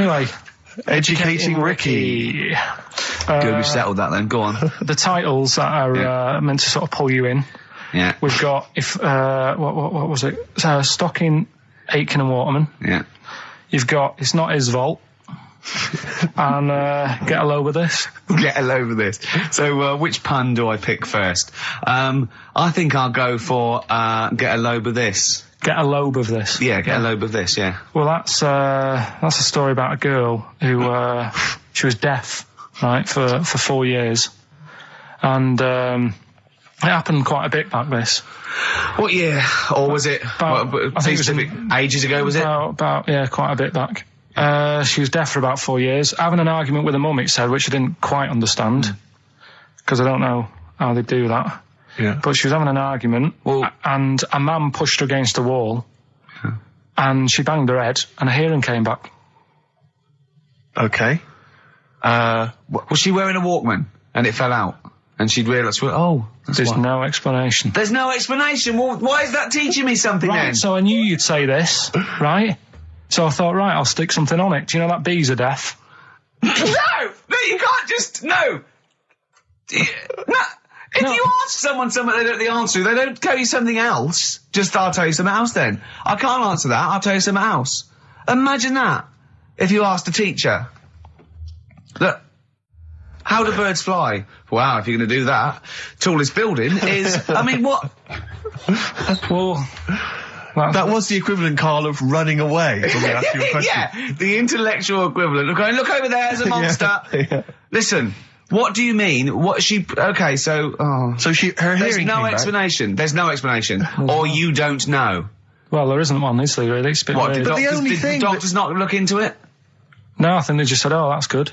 Anyway. Educating Ricky. Good, we've settled that then. Go on. The titles that are meant to sort of pull you in. Yeah. We've got, what was it? Stocking, Aitken and Waterman. Yeah. You've got It's Not His Vault. And Get a Load with This. Get a load of this. So, which pun do I pick first? I think I'll go for Get a Load of This. Get a lobe of this. Yeah, Get a Load of This, yeah. Well, that's a story about a girl who, she was deaf, right, for 4 years. And, it happened quite a bit back this. What year? Or was it, I think it was ages ago, was it? Yeah, quite a bit back. She was deaf for about 4 years. Having an argument with her mum, it said, which I didn't quite understand. Because I don't know how they do that. Yeah. But she was having an argument, and a man pushed her against a wall, and she banged her head, and her hearing came back. Okay. Was she wearing a Walkman, and it fell out? And she'd realised, There's no explanation. There's no explanation? Well, why is that teaching me something then? Right, so I knew you'd say this, right? So I thought, right, I'll stick something on it. Do you know that bees are deaf? No, you can't just, no. If you ask someone something they don't know the answer to, they don't tell you something else. I'll tell you something else then. I can't answer that, I'll tell you something else. Imagine that, if you asked a teacher. Look, how do birds fly? Wow, if you're going to do that. Tallest building is, I mean, what? Well, that was the equivalent, Carl, of running away when we asked you a question. Yeah, the intellectual equivalent of going, look over there, there's a monster. Yeah. Listen. What do you mean? What she? Okay, so her hearing. There's no explanation. There's no explanation, or you don't know. Well, there isn't one, is there? Really, it's a bit What? weird. Did doctors not look into it? No, I think they just said, "Oh, that's good."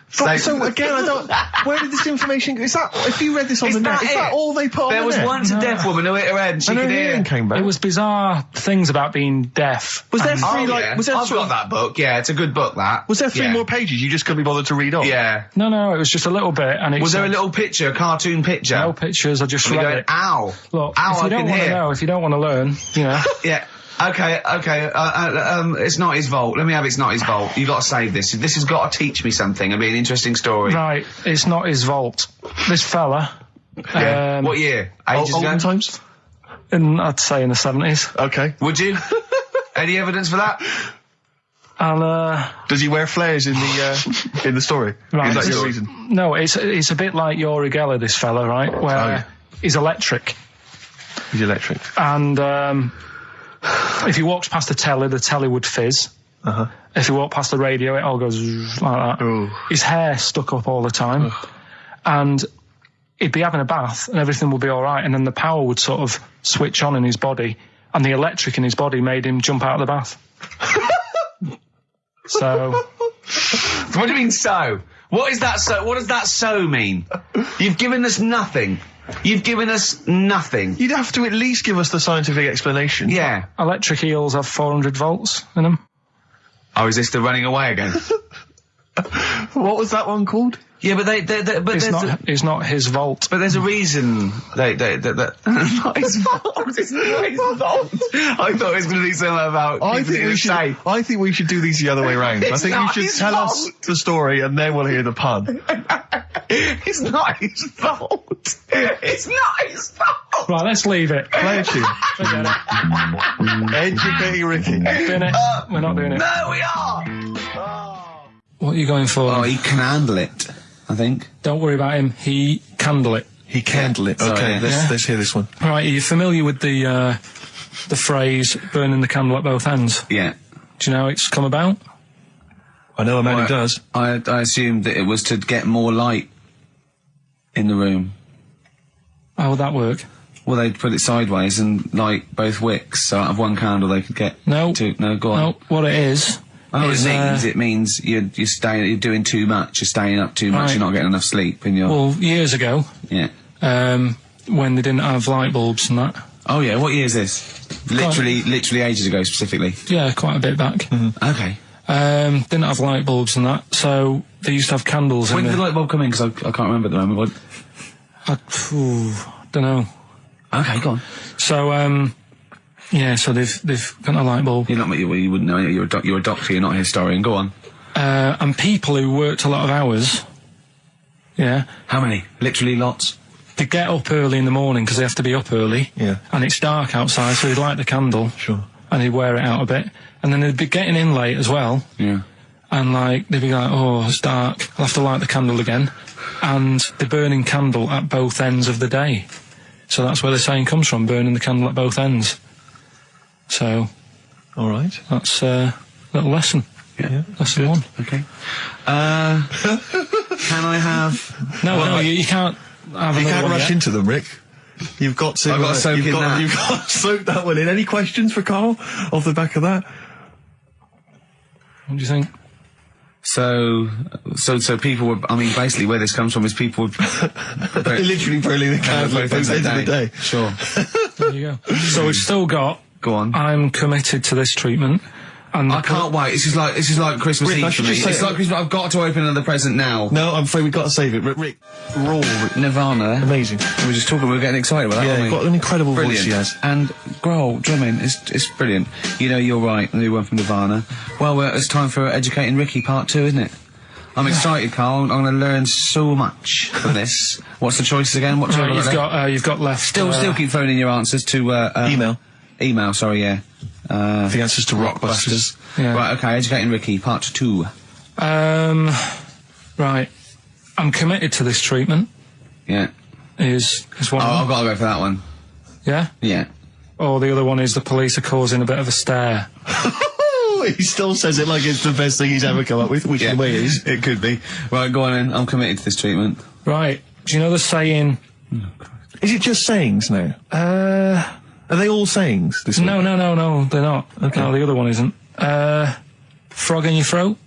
So again, I don't. Where did this information? Is that if you read this on the net? Is that all they put on there the was net? once a deaf woman who hit her head and she could hear. Came back. It was bizarre things about being deaf. Was there I've got that book. Yeah, it's a good book. That was there 3 more pages you just couldn't be bothered to read on? Yeah. No, it was just a little bit. And was there a little picture, a cartoon picture? No pictures. I just read it. Ow! Look, ow! If you don't want to know, if you don't want to learn, you know. Yeah. Okay. It's Not His Vault. Let me have It's Not His Vault. You got to save this. This has got to teach me something. It'll be an interesting story. Right. It's Not His Vault. This fella. Yeah. What year? Ages ago? Olden times? I'd say in the 70s. Okay. Would you? Any evidence for that? And does he wear flares in the story? Right. Is that your reason? No, it's a bit like Yuri Geller, this fella, right? Where he's electric. He's electric. And if he walks past the telly would fizz. If he walked past the radio, it all goes like that. Ooh. His hair stuck up all the time. And he'd be having a bath and everything would be all right, and then the power would sort of switch on in his body, and the electric in his body made him jump out of the bath. So... What do you mean, so? What is that so? What does that so mean? You've given us nothing. You've given us nothing. You'd have to at least give us the scientific explanation. Yeah. Electric eels have 400 volts in them. Oh, is this the running away again? What was that one called? Yeah, but it's not his vault. But there's a reason not his fault. It's not his fault. I thought it was going to be something about. I think we should do these the other way round. I think you should tell us the story and then we'll hear the pun. It's not his fault. It's not his fault. Right, let's leave it. Play a tune. Forget it. Educating Ricky. Doing it. We're not doing it. No, we are. What are you going for? Oh, he can handle it, I think. Don't worry about him. He candle it. He candle it. Okay, let's hear this one. Right, are you familiar with the phrase burning the candle at both ends? Yeah. Do you know how it's come about? I know a man who does. I assumed that it was to get more light in the room. How would that work? Well, they'd put it sideways and light both wicks, so out of one candle they could get two. No, go on. No, what it is... Oh, it means you're doing too much, you're staying up too much, you're not getting enough sleep, and you're... Well, years ago... Yeah. When they didn't have light bulbs and that. Oh yeah, what year is this? Literally ages ago, specifically? Yeah, quite a bit back. Mm-hmm. Okay. Didn't have light bulbs and that, so they used to have candles. When did the light bulb come in? Because I can't remember at the moment. Don't know. Okay, go on. So, Yeah, so they've got a light bulb. You're not. You wouldn't know. You're a doctor. You're not a historian. Go on. And people who worked a lot of hours. Yeah. How many? Literally lots. They get up early in the morning because they have to be up early. Yeah. And it's dark outside, so they'd light the candle. Sure. And they'd wear it out a bit. And then they'd be getting in late as well. Yeah. And like, they'd be like, oh, it's dark, I'll have to light the candle again. And they're burning candle at both ends of the day. So that's where the saying comes from, burning the candle at both ends. So. All right. That's a little lesson. Yeah. Lesson one. Okay. Can I have... No, you can't have You can't one rush yet. into them, Rick. You've got to... I've got to soak in that. You've got to soak that one in. Any questions for Karl off the back of that? What do you think? So people were... I mean, basically where this comes from is people were... Literally burning the candle at both ends of the day. Sure. There you go. So we've still got... Go on. I'm committed to this treatment. And I can't wait. This is like Christmas Rick, I Eve for should me. just say- It's like Christmas. I've got to open another present now. No, I'm afraid we've got to save it. Rick, raw, Nirvana. amazing. We were just talking. We were getting excited about that. Yeah, aren't we? got an incredible Brilliant. voice he has. And growl, drumming, it's brilliant. You know, you're right. The new one from Nirvana. Well, it's time for Educating Ricky Part 2, isn't it? I'm excited, Karl. I'm going to learn so much from this. What's the choices again? What Right, you've got left. Still keep phoning your answers to Email. Email. Sorry, yeah. The answers to Rockbusters. Yeah. Right, okay. Educating Ricky Part 2. Right. I'm committed to this treatment. Yeah. Is one. Oh, of I've them. got to go for that one. Yeah. Yeah. Or the other one is the police are causing a bit of a stir. He still says it like it's the best thing he's ever come up with, which in a way is. It could be. Right, go on then. I'm committed to this treatment. Right. Do you know the saying? Is it just sayings now? Are they all sayings? This No, week? no, they're not. Okay. No, the other one isn't. Frog in your throat.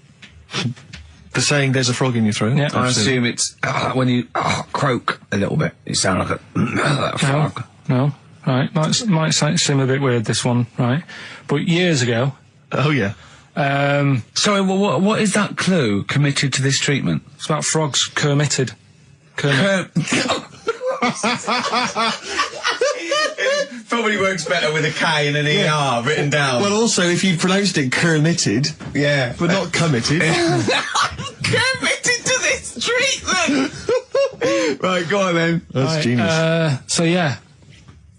The saying "there's a frog in your throat." Yeah. I assume it's when you croak a little bit. You sound like a frog. No. Right. Might seem a bit weird, this one, right? But years ago. Oh yeah. Sorry, what is that clue? Committed to this treatment? It's about frogs kermitted. Probably works better with a K and an ER written down. Well, also, if you pronounced it "kermitted," yeah, but not committed. committed to this treatment. Right, go on then. That's genius. So yeah.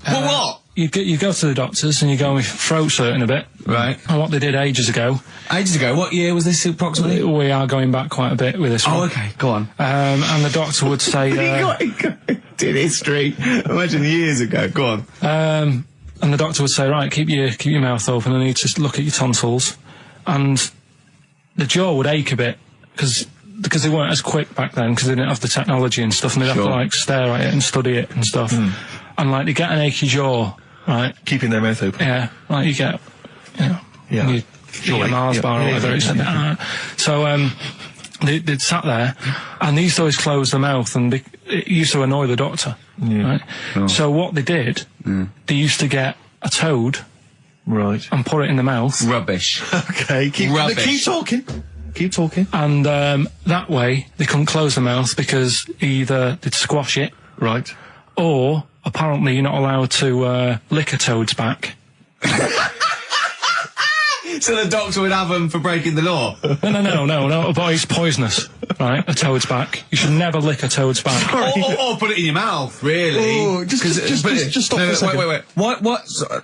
Well, what? You go to the doctors and you go with throat hurting a bit. Right. And what they did ages ago. Ages ago. What year was this approximately? We are going back quite a bit with this one. Oh, okay. Go on. And the doctor would say. Did history. Imagine years ago. Go on. And the doctor would say, right, keep your mouth open. I need to look at your tonsils. And the jaw would ache a bit because they weren't as quick back then because they didn't have the technology and stuff, and they'd have to like stare at it and study it and stuff. And like they get an achy jaw, right? Keeping their mouth open. Yeah, like you get, Yeah. you eat a Mars bar or whatever. So they'd sat there, and they used to always close their mouth, and it used to annoy the doctor. Right? Oh. So what they did, they used to get a toad, Right. and put it in the mouth. Rubbish. Okay. Keep talking. Keep talking. And that way they couldn't close the mouth because either they'd squash it, Right. or apparently you're not allowed to lick a toad's back. So the doctor would have them for breaking the law. No, but it's poisonous, right? A toad's back. You should never lick a toad's back. or put it in your mouth, really. Oh, just stop for a second. Wait. What?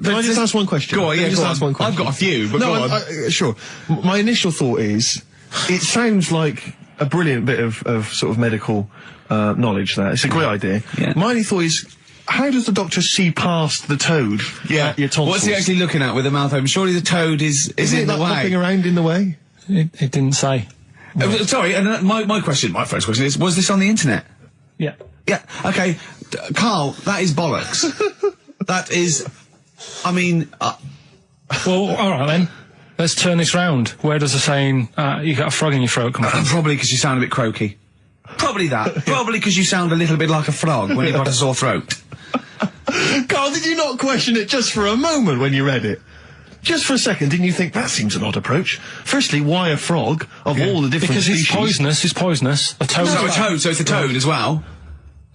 Can I just ask one question? Go on, yeah, Just go ask on. one question. I've got a few, but no, go on. sure. My initial thought is, it sounds like a brilliant bit of sort of medical knowledge there. It's a great idea. Yeah. My only thought is, how does the doctor see past the toad? At your tonsils? What's he actually looking at with the mouth open? Surely the toad is Isn't in it the like hopping way. around in the way? It didn't say. Sorry, and my first question is, was this on the internet? Yeah. Yeah, okay. Karl, that is bollocks. That is, I mean... Well, all right then. Let's turn this round. Where does the saying, you got a frog in your throat come from? Probably because you sound a bit croaky. Probably that. Probably because you sound a little bit like a frog when you've got a sore throat. Karl, did you not question it just for a moment when you read it? Just for a second, didn't you think that seems an odd approach? Firstly, why a frog of all the different Because species? it's poisonous. A toad. So it's a toad as well.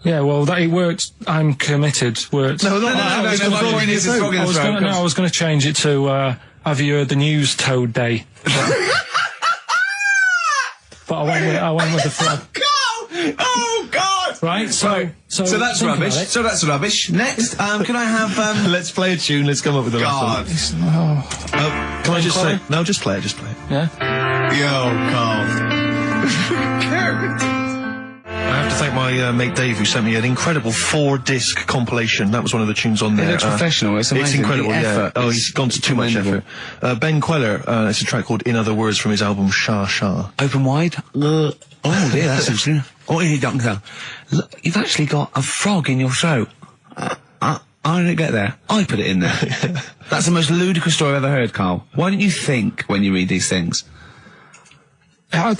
Yeah, well, it worked. I'm committed. Worked. No, not No, my point is it's frog in the throat. I was going to change it to, have you heard the news Toad Day? But I went with the frog. Oh God! Right, so that's think rubbish. about it. So that's rubbish. Next, can I have Let's play a tune. Let's come up with a God? rest of it. Can I just say? No, just play it. Just play it. Yeah? Yo, Carl. I have to thank my mate Dave, who sent me an incredible 4-disc compilation. That was one of the tunes on there. It looks professional. It's amazing. It's incredible. The Yeah. effort Oh, is he's gone to too much commendable. effort. Ben Queller. It's a track called "In Other Words" from his album Sha Sha. Open wide. Oh dear, that's interesting. Oh, here, Doctor. Look, you've actually got a frog in your throat. I didn't get there. I put it in there. That's the most ludicrous story I've ever heard, Carl. Why don't you think when you read these things? I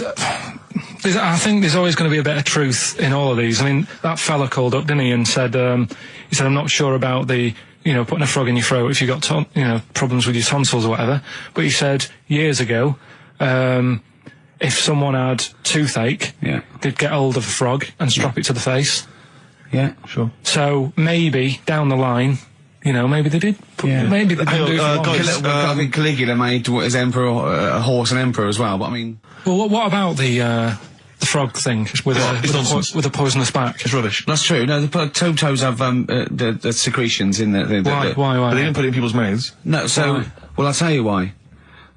think there's always going to be a bit of truth in all of these. I mean, that fella called up, didn't he, and said, I'm not sure about the, putting a frog in your throat if you got, problems with your tonsils or whatever. But he said years ago, if someone had toothache, they'd get hold of a frog and strap it to the face. Yeah, sure. So maybe down the line, maybe they did. Maybe they didn't do it. I think Caligula made his emperor a horse and emperor as well. But I mean, well, what about the frog thing with a poisonous back? It's rubbish. that's true. No, the toads have the secretions in the Why? But they didn't put it in people's mouths. No, so Why? well, I'll tell you why.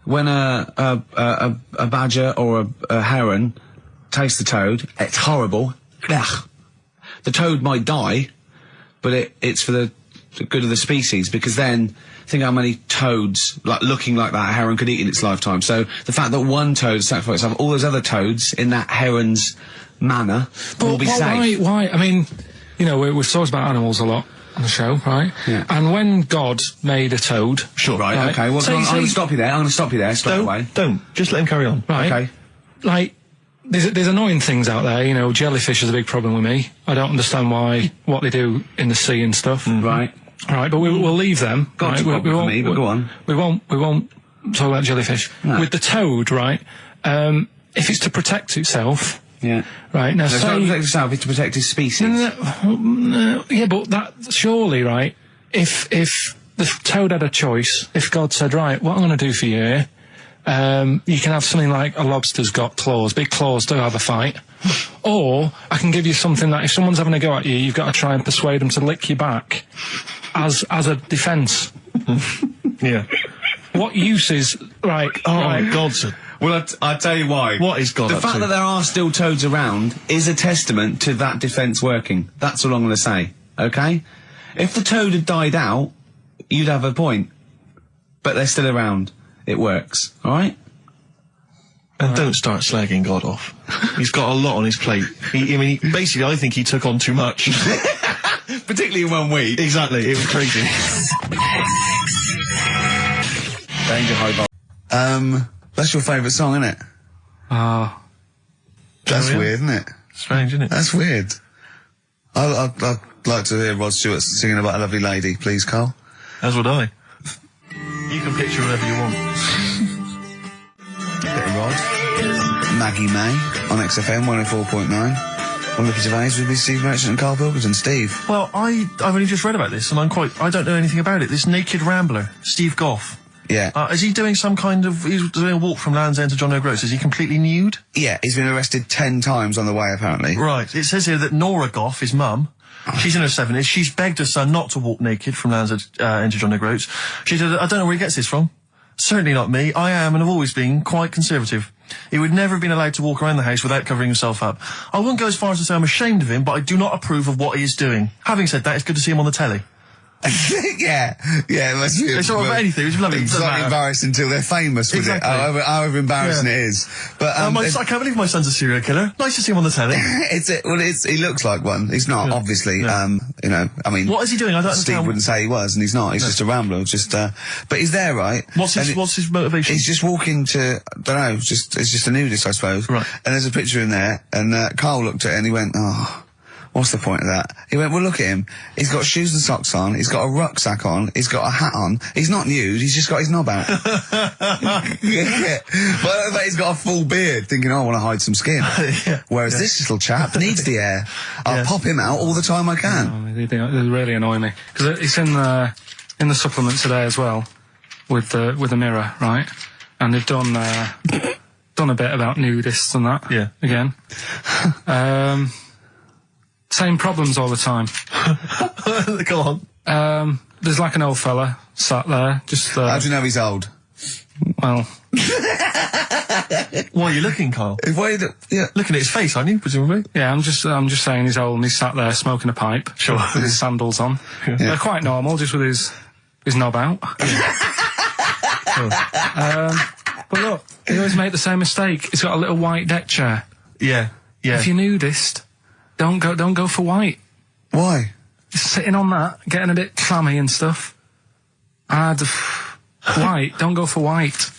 When a badger or a heron tastes the toad, it's horrible. Ugh. The toad might die, but it's for the good of the species, because then think how many toads looking like that heron could eat in its lifetime. So the fact that one toad sacrificed itself, all those other toads in that heron's manner will be safe. Why? I mean, we've talked about animals a lot on the show, right? Yeah. And when God made a toad, Sure. Right, okay. Well, I'm going to stop you there. I'm going to stop you there straight away. Don't. Just let him carry on. right? Okay. Like, there's annoying things out there. Jellyfish is a big problem with me. I don't understand what they do in the sea and stuff. Right. Right, but we'll leave them. God's right? a problem for me, but go on. We won't talk about jellyfish. No. With the toad, right? If it's to protect itself, Yeah. right? Now, So it's not to say, protect himself, it's to protect his species. no, yeah, but that surely, right? If the toad had a choice, if God said, right, what I'm going to do for you here, you can have something like a lobster's got claws, big claws to have a fight. Or I can give you something that if someone's having a go at you, you've got to try and persuade them to lick your back as a defence. Yeah. What use is, right, right. God's Well, I'll tell you why. What is God The up fact to? that there are still toads around is a testament to that defence working. That's all I'm going to say, okay? If the toad had died out, you'd have a point. But they're still around. It works, alright? And don't start slagging God off. He's got a lot on his plate. Basically, I think he took on too much. Particularly in 1 week. Exactly. It was crazy. Danger high. That's your favourite song, isn't it? That's Carry on. weird, isn't it? Strange, isn't it? That's weird. I'd like to hear Rod Stewart singing about a lovely lady, please, Carl. As would I. You can picture whatever you want. Bit of Rod. Maggie May on XFM 104.9. On Ricky Gervais with me, Steve Merchant and Karl Pilkington. Steve. Well, I've only just read about this, and I don't know anything about it. This naked rambler, Steve Goff. Yeah. Is he doing he's doing a walk from Land's End to John O'Groats? Is he completely nude? Yeah, he's been arrested 10 times on the way, apparently. Right. It says here that Nora Goff, his mum, she's in her 70s, she's begged her son not to walk naked from Land's End to John O'Groats. She said, I don't know where he gets this from. Certainly not me. I am and have always been quite conservative. He would never have been allowed to walk around the house without covering himself up. I wouldn't go as far as to say I'm ashamed of him, but I do not approve of what he is doing. Having said that, it's good to see him on the telly. yeah, it must be. It's not about anything, it's lovely. It's not embarrassing until they're famous with Exactly. it, however embarrassing it is. But I can't believe my son's a serial killer. Nice to see him on the telly. he looks like one. He's not, obviously. Yeah. I mean, What is he doing? I don't Steve understand. wouldn't say he was, and he's not. He's just a rambler. But he's there, right? What's his motivation? He's just walking to, it's just a nudist, I suppose. Right. And there's a picture in there, and Carl looked at it and he went, oh, what's the point of that? He went, well, look at him. He's got shoes and socks on. He's got a rucksack on. He's got a hat on. He's not nude. He's just got his knob out. Yeah. But he's got a full beard, thinking, oh, I want to hide some skin. Whereas this little chap needs the air. I'll pop him out all the time I can. They really annoy me. Because it's in the supplement today as well, with the Mirror, right? And they've done a bit about nudists and that. Yeah. Again. Same problems all the time. Go on. There's like an old fella sat there, just... How do you know he's old? Well... Why are you looking, Carl? Looking at his face, aren't you, presumably? Yeah, I'm just saying he's old and he's sat there smoking a pipe. Sure. With his sandals on. Yeah. They're quite normal, just with his knob out. But look, he always make the same mistake. He's got a little white deck chair. Yeah. If you're nudist, don't go for white. Why? Just sitting on that, getting a bit clammy and stuff. White, don't go for white.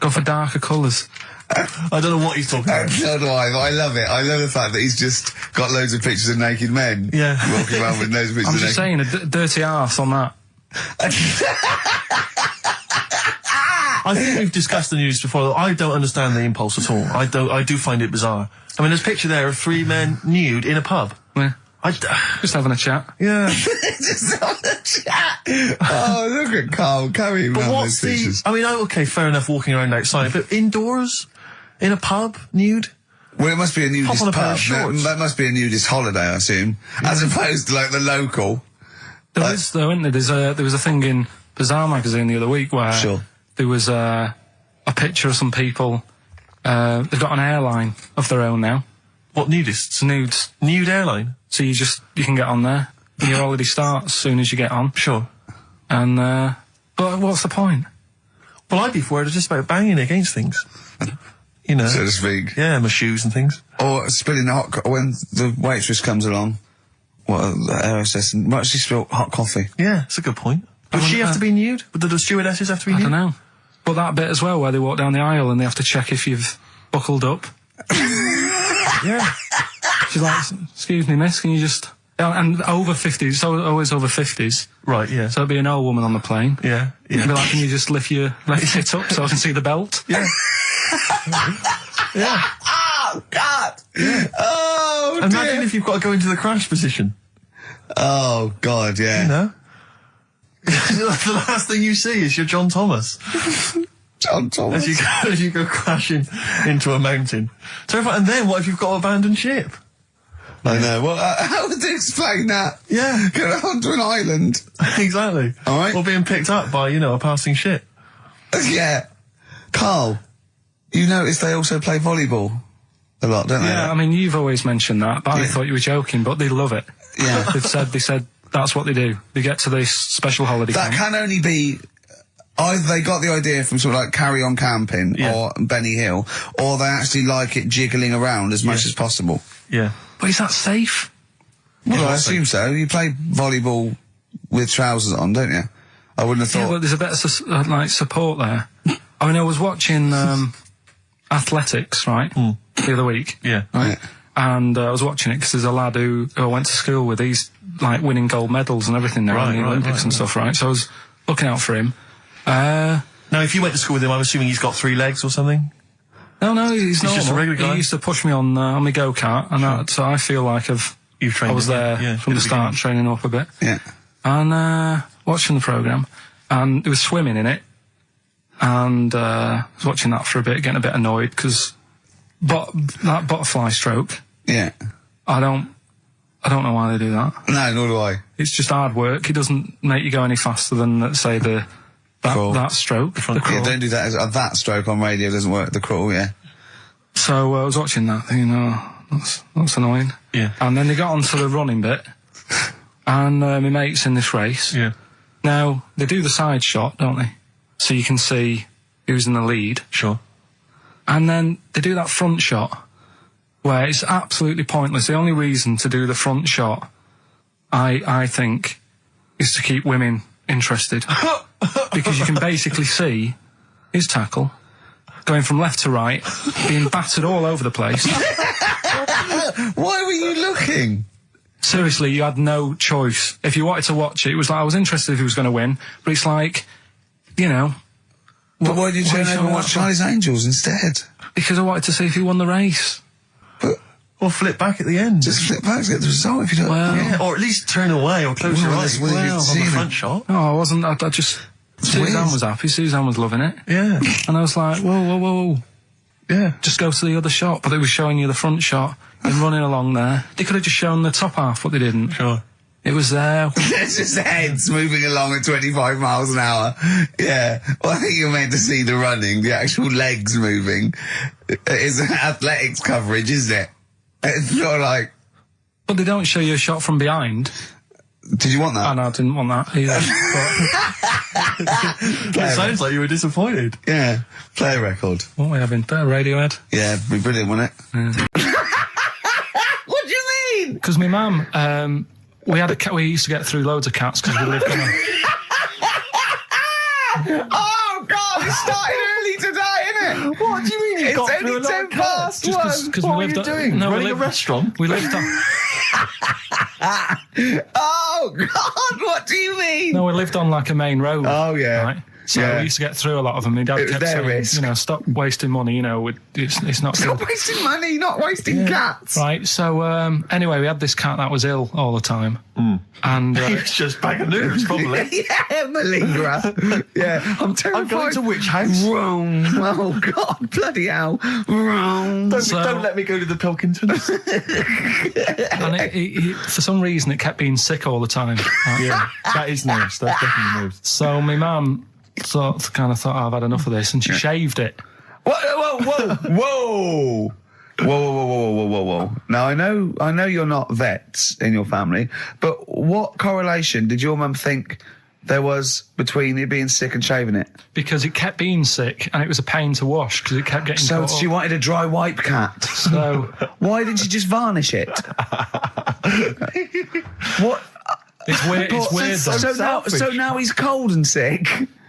Go for darker colours. I don't know what he's talking about. So do I, but I love it. I love the fact that he's just got loads of pictures of naked men. Yeah. Walking around with loads of pictures I'm of just saying, a dirty arse on that. I think we've discussed the news before, though. I don't understand the impulse at all. I do find it bizarre. I mean, there's a picture there of 3 men nude in a pub. Yeah. Just having a chat. Yeah. Just having a chat. Oh, look at Carl carrying But around what's those pictures. I mean, okay, fair enough, walking around outside, but indoors? In a pub? Nude? Well, it must be a nudist on a pair pub. of shorts. That must be a nudist holiday, I assume. As opposed to, like, the local. There is, though, isn't there? There was a thing in Bazaar magazine the other week where there was a picture of some people. They've got an airline of their own now. What, nudists? Nudes. Nude airline? So you can get on there. And your holiday starts as soon as you get on. Sure. And, but what's the point? Well, I'd be worried just about banging against things. You know. So to speak. Yeah, my shoes and things. Or spilling when the waitress comes along. The aerostess, might she spill hot coffee? Yeah, that's a good point. Would she have to be nude? Would the stewardesses have to be nude? I don't know. But that bit as well, where they walk down the aisle and they have to check if you've buckled up. Yeah. She's like, excuse me, miss, can you just... And over 50s, it's always over 50s. Right, yeah. So it'd be an old woman on the plane. Yeah, yeah. It'd be like, can you just lift your left hip up so I can see the belt? Yeah. Yeah. Oh, God! Yeah. Oh, Imagine if you've got to go into the crash position. Oh, God, yeah. You know? The last thing you see is your John Thomas. John Thomas. As you go crashing into a mountain. Terrifying. And then what if you've got to abandon ship? I know. Well, how would they explain that? Yeah. Go onto an island. Exactly. All right. Or being picked up by, a passing ship. Yeah. Carl, you notice they also play volleyball a lot, don't they? Yeah, I mean, you've always mentioned that, but I thought you were joking, but they love it. Yeah. They said that's what they do. They get to this special holiday That camp. can only be... Either they got the idea from sort of like Carry On Camping or Benny Hill, or they actually like it jiggling around as much as possible. Yeah. But is that safe? Well, I assume so. You play volleyball with trousers on, don't you? I wouldn't have thought... Yeah, but there's a bit of support there. I mean, I was watching athletics, right, the other week. Yeah. Right? And I was watching it because there's a lad who I went to school with. He's, like, winning gold medals and everything now in the Olympics and stuff, right? So I was looking out for him. Now, if you went to school with him, I'm assuming he's got 3 legs or something? No, he's normal. just a regular guy? He used to push me on my go-kart, and so I feel like I was there from the start, training up a bit. Yeah. And watching the programme, and there was swimming in it, and I was watching that for a bit, getting a bit annoyed, because that butterfly stroke, Yeah. I don't know why they do that. No, nor do I. It's just hard work. It doesn't make you go any faster than, let's say, that stroke. The crawl. Yeah, don't do that. That stroke on radio doesn't work. The crawl, yeah. So I was watching that, thinking, that's annoying. Yeah. And then they got onto the running bit, and my mate's in this race. Yeah. Now, they do the side shot, don't they? So you can see who's in the lead. Sure. And then they do that front shot, where it's absolutely pointless. The only reason to do the front shot, I think, is to keep women interested. Because you can basically see his tackle going from left to right, being battered all over the place. Why were you looking? seriously, you had no choice. If you wanted to watch it, it was like, I was interested if he was going to win, but it's like, you know. But why did you turn over and watch Charlie's Angels instead? Because I wanted to see if he won the race. But Or flip back at the end. just flip back to get the result if you don't. Well, Yeah, or at least turn away or close your eyes well, on see the them. front shot. no, I wasn't. I just... Suzanne weird. was happy. Suzanne was loving it. Yeah. And I was like, whoa. Yeah. Just go to the other shot. But they were showing you the front shot and running along there. They could have just shown the top half, but they didn't. Sure. It was there. It's just heads moving along at 25 miles an hour. Yeah. Well, I think you're meant to see the running, the actual legs moving. It's athletics coverage, isn't it? It's not like... But they don't show you a shot from behind. Did you want that? And I didn't want that either. It sounds like you were disappointed. Yeah. Play a record. What are we having? Better Radiohead? Yeah, it'd be brilliant, wouldn't it? What do you mean? Because my mum, we had a cat. We used to get through loads of cats because we lived on a... Oh, God, it started early today, innit? What do you mean you It's got through only a lot 10 of cats? past one. Because What we were lived you on, doing? No, Running we a lived, restaurant? We lived on. Oh, God, what do you mean? No, we lived on like a main road. Oh, yeah. Right? So Yeah. we used to get through a lot of them. My dad It was kept their saying, risk. you know, stop wasting money. You know, it's not Stop good. wasting money, not wasting cats. Right. So anyway, we had this cat that was ill all the time, and It's just bag of nerves, probably. Yeah, malingerer. Yeah, I'm terrified. I'm going to which house? Rome. Oh, God, bloody hell. Rome. Don't let me go to the Pilkingtons. and for some reason it kept being sick all the time. Right? Yeah, that is nerves. That's definitely nerves. So my mum kind of thought, I've had enough of this, and she shaved it. Whoa. Whoa. Now, I know you're not vets in your family, but what correlation did your mum think there was between it being sick and shaving it? Because it kept being sick, and it was a pain to wash because it kept getting So caught she up. wanted a dry wipe cat. So Why didn't she just varnish it? What? it's weird. It's weird. Though. So now he's cold and sick.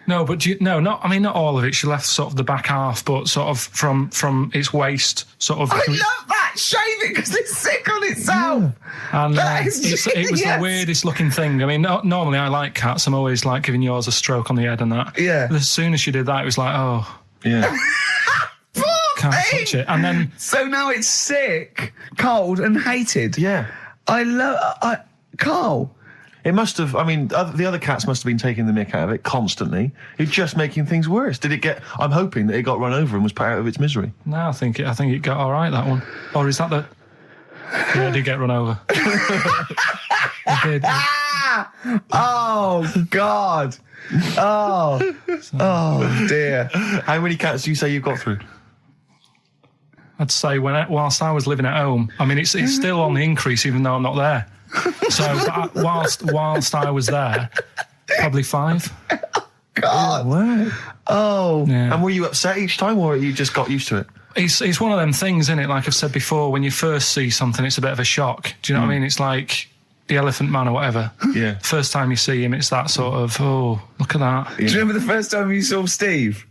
No, but not all of it. She left sort of the back half, but sort of from its waist, sort of. I love that. Shave it because it's sick on itself. And That is it was the genius. weirdest looking thing. I mean, normally I like cats. I'm always like giving yours a stroke on the head and that. Yeah. But as soon as she did that, it was like, oh, Yeah. can't thing. touch it. And then So now it's sick, cold, and hated. Yeah. Carl. It must have, I mean, the other cats must have been taking the mick out of it constantly. It's just making things worse. Did it get, I'm hoping that it got run over and was put out of its misery. no, I think it got all right, that one. Or is that the? Yeah, it did get run over. It did. Oh, God. Oh dear. How many cats do you say you've got through? I'd say whilst I was living at home, I mean, it's still on the increase even though I'm not there. So whilst I was there, probably 5. God. Wow. Oh. Yeah. And were you upset each time or you just got used to it? It's one of them things, isn't it? Like I've said before, when you first see something, it's a bit of a shock. Do you know what I mean? It's like the Elephant Man or whatever. Yeah. First time you see him, it's that sort of, oh, look at that. Do you remember the first time you saw Steve?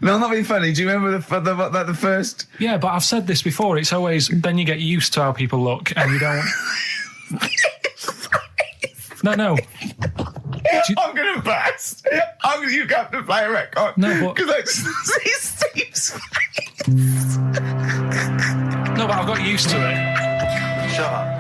No, I'm not being funny. Do you remember the first? Yeah, but I've said this before. It's always, then you get used to how people look and you don't... No. I'm going to burst. You have to play a record. No, but- Because I just see Steve's face. No, but I've got used to it. Shut up.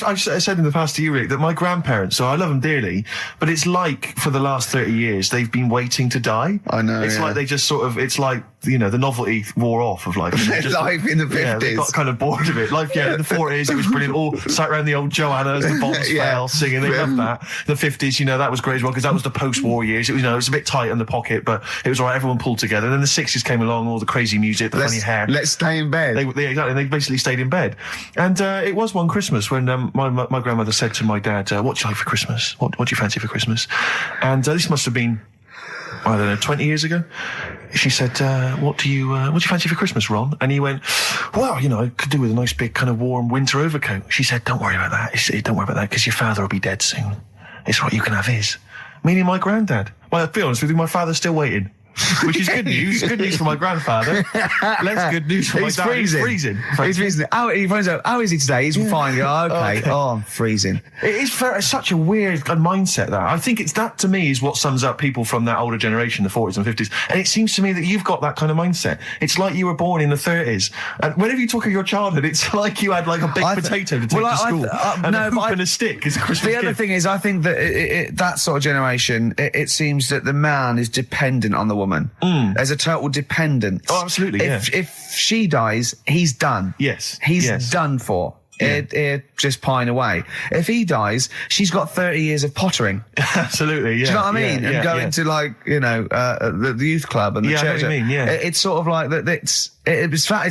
I've said in the past to you, Rick, that my grandparents, so I love them dearly, but it's like for the last 30 years, they've been waiting to die. I know, It's yeah. like they just sort of, it's like, you know, the novelty wore off of life. Life in the Yeah, they 50s. got kind of bored of it. Like, yeah, in the 40s, it was brilliant. All sat around the old Joanna as the bombs Yeah. fell, singing. They loved that. The 50s, you know, that was great as well, because that was the post-war years. It was, you know, it was a bit tight in the pocket, but it was all right. Everyone pulled together. And then the 60s came along, all the crazy music, the funny hair. Let's stay in bed. Exactly. They basically stayed in bed. And it was one Christmas when my grandmother said to my dad, what do you like for Christmas? What do you fancy for Christmas? And this must have been, I don't know, 20 years ago. She said, what do you fancy for Christmas, Ron? And he went, well, you know, I could do with a nice big kind of warm winter overcoat. She said, don't worry about that. Don't worry about that because your father will be dead soon. It's right, you can have his. Meaning my granddad. Well, to be honest with you, my father's still waiting which is good news. Good news for my grandfather. Less good news for my dad. He's freezing. He's freezing. He finds out, how is he today? He's fine. Oh, okay. Oh, I'm freezing. It is it's such a weird mindset, that. I think that, to me, is what sums up people from that older generation, the 40s and 50s. And it seems to me that you've got that kind of mindset. It's like you were born in the 30s. And whenever you talk of your childhood, it's like you had like a big potato to take to school. And a hoop and a stick is a Christmas gift. The other thing is, I think that that sort of generation, it seems that the man is dependent on the woman. There's a total dependence. Oh, absolutely, If she dies, he's done. Yes. He's done for. Just pine away. If he dies, she's got 30 years of pottering. Absolutely, yeah. Do you know what I mean? Yeah, and going to, like, you know, the youth club and the church. I know what you mean, yeah. It's sort of like that. It's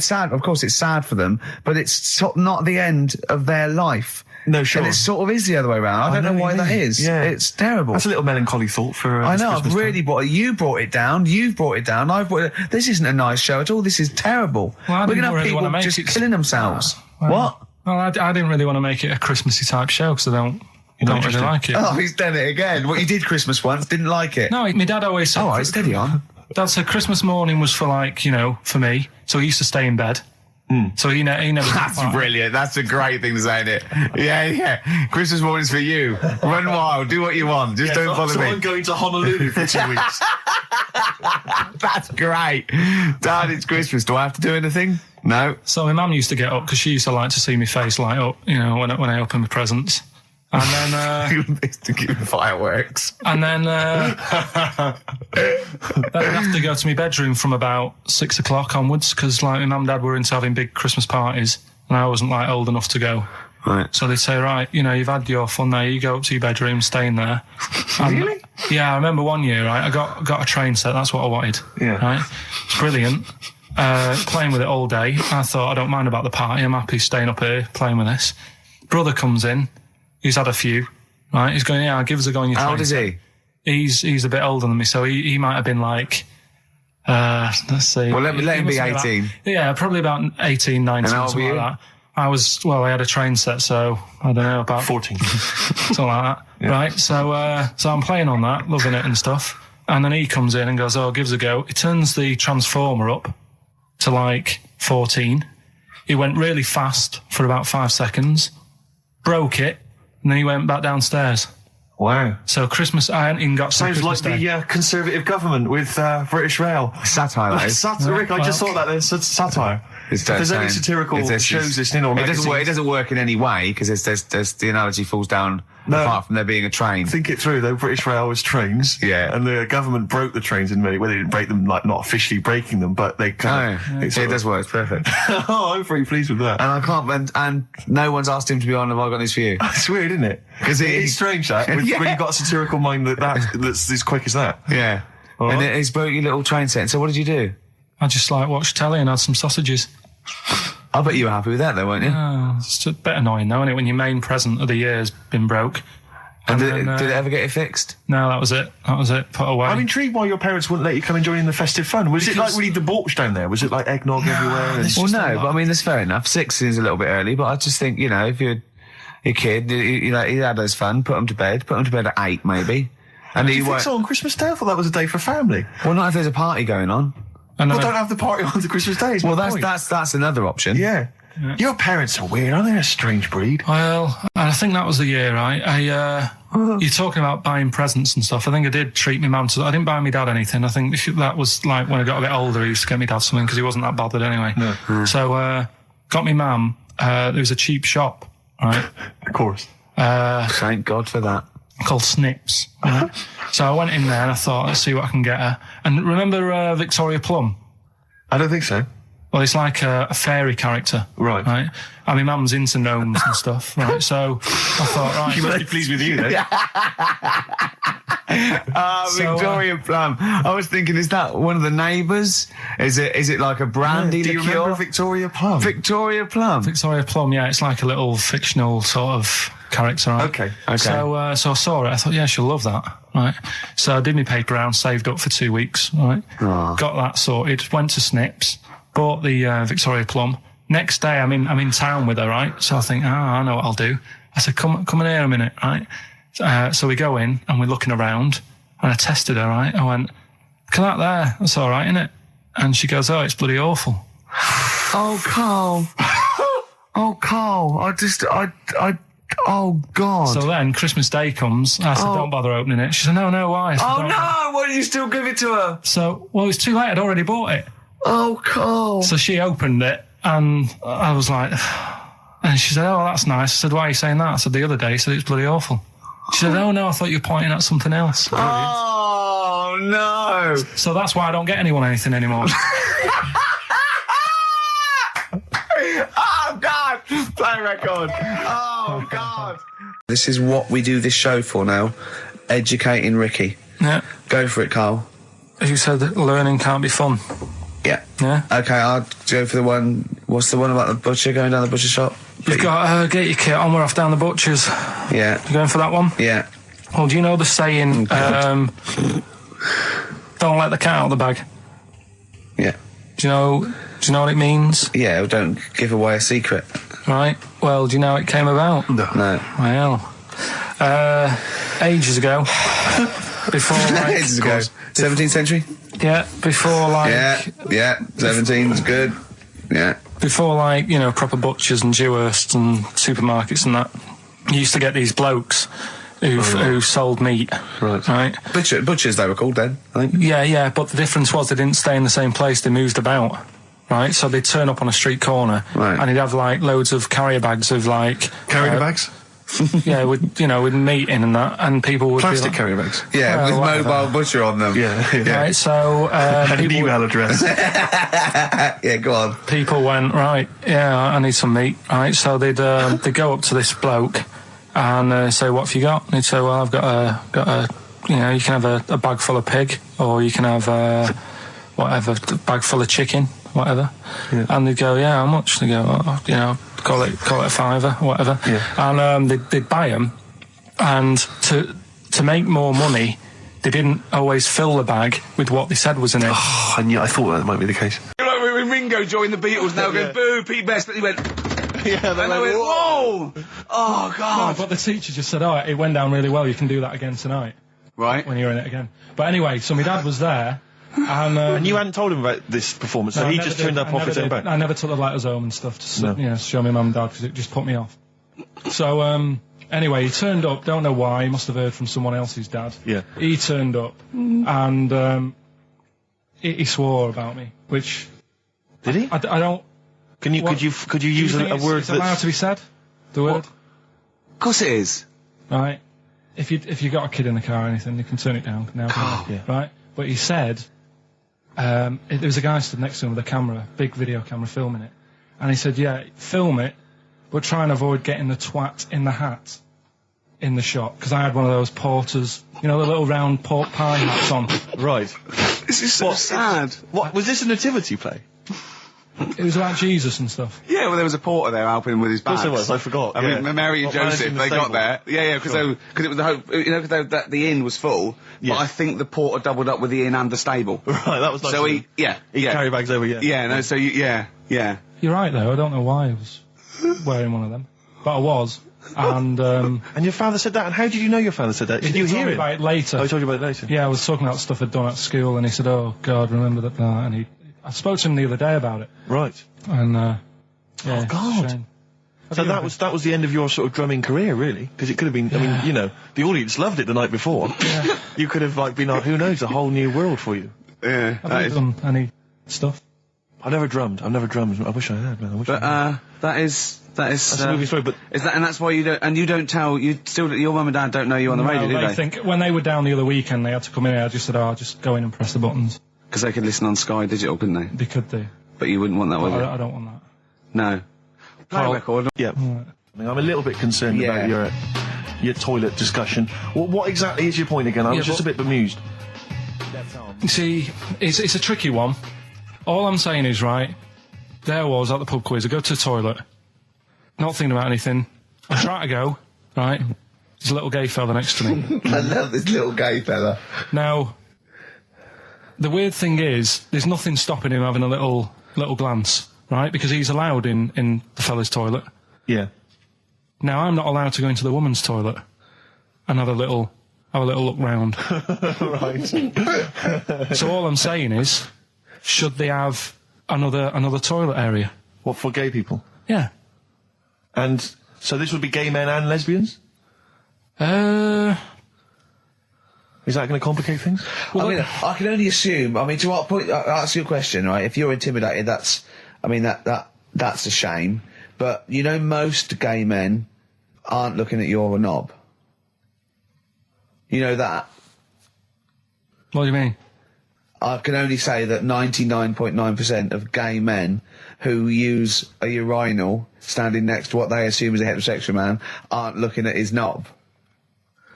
sad. Of course, it's sad for them, but it's sort of not the end of their life. No, sure. And it sort of is the other way around. I don't know why that is. Yeah. It's terrible. That's a little melancholy thought for I know, Christmas I've really brought it. You brought it down. You've brought it down. I've brought it. This isn't a nice show at all. This is terrible. Well, we're going to have people just killing themselves. What? Well, I didn't really want to make it a Christmassy type show because I don't really like it. Oh, he's done it again. What, you did Christmas once, didn't like it? No, my dad always said... Oh, right, steady on. Dad said Christmas morning was for, like, you know, for me. So he used to stay in bed. So he never... That's brilliant. That's a great thing to say, isn't it? Yeah. Christmas morning's for you. Run wild. Do what you want. Just don't bother me. I'm going to Honolulu for 2 weeks. That's great. Dad, it's Christmas. Do I have to do anything? No. So my mum used to get up because she used to like to see my face light up, you know, when I open my presents. And then... to give fireworks. And then... then I'd have to go to my bedroom from about 6 o'clock onwards because, like, my mum and dad were into having big Christmas parties and I wasn't, like, old enough to go. Right. So they'd say, right, you know, you've had your fun there, you go up to your bedroom, stay in there. Really? Yeah, I remember one year, right, I got a train set, that's what I wanted. Yeah. Right? It's brilliant. Playing with it all day. I thought, I don't mind about the party, I'm happy staying up here playing with this. Brother comes in, he's had a few, right, he's going, yeah, I'll give us a go on your train. How old is he? He's a bit older than me, so he might have been like, let's see. Well, let him be 18. Yeah, probably about 18, 19, and how old something were you? like that. I had a train set, so I don't know, about 14. something like that. Yeah. Right, so I'm playing on that, loving it and stuff. And then he comes in and goes, oh, give us a go. He turns the transformer up to like 14. He went really fast for about 5 seconds, broke it, and then he went back downstairs. Wow. So Christmas, I hadn't even got to Sounds Christmas like Day. the Conservative government with British Rail. Satire, that is. Rick, I just thought that there's satire. If there's any satirical shows listening or magazines. It doesn't work in any way because there's the analogy falls down apart from there being a train. Think it through though. British Rail was trains. Yeah. And the government broke the trains in many ways. They didn't break them, like not officially breaking them, but they kind of. It does work. It's perfect. Oh, I'm pretty pleased with that. And I can't. And no one's asked him to be on. Have I got news for you? It's weird, isn't it? Because it is strange that when you've got a satirical mind that's as quick as that. Yeah. All and right. he's broke your little train set. So what did you do? I just like watched telly and had some sausages. I bet you were happy with that though, weren't you? It's a bit annoying though, isn't it, when your main present of the year's been broke. And then, did it ever get it fixed? No, that was it. Put away. I'm intrigued why your parents wouldn't let you come and join in the festive fun. Was it like really debauched down there? Was it like eggnog everywhere? Well, no, but I mean, that's fair enough. 6 is a little bit early, but I just think, you know, if you're a kid, you know, he had his fun, put him to bed at 8 maybe. And Do you think so on Christmas Day? I thought that was a day for family. Well, not if there's a party going on. And Well, don't have the party on the Christmas Day. Well, that's another option. Yeah. Your parents are weird, aren't they? A strange breed. Well, I think that was the year, right? You're talking about buying presents and stuff. I think I did treat my mum to... I didn't buy my dad anything. I think that was like when I got a bit older, he used to get me dad something because he wasn't that bothered anyway. No. So, got me mum, there was a cheap shop, right? Of course. Thank God for that. Called Snips. Right? So I went in there and I thought, let's see what I can get her. And remember Victoria Plum? I don't think so. Well, it's like a fairy character. Right. Right. I mean, mum's into gnomes and stuff, right? So I thought, right. She must be pleased with you, then. Victoria Plum. I was thinking, is that one of the neighbours? Is it like a brandy Do you liqueur? remember Victoria Plum? Victoria Plum. Victoria Plum, yeah, it's like a little fictional sort of character, right? Okay. So I saw it, I thought, yeah, she'll love that, right? So I did my paper round, saved up for 2 weeks, right? Oh. Got that sorted, went to Snips, bought the Victoria Plum. Next day, I'm in town with her, right? So I think, I know what I'll do. I said, come in here a minute, right? So we go in and we're looking around and I tested her, right? I went, look at that there. That's all right, isn't it? And she goes, oh, it's bloody awful. Oh, Carl. Oh, Carl. Oh, God. So then Christmas Day comes. I said, don't bother opening it. She said, no, why? I said, Oh, "Don't." no. Why did you still give it to her? So, well, it's too late. I'd already bought it. Oh, Carl. So she opened it, and I was like, and she said, oh, that's nice. I said, why are you saying that? I said, the other day, she said, it's bloody awful. She said, oh, no, I thought you were pointing at something else. Oh, no. So that's why I don't get anyone anything anymore. Oh, God. Play record. Oh, God. This is what we do this show for now. Educating Ricky. Yeah. Go for it, Carl. You said that learning can't be fun. Yeah. Yeah. Okay, I'll go for the one. What's the one about the butcher going down the butcher shop? You've got get your kit on, we're off down the butcher's. Yeah. You going for that one? Yeah. Well, do you know the saying, don't let the cat out of the bag? Yeah. Do you know what it means? Yeah, don't give away a secret. Right. Well, do you know how it came about? No. Well, ages ago. Before, like... Ages ago. 17th century? Yeah, before, like... Yeah, 17's good. Yeah. Before, like, you know, proper butchers and Dewhursts and supermarkets and that, you used to get these blokes who sold meat. Right. Butchers, they were called then, I think. Yeah, but the difference was they didn't stay in the same place, they moved about. Right, so they'd turn up on a street corner, and he'd have, like, loads of carrier bags of, like... Carrier bags? Yeah, with meat in and that, and people would Plastic be like, carrier bags? Yeah, with whatever. mobile butcher on them. Yeah. Right, so... And an email address. Yeah, go on. People went, right, yeah, I need some meat, right, so they'd go up to this bloke and say, what have you got? And he'd say, well, I've got a you know, you can have a bag full of pig, or you can have whatever, a bag full of chicken, whatever. Yeah. And they'd go, yeah, how much? They go, oh, you know, call it a fiver, whatever. Yeah. And they'd buy them, and to make more money, they didn't always fill the bag with what they said was in it. Oh, I thought that might be the case. Like when Ringo joined the Beatles, now going, boo, Pete Best, but he went... Yeah, And I went, whoa! Oh, God. But the teacher just said, oh, it went down really well, you can do that again tonight, Right. when you're in it again. But anyway, so my dad was there, And you hadn't told him about this performance, so No, I he never just did. turned up I off never his own did. back. I never took the letters home and stuff to No. you know, show my mum and dad, because it just put me off. So, anyway, he turned up, don't know why, he must have heard from someone else's dad. Yeah. He turned up, and he swore about me, which... Did he? I don't... Could you use Do you a think word it's allowed that's... to be said? The word? Of course it is. Right. If you got a kid in the car or anything, you can turn it down now. can't you? Yeah. Right. But he said, there was a guy stood next to him with a camera, big video camera, filming it, and he said, yeah, film it, but try and avoid getting the twat in the hat in the shot, because I had one of those porters, you know, the little round pork pie hats on. Right. This is so sad. What, was this a nativity play? It was about Jesus and stuff. Yeah, well, there was a porter there helping him with his bags. Of course there was, I forgot. I mean, Mary and Joseph, they got there. Yeah, because it was the hope, you know, because the inn was full. Yeah. But I think the porter doubled up with the inn and the stable. Right, that was nice. So of he, him. yeah, He carry bags over, yeah. Yeah, no, so yeah. You're right, though. I don't know why I was wearing one of them, but I was. And And your father said that, and how did you know your father said that? Did you he told hear me it? about it later. Oh, he told you about it later? Yeah, I was talking about stuff I'd done at school, and he said, "Oh God, remember that?" And I spoke to him the other day about it, Right. and yeah, Oh, God. it's a shame. So that was the end of your sort of drumming career, really? Because it could have been, I mean, you know, the audience loved it the night before. Yeah. You could have, like, been, who knows, a whole new world for you. Yeah, Have you done any stuff? I've never drummed. I wish I had, man. But that is That's a movie story, but... is that, and that's why you don't tell, your mum and dad don't know you on the radio, do they they? think when they were down the other weekend, they had to come in here. I just said, "Oh, just go in and press the buttons." Because they could listen on Sky Digital, couldn't they? They could do. But you wouldn't want that, would you? I don't want that. No. Play a record. Yeah. Right. I mean, I'm a little bit concerned Yeah. about your toilet discussion. What exactly is your point again? I was just a bit bemused. You see, it's a tricky one. All I'm saying is, right, there I was at the pub quiz. I go to the toilet, not thinking about anything. I try to go, right, there's a little gay fella next to me. I love this little gay fella. Now, the weird thing is, there's nothing stopping him having a little glance, right, because he's allowed in the fella's toilet. Yeah. Now, I'm not allowed to go into the woman's toilet and have a little have a little look round. Right. So all I'm saying is, should they have another toilet area? What, for gay people? Yeah. And so this would be gay men and lesbians? Is that going to complicate things? I mean, I can only assume. I mean, to what point? I'll ask you a question, right? If you're intimidated, that's a shame. But you know, most gay men aren't looking at your knob. You know that. What do you mean? I can only say that 99.9% of gay men who use a urinal standing next to what they assume is a heterosexual man aren't looking at his knob.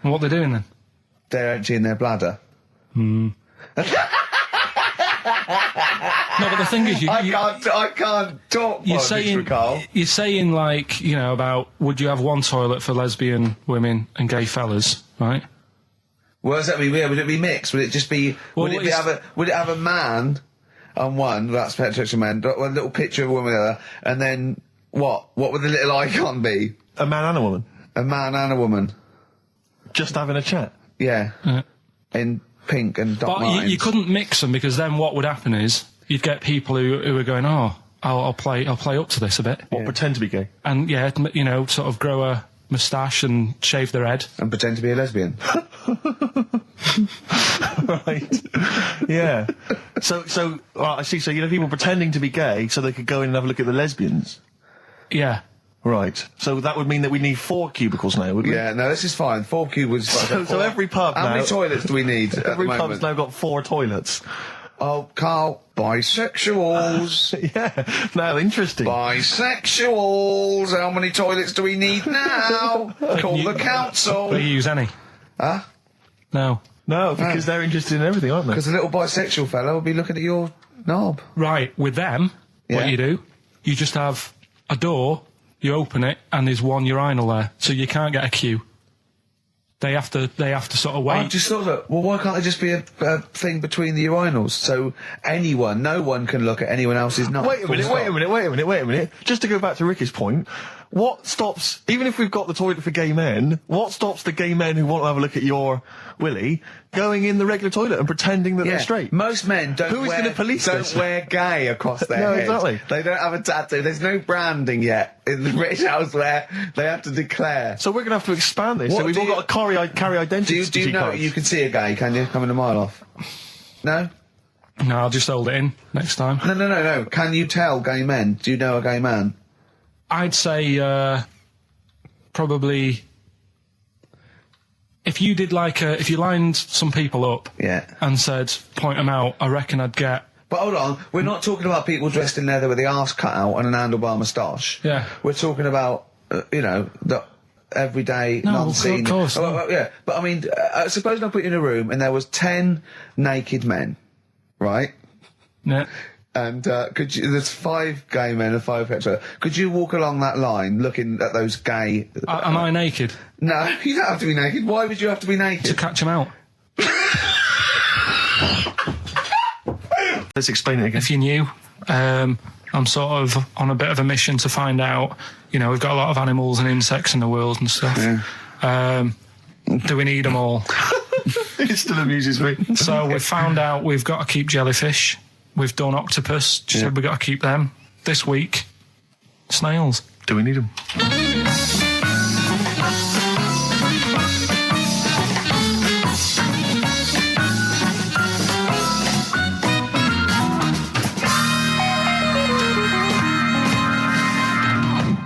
And what they're doing then? They're emptying their bladder. No, but the thing is, I can't talk politics, Carl. you're saying, like, you know, about would you have one toilet for lesbian women and gay fellas, right? What does that mean? Would it be mixed? Would it just be? Well, would it have a man on one? That's heterosexual man. One little picture of a woman on the other, and then what? What would the little icon be? A man and a woman? A man and a woman. Just having a chat? Yeah. In pink and dot But lines. you couldn't mix them, because then what would happen is you'd get people who are going, oh, I'll play up to this a bit. What, pretend to be gay? And yeah, you know, sort of grow a moustache and shave their head. And pretend to be a lesbian. Right. Yeah. So, I see. So, you know, people pretending to be gay so they could go in and have a look at the lesbians. Yeah. Right. So that would mean that we need 4 cubicles now, would we? Yeah, no, this is fine. 4 cubicles. So every pub How now... many toilets do we need at the Every pub's moment? now got 4 toilets. Oh, Carl, bisexuals. Yeah. Now, interesting. Bisexuals. How many toilets do we need now? Call the council. Do you use any? Huh? No. No, because they're interested in everything, aren't they? Because the little bisexual fellow will be looking at your knob. Right, with them, Yeah. what you do, you just have a door, you open it, and there's one urinal there, so you can't get a queue. They have to sort of wait. I just thought that, well, why can't there just be a thing between the urinals so no one can look at anyone else's knob? Wait a minute. Just to go back to Ricky's point, what stops, even if we've got the toilet for gay men, what stops the gay men who want to have a look at your willy going in the regular toilet and pretending that they're straight? Most men don't Who is gonna police this? wear gay across their No, head. exactly. They don't have a tattoo. There's no branding yet in the British house where they have to declare. So we're going to have to expand this. What So we've do all you- got to carry identity Do you know cards. you can see a gay, can you? Coming a mile off. No? No, I'll just hold it in next time. No. Can you tell gay men? Do you know a gay man? I'd say probably if you did if you lined some people up Yeah. and said point them out, I reckon I'd get. But hold on, we're not talking about people dressed in leather with the arse cut out and an handlebar moustache. Yeah. We're talking about, the everyday, No, non-seen... of course, no. well, yeah, but I mean, suppose I put you in a room and there was 10 naked men, right? Yeah. And there's 5 gay men and 5 hetero. Could you walk along that line looking at those gay... Am I naked? No, you don't have to be naked. Why would you have to be naked? To catch them out. Let's explain it again. If you're new, I'm sort of on a bit of a mission to find out, we've got a lot of animals and insects in the world and stuff. Yeah. Do we need them all? It still amuses me. So we've found out we've got to keep jellyfish. We've done octopus. Just said we've got to keep them. This week, snails. Do we need them?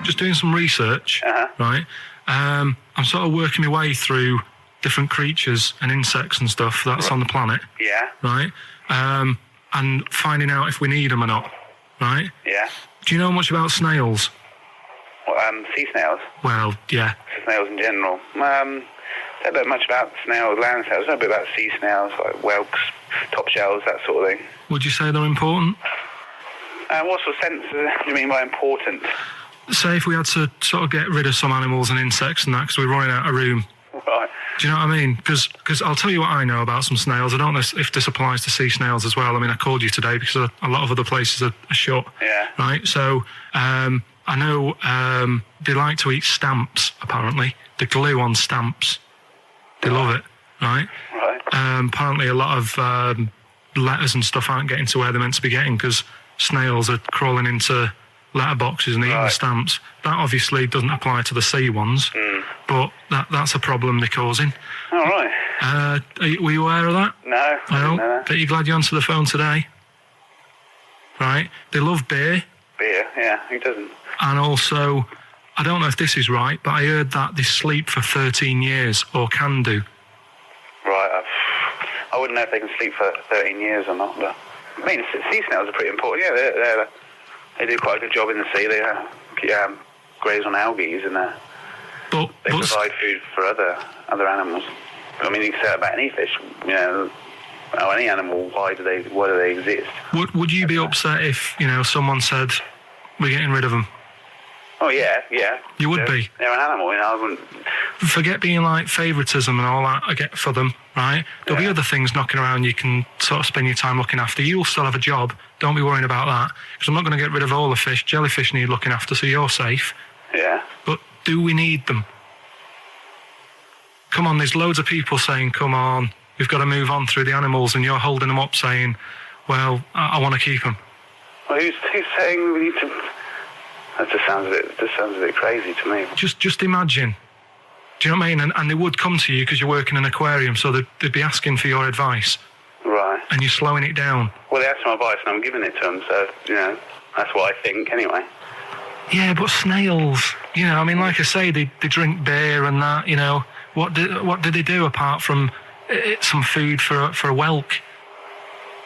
Just doing some research, right? I'm sort of working my way through different creatures and insects and stuff that's on the planet. Yeah. Right? And finding out if we need them or not. Right? Yeah. Do you know much about snails? Well, sea snails. Well, yeah. Snails in general. Don't know much about snails, land snails. I know a bit about sea snails, like whelks, top shells, that sort of thing. Would you say they're important? What sort of sense do you mean by important? Say if we had to sort of get rid of some animals and insects and that because we're running out of room. Right. Do you know what I mean? Because I'll tell you what I know about some snails. I don't know if this applies to sea snails as well. I mean, I called you today because a lot of other places are shut. Yeah. Right? So, I know they like to eat stamps, apparently. The glue on stamps. They love it. right? Right. Apparently a lot of letters and stuff aren't getting to where they're meant to be getting because snails are crawling into letterboxes and eating the stamps. That obviously doesn't apply to the sea ones, but that's a problem they're causing. All right. Were you aware of that? No, I didn't know that. But you're glad you answered the phone today? Right? They love beer. Beer, yeah, who doesn't? And also, I don't know if this is right, but I heard that they sleep for 13 years, or can do. Right, I wouldn't know if they can sleep for 13 years or not, but... I mean, sea snails are pretty important. Yeah, they do quite a good job in the sea. They graze on algae and they provide food for other animals. I mean, you can say that about any fish, you know, or any animal. Why do they exist? Would you be upset if, you know, someone said, we're getting rid of them? Oh, yeah. You would be? They're an animal, you know, I wouldn't... Forget being like favouritism and all that I get for them, right? There'll be other things knocking around you can sort of spend your time looking after. You'll still have a job. Don't be worrying about that. Because I'm not going to get rid of all the fish. Jellyfish need looking after, so you're safe. Yeah. But do we need them? Come on, there's loads of people saying, come on, we've got to move on through the animals, and you're holding them up saying, well, I want to keep them. Well, who's saying we need to... That just sounds a bit crazy to me. Just imagine. Do you know what I mean? And they would come to you because you're working in an aquarium, so they'd be asking for your advice. Right. And you're slowing it down. Well, they asked for my advice and I'm giving it to them, so, you know, that's what I think anyway. Yeah, but snails, you know, I mean, like I say, they drink beer and that, you know. What did they do apart from some food for a whelk?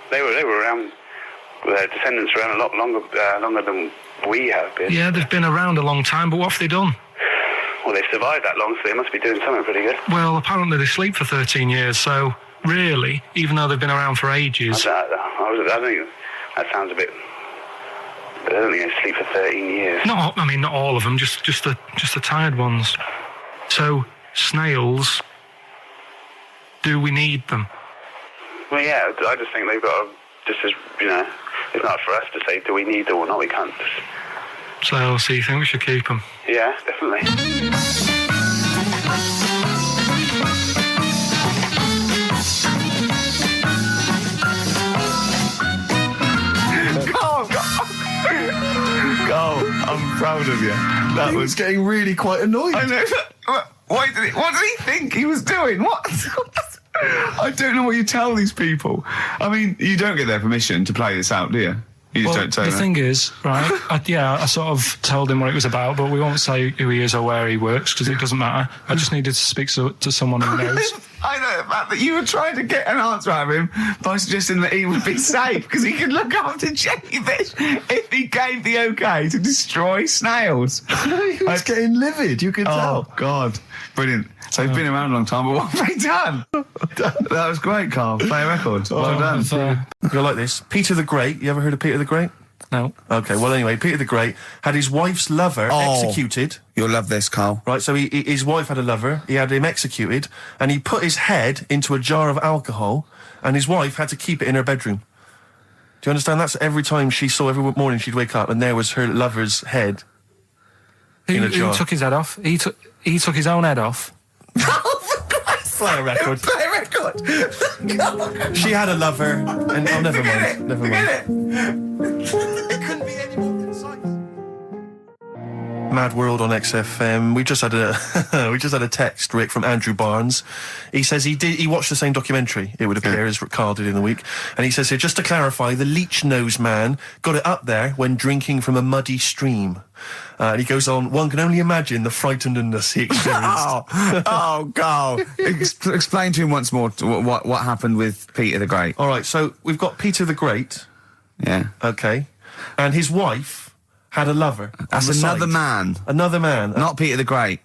They were around, their descendants were around a lot longer than we have been. Yeah, they've been around a long time, but what have they done? Well, they've survived that long, so they must be doing something pretty good. Well, apparently they sleep for 13 years, so really, even though they've been around for ages... I think that sounds a bit... I don't think they sleep for 13 years. Not all of them, just the tired ones. So, snails, do we need them? Well, yeah, I just think they've got to, just as, you know, it's not for us to say, do we need them or not, we can't just... So you think we should keep them? Yeah, definitely. Carl, I'm proud of you. That was getting really quite annoyed. I know. What did he think he was doing? What? I don't know what you tell these people. I mean, you don't get their permission to play this out, do you? You just don't tell the them. thing is, right, I sort of told him what it was about, but we won't say who he is or where he works, because it doesn't matter. I just needed to speak to someone who knows. I know the fact that you were trying to get an answer out of him by suggesting that he would be safe, because he could look after jellyfish if he gave the okay to destroy snails. He was getting livid, you could tell. Oh, God. Brilliant. So he's been around a long time, but what have they done? That was great, Carl. Play a record. Well done. You're like this. Peter the Great, you ever heard of Peter the Great? No. Okay, well anyway, Peter the Great had his wife's lover executed. You'll love this, Carl. Right, so his wife had a lover, he had him executed, and he put his head into a jar of alcohol, and his wife had to keep it in her bedroom. Do you understand? That's every time she saw, every morning she'd wake up, and there was her lover's head in a jar. Who took his head off? He took his own head off. Play a record. Play a record. She had a lover, and never mind. Never mind. It couldn't be any more concise. Mad World on XFM. We just had a text, Rick, from Andrew Barnes. He says he watched the same documentary, it would appear, as Carl did in the week. And he says here, just to clarify, the leech-nosed man got it up there when drinking from a muddy stream. And he goes on, one can only imagine the frightenedness he experienced. Oh, Carl. Explain to him once more what happened with Peter the Great. All right, so we've got Peter the Great. Yeah. Okay. And his wife had a lover. That's another man. Another man. Not Peter the Great.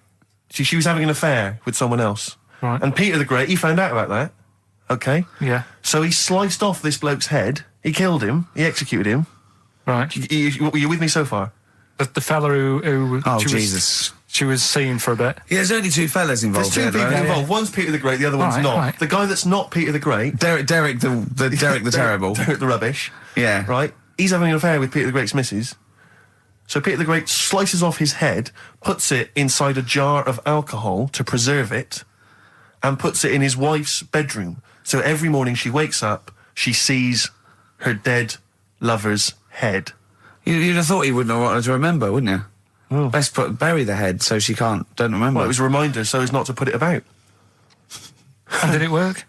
She was having an affair with someone else. Right. And Peter the Great, he found out about that. Okay. Yeah. So he sliced off this bloke's head. He killed him. He executed him. Right. You with me so far? The fella who she was seeing for a bit. Yeah, there's only two fellas involved. There's two people right? involved. One's Peter the Great, the other one's not. Right. The guy that's not Peter the Great, Derek the terrible. Derek the rubbish. Yeah. Right. He's having an affair with Peter the Great's missus. So Peter the Great slices off his head, puts it inside a jar of alcohol to preserve it, and puts it in his wife's bedroom. So every morning she wakes up, she sees her dead lover's head. You'd have thought he wouldn't have wanted to remember, wouldn't you? Oh. Best bury the head so she don't remember. Well, it was a reminder so as not to put it about. And did it work?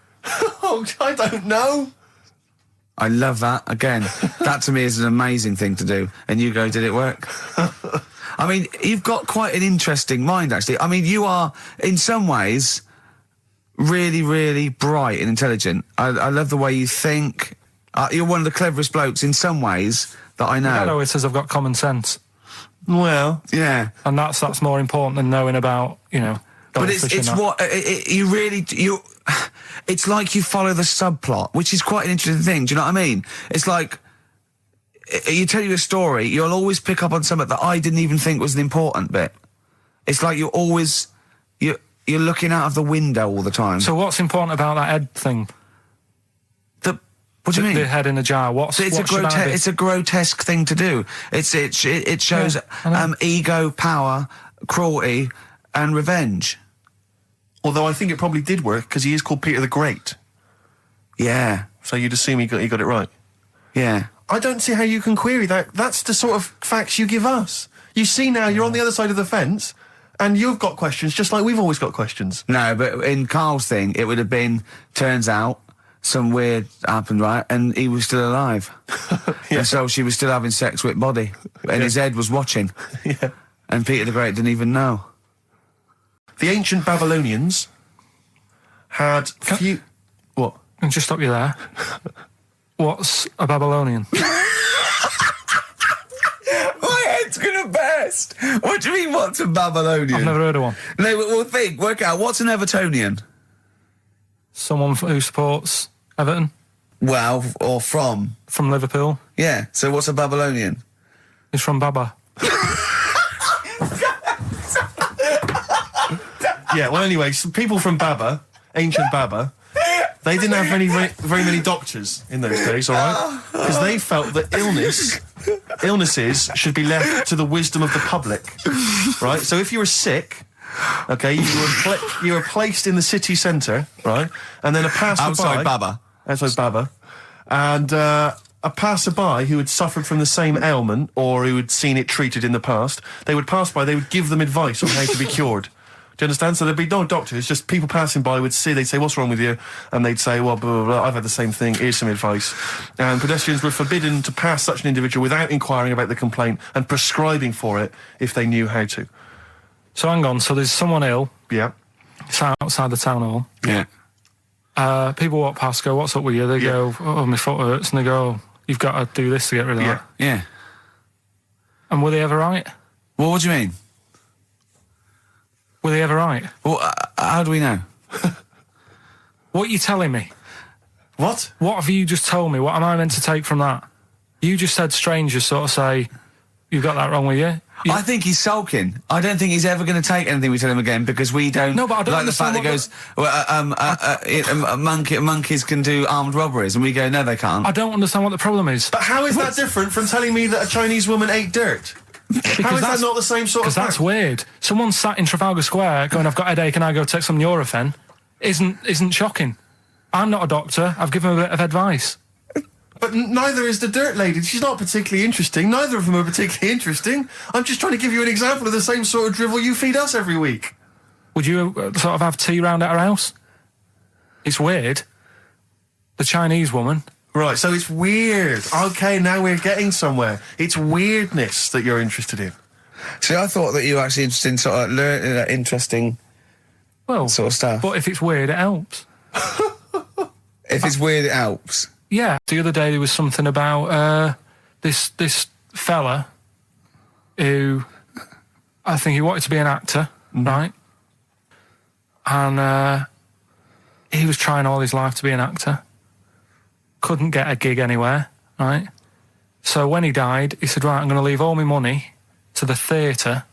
Oh, I don't know. I love that. Again, that to me is an amazing thing to do. And you go, did it work? I mean, you've got quite an interesting mind, actually. I mean, you are, in some ways, really, really bright and intelligent. I love the way you think. You're one of the cleverest blokes in some ways that I know. I know it says I've got common sense. Well, yeah. And that's more important than knowing about, But it's what it's like you follow the subplot, which is quite an interesting thing. Do you know what I mean? It's like you tell you a story, you'll always pick up on something that I didn't even think was an important bit. It's like you're looking out of the window all the time. So what's important about that head thing? What do you mean? The head in the jar. It's a grotesque thing to do. It shows ego, power, cruelty, and revenge. although I think it probably did work because he is called Peter the Great. Yeah. So you'd assume he got it right. Yeah. I don't see how you can query that. That's the sort of facts you give us. You see now, you're on the other side of the fence, and you've got questions just like we've always got questions. No, but in Carl's thing, it would have been, turns out, some weird happened, right? And he was still alive. Yeah. And so she was still having sex with body. And his head was watching. Yeah. And Peter the Great didn't even know. The ancient Babylonians had few... What? Can I just stop you there? What's a Babylonian? My head's gonna burst. What do you mean, what's a Babylonian? I've never heard of one. No, but we'll work out, what's an Evertonian? Someone who supports Everton Well, or from. from Liverpool. Yeah, so what's a Babylonian? He's from Baba. Yeah, well, anyway, some people from Baba, ancient Baba, they didn't have very many doctors in those days, all right? Because they felt that illnesses should be left to the wisdom of the public, right? So if you were sick, okay, you were placed in the city centre, right? And then a passerby... Outside Baba. Outside Baba. And a passerby who had suffered from the same ailment or who had seen it treated in the past, they would pass by, they would give them advice on how to be cured. Do you understand? So there'd be no doctors, just people passing by would see, they'd say, what's wrong with you? And they'd say, well, blah, blah, blah, I've had the same thing, here's some advice. And pedestrians were forbidden to pass such an individual without inquiring about the complaint and prescribing for it if they knew how to. So hang on, so there's someone ill. Yeah. It's outside the town hall. Yeah. People walk past, go, what's up with you? They go, oh, my foot hurts. And they go, oh, you've got to do this to get rid of that. Yeah. And were they ever right? Well, what do you mean? Were they ever right? Well, how do we know? What are you telling me? What? What have you just told me? What am I meant to take from that? You just said strangers sort of say, you've got that wrong with you. I think he's sulking. I don't think he's ever going to take anything we tell him again because we don't. No, but I don't like the fact that he goes, monkeys can do armed robberies, and we go, no, they can't. I don't understand what the problem is. But how is that different from telling me that a Chinese woman ate dirt? How is that not the same sort of Because that's fact? weird. Someone sat in Trafalgar Square going, I've got a headache and I go take some Nurofen, isn't shocking. I'm not a doctor. I've given him a bit of advice. But neither is the dirt lady. She's not particularly interesting. Neither of them are particularly interesting. I'm just trying to give you an example of the same sort of drivel you feed us every week. Would you sort of have tea round at her house? It's weird. The Chinese woman. Right, so it's weird. Okay, now we're getting somewhere. It's weirdness that you're interested in. See, I thought that you were actually interested in sort of interesting sort of stuff. But if it's weird, it helps. If it's weird, it helps. Yeah. The other day there was something about this fella who I think he wanted to be an actor, right? And he was trying all his life to be an actor. Couldn't get a gig anywhere, right? So when he died, he said, right, I'm going to leave all my money to the theatre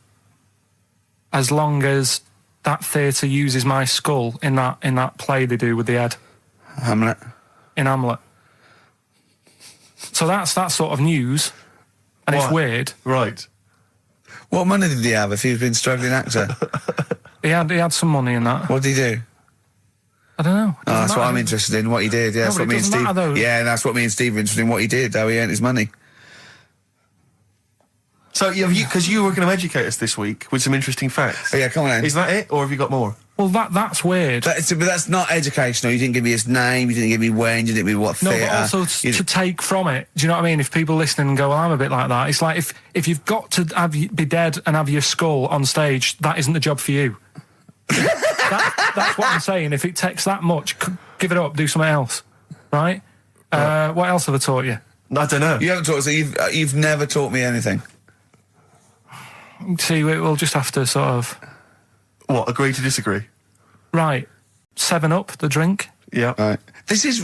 as long as that theatre uses my skull in that play they do with the head. Hamlet. In Hamlet. So that's that sort of news, and it's weird. Right. What money did he have if he'd been a struggling actor? He had some money in that. What did he do? I don't know. Oh, that's what I'm interested in, what he did. Yeah, that's what me and Steve... Yeah, that's what me and Steve are interested in, what he did, how he earned his money. So, because you were going to educate us this week with some interesting facts. Oh, yeah, come on then. Is that it, or have you got more? Well, that's weird. But that's not educational. You didn't give me his name, you didn't give me when, you didn't give me what theatre. No, but also to take from it. Do you know what I mean? If people listening and go, well, I'm a bit like that, it's like if you've got to be dead and have your skull on stage, that isn't the job for you. That's what I'm saying. If it takes that much, give it up, do something else. Right? What else have I taught you? I don't know. You haven't taught us, you've never taught me anything. See, we'll just have to sort of... What, agree to disagree? Right. 7-Up, the drink. Yeah. Right.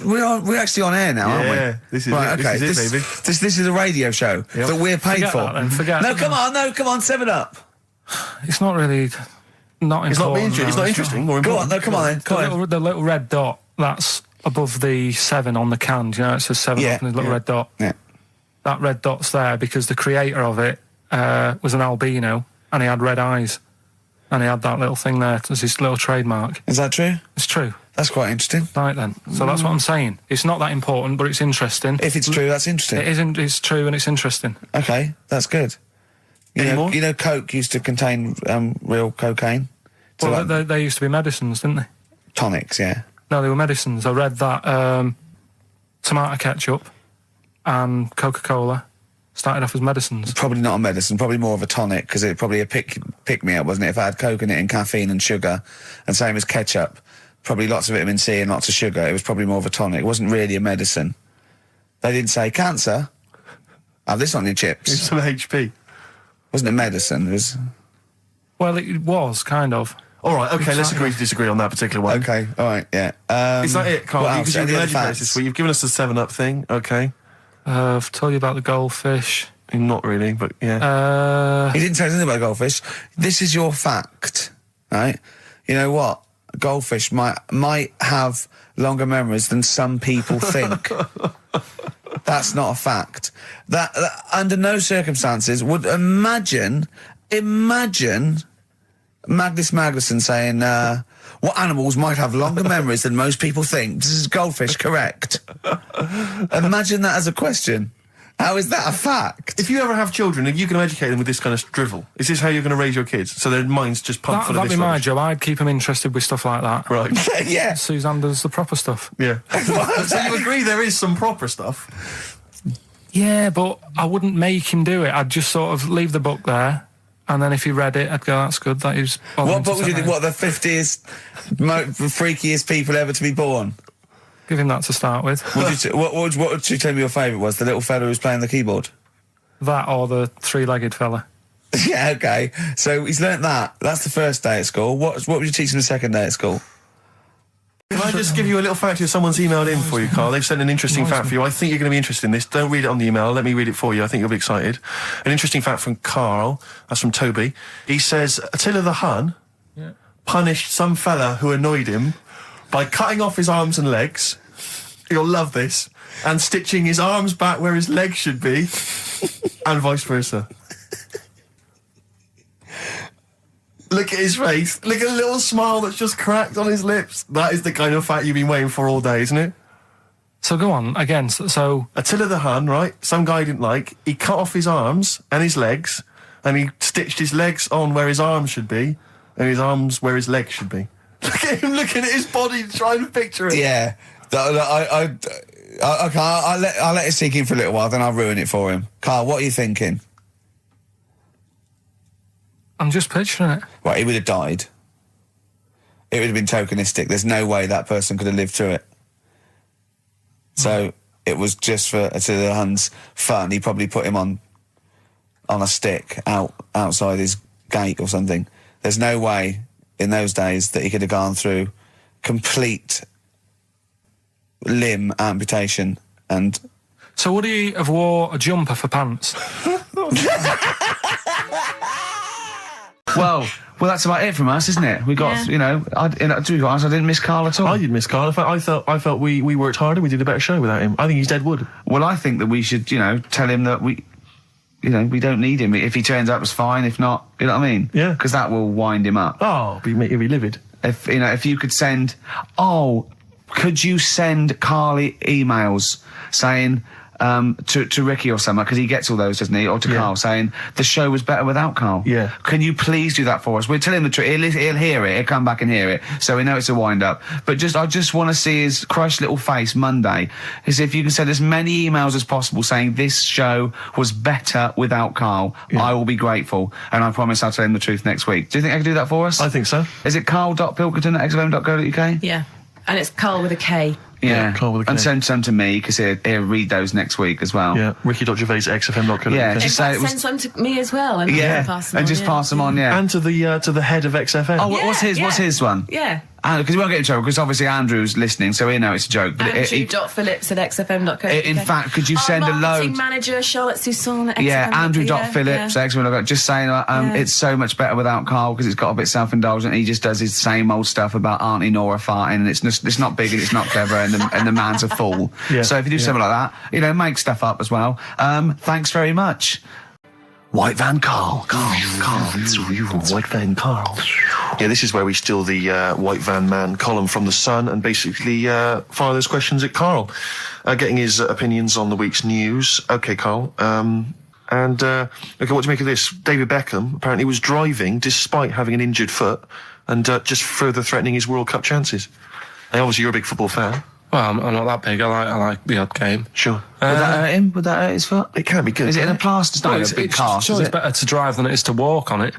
We're actually on air now, aren't we? Yeah, this is right, it. Okay. This is it, baby. This is a radio show that we're paid Forget for. That, then. Forget. No, come on, 7-Up. It's not really... Not important. It's not interesting or important. Go on, come on then. The little red dot, that's above the 7 on the can. Do you know, it says 7-Up and the little red dot. Yeah. That red dot's there because the creator of it was an albino and he had red eyes. And he had that little thing there as his little trademark. Is that true? It's true. That's quite interesting. Right then. So that's what I'm saying. It's not that important, but it's interesting. If it's true, that's interesting. It isn't. It's true and it's interesting. Okay, that's good. You know, Coke used to contain real cocaine. Well, they used to be medicines, didn't they? Tonics, yeah. No, they were medicines. I read that tomato ketchup and Coca-Cola started off as medicines. Probably not a medicine, probably more of a tonic, because it probably a pick-me-up, wasn't it? If I had Coke in it and caffeine and sugar, and same as ketchup, probably lots of vitamin C and lots of sugar, it was probably more of a tonic. It wasn't really a medicine. They didn't say, cancer, have this on your chips. It's some HP. Wasn't a medicine, it was... Well, it was, kind of. All right, okay, let's agree to disagree on that particular one. Okay, all right, yeah. Is that it, Carl? Because you've been educated this week. You've given us the 7-Up thing, okay. I've told you about the goldfish. Not really, but yeah. He didn't tell us anything about goldfish. This is your fact, right? You know what? Goldfish might have longer memories than some people think. That's not a fact. That under no circumstances would imagine Magnus Magnuson saying, what animals might have longer memories than most people think? This is goldfish correct. Imagine that as a question. How is that a fact? If you ever have children, if you can educate them with this kind of drivel, is this how you're going to raise your kids? So their minds just pumped full of this That'd be my rubbish? job. I'd keep them interested with stuff like that. Right. Yeah. Suzanne does the proper stuff. Yeah. So you agree there is some proper stuff? Yeah, but I wouldn't make him do it. I'd just sort of leave the book there. And then if he read it, I'd go, that's good. That is. What book would you think? What, the 50th freakiest people ever to be born? Give him that to start with. What would you tell me your favourite was? The little fella who was playing the keyboard? That or the three-legged fella. Yeah, okay. So he's learnt that. That's the first day at school. What would you teach him the second day at school? Can I just give you a little fact here? Someone's emailed in for you, Carl. They've sent an interesting fact for you. I think you're going to be interested in this. Don't read it on the email. Let me read it for you. I think you'll be excited. An interesting fact from Carl. That's from Toby. He says, Attila the Hun punished some fella who annoyed him by cutting off his arms and legs. You'll love this. And stitching his arms back where his legs should be. And vice versa. Look at his face. Look at the little smile that's just cracked on his lips. That is the kind of fact you've been waiting for all day, isn't it? So go on, again, so... Attila the Hun, right? Some guy didn't like. He cut off his arms and his legs, and he stitched his legs on where his arms should be, and his arms where his legs should be. Look at him looking at his body, trying to picture it. Yeah. I'll let it sink in for a little while, then I'll ruin it for him. Carl, what are you thinking? I'm just picturing it. Right, he would have died. It would have been tokenistic. There's no way that person could have lived through it. So it was just for Attila the Hun's fun. He probably put him on a stick outside his gate or something. There's no way in those days that he could have gone through complete limb amputation and... So would he have wore a jumper for pants? Well, that's about it from us, isn't it? We got, to be honest, I didn't miss Carl at all. I didn't miss Carl. In fact, I felt we worked harder. We did a better show without him. I think he's dead wood. Well, I think that we should, tell him that we don't need him. If he turns up, it's fine. If not, you know what I mean? Yeah. Because that will wind him up. Oh, he'll be livid. if you could send, could you send Carly emails saying, to Ricky or something, because he gets all those, doesn't he? Or to Carl, saying the show was better without Carl. Yeah. Can you please do that for us? We'll tell him the truth. He'll hear it. He'll come back and hear it. So we know it's a wind-up. But I just want to see his crushed little face Monday. Is if you can send as many emails as possible saying this show was better without Carl, I will be grateful. And I promise I'll tell him the truth next week. Do you think I can do that for us? I think so. Is it carl.pilkington@xfm.co.uk? Yeah. And it's Carl with a K. Yeah, Carl with a K. and send some to me, because he'll read those next week as well. Yeah, ricky.gervais@xfm.co.uk. Yeah, In just say fact, it was... send some to me as well. And pass them and on, just pass them on, yeah. And to the head of XFM. Oh, what's his one? Yeah. Because he won't get in trouble, because obviously Andrew's listening, so he'll know it's a joke. But Andrew.phillips@xfm.co.uk. in fact, could you send a marketing load... manager, Charlotte Susan at Yeah, XFM. Andrew.phillips, just saying, it's so much better without Carl, because it's got a bit self-indulgent. He just does his same old stuff about Auntie Nora farting, and it's not big and it's not clever, and the man's a fool. Yeah. So if you do something like that, make stuff up as well. Thanks very much. White Van Carl. White Van Carl. Yeah, this is where we steal the White Van Man column from The Sun and basically fire those questions at Carl, getting his opinions on the week's news. Okay, Carl. What do you make of this? David Beckham apparently was driving despite having an injured foot and just further threatening his World Cup chances. Now, obviously, you're a big football fan. Well, I'm not that big. I like the odd game. Sure. Would that hurt him? Would that hurt his foot? It can be good. Is it in a plaster? It's not Well, a big cast, sure, is it's it? better to drive than it is to walk on it.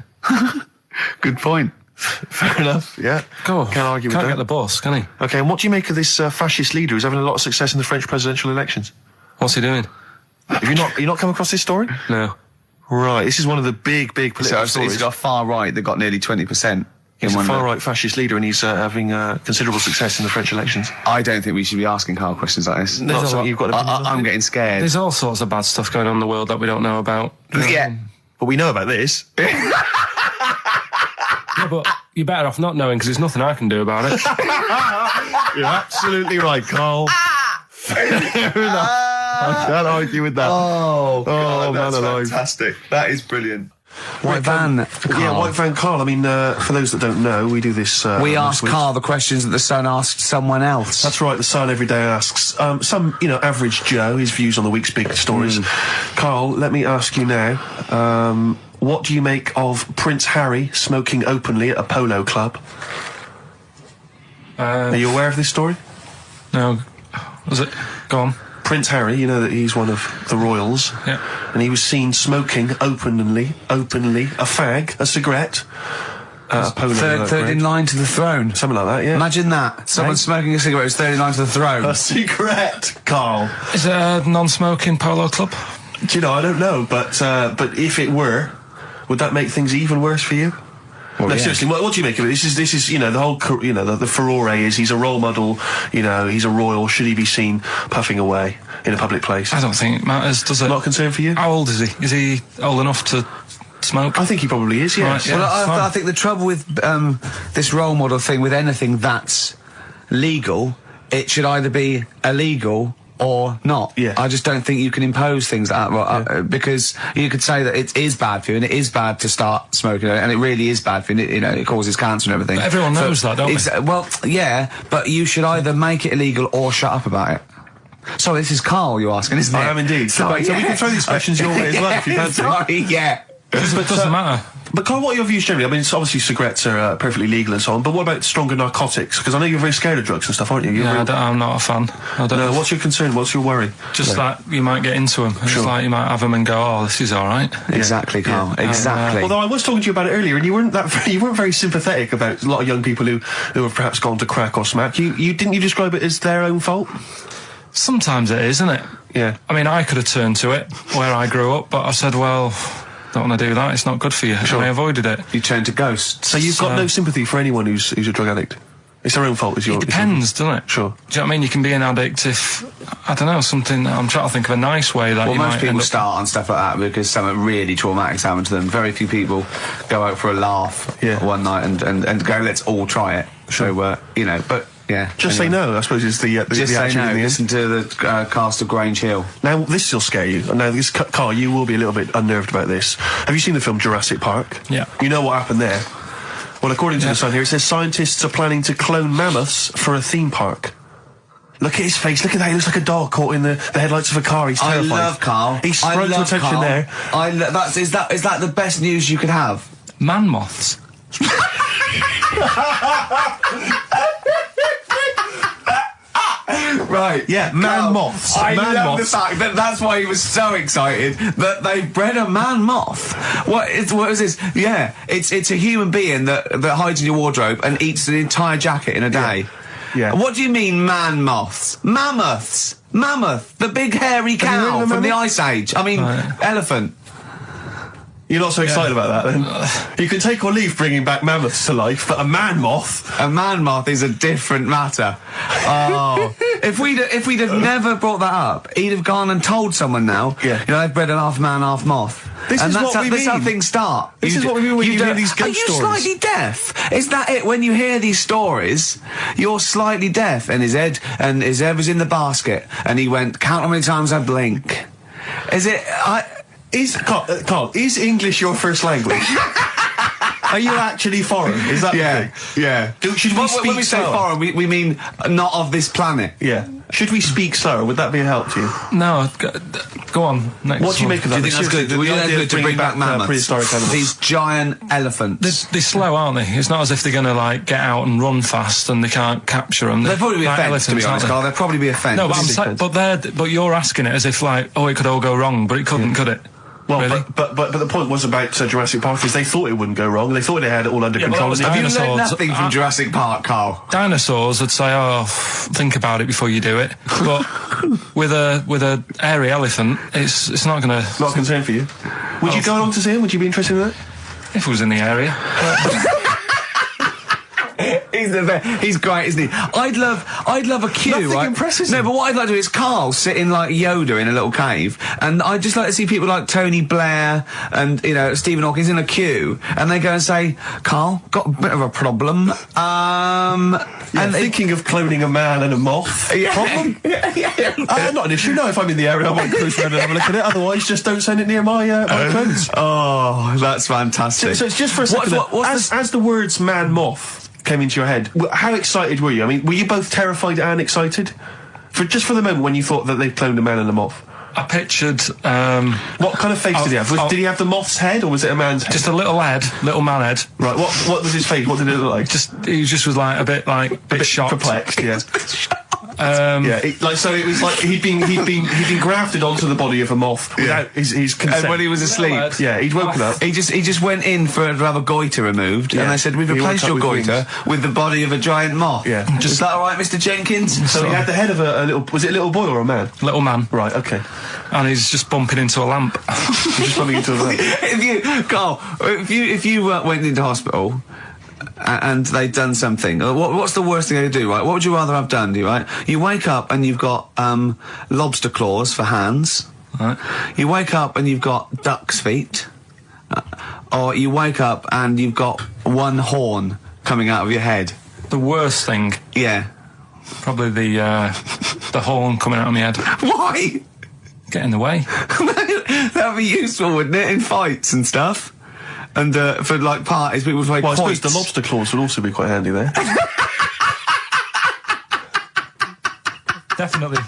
Good point. Fair enough, yeah. Go. Can't argue with Can't that. get the bus, can he? Okay, and what do you make of this fascist leader who's having a lot of success in the French presidential elections? What's he doing? Have you not come across this story? No. Right, this is one of the big political stories. He's got a far right that got nearly 20%. He's a far-right fascist leader, and he's having considerable success in the French elections. I don't think we should be asking Carl questions like this. Not something you've got to... I'm getting scared. There's all sorts of bad stuff going on in the world that we don't know about. Yeah. But we know about this. Yeah, but you're better off not knowing, because there's nothing I can do about it. You're absolutely right, Carl. Fair enough. I can't argue with that. Oh, God, man that's alive. fantastic. That is brilliant. White Van Yeah, White Van Carl. I mean, for those that don't know, we do this... we this ask week. Carl the questions that the Sun asked someone else. That's right, the Sun every day asks some, average Joe, his views on the week's big stories. Carl, let me ask you now, what do you make of Prince Harry smoking openly at a polo club? Are you aware of this story? No. Was it? Go on. Prince Harry, you know that he's one of the royals. Yeah. And he was seen smoking openly, a fag, a cigarette, a polo. Third in line to the throne. Something like that, yeah. Imagine that. Someone smoking a cigarette who's third in line to the throne. A cigarette, Carl. Is it a non-smoking polo club? Do you know, I don't know, but if it were, would that make things even worse for you? Well, No, yeah. seriously, what do you make of it? This is, the whole, the furore is he's a role model, he's a royal, should he be seen puffing away in a public place? I don't think it matters, does it? Not a concern for you? How old is he? Is he old enough to smoke? I think he probably is, yes. Right, yeah. Well, fine. I think the trouble with this role model thing, with anything that's legal, it should either be illegal or not. Yeah. I just don't think you can impose things like that, because you could say that it is bad for you, and it is bad to start smoking, and it really is bad for you, it causes cancer and everything. But everyone knows that, don't they? Well, yeah, but you should either make it illegal or shut up about it. So this is Carl you're asking, isn't it? I am indeed. Sorry, So we can throw these questions your way as well, if you fancy. Sorry, yeah. It doesn't matter. But Carl, what are your views generally? I mean, it's obviously cigarettes are perfectly legal and so on, but what about stronger narcotics? Because I know you're very scared of drugs and stuff, aren't you? You're Yeah, very- I'm not a fan. I don't No, what's your concern? What's your worry? Just like you might get into them. It's Sure. like you might have them and go, oh, this is all right. Exactly, Carl. Exactly. Although I was talking to you about it earlier, and you weren't very sympathetic about a lot of young people who have perhaps gone to crack or smack. You didn't you describe it as their own fault? Sometimes it is, isn't it? Yeah. I mean, I could have turned to it where I grew up, but I said, well, don't want to do that. It's not good for you. Sure. And I avoided it. You turn to ghosts. So you've got So- no sympathy for anyone who's a drug addict. It's their own fault. It depends, doesn't it? Sure. Do you know what I mean? You can be an addict if, I don't know, something, I'm trying to think of a nice way that Well, you most might people end up... start on stuff like that because something really traumatic's happened to them. Very few people go out for a laugh one night and go, let's all try it. Sure. So, but, yeah. Just say no, I suppose, is the Just say action no. in the end. Listen to the cast of Grange Hill. Now, this will scare you. Now, Carl, you will be a little bit unnerved about this. Have you seen the film Jurassic Park? Yeah. You know what happened there? Well, according to the Sun here, it says scientists are planning to clone mammoths for a theme park. Look at his face. Look at that. He looks like a dog caught in the headlights of a car. He's terrified. I love Carl. He's sprung to attention Carl. there. Is that the best news you could have? Man moths. Right. Yeah, Carl, moths. I Man love moths. the fact that that's why he was so excited that they bred a man moth. What is this? Yeah, it's a human being that hides in your wardrobe and eats an entire jacket in a day. Yeah. What do you mean, man moths? Mammoths. Mammoth, the big hairy you heard cow of a from the mammoth? Ice Age. I mean, elephant. You're not so excited about that, then? You can take or leave bringing back mammoths to life, but a man moth... A man moth is a different matter. Oh, if we'd have never brought that up, he'd have gone and told someone now. Yeah. You know, I've bred an half man, half moth. This is what we This is how mean. things start. This is what we mean when you hear these ghost Are you stories. slightly deaf? Is that it? When you hear these stories, you're slightly deaf. And his head was in the basket, and he went, "Count how many times I blink." Is it? Carl, is English your first language? Are you actually foreign? Is that the thing? Yeah. Should we speak when we say slower? foreign, we mean not of this planet. Yeah. Should we speak slower? Would that be a help to you? No, go on. Next What do you one. make of Do that? you think that's Seriously, good? Would you think that's good to bring back mammoths? prehistoric animals. These giant elephants. They're slow, aren't they? It's not as if they're going to, like, get out and run fast and they can't capture them. They'd probably be a fence, to be honest, Carl. They'd probably be a fence. No, but you're asking it as if, like, oh, it could all go wrong, but it couldn't, could it? Well, Really? but the point was about Jurassic Park is they thought it wouldn't go wrong. They thought they had it all under Yeah, but control. that was and they Have you didn't. learned Dinosaurs. nothing from Jurassic Park, Carl? Dinosaurs would say, oh, think about it before you do it. But with a hairy elephant, it's not going to... Not a concern for you. Would you go along to see him? Would you be interested in that? If it was in the area. He's great, isn't he? I'd love a queue, Nothing right? impresses No, him. but what I'd like to do is Carl sitting like Yoda in a little cave, and I'd just like to see people like Tony Blair and, you know, Stephen Hawkins in a queue, and they go and say, "Carl, got a bit of a problem." And thinking of cloning a man and a moth. Problem? Not an issue. No, if I'm in the area, I might cruise around and have a look at it. Otherwise, just don't send it near my clothes. Oh, that's fantastic. So it's just for a second. As the words "man moth" came into your head, how excited were you? I mean, were you both terrified and excited? For the moment when you thought that they cloned a man and a moth. I pictured... What kind of face did he have? Did he have the moth's head or was it a man's head? just a little man head. Right, what was his face? What did it look like? He just was like a bit shocked. Perplexed, yeah. So it was like he'd been grafted onto the body of a moth without his consent. And when he was asleep, lad. Yeah, he'd woken up. he just went in to have a goiter removed, and they said, "We've He replaced woke your up with goiter with the body of a giant moth." Yeah. Is that all right, Mr. Jenkins? So he had the head of a little. Was it a little boy or a man? Little man. Right. Okay. And he's just bumping into a lamp. Just bumping into a lamp. If you went into hospital and they'd done something, what's the worst thing they do, right? What would you rather have done, right? You wake up and you've got lobster claws for hands. Right. You wake up and you've got duck's feet. Or you wake up and you've got one horn coming out of your head. The worst thing, Yeah. probably the horn coming out of my head. Why? Get in the way. That'd be useful, wouldn't it, in fights and stuff? And for like parties, people would play Well, I suppose quoits. the lobster claws would also be quite handy there. Definitely.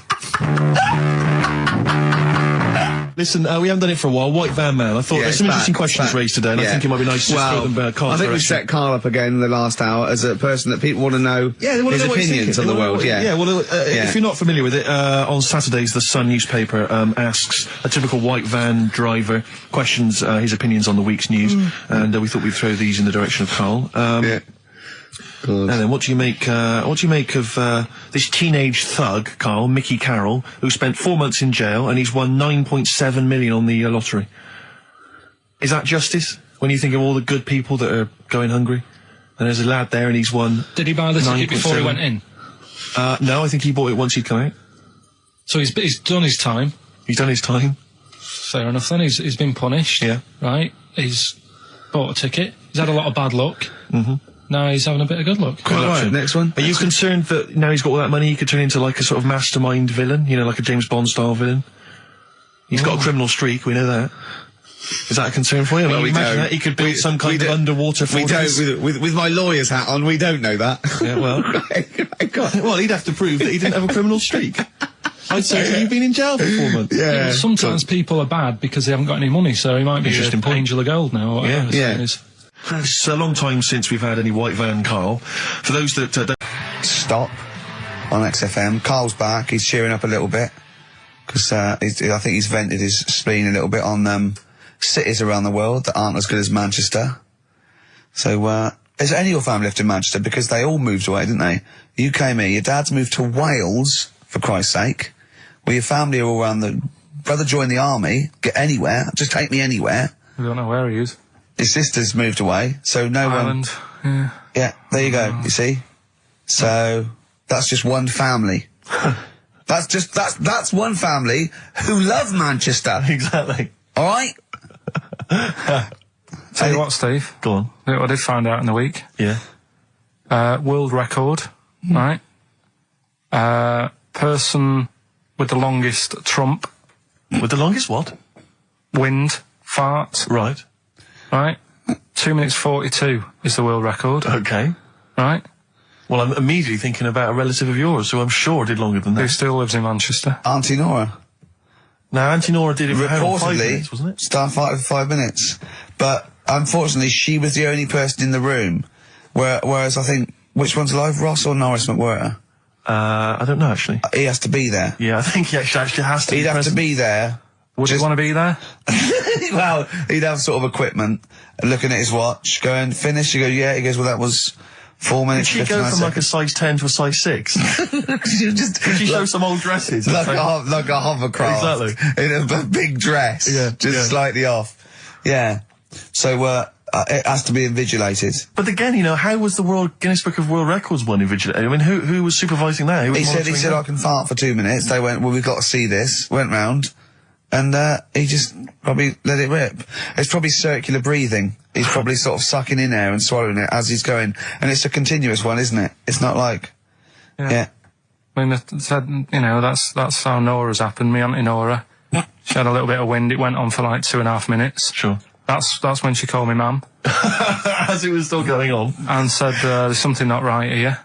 Listen, we haven't done it for a while. White Van Man. I thought there's some interesting questions raised today, and I think it might be nice to just throw them Carl's I think we direction. set Carl up again in the last hour as a person that people want to know Yeah, they want to his know what he's opinions on thinking. the world. Well, Yeah. if you're not familiar with it, on Saturdays, the Sun newspaper asks a typical white van driver questions his opinions on the week's news, and we thought we'd throw these in the direction of Carl. Yeah. And then, what do you make of this teenage thug, Carl, Mickey Carroll, who spent 4 months in jail and he's won 9.7 million on the lottery? Is that justice? When you think of all the good people that are going hungry, and there's a lad there and he's won. Did he buy the ticket before he 9.7? went in? No, I think he bought it once he'd come out. So he's done his time. He's done his time. Fair enough then. He's been punished. Yeah. Right. He's bought a ticket. He's had a lot of bad luck. Mm-hmm. Now he's having a bit of good luck. Quite right. Next one. Are you concerned that now he's got all that money, he could turn into like a sort of mastermind villain? You know, like a James Bond style villain? He's got a criminal streak, we know that. Is that a concern for you? Well, I mean, we imagine don't. that he could build some kind of underwater We fortress. don't, with my lawyer's hat on, we don't know that. Yeah, well. Well, he'd have to prove that he didn't have a criminal streak. I'd say you've been in jail for 4 months. Yeah, well, sometimes people are bad because they haven't got any money, so he might be Interesting an point. angel of gold now. Or whatever his name is. It's a long time since we've had any white van, Carl. For those that don't... Stop on XFM. Carl's back. He's cheering up a little bit because I think he's vented his spleen a little bit on cities around the world that aren't as good as Manchester. So, is any of your family left in Manchester? Because they all moved away, didn't they? You came here. Your dad's moved to Wales, for Christ's sake. Well, your family are all around the... Brother joined the army. Get anywhere. Just take me anywhere. We don't know where he is. His sister's moved away, so no Ireland. one... Yeah, there you go, you see? So, that's just one family. That's one family who love Manchester. Exactly. Alright? Tell you what, Steve. Go on. Look what I did find out in the week. Yeah. World record, right? Person with the longest trump, With the longest what? wind, fart, Right. right? 2 minutes 42 is the world record, Okay. right? Well, I'm immediately thinking about a relative of yours who I'm sure did longer than Who that. still lives in Manchester. Auntie Nora. Now, Auntie Nora did it for how long? 5 Reportedly, minutes, wasn't it? Starfighter for 5 minutes. But, unfortunately, she was the only person in the room. Whereas I think, which one's alive, Ross or Norris McWhirter? I don't know, actually. He has to be there. Yeah, I think he actually has to He'd be have to present. be there. Would you want to be there? Well, he'd have sort of equipment, looking at his watch, going, finish, you go, yeah, he goes, well, that was 4 minutes, Did she go 59 from like a seconds. size 10 to a size 6? She just, Did she show some old dresses? like a hovercraft. Exactly. In a big dress. Yeah, Just yeah. slightly off. Yeah. So, it has to be invigilated. But again, you know, how was the Guinness Book of World Records one invigilated? I mean, who was supervising that? Who was He monitoring said, that? I can fart for 2 minutes. They went, well, we've got to see this. Went round. And, he just probably let it rip. It's probably circular breathing. He's probably sort of sucking in air and swallowing it as he's going. And it's a continuous one, isn't it? It's not like, yeah. I mean, I said, you know, that's how Nora's happened. Me Auntie Nora. She had a little bit of wind. It went on for like 2.5 minutes. Sure. That's when she called me mum As it was still going on. and said, there's something not right here.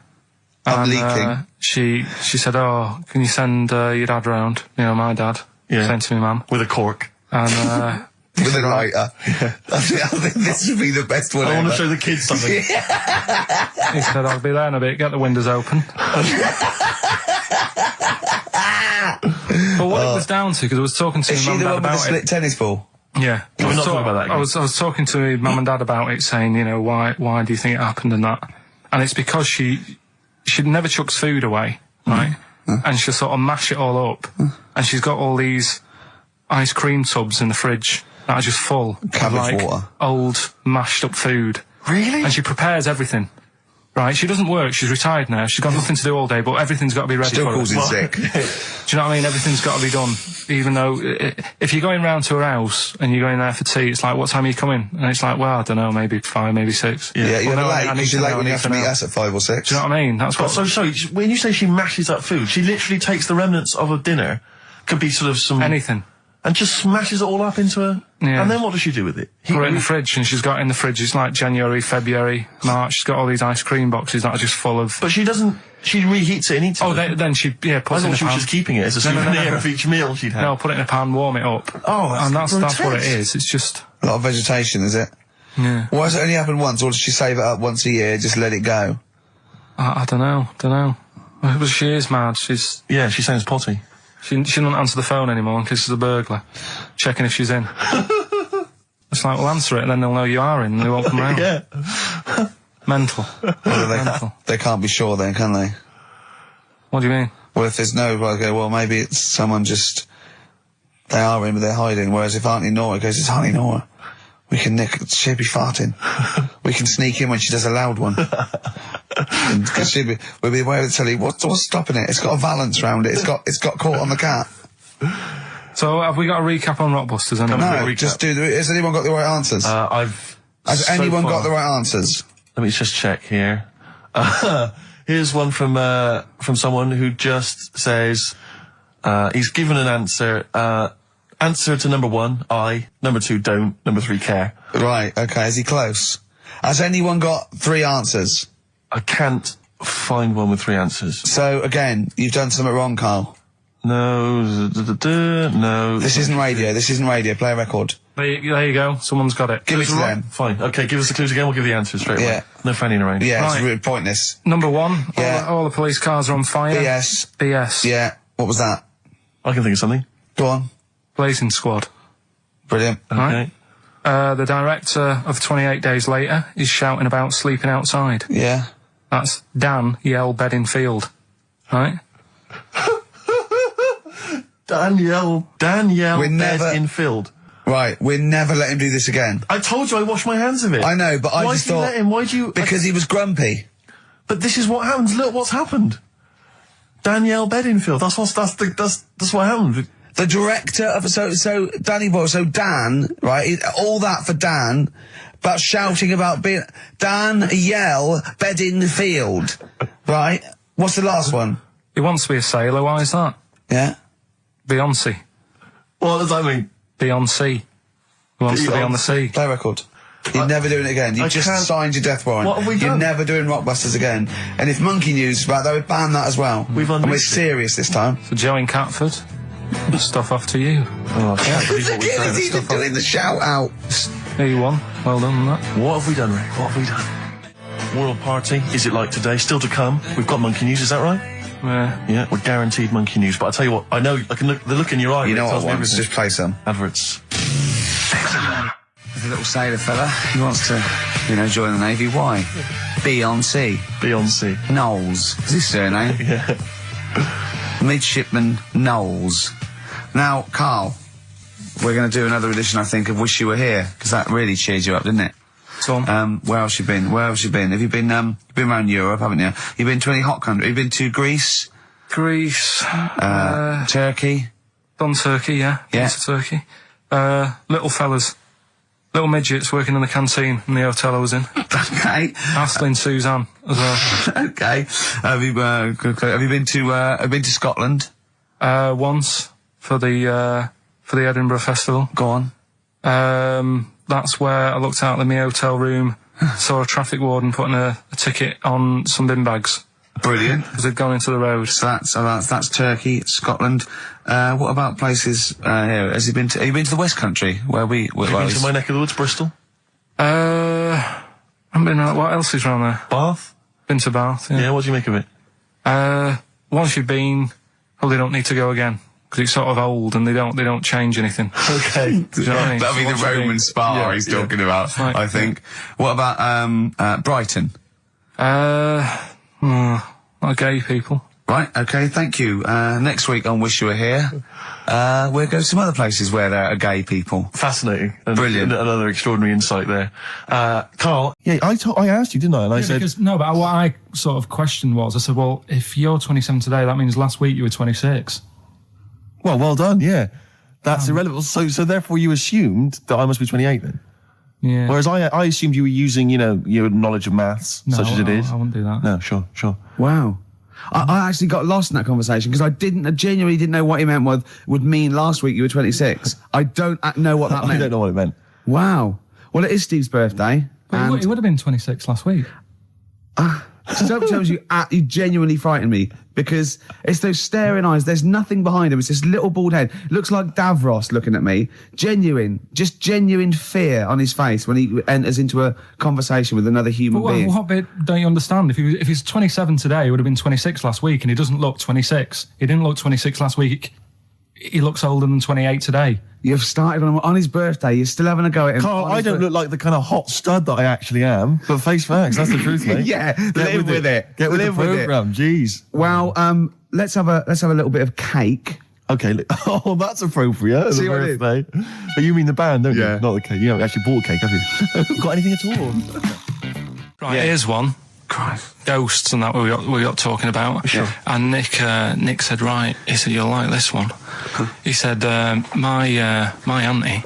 I'm And, leaking. she said, oh, can you send your dad round? You know, my dad. Yeah. Sent to me mum. With a cork. And, With a lighter. I think this would be the best one I want ever. to show the kids something. he said, I'll be there in a bit, get the windows open. But what it was down to, because I was talking to Is my she mum the one and dad with the about split it. tennis ball? Yeah. We're not talking about that again. I was talking to my mum and dad about it, saying, you know, why do you think it happened and that? And it's because she never chucks food away, right? And she'll sort of mash it all up. And she's got all these ice cream tubs in the fridge that are just full Cabbage of like water. old mashed up food. Really? And she prepares everything. Right, she doesn't work, she's retired now, she's got nothing to do all day, but everything's got to be ready Still for calls her. in sick. Do you know what I mean? Everything's got to be done. Even though, if you're going round to her house and you're going there for tea, it's like, what time are you coming? And it's like, well, I don't know, maybe 5, maybe 6. Yeah, you're Well, no, late, I need because to you're late know, when you I have to need meet know. us at 5 or 6. Do you know what I mean? That's what... So, sorry, when you say she mashes up food, she literally takes the remnants of a dinner, could be sort of some... Anything. And just smashes it all up into a... Yeah. And then what does she do with it? Put it in the fridge, and she's got in the fridge, it's like January, February, March, she's got all these ice cream boxes that are just full of... But she doesn't... She reheats it and eats Oh, it. then she, yeah, I puts it in thought a she was pan. just keeping it as a No, no, no, souvenir no. of each meal she'd had. No, put it in a pan, warm it up. Oh, And that's what it grotesque. is, it's just... A lot of vegetation, is it? Yeah. Why does it only happen once, or does she save it up once a year, just let it go? I don't know. Well, she is mad, she's... Yeah, she sounds potty. She doesn't answer the phone anymore in case there's a burglar. Checking if she's in. It's like, well, answer it and then they'll know you are in and they won't come round. Yeah. Mental. Mental. They can't be sure then, can they? What do you mean? Well, if there's no, well, I go, well, maybe it's someone just, they are in, but they're hiding. Whereas if Auntie Nora goes, it's Auntie Nora, we can nick, she'll be farting. We can sneak in when she does a loud one. Because we'll be aware of the telly, what's stopping it? It's got a valance round it. It's got caught on the cat. So, have we got a recap on Rockbusters? Anyway? No, recap. just has anyone got the right answers? Has so anyone far- got the right answers? Let me just check here. Here's one from someone who just says, he's given an answer, Answer to number 1, I. Number 2, don't. Number 3, care. Right, okay, is he close? Has anyone got 3 answers? I can't find one with 3 answers. So, again, you've done something wrong, Carl. No, no. This isn't radio, play a record. There you go. Someone's got it. Give it to them. Fine. Okay, give us the clues again, we'll give the answers straight away. Yeah. No fanning around. Yeah, Right. it's really pointless. Number 1. Yeah. All the police cars are on fire. BS. BS. Yeah, what was that? I can think of something. Go on. Blazing Squad. Brilliant. Okay. Right. The director of 28 Days Later is shouting about sleeping outside. Yeah. That's Dan Yell Bedingfield. Right? Danielle We're never- Bedingfield. Right, we'll never let him do this again. I told you I washed my hands of it. I know, but I Why just did you thought... let him? Why do you... Because he was grumpy. But this is what happens. Look what's happened. Danielle Bedingfield. That's what happened. The director of... So Danny Boyle, so Dan, right, all that for Dan, about shouting about being... Dan Yell Bedingfield, right? What's the last one? He wants to be a sailor. Why is that? Yeah? Beyonce. What does that mean? Beyonce. He wants to be on the sea. Play a record. You're never doing it again. You I just can't- signed your death warrant. What have we You're done? never doing Rockbusters again. And if Monkey News is back, they would ban that as well. We've And we're unleashed it. serious this time. So Joe in Catford. Stuff off to you. Oh, I can't believe what Look we've at done. him, he's even doing the shout out. There you won. Well done on that. What have we done, Rick? What have we done? World Party, is it like today? Still to come. We've got Monkey News, is that right? Yeah. Yeah, we're guaranteed Monkey News. But I tell you what, I know, I can look, the look in your eye. You know Rick, what tells I me want? everything. Just play some. Adverts. There's a little sailor fella. He wants to, join the Navy. Why? Beyonce. Knowles. Is his surname? Yeah. Midshipman Knowles. Now, Carl, we're going to do another edition, I think, of Wish You Were Here, because that really cheered you up, didn't it? So on. Where else you been? Have you been? You've been around Europe, haven't you? You've been to any hot country? You've been to Greece? Greece. Turkey? Done Turkey, yeah. Yeah. Been to Turkey. Little fellas. Little midgets working in the canteen in the hotel I was in. Okay. Astley Suzanne as well. Okay. Have you been to Scotland? Once for the Edinburgh Festival. Go on. That's where I looked out of my hotel room, saw a traffic warden putting a ticket on some bin bags Brilliant. because they'd gone into the road. So that's Turkey, Scotland. What about places here? Have you been to the West Country where Have you been to my neck of the woods, Bristol? I haven't been around. What else is around there? Bath? Been to Bath. Yeah, what do you make of it? Once you've been, probably don't need to go again because it's sort of old and they don't change anything. Okay. Do you know what I mean? That'll be So once the you've Roman been- spa Yeah, he's yeah. talking about, Right. I think. What about Brighton? Not gay people. Right, okay, thank you. Next week on Wish You Were Here, we'll go to some other places where there are gay people. Fascinating. And Brilliant. Another extraordinary insight there. Carl. Yeah, I asked you, didn't I? And I said... But what I sort of questioned was, I said, well, if you're 27 today, that means last week you were 26. Well done, yeah. That's irrelevant. So therefore you assumed that I must be 28 then? Yeah. Whereas I assumed you were using, your knowledge of maths, No, such as it is. I wouldn't do that. No, sure. Wow. I actually got lost in that conversation because I genuinely didn't know what he meant would mean last week you were 26. I don't know what that meant. I don't know what it meant. Wow. Well, it is Steve's birthday. But he would have been 26 last week. Sometimes you genuinely frighten me because it's those staring eyes. There's nothing behind him. It's this little bald head. Looks like Davros looking at me. Genuine fear on his face when he enters into a conversation with another human But being. what bit don't you understand? If he's 27 today, he would have been 26 last week, and he doesn't look 26. He didn't look 26 last week. He looks older than 28 today. You've started on his birthday. You're still having a go at him. Carl, I don't look like the kind of hot stud that I actually am, but face facts, that's the truth, mate. Yeah, live with it. Get with Live the with it. programme, jeez. Well, let's have a little bit of cake. Okay, that's appropriate. It's See a what it is? birthday. But you mean the band, don't Yeah. you? Not the cake. You haven't actually bought a cake, have you? Got anything at all? Right, Yeah. here's one. Christ. Ghosts and that we got talking about. Sure. And Nick said, right, he said, you'll like this one. He said, my auntie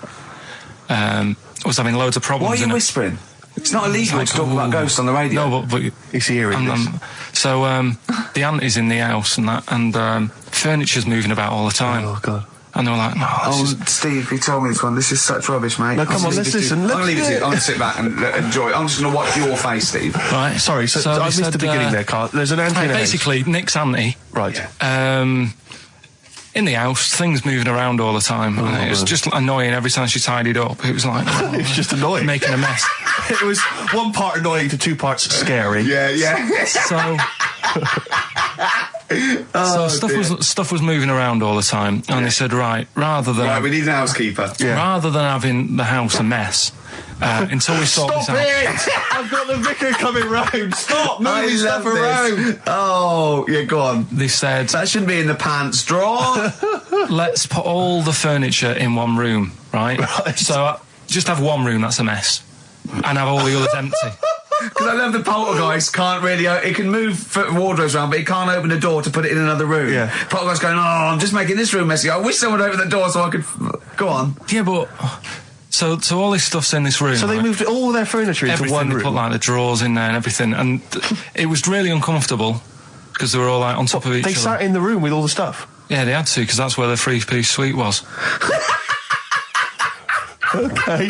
was having loads of problems. Why are you whispering? It's not illegal to talk about ghosts on the radio. No, but He's hearing this. so the auntie's in the house and that, and furniture's moving about all the time. Oh, God. And they were like, no, this is... Steve, you told me this one. This is such rubbish, mate. No, come on, let's listen. I'm gonna leave it to you. I'm gonna sit back and enjoy it. I'm just gonna watch your face, Steve. Right. Sorry, so I missed the beginning there, Carl. There's an auntie in the house. Basically, Nick's auntie. Right. In the house, things moving around all the time. And it was just annoying every time she tidied up. It was like... It was just annoying. Making a mess. It was one part annoying to two parts scary. Yeah. So... stuff was moving around all the time, and they said, right, Right, we need an housekeeper. rather than having the house a mess, until we sort this Stop out. it! I've got the vicar coming round. Stop moving stuff around. Oh, yeah, go on. They said, That shouldn't be in the pants drawer. let's put all the furniture in one room, right? So just have one room that's a mess, and have all the others empty. Because I love the poltergeist can't really... It can move wardrobes around, but it can't open the door to put it in another room. Yeah. Poltergeist going, I'm just making this room messy. I wish someone would open the door so I could... Go on. Yeah, but... So all this stuff's in this room. So they right? moved all their furniture into Everything, one they room. put like the drawers in there and everything, and it was really uncomfortable because they were all like on top of each They other. sat in the room with all the stuff. Yeah, they had to, because that's where the 3-piece suite was. Okay.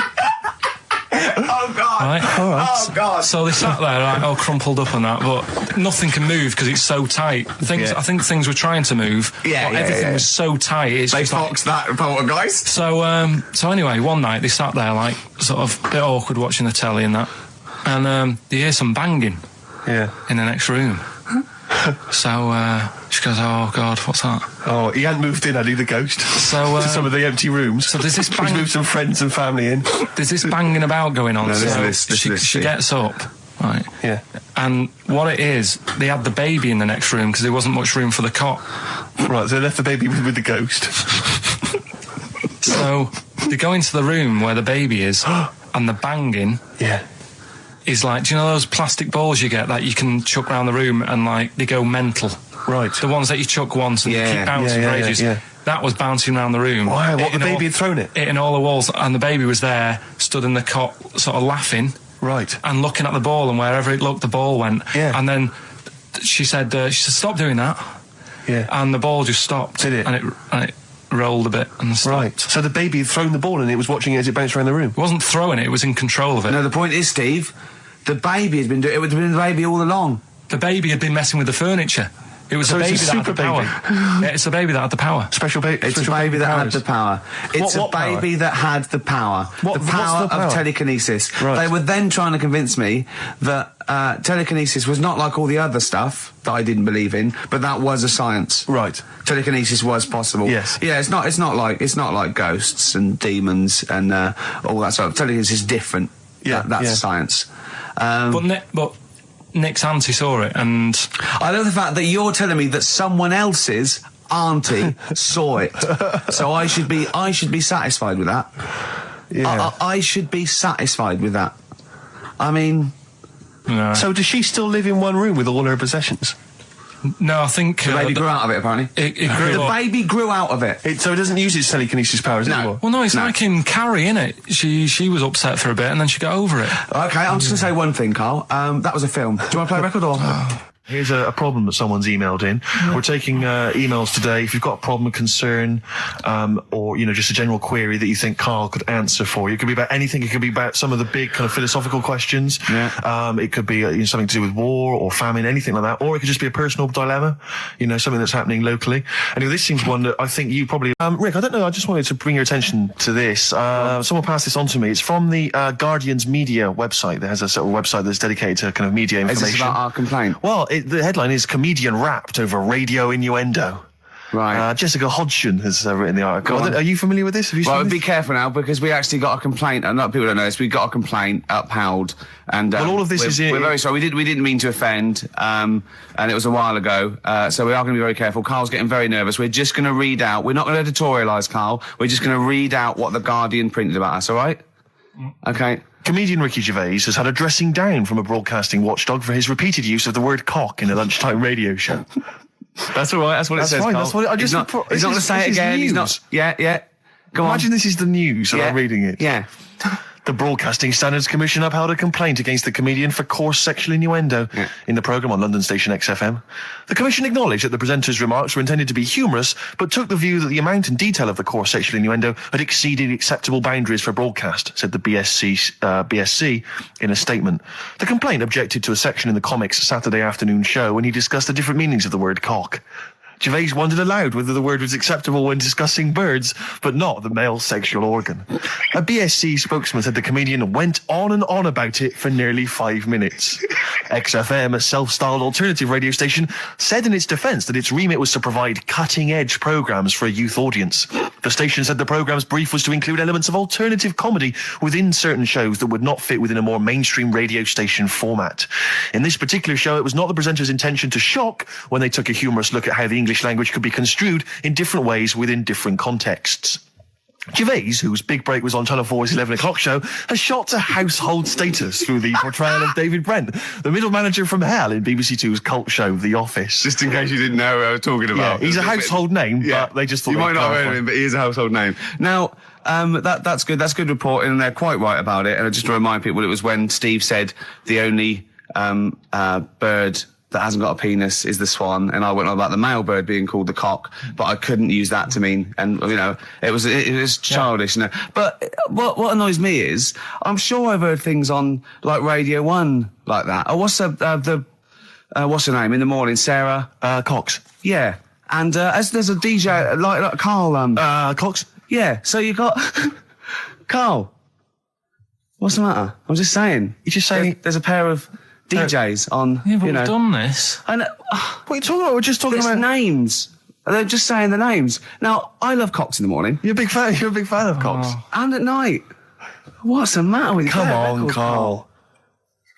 Oh, God. Right? All right. Oh, God. So they sat there, like, all crumpled up and that, but nothing can move because it's so tight. I think things were trying to move, Yeah, but yeah, everything yeah. was so tight. It's They just like, foxed that poltergeist. so anyway, one night they sat there, like, sort of a bit awkward watching the telly and that, and they hear some banging Yeah. in the next room. So she goes, oh God, what's that? Oh, he hadn't moved in, had he, the ghost? So, to some of the empty rooms. so there's this He's bang- moved some friends and family in. There's this banging about going on. No, so listen, she Steve. gets up, right? Yeah. And what it is, they had the baby in the next room because there wasn't much room for the cot. Right, so they left the baby with the ghost. So they go into the room where the baby is, and the banging Yeah. is like, do you know those plastic balls you get that you can chuck around the room and like they go mental? Right. The ones that you chuck once and Yeah. they keep bouncing Yeah, for yeah, ages. yeah. That was bouncing around the room. Wow, what, the Hitting baby all- had thrown it? Hitting all the walls, and the baby was there, stood in the cot, sort of laughing. Right. And looking at the ball, and wherever it looked, the ball went. Yeah. And then she said, stop doing that. Yeah. And the ball just stopped. Did it? And it rolled a bit and stopped. Right. So the baby had thrown the ball and it was watching it as it bounced around the room. It wasn't throwing it, it was in control of it. No, the point is, Steve, the baby has been doing... It would have been the baby all along. The baby had been messing with the furniture. It was So a it's baby a that had super the power. Yeah, it's a baby that had the power. Special baby. It's a baby that had the power. It's What a power? baby that had the power. What- the what's power the power? of telekinesis. Right. They were then trying to convince me that telekinesis was not like all the other stuff that I didn't believe in, but that was a science. Right. Telekinesis was possible. Yes. Yeah, it's not like ghosts and demons and all that stuff. Telekinesis is different. Yeah, That's yeah. science. But Nick's auntie saw it, and I love the fact that you're telling me that someone else's auntie saw it. So I should be satisfied with that. Yeah. I should be satisfied with that. I mean, no, So does she still live in one room with all her possessions? no, I think the baby grew out of it, apparently. it grew The up. baby grew out of it. So it doesn't use its telekinesis powers No. anymore? Well, no, it's No. like in Carrie, innit? She was upset for a bit, and then she got over it. Okay, I'm just going to say one thing, Carl. That was a film. Do you want to play a record or...? Here's a problem that someone's emailed in. We're taking emails today. If you've got a problem, a concern, or, just a general query that you think Karl could answer for you. It could be about anything. It could be about some of the big kind of philosophical questions. Yeah. It could be something to do with war or famine, anything like that. Or it could just be a personal dilemma, something that's happening locally. Anyway, this seems one that I think you probably... Rick, I don't know, I just wanted to bring your attention to this. Someone passed this on to me. It's from the Guardian's media website. There has a sort of website that's dedicated to kind of media Is information. this about our complaint? Well, the headline is "Comedian Rapped Over Radio Innuendo." Right. Jessica Hodgson has written the article. Are you familiar with this? Have you Well, seen be this? careful now, because we actually got a complaint, and people don't know this, we got a complaint upheld, and Well, all of this we're very sorry. We didn't mean to offend, and it was a while ago, so we are going to be very careful. Carl's getting very nervous. We're just going to read out. We're not going to editorialise, Carl. We're just going to read out what the Guardian printed about us. All right? Okay. Comedian Ricky Gervais has had a dressing down from a broadcasting watchdog for his repeated use of the word cock in a lunchtime radio show. That's all right. That's what That's it says. fine, Carl. that's what I just- He's not this going to is- say this it is again. He's news. not. Yeah. Go on. Imagine this is the news and Yeah. I'm reading it. Yeah. The Broadcasting Standards Commission upheld a complaint against the comedian for coarse sexual innuendo in the programme on London station XFM. The Commission acknowledged that the presenter's remarks were intended to be humorous, but took the view that the amount and detail of the coarse sexual innuendo had exceeded acceptable boundaries for broadcast, said the BSC in a statement. The complaint objected to a section in the Comics Saturday afternoon show when he discussed the different meanings of the word cock. Gervais wondered aloud whether the word was acceptable when discussing birds, but not the male sexual organ. A BSC spokesman said the comedian went on and on about it for nearly 5 minutes. XFM, a self-styled alternative radio station, said in its defence that its remit was to provide cutting-edge programmes for a youth audience. The station said the programme's brief was to include elements of alternative comedy within certain shows that would not fit within a more mainstream radio station format. In this particular show, it was not the presenter's intention to shock when they took a humorous look at how the English language could be construed in different ways within different contexts. Gervais, whose big break was on Channel 4's 11 o'clock show, has shot to household status through the portrayal of David Brent, the middle manager from hell in BBC Two's cult show The Office. Just in case you didn't know who I was talking about. Yeah, he's a household name, but they just thought you might not have heard of him, but he is a household name. Now, that's good. That's good reporting, and they're quite right about it. And just to remind people, it was when Steve said the only bird that hasn't got a penis is the swan, and I went on about the male bird being called the cock, but I couldn't use that to mean, and you know, it was childish, you know. But what annoys me is, I'm sure I've heard things on like Radio 1 like that. Oh, what's her name in the morning? Sarah Cox. Yeah, and as there's a DJ like Karl Cox. Yeah, so you got Karl. What's the matter? I'm just saying. You're just saying there's a pair of DJs on, Yeah, but you know. we've done this. I know. What are you talking about? We're just talking It's about names. They're just saying the names. Now, I love cocks in the morning. You're a big fan of Cox. And at night. What's the matter with you? Come Play a on, record, Karl.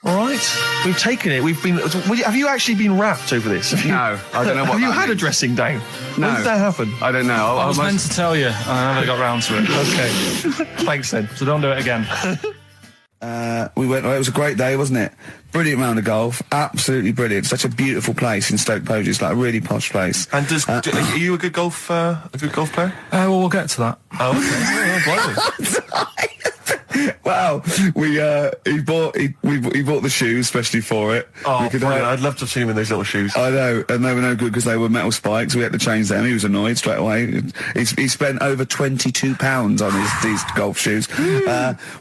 All right, we've taken it. Have you actually been wrapped over this? No, I don't know what Have you that had a means. dressing down? No. When did that happen? I don't know. I was meant to tell you, and I never got round to it. Okay. Thanks then. So don't do it again. We went. It was a great day, wasn't it? Brilliant round of golf. Absolutely brilliant. Such a beautiful place in Stoke Poges. It's like a really posh place. And are you a good golf player? Well, we'll get to that. Oh, okay. Wow, he bought the shoes especially for it. Oh, I'd love to have seen him in those little shoes. I know, and they were no good because they were metal spikes. We had to change them. He was annoyed straight away. He spent over £22 on these golf shoes.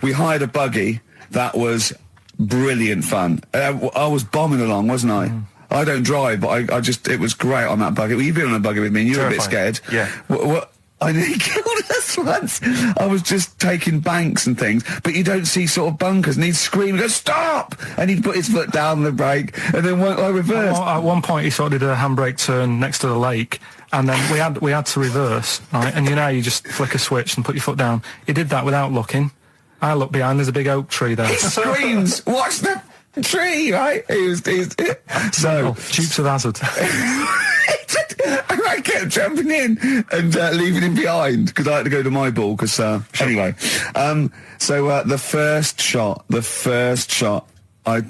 We hired a buggy that was brilliant fun. I was bombing along, wasn't I? I don't drive, but it was great on that buggy. Well, you've been on a buggy with me, and you were a bit scared. Yeah. What? I nearly killed us once. I was just taking banks and things, but you don't see sort of bunkers, and he'd scream and go, "Stop!" And he'd put his foot down the brake, and then I reversed. At one point, he sort of did a handbrake turn next to the lake, and then we had to reverse, right? And you know, you just flick a switch and put your foot down. He did that without looking. I looked behind. There's a big oak tree there. He screams, "Watch the tree!" Right? So Dukes of Hazzard. And I kept jumping in and leaving him behind because I had to go to my ball. Because anyway, so the first shot, I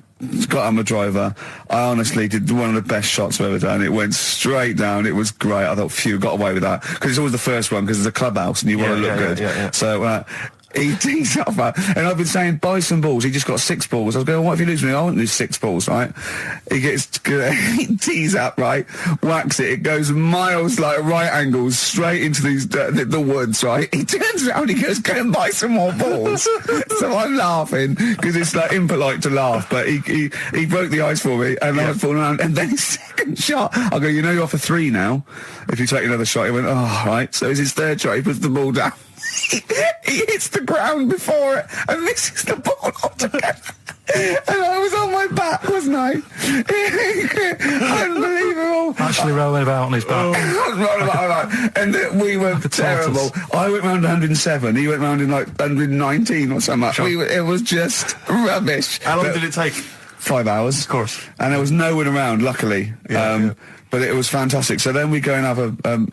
got on the driver. I honestly did one of the best shots I've ever done. It went straight down. It was great. I thought, phew, got away with that because it's always the first one because it's a clubhouse and you want to look good. Yeah. So. He tees up, and I've been saying, buy some balls. He just got 6 balls. I was going, what if you lose me? I won't lose 6 balls, right? He tees up, right? Whacks it. It goes miles, like right angles, straight into these the woods, right? He turns around, he goes, go and buy some more balls. So I'm laughing because it's like impolite to laugh, but he broke the ice for me, and I was falling around. And then his second shot, I go, you know, you're off a 3 now. If you take another shot, he went, oh, right. So it's his third shot. He puts the ball down. He hits the ground before it and misses the ball altogether. And I was on my back, wasn't I? Unbelievable. Actually rolling about on his back. And we were terrible. I went round 107. He went round in like 119 or something. Sure. It was just rubbish. How long did it take? 5 hours. Of course. And there was no one around, luckily. But it was fantastic. So then we go and have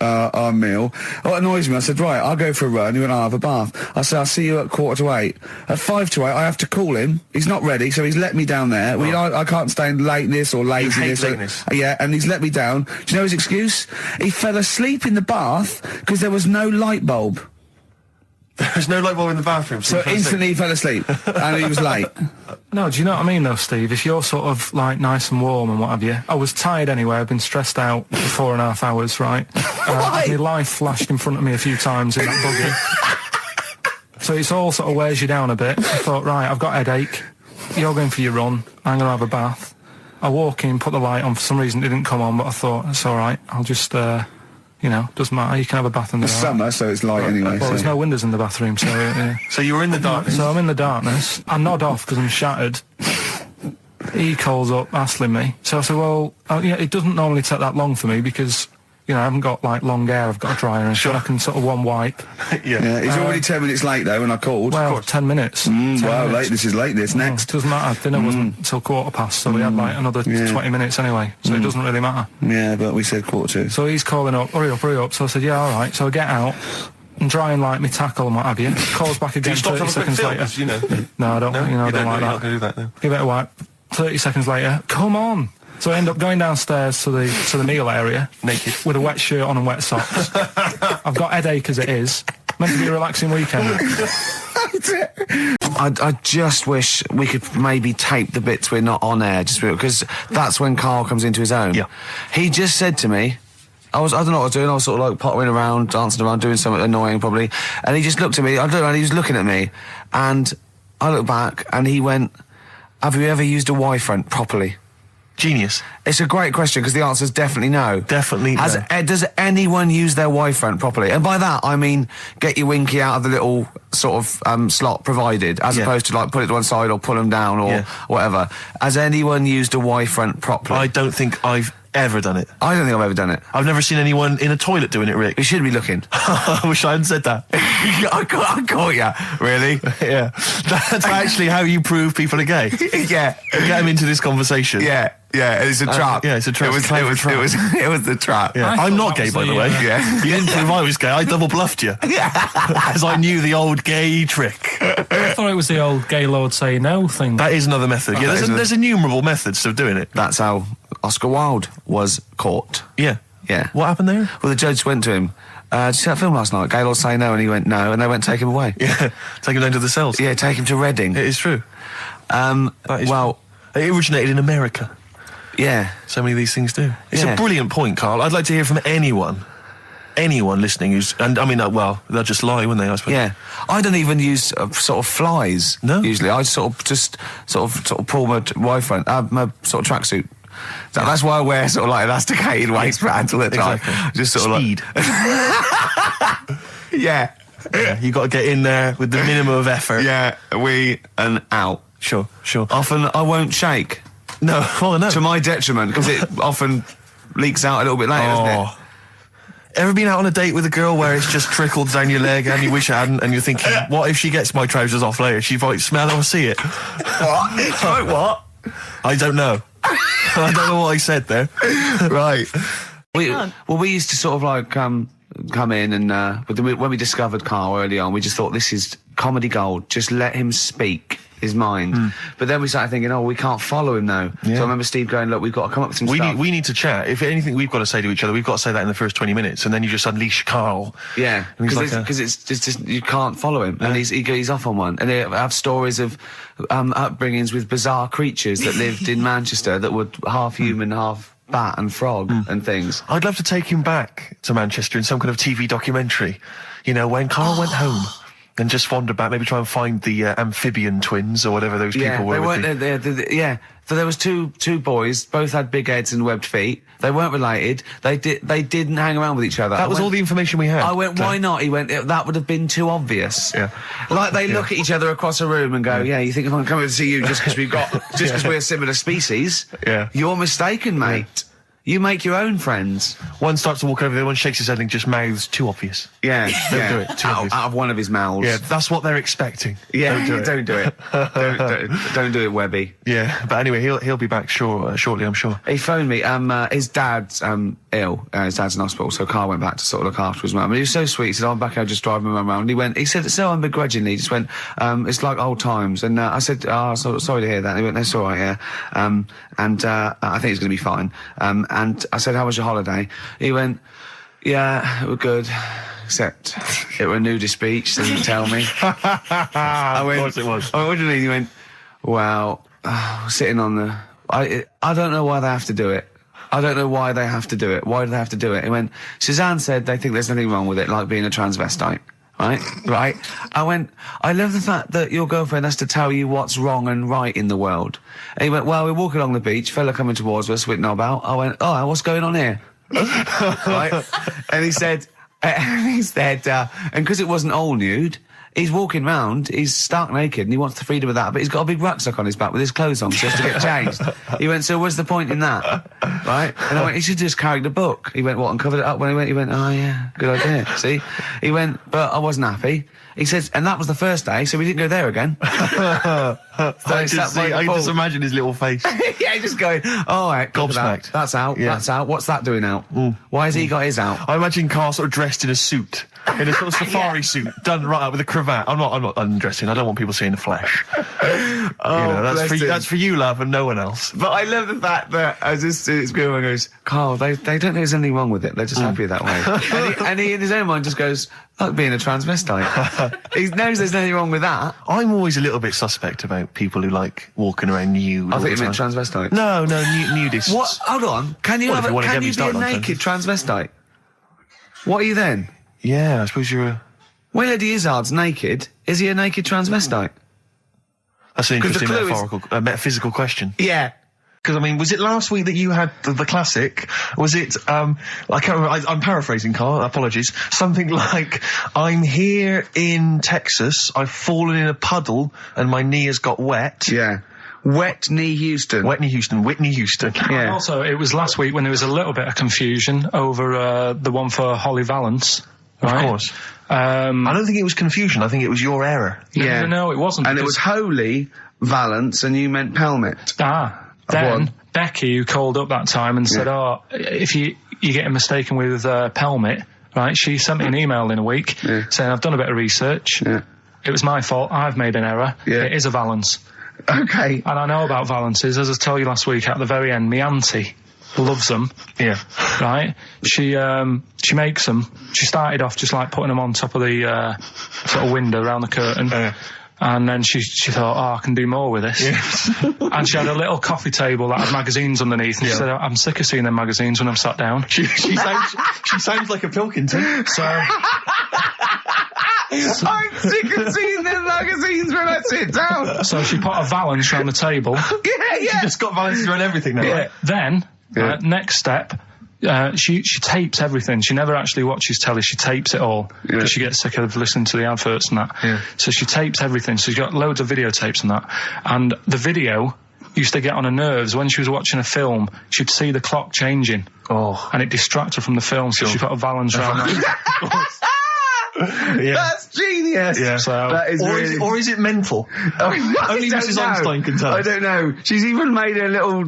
our meal. What annoys me, I said, right, I'll go for a run. He went, I'll have a bath. I said, I'll see you at 7:45. At 7:55, I have to call him. He's not ready, so he's let me down there. I can't stand lateness or laziness. Yeah, and he's let me down. Do you know his excuse? He fell asleep in the bath because there was no light bulb. There's no light bulb in the bathroom. So instantly he fell asleep, and he was late. No, do you know what I mean though, Steve? If you're sort of like nice and warm and what have you, I was tired anyway. I've been stressed out for 4.5 hours, right? My life flashed in front of me a few times in that buggy. So it's all sort of wears you down a bit. I thought, right, I've got a headache. You're going for your run. I'm going to have a bath. I walk in, put the light on. For some reason, it didn't come on, but I thought it's all right. I'll just, you know, doesn't matter. You can have a bath in the It's summer, so it's light anyway. Well, so. there's no windows in the bathroom, so. So you were in the darkness. So I'm in the darkness. I nod off because I'm shattered. He calls up, hassling me. So I said, well, yeah, it doesn't normally take that long for me because, you know, I haven't got, like, long hair. I've got a dryer and so I can sort of one wipe. Yeah. He's already 10 minutes late, though, when I called. Well, 10 minutes. 10 wow, minutes. late. This is late, this. Next. Doesn't matter. Dinner wasn't until 1:15, so we had, like, another 20 minutes anyway. So it doesn't really matter. Yeah, but we said 1:45. So he's calling up, hurry up, hurry up. So I said, yeah, all right. So I get out and dry and like my tackle and what have you. Calls back again 30 seconds later. You know. No, I don't, you know, I don't like that. You're not going to do that, no. Give it a wipe. 30 seconds later, come on. So I end up going downstairs to the meal area. Naked. With a wet shirt on and wet socks. I've got headache as it is. Meant to be a relaxing weekend. I just wish we could maybe tape the bits we're not on air, just because that's when Karl comes into his own. Yeah. He just said to me, I don't know what I was doing, I was sort of like pottering around, dancing around, doing something annoying probably, and he just looked at me, I don't know, and he was looking at me, and I looked back, and he went, have you ever used a Y-front properly? Genius. It's a great question, because the answer is definitely no. Definitely no. Does anyone use their Y-front properly? And by that, I mean, get your winky out of the little sort of slot provided, as opposed to, like, put it to one side or pull them down or whatever. Has anyone used a Y-front properly? I don't think I've ever done it. I don't think I've ever done it. I've never seen anyone in a toilet doing it, Rick. You should be looking. I wish I hadn't said that. I caught ya. Really? Yeah. That's actually how you prove people are gay. Yeah. Get them into this conversation. Yeah. Yeah, it's a trap. Yeah, it's a trap. It was the trap. Yeah. I'm not gay, by the way. Yeah. You didn't prove I was gay. I double bluffed you. As I knew the old gay trick. I thought it was the old gay lord say no thing. That is another method. Yeah, there's innumerable methods of doing it. That's how Oscar Wilde was caught. Yeah. Yeah. What happened there? Well, the judge went to him, did you see that film last night? Gay Lord Say No, and he went no, and they went take him away. Yeah. Take him down to the cells. Yeah, take him to Reading. It is true. Well, it originated in America. Yeah. So many of these things do. It's a brilliant point, Karl. I'd like to hear from anyone listening who's, and I mean, well, they'll just lie, wouldn't they, I suppose? Yeah. I don't even use sort of flies. No? Usually. I sort of pull my Y-front, my sort of tracksuit. So that's why I wear sort of like elasticated waistbands all the time. Exactly. Just sort Speed. of like... Yeah. You got to get in there with the minimum of effort. Yeah, and out. Sure. Often I won't shake. No, oh no. To my detriment, because it often leaks out a little bit later, doesn't it? Ever been out on a date with a girl where it's just trickled down your leg and you wish it hadn't, and you're thinking, what if she gets my trousers off later? She might smell or see it. What? What? I don't know. I don't know what I said there. Right. We used to sort of like come in and when we discovered Karl early on, we just thought this is comedy gold. Just let him speak his mind. But then we started thinking, we can't follow him now. Yeah. So I remember Steve going, look, we've got to come up with some stuff. We need to chat. If anything we've got to say to each other, we've got to say that in the first 20 minutes, and then you just unleash Karl. Yeah, because it's just you can't follow him, and he's off on one. And they have stories of upbringings with bizarre creatures that lived in Manchester that were half human, half bat and frog and things. I'd love to take him back to Manchester in some kind of TV documentary. You know, when Karl went home. And just wander back, maybe try and find the amphibian twins or whatever those people were. They weren't. Yeah, so there was two boys, both had big heads and webbed feet. They weren't related. They didn't hang around with each other. That was all the information we had. I went, why not? He went, that would have been too obvious. Yeah. Like they look at each other across a room and go, you think I'm coming to see you just because we're a similar species? Yeah. You're mistaken, mate. Yeah. You make your own friends. One starts to walk over there, one shakes his head and just mouths, too obvious. Yeah. Don't do it, too obvious. Out of one of his mouths. Yeah, that's what they're expecting. Yeah, don't do it. Don't do it, Webby. Yeah, but anyway, he'll be back shortly, I'm sure. He phoned me. His dad's ill. His dad's in hospital, so Karl went back to sort of look after his mum. And he was so sweet. He said, I'm back here just driving my mum around. He said, so unbegrudgingly, he just went, it's like old times. And I said, sorry to hear that. And he went, that's all right, yeah. I think it's going to be fine. And I said, how was your holiday? He went, Yeah, it was good. Except it were a nudist beach, so didn't tell me. Of course it was. I went, what do you mean? He went, well, sitting on the... I don't know why they have to do it. I don't know why they have to do it. Why do they have to do it? He went, Suzanne said they think there's nothing wrong with it, like being a transvestite. Right? I went, I love the fact that your girlfriend has to tell you what's wrong and right in the world. And he went, well, we're walking along the beach, fella coming towards us with knob out. I went, oh, what's going on here? Right? And he said, and because it wasn't all nude, he's walking round, he's stark naked, and he wants the freedom of that, but he's got a big rucksack on his back with his clothes on, so he has to get changed. He went, so what's the point in that? Right? And I went, he should just carry the book. He went, what, and covered it up when he went, oh yeah, good idea. See? He went, but I wasn't happy. He says, and that was the first day, so we didn't go there again. I can just imagine his little face. Yeah, just going, all right, gobsmacked. That's out, Yeah. that's out. What's that doing out? Why has he got his out? I imagine Carl sort of dressed in a suit. In a sort of safari suit, done right up with a cravat. I'm not undressing. I don't want people seeing the flesh. That's for you, love, and no one else. But I love the fact that as this girl goes, Carl, they don't think there's anything wrong with it. They're just happy that way. and he in his own mind just goes, like being a transvestite. He knows there's nothing wrong with that. I'm always a little bit suspect about people who like walking around nude. I think you meant transvestite. No, nudists. What? Hold on. Can you be a naked transvestite? What are you then? Yeah, I suppose you're a... When Eddie Izzard's naked, is he a naked transvestite? That's an interesting metaphysical question. Yeah. Because, I mean, was it last week that you had the classic? Was it, I can't remember, I'm paraphrasing, Carl, apologies. Something like, I'm here in Texas, I've fallen in a puddle, and my knee has got wet. Yeah. Wet knee Houston. Whitney Houston. Yeah. And also, it was last week when there was a little bit of confusion over the one for Holly Valance. Right? Of course. I don't think it was confusion, I think it was your error. No, it wasn't. And it was Holy Valance, and you meant Pelmet. Then Becky, who called up that time and said, oh, if you're getting mistaken with Pelmet, right, she sent me an email in a week saying, I've done a bit of research. Yeah. It was my fault, I've made an error. Yeah. It is a Valance. Okay. And I know about Valances, as I told you last week, at the very end, my auntie loves them. Yeah. Right? She makes them. She started off just like putting them on top of the sort of window around the curtain. And then she thought, oh, I can do more with this. Yeah. And she had a little coffee table that had magazines underneath. And she said, I'm sick of seeing them magazines when I'm sat down. She sounds like a Pilkington. So... I'm sick of seeing them magazines when I sit down. So she put a Valance around the table. She just got Valances around everything now. Right? Then, next step, she tapes everything. She never actually watches telly. She tapes it all because she gets sick of listening to the adverts and that. Yeah. So she tapes everything. So she's got loads of videotapes and that. And the video used to get on her nerves. When she was watching a film, she'd see the clock changing. Oh. And it distracted her from the film. So she put a Valance around that. Yeah. That's genius. Yeah. So, that is or is it mental? Only Mrs. Einstein can tell. I don't know. She's even made a little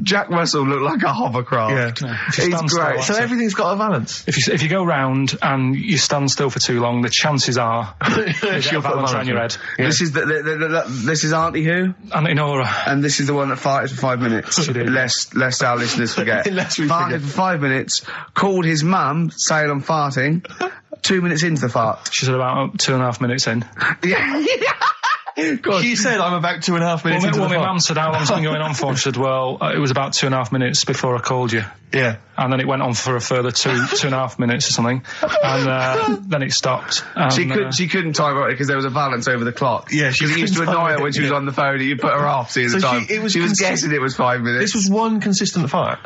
Jack Russell look like a hovercraft. Yeah. He's great. So everything's got a Valance. If you go round and you stand still for too long, the chances are you'll Valance around your head. Yeah. This is this is Auntie who? Auntie Nora. And this is the one that farted for 5 minutes. Lest our listeners forget. Farted for 5 minutes. Called his mum saying I'm farting. 2 minutes into the fart. She said about 2.5 minutes in. Yeah. She said I'm about 2.5 minutes into the fart. My mum said, how long's it been going on for? She said, well, it was about 2.5 minutes before I called you. Yeah. And then it went on for a further 2.5 minutes or something. And then it stopped. And, she couldn't time it because there was a Valance over the clock. Yeah, she used to annoy her when she was on the phone. You put her off, see the time. She was guessing it was 5 minutes. This was one consistent fart.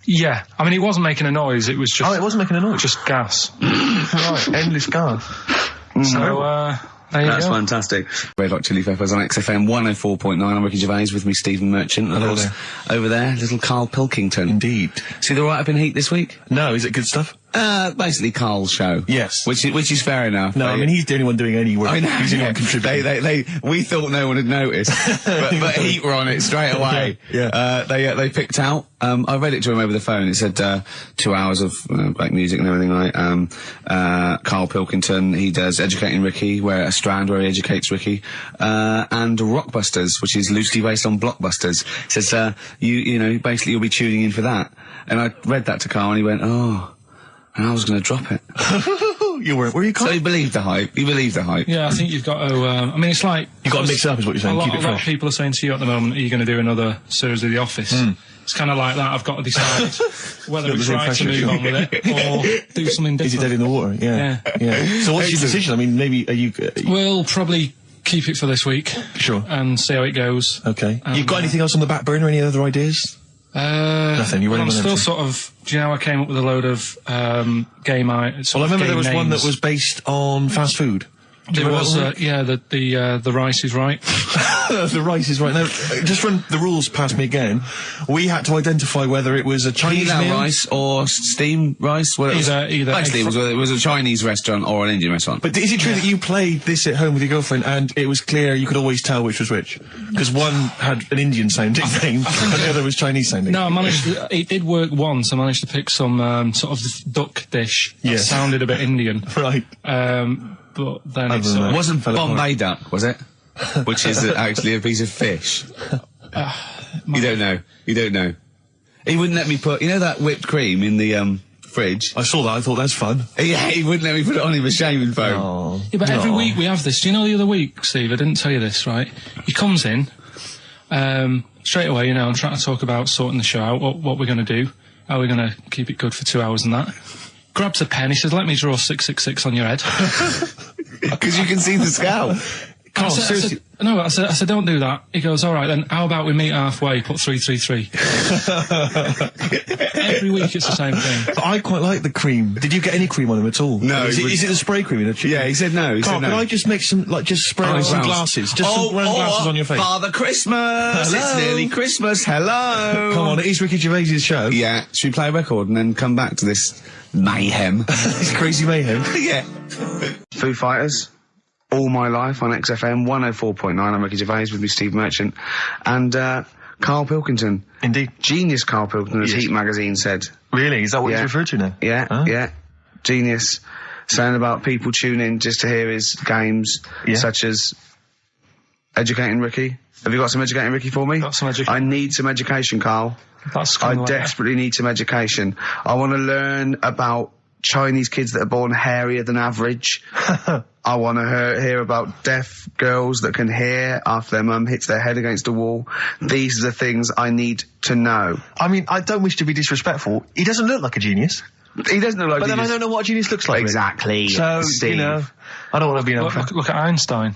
Yeah, I mean, it wasn't making a noise, it was just... Oh, it wasn't making a noise? Just gas. Right, endless gas. So, there you That's go. fantastic. Red Hot Chili Peppers on XFM 104.9. I'm Ricky Gervais, with me Stephen Merchant. Of course, over there, little Karl Pilkington. Indeed. See the write-up in Heat this week? No, is it good stuff? Basically Karl's show. Yes. Which is fair enough. No, I mean, he's the only one doing any work. I know. He's the only one contributing. We thought no one had noticed. but Heat were on it straight away. Yeah. They picked out, I read it to him over the phone. It said, 2 hours of black music and everything, right? Karl Pilkington, he does Educating Ricky, a strand where he educates Ricky, and Rockbusters, which is loosely based on Blockbusters. It says, you know, basically you'll be tuning in for that. And I read that to Karl and he went, oh. And I was going to drop it. You weren't, were you? So he believed the hype. He believed the hype. Yeah, I think you've got to. I mean, it's like You've got to mix it up, is what you're saying. A Keep it lot of fresh. people are saying to you at the moment, "Are you going to do another series of The Office?" It's kind of like that. I've got to decide whether it's right to move on with it or do something different. Is it dead in the water? Yeah. So what's your decision? I mean, maybe are you? We'll probably keep it for this week. Sure. And see how it goes. Okay. You got anything else on the back burner? Any other ideas? Nothing. You well, really I'm still sort of. Do you know I came up with a load of game? Well, I remember there was one that was based on fast food. There was, the rice is right. The rice is right. Now, just run the rules past me again. We had to identify whether it was a Chinese Pilau meal. rice or steam rice. Well, Either actually, egg it was a Chinese restaurant or an Indian restaurant. But is it true that you played this at home with your girlfriend and it was clear you could always tell which was which? Because one had an Indian sounding name and the other was Chinese sounding. No, I managed to, it did work once. I managed to pick some sort of duck dish that Yes. sounded a bit Indian. Right. But then Other it's than sort that. of, Wasn't Fell apart. Bombay duck, was it? Which is actually a piece of fish. You don't know. You don't know. He wouldn't let me put, you know that whipped cream in the fridge? I saw that. I thought that's fun. Yeah, he wouldn't let me put it on. He was shaming foam. Oh. yeah, but every week we have this. Do you know the other week, Steve? I didn't tell you this, right? He comes in straight away. You know, I'm trying to talk about sorting the show out, what we're going to do, how we're going to keep it good for 2 hours and that. Grabs a pen. He says, "Let me draw 666 on your head." Because you can see the scalp. Carl, seriously. I said, don't do that. He goes, all right, then how about we meet halfway, put 333. Every week it's the same thing. But I quite like the cream. Did you get any cream on him at all? No, Is he it the spray cream in a chicken? Yeah, he said no. He Carl, said no. could I just make some, just spray on some glasses? Just some round glasses on your face. Father Christmas! It's nearly Christmas. Hello! Come on, it is Ricky Gervais' show. Yeah, should we play a record and then come back to this mayhem? It's crazy mayhem. Yeah. Foo Fighters, All My Life on XFM 104.9. I'm Ricky Gervais with me, Steve Merchant, and Karl Pilkington. Indeed. Genius Karl Pilkington, as Yes. Heat magazine said. Really? Is that what Yeah. he's referred to now? Yeah, Huh? yeah. Genius. Saying about people tune in just to hear his games, Yeah. such as Educating Ricky. Have you got some Educating Ricky for me? Got some education. I need some education, Karl. That's I kind of like desperately need some education. I want to learn about Chinese kids that are born hairier than average. I want to hear about deaf girls that can hear after their mum hits their head against a wall. These are the things I need to know. I mean, I don't wish to be disrespectful. He doesn't look like a genius. He doesn't look like But then I genius. don't know what a genius looks like. Exactly. So, Steve. you know, I don't want to be an unfair. look at Einstein.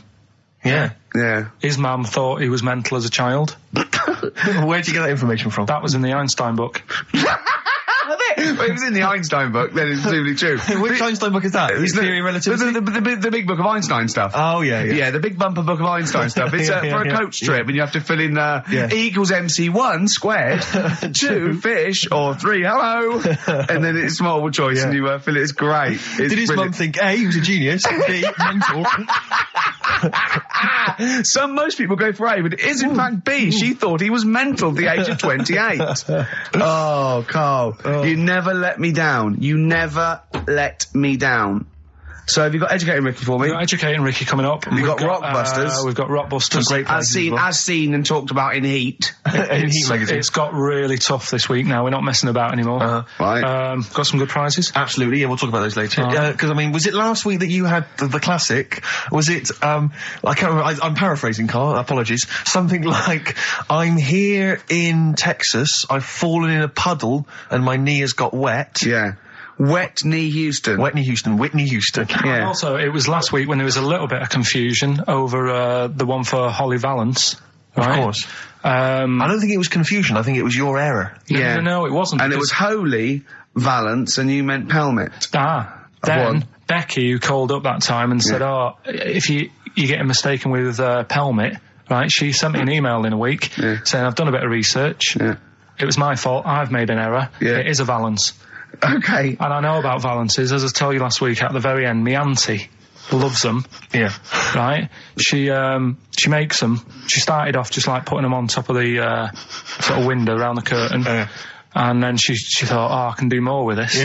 Yeah. Yeah. His mum thought he was mental as a child. Where'd you get that information from? That was in the Einstein book. Well, it was in the Einstein book, then it's presumably true. Which Einstein book is that? His Theory of Relativity? The big book of Einstein stuff. Oh, yeah. Yeah, the big bumper book of Einstein stuff. It's Yeah, for a yeah, coach trip, and you have to fill in E equals MC1 squared, 2 fish, or 3 hello, and then it's multiple choice, and you fill it. It's great. It's Did his mum brilliant. think, A, he was a genius, B, mental? Most people go for A, but it is in fact B. She thought he was mental at the age of 28. Oh, Karl, you never let me down. You never let me down. So have you got Educating Ricky for me? We've got Educating Ricky coming up. We've got Rockbusters. We've got Rockbusters. Great places As seen and talked about in Heat. In Heat magazine. It's got really tough this week now. We're not messing about anymore. Right. Got some good prizes. Absolutely, yeah, we'll talk about those later. Because, I mean, was it last week that you had the classic? Was it, I can't remember, I'm paraphrasing, Carl, apologies. Something like, I'm here in Texas, I've fallen in a puddle, and my knee has got wet. Yeah. Wet Knee Houston. Whitney Houston. And Yeah. also, it was last week when there was a little bit of confusion over the one for Holly Valance. Right? Of course. I I don't think it was confusion, I think it was your error. Yeah. No, it wasn't. And it was Holy Valance, and you meant Pelmet. Then One. Becky, who called up that time and said, "Oh, if you're getting mistaken with Pelmet," right? She sent me an email in a week saying, "I've done a bit of research. Yeah. It was my fault. I've made an error. Yeah. It is a Valance." Okay. And I know about Valances, as I told you last week at the very end, my auntie loves them, Yeah. right? She makes them. She started off just like putting them on top of the sort of window around the curtain. And then she thought, oh, I can do more with this.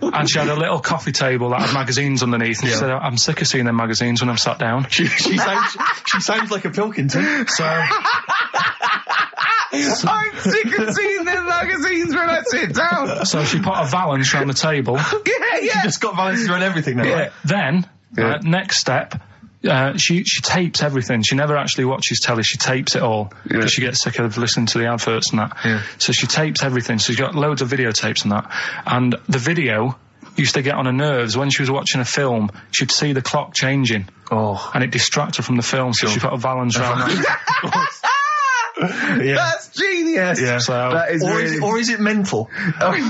And she had a little coffee table that had magazines underneath. And she said, I'm sick of seeing them magazines when I'm sat down. She sounds like a Pilkington. So I'm sick of seeing the magazines when I sit down. So she put a valance around the table. She just got valances around everything now. Right? Then, next step, she tapes everything. She never actually watches telly. She tapes it all because she gets sick of listening to the adverts and that. Yeah. So she tapes everything. So she's got loads of videotapes and that. And the video used to get on her nerves. When she was watching a film, she'd see the clock changing. Oh. And it distract her from the film. So she put a valance around that. Yeah. That's genius. Yeah. So, That is Or is it mental? Only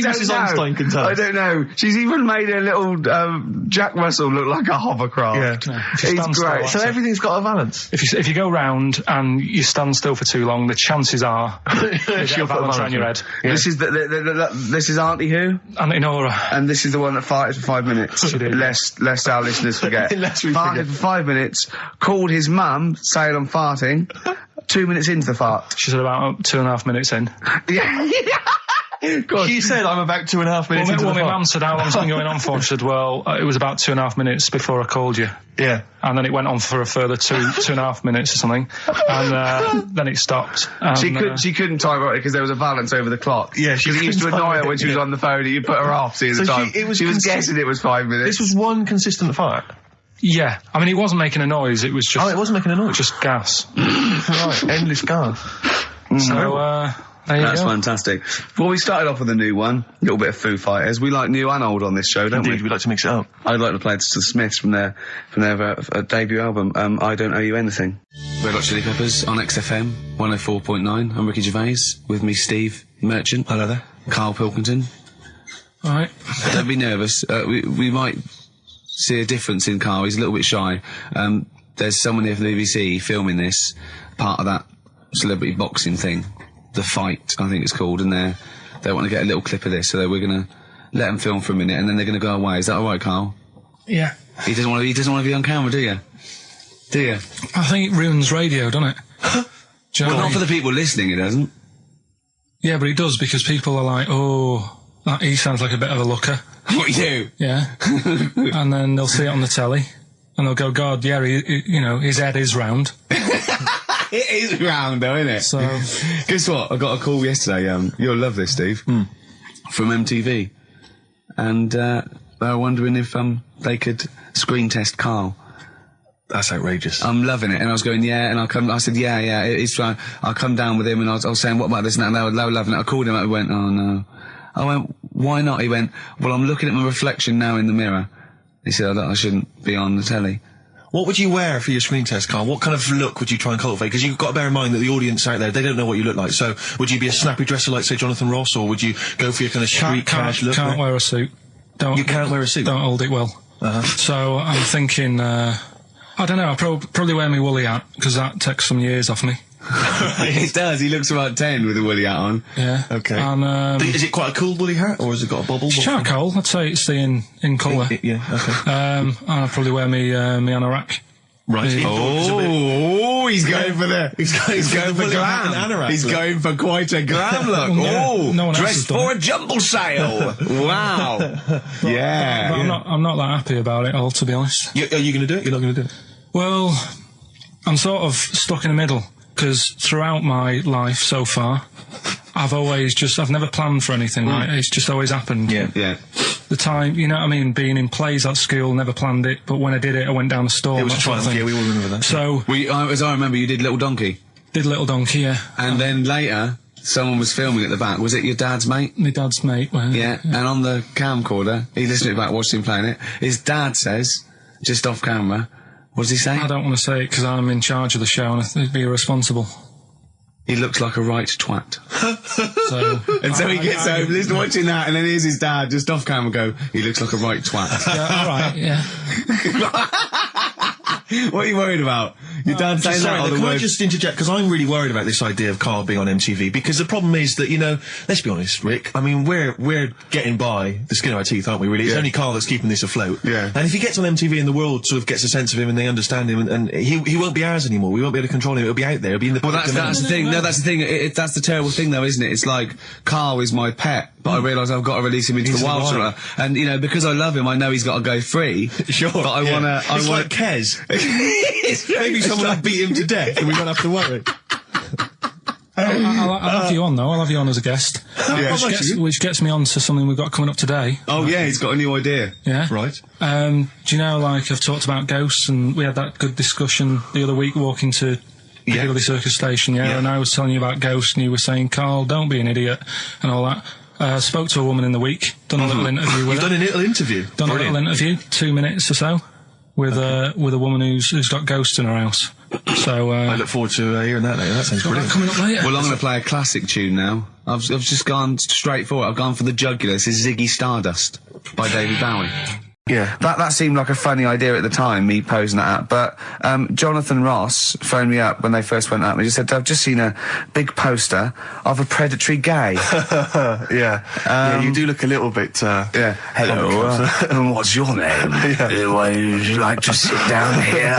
Mrs. Einstein can tell. I don't know. She's even made a little Jack Russell look like a hovercraft. Yeah. if you It's stand still, great. that's So it. everything's got a balance. If you go round and you stand still for too long, the chances are you get She'll a put a balance balance around your on. head. Yeah. This is this is Auntie Who, And Nora. and this is the one that farted for 5 minutes. She did. Lest our listeners forget. Lest we farted forget. for 5 minutes. Called his mum, saying I'm farting. 2 minutes into the fart. She's about 2.5 minutes in. Yeah. God. She said I'm about 2.5 minutes into Well, the my fart. mum said, how long's it been going on for? She said, well, it was about 2.5 minutes before I called you. Yeah. And then it went on for a further 2.5 minutes or something. And then it stopped. And, She couldn't time it because there was a balance over the clock. Yeah, she Because it used to couldn't time annoy her it, when she was yeah. on the phone and you put her off seeing So the time. she was guessing it was 5 minutes. This was one consistent fart. yeah. I mean, it wasn't making a noise. It was just... Oh, it wasn't making a noise. Just gas. Right. Endless gas. So, there you That's go. fantastic. Well, we started off with a new one, a little bit of Foo Fighters. We like new and old on this show, don't Indeed, we? we like to mix it up. I'd like to play this to the Smiths from their debut album, I Don't Owe You Anything. Red Hot Chili Peppers on XFM 104.9. I'm Ricky Gervais. With me, Steve Merchant. Hello there. Karl Pilkington. All right. Don't be nervous. We might see a difference in Karl. He's a little bit shy. There's someone here from the BBC filming this, part of that celebrity boxing thing. The Fight, I think it's called, and they want to get a little clip of this, so we're going to let them film for a minute, and then they're going to go away. Is that all right, Karl? Yeah. He doesn't want to be on camera, do you? Do you? I think it ruins radio, doesn't it? Do you know Well, what I not mean? for the people listening, it doesn't. Yeah, but it does, because people are like, oh, he sounds like a bit of a looker. What you do? Yeah. And then they'll see it on the telly, and they'll go, God, yeah, his head is round. It is round, though, isn't it? So, Guess what? I got a call yesterday. You'll love this, Steve. From MTV, and they were wondering if they could screen test Karl. That's outrageous. I'm loving it, and I was going, yeah, and I said, yeah, it's fine. I'll come down with him, and I was saying, what about this and that, and they were loving it. I called him up, he went, oh no. I went, why not? He went, well, I'm looking at my reflection now in the mirror. He said, I shouldn't be on the telly. What would you wear for your screen test, Karl? What kind of look would you try and cultivate? Because you've got to bear in mind that the audience out there, they don't know what you look like. So, would you be a snappy dresser like, say, Jonathan Ross, or would you go for your kind of street cash look? can't wear a suit. You can't wear a suit? Don't hold it well. So I'm thinking, I don't know, I'll probably wear my woolly hat, because that takes some years off me. It does. He looks about 10 with a woolly hat on. Yeah. Okay. And, Is it quite a cool woolly hat, or has it got a bobble? charcoal, I'd say it's the in colour. Yeah, okay. And I'll probably wear me anorak. Right. Oh, he's going for the. He's going for An glam. anorak He's look. going for quite a glam look. Yeah, no one else has dressed done for it. a jumble sale. Wow. Yeah. But I'm not that happy about it all, to be honest. Are you going to do it? You're not going to do it? Well, I'm sort of stuck in the middle, because throughout my life so far, I've never planned for anything, right? It's just always happened. Yeah. The time, you know what I mean, being in plays at school, never planned it, but when I did it, I went down the store. It was a that sort of triumph, thing. yeah, we all remember that. So, As I remember, you did Little Donkey, did Little Donkey, yeah. and then later someone was filming at the back. Was it your dad's mate? My dad's mate. Well, Yeah. And on the camcorder, he listened to it back, watched him playing it. His dad says, just off camera, what does he say? I don't want to say it because I'm in charge of the show and I'd be irresponsible. He looks like a right twat. So, And so he gets home, listen, watching that, and then here's his dad just off camera go, he looks like a right twat. yeah, all right, yeah. What are you worried about? Your dad saying that, or the Can I word? just interject? Because I'm really worried about this idea of Karl being on MTV. Because the problem is that, let's be honest, Rick. I mean, we're getting by the skin of our teeth, aren't we? Really, it's only Karl that's keeping this afloat. Yeah. And if he gets on MTV and the world sort of gets a sense of him and they understand him, and he won't be ours anymore. We won't be able to control him. It'll be out there. It'll be in the. Well, public domain. that's the thing. No, that's the thing. That's the terrible thing, though, isn't it? It's like Karl is my pet, but I realise I've got to release him into the wild. wild. And because I love him, I know he's got to go free. Sure. But I want to. It's like Kez. Maybe someone will beat him to death, and we won't have to worry. I'll have you on though. I'll have you on as a guest. Which gets me on to something we've got coming up today. Oh yeah, he's got a new idea. Yeah. Right. Do you know, like, I've talked about ghosts, and we had that good discussion the other week walking to Piccadilly Circus Station, and I was telling you about ghosts, and you were saying, Carl, don't be an idiot, and all that. Spoke to a woman in the week, done a little interview with her. You've done a little interview? Done a little interview, 2 minutes or so, with a woman who's got ghosts in her house. So I look forward to hearing that later. That sounds brilliant. Coming up later. Well, I'm going to play a classic tune now. I've just gone straight for it. I've gone for the jugular. This is Ziggy Stardust by David Bowie. Yeah. That seemed like a funny idea at the time, me posing that up. But Jonathan Ross phoned me up when they first went up and he just said, I've just seen a big poster of a predatory gay. Yeah, you do look a little bit... Hello, and what's your name? Would you like to sit down here?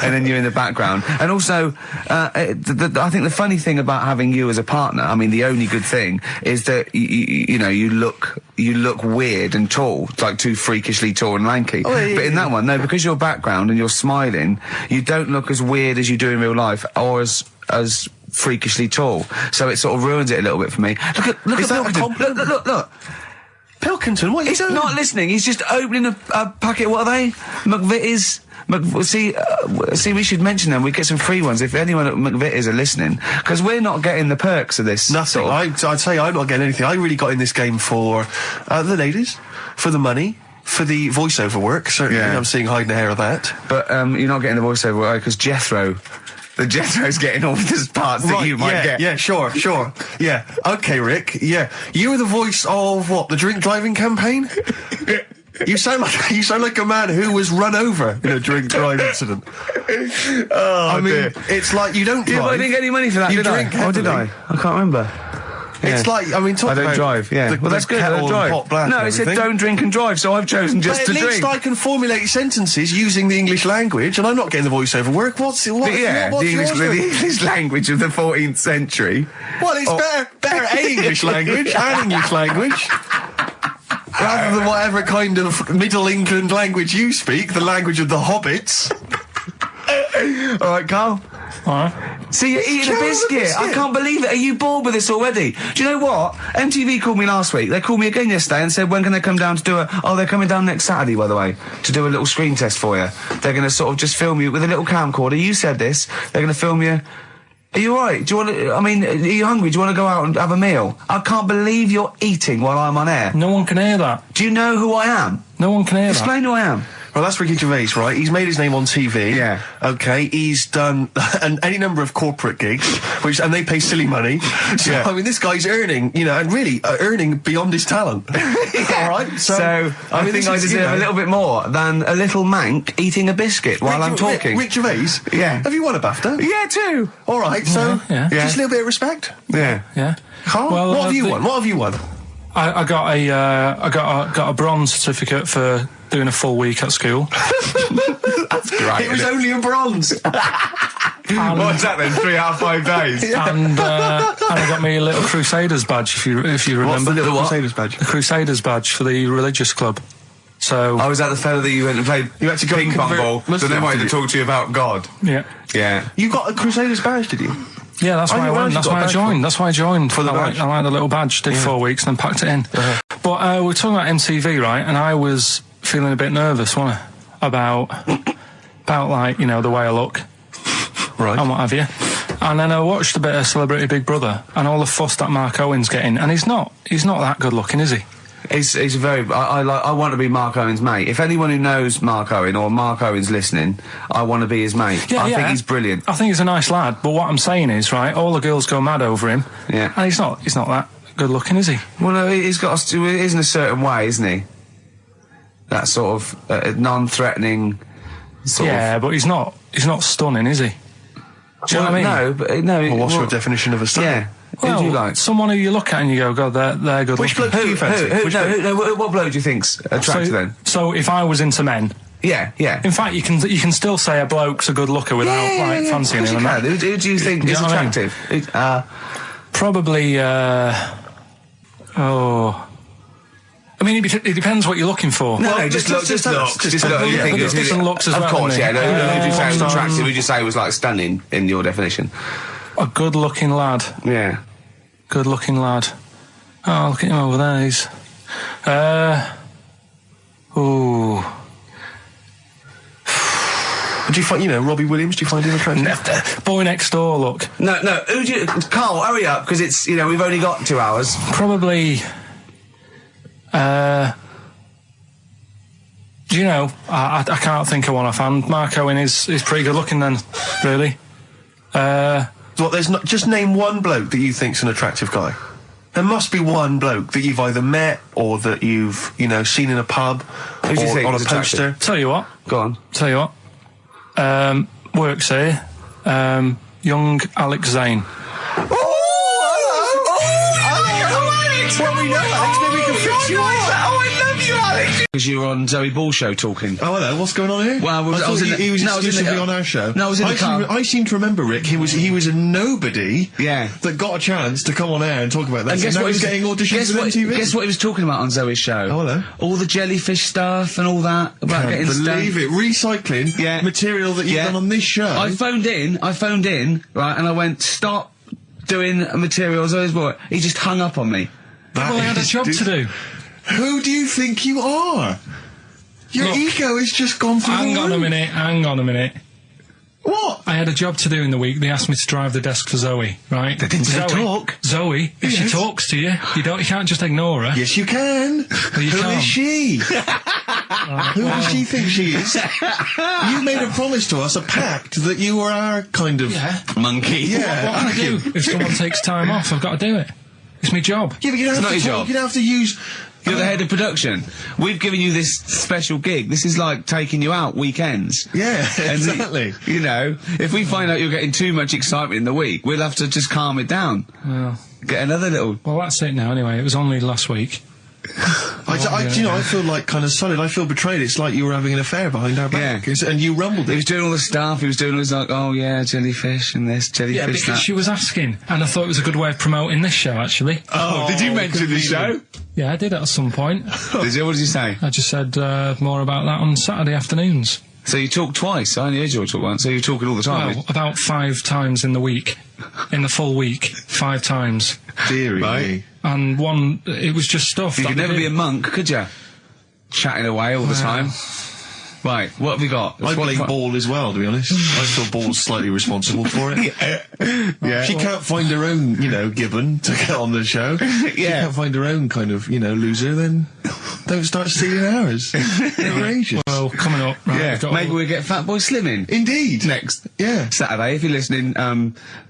And then you're in the background. And also, I think the funny thing about having you as a partner, I mean, the only good thing, is that, you know, you look weird and tall, like too freakishly tall and lanky. Oh, yeah, but in that one, no, because your background and you're smiling, you don't look as weird as you do in real life, or as freakishly tall. So it sort of ruins it a little bit for me. Look at Pilkington. Look. Pilkington, what are you He's doing? not listening. He's just opening a packet. What are they? McVitie's. See, we should mention them. We get some free ones if anyone at McVitie's are listening, because we're not getting the perks of this. Nothing. I'd say I'm not getting anything. I really got in this game for the ladies, for the money, for the voiceover work. Certainly, I'm seeing hide and hair of that. But you're not getting the voiceover work because Jethro's getting all the parts that you might get. Yeah, sure. Yeah. Okay, Rick. Yeah. You were the voice of what? The drink driving campaign? You sound like a man who was run over in a drink drive incident. I mean, dear. It's like you don't drive. Yeah, but I didn't get any money for that, You did I? drink Oh, did I? heavily. I can't remember. It's like, I mean, talk I don't about drive, yeah. the- Well, that's the good, I kettle don't and drive. pot black No, and it said everything. don't drink and drive, so I've chosen just But to at least drink. I can formulate sentences using the English language, and I'm not getting the voiceover work. What's the English language of the 14th century. Well, it's better A English language and English language. Rather than whatever kind of Middle England language you speak, the language of the hobbits. All right, Carl. All right. See, you're eating a biscuit. I can't believe it. Are you bored with this already? Do you know what? MTV called me last week. They called me again yesterday and said, when can they come down to do they're coming down next Saturday, by the way, to do a little screen test for you. They're going to sort of just film you with a little camcorder. You said this. They're going to film you. Are you alright? Do you want to, are you hungry? Do you want to go out and have a meal? I can't believe you're eating while I'm on air. No one can hear that. Do you know who I am? No one can hear Explain who I am. Well, that's Ricky Gervais, right? He's made his name on TV. Yeah. Okay, he's done any number of corporate gigs, and they pay silly money. So, I mean, this guy's earning, and really earning beyond his talent. All right? So I think I deserve a little bit more than a little mank eating a biscuit while I'm talking. Rick Gervais? Yeah. Have you won a BAFTA? Yeah, too. All right, so Yeah. just a little bit of respect. Yeah. Yeah. Carl, Well, what have you won? What have you won? I got a bronze certificate for doing a full week at school. That's great. It was only a bronze. What's that then? 3 out of 5 days. And I got me a little Crusaders badge, if you remember. What's the little what? Crusaders badge? The Crusaders badge for the religious club. So Oh, was that the fella that you went and played You had to go ping and pong convert ball? So Muslim, they wanted did to you? talk to you about God. yeah, Yeah. You got a Crusaders badge, did you? yeah, that's why I where's went. you That's got a why I badge joined. That's why I joined. For the badge? I like the little badge. Did 4 weeks and then packed it in. But we're talking about MTV, right? And I was feeling a bit nervous, wasn't I? About like the way I look. Right. And what have you. And then I watched a bit of Celebrity Big Brother and all the fuss that Mark Owen's getting, and he's not that good looking, is he? He's very. I want to be Mark Owen's mate. If anyone who knows Mark Owen or Mark Owen's listening, I want to be his mate. I think he's brilliant. I think he's a nice lad, but what I'm saying is, right, all the girls go mad over him. Yeah. And he's not that good looking, is he? Well, no, he's got. He is in a certain way, isn't he? That sort of non-threatening. Yeah, but he's not stunning, is he? Do you know what I mean? No, but no. Well, what's your definition of a stunning? Yeah. Well, who do you like? Someone who you look at and you go, God, they're good Which looking. bloke do you fancy? What bloke do you think's attractive then? So if I was into men, Yeah. in fact, you can still say a bloke's a good looker without fancying him. And that. Who do you think You is know what I mean? attractive? Probably. I mean, it depends what you're looking for. No, just looks. Just looks. You think there's different looks as well. Of course, isn't yeah. there? No, would you say it was attractive? Would you say it was like stunning in your definition? A good-looking lad. Yeah. Good-looking lad. Oh, look at him over there. He's... Ooh. Do you find, Robbie Williams, do you find him attractive? Boy next door, look. No. Who do you... Carl, hurry up, because it's, we've only got 2 hours. Probably... do you know, I can't think of one offhand. Mark Owen is pretty good looking then, really. There's not... Just name one bloke that you think's an attractive guy. There must be one bloke that you've either met or that you've, seen in a pub Who do you or think on a is poster. attractive? Tell you what. Go on. Tell you what. Works here. Young Alex Zane. Well, we know, Alex, maybe we can fix you up. I love you, Alex. Because you were on Zoe Ball show talking. Oh, hello, what's going on here? Well, I thought he was exclusively the, on our show. No, I was in the car. I seem to remember, Rick, he was a nobody Yeah. that got a chance to come on air and talk about that. And guess now what he's getting auditions for MTV. Guess what he was talking about on Zoe's show? Oh, hello. All the jellyfish stuff and all that. About Can't getting believe stuff. it. Recycling material that you've done on this show. I phoned in, right, and I went, stop doing material on Zoe's boy. He just hung up on me. Well, I had a job to do. Who do you think you are? Your Look, ego has just gone through the Hang on a roof. minute. What? I had a job to do in the week. They asked me to drive the desk for Zoe, right? They didn't say talk. Zoe, if she Yes. talks to you, you can't just ignore her. Yes, you can. Well, you Who can't. is she? Who does she think she is? You made a promise to us, a pact, that you were our kind of Monkey. Yeah. What can I do? If someone takes time off, I've got to do it. It's my job. Yeah, but you don't It's have not to your talk. job. You don't have to use. You're the head of production. We've given you this special gig. This is like taking you out weekends. Yeah, And exactly. if we find out you're getting too much excitement in the week, we'll have to just calm it down. Well, Get another little... well, that's it now anyway. It was only last week. I feel like kind of solid. I feel betrayed. It's like you were having an affair behind our back. Yeah. And you rumbled He it. was doing all the stuff. He was doing all this like, oh yeah, jellyfish and this, jellyfish Yeah, because that. she was asking, and I thought it was a good way of promoting this show, actually. Oh, did you mention the show? Yeah, I did at some point. Did you? What did you say? I just said more about that on Saturday afternoons. So you talk twice. I only heard you talk once. So you're talking all the time. Well, about 5 times in the week. In the full week, 5 times. Deary me. And one, it was just stuff. You that could they never be did. a monk, could you? Chatting away all the time. Right, what have we got? I blame Ball as well, to be honest. I feel Ball's slightly responsible for it. Yeah. She can't find her own, gibbon to get on the show. She can't find her own kind of, loser, then don't start stealing ours. Outrageous. Well, coming up, right, Yeah, we've got maybe all- we'll get Fatboy Slim in. Indeed. Next. Yeah. Saturday, if you're listening,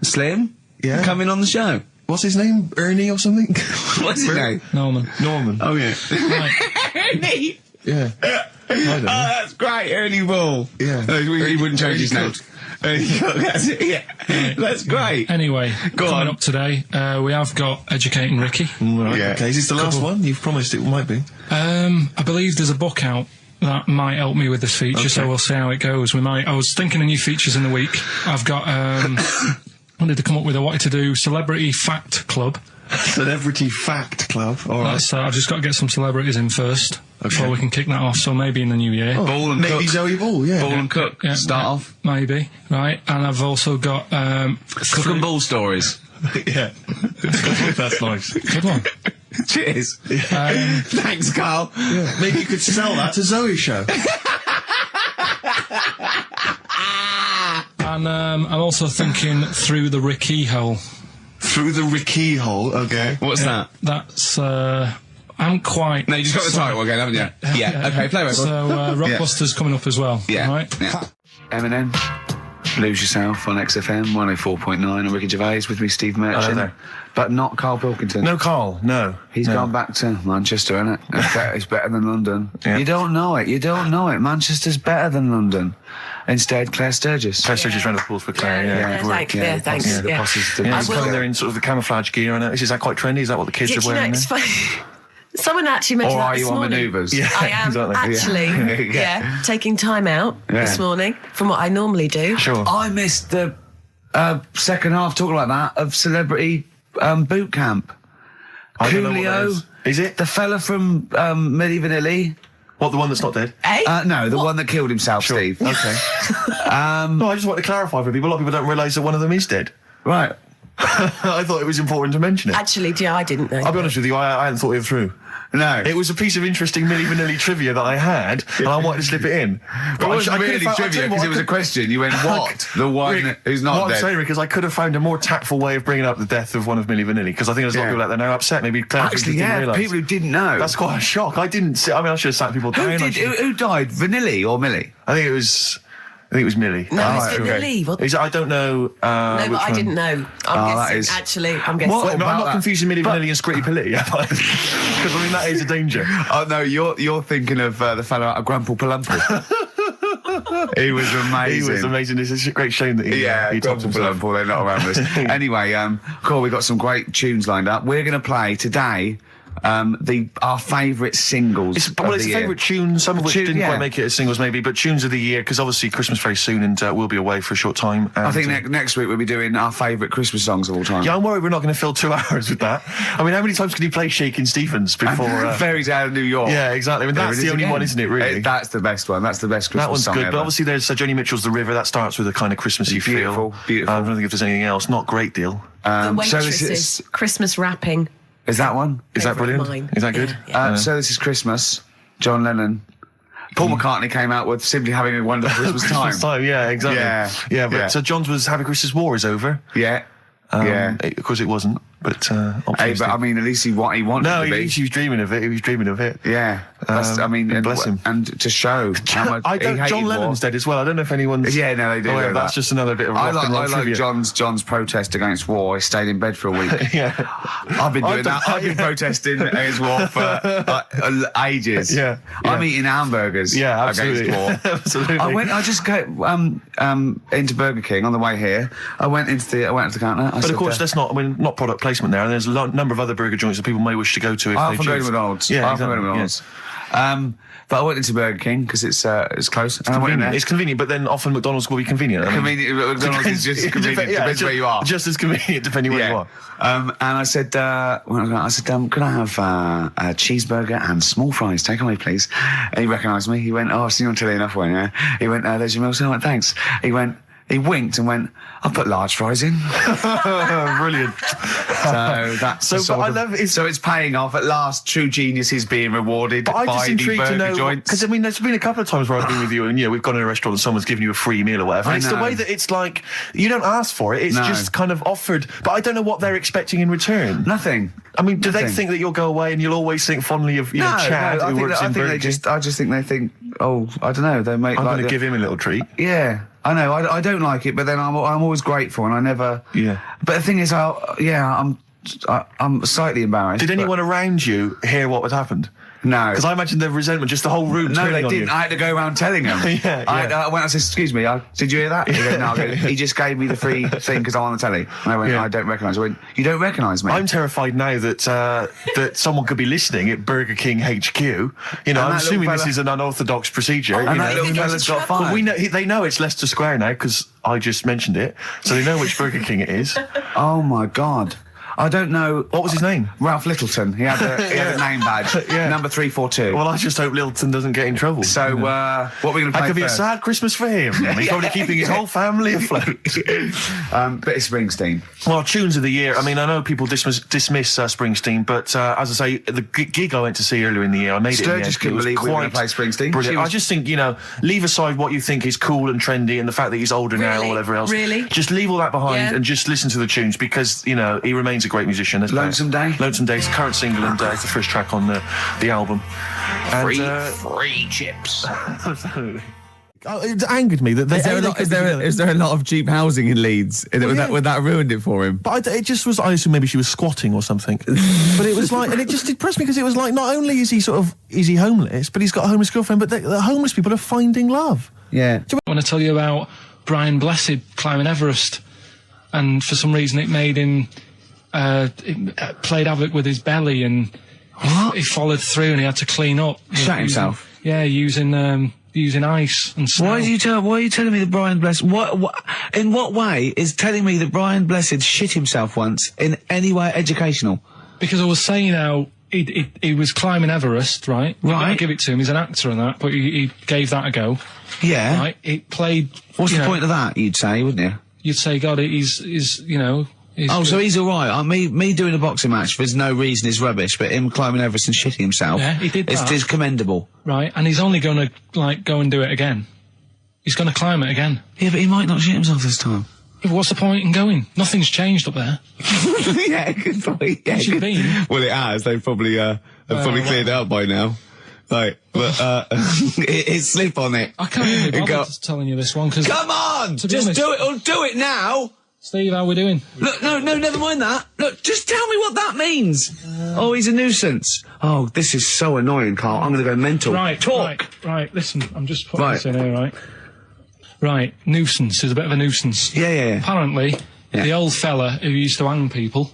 Slim, Yeah. come in on the show. What's his name? Ernie or something? What's his name? Norman. Norman. Oh, yeah. Right. Ernie! Yeah. I don't know. that's great, Ernie Ball. Yeah. He wouldn't change his name. Ernie Ernie Cook, that's it, yeah. That's great. Anyway, Go coming on. up today, we have got Educating Ricky. Right, Yeah. okay. Is this the last one? You've promised it might be. I believe there's a book out that might help me with this feature, so we'll see how it goes. I was thinking of new features in the week. I've got, wanted to come up with I wanted to do Celebrity Fact Club. Celebrity Fact Club. All right. That's, I've just got to get some celebrities in first before we can kick that off, so maybe in the new year. Ball and Maybe Cook. Zoe Ball, yeah. Ball and Cook. Yeah, Start yeah, off. Maybe, right. And I've also got, Cook and Ball stories. Yeah. That's nice. good one. Cheers. Thanks, Carl. Yeah. Maybe you could sell that to Zoe's show. And I'm also thinking Through the Ricky Hole. Through the Ricky hole, okay. What's that? That's, I'm quite... No, you just got the title again, haven't you? Yeah. Okay, play record. So, Rockbusters coming up as well. Yeah. Right? Yeah. Eminem, Lose Yourself on XFM 104.9 and Ricky Gervais with me, Steve Merchant. Hello there. But not Karl Pilkington. No, Carl, no. He's no. gone back to Manchester, innit? It's better than London. Yeah. You don't know it. Manchester's better than London. Instead, Claire Sturgis. Claire Sturgis round of applause for Claire, yeah. Thanks. Yeah, the posse's Yeah, I he's will- coming there in sort of the camouflage gear and that. Is that quite trendy? Is that what the kids Did are you know, wearing it's now? funny. Someone actually mentioned Or that are this you on morning. manoeuvres? Yeah, I am exactly. actually, taking time out this morning from what I normally do. Sure. I missed the second half, talking like that, of Celebrity Boot Camp. I don't know what that Coolio, is. Is it? The fella from Milli Vanilli. What, the one that's not dead? No, the one that killed himself, Sure. Steve. Okay. No, I just want to clarify for people. A lot of people don't realise that one of them is dead. Right. I thought it was important to mention it. Actually, yeah, I didn't know. I'll be honest with you, I hadn't thought it through. No. It was a piece of interesting Milli Vanilli trivia that I had, and I wanted to slip it in. But it wasn't really could've trivia, because it was a question. You went, what? The one Rick, who's not what dead. I'm saying, Rick, is I could have found a more tactful way of bringing up the death of one of Milli Vanilli, because I think there's a lot of people out there now upset. Maybe Claire Actually, didn't yeah, realise. people who didn't know. That's quite a shock. I should have sat people down. Who died? Vanilli or Millie? I think it was Millie. No, Oh, it's okay. Vanilli. I don't know. No, but I didn't know. I'm that guessing. is- Actually, I'm guessing. Wait, I'm about not that? confusing Milli Vanilli and Scritty Pilly, because I mean that is a danger. Oh no, you're thinking of the fellow out of Grumple Palumple. He was amazing. He was amazing. It's a great shame that he topped Grumple himself. Palumple, they're not around us. Anyway, cool, we've got some great tunes lined up. We're going to play today our favourite singles It's of a the year. favourite tune, some of which Tune, didn't yeah. quite make it as singles maybe, but tunes of the year, because obviously Christmas very soon and we'll be away for a short time. And, I think next week we'll be doing our favourite Christmas songs of all time. yeah, I'm worried we're not going to fill 2 hours with that. I mean, how many times can you play Shakin' Stevens before... Fairy Tale of New York. Yeah, exactly. I mean, There that's it the is only again. one, isn't it, really? That's the best one. That's the best Christmas That one's song good, ever. but obviously there's Joni Mitchell's The River. That starts with a kind of Christmassy Beautiful, feel. beautiful. I don't think if there's anything else. Not great deal. The so Waitresses, this is Christmas rapping. that one? Is that Favourite of brilliant? mine. Is that good? Yeah. So this is Christmas. John Lennon. Paul McCartney came out with Simply Having a Wonderful Christmas Time. Christmas time, yeah, exactly. Yeah, but yeah. so John's was Happy Christmas War is over. Yeah. Yeah. Of course it wasn't, but Hey, optimistic. but I mean, at least he wanted no, to be. he was dreaming of it. He was dreaming of it. Yeah. That's, I mean, and, bless him. and to show how much he hated John war. Lennon's dead as well. I don't know if anyone's... Yeah, no, they do. Oh, yeah, know that's that. just another bit of rock and roll I like trivia. John's protest against war. He stayed in bed for a week. Yeah. I've been doing that. I've been protesting against war for ages. Yeah. I'm eating hamburgers. Yeah, absolutely. Against war. Absolutely. I just go into Burger King on the way here. I went to the counter. But of course, that's not. I mean, not product placement there. And there's a number of other burger joints that people may wish to go to if I they often go to choose. McDonald's. Yeah, I often exactly. go to McDonald's. But I went into Burger King because it's close. And I went in there. It's convenient, but then often McDonald's will be convenient. I mean, Convenient. McDonald's is just convenient. Depends where you are. Just as convenient depending where you are. And I said, could I have a cheeseburger and small fries? Take away, please. And he recognised me. He went, oh, I've seen you on telly enough, one, yeah? He went, there's your meal. So I went, thanks. He winked and went, I'll put large fries in. Brilliant. So that's So, but I love it. So it's paying off. At last, true genius is being rewarded But I'm by just the intrigued to burger know, joints. because I mean, there's been a couple of times where I've been with you, and we've gone in a restaurant and someone's given you a free meal or whatever. I And it's the know. way that it's like you don't ask for it; it's No. just kind of offered. But I don't know what they're expecting in return. Nothing. I mean, do they Nothing. think that you'll go away and you'll always think fondly of Chad, I who think, works in Burger King? I just think they think, oh, I don't know, they make I'm like going to give him a little treat. Yeah, I know. I don't like it, but then I'm always grateful, and I never. Yeah. But the thing is, I'm slightly embarrassed. Did but- anyone around you hear what had happened? No. Because I imagine the resentment, just the whole room No, turning they on didn't. you. I had to go around telling them. Yeah, yeah. I went. I said, "Excuse me, did you hear that?" He goes, "No." I go, he just gave me the free thing because I'm on the telly. And I went, Yeah. "I don't recognise." I went, "You don't recognise me?" I'm terrified now that that someone could be listening at Burger King HQ. You know, that I'm little assuming this fella- is an unorthodox procedure. and you that know. little fella's got Well, fired. We know, they know it's Leicester Square now because I just mentioned it, so they know which Burger King it is. Oh my God. I don't know. What was his name? Ralph Littleton. He had a name badge. Yeah. Number 342. Well, I just hope Littleton doesn't get in trouble. So, what are we going to that play could be a first? sad Christmas for him. He's probably keeping his whole family afloat. But it's Springsteen. Well, tunes of the year. I mean, I know people dismiss Springsteen, but as I say, the gig I went to see earlier in the year, I made it. in the Sturgis end. couldn't It was believe we were quite going to play Springsteen. brilliant. She was- I just think, leave aside what you think is cool and trendy and the fact that he's older now or Really? whatever else. Really? Just leave all that behind Yeah. and just listen to the tunes because, he remains a great musician. Let's play it. Lonesome Day? Lonesome Day is the current single and it's the first track on the album. And, Free chips. it angered me that Is there a lot of cheap housing in Leeds? Would that ruined it for him? But it just was, I assume maybe she was squatting or something. But it was like, and it just depressed me because it was like, not only is he homeless, but he's got a homeless girlfriend, but the homeless people are finding love. Yeah. I want to tell you about Brian Blessed climbing Everest, and for some reason it made him it played havoc with his belly, and he followed through, and he had to clean up. Shut himself? Yeah, using ice and snow. Why are you telling me that Brian Blessed? In what way is telling me that Brian Blessed shit himself once in any way educational? Because I was saying how he was climbing Everest, right? Right. I give it to him. He's an actor and that, but he gave that a go. Yeah. Right. It played. What's you the know, point of that, you'd say, wouldn't you? You'd say, God, he's you know. He's Oh, good. so he's alright. Me doing a boxing match for no reason is rubbish, but him climbing Everest and shitting himself. Yeah, he did that. It's commendable. Right, and he's only going to, like, go and do it again. He's going to climb it again. Yeah, but he might not shit himself this time. Yeah, but what's the point in going? Nothing's changed up there. Yeah, good point. Yeah, Where's you good- been? Well, it has. They've probably cleared it up by now. Like, but it's slip on it. I can't even be It bothered got- telling you this one, because... Come on! To be Just honest- do it, or do it now! Steve, how we doing? Look, no, never mind that. Look, just tell me what that means. Oh, he's a nuisance. Oh, this is so annoying, Carl. I'm gonna go mental. Right, Talk! right, listen, I'm just putting Right. this in here, right? Right, nuisance is a bit of a nuisance. Yeah. Apparently, Yeah. the old fella who used to hang people...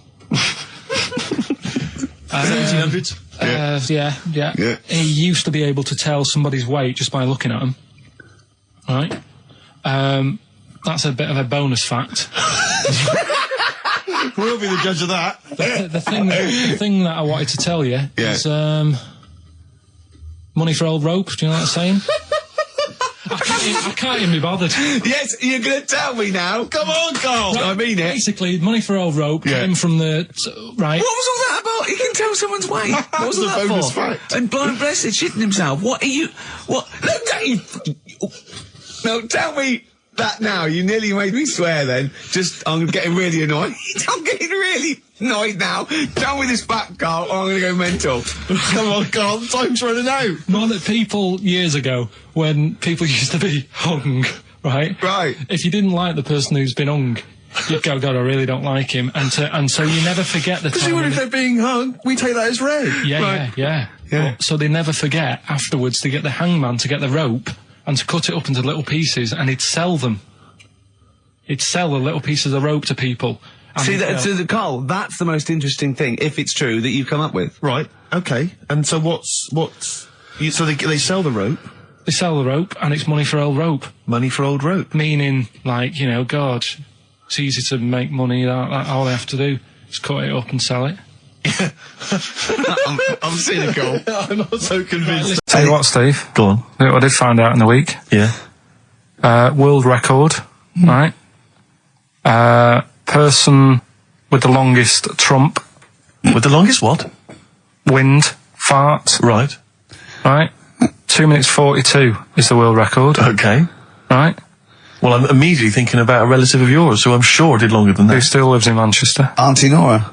1700s? Yeah. He used to be able to tell somebody's weight just by looking at them. Right? That's a bit of a bonus fact. We'll be the judge of that. The thing that I wanted to tell you is money for old rope. Do you know what I'm saying? I can't even be bothered. Yes, you're gonna tell me now. Come on, Carl. I mean it. Basically, money for old rope came from the right. What was all that about? You can tell someone's weight. What was all that bonus for? fact. And blind blessed shitting himself. What are you? What? Look at you. No, tell me that now. You nearly made me swear. Then, I'm getting really annoyed. I'm getting really annoyed now. Tell me this back, Carl, or I'm gonna go mental. Come on, Carl, time's running out. More that people years ago, when people used to be hung, right? Right. If you didn't like the person who's been hung, you'd go, God, I really don't like him, and so you never forget the Because time. even if they're being hung, we take that as read. Yeah. Yeah. But, so they never forget afterwards to get the hangman to get the rope and to cut it up into little pieces, and he'd sell them. He'd sell the little pieces of rope to people. And See, Carl, that's the most interesting thing, if it's true, that you've come up with. Right, okay. And so so they sell the rope, they sell the rope, and it's money for old rope. money for old rope. Meaning, like, you know, God, it's easy to make money. That all they have to do is cut it up and sell it. I'm cynical. I'm not so convinced. Tell you what, Steve. Go on. You know what I did find out in the week. Yeah. World record, right? Person with the longest trump, With the longest what? wind, fart, Right. right? 2 minutes 42 is the world record, Okay. right? Well, I'm immediately thinking about a relative of yours who I'm sure did longer than Who that. still lives in Manchester. Auntie Nora.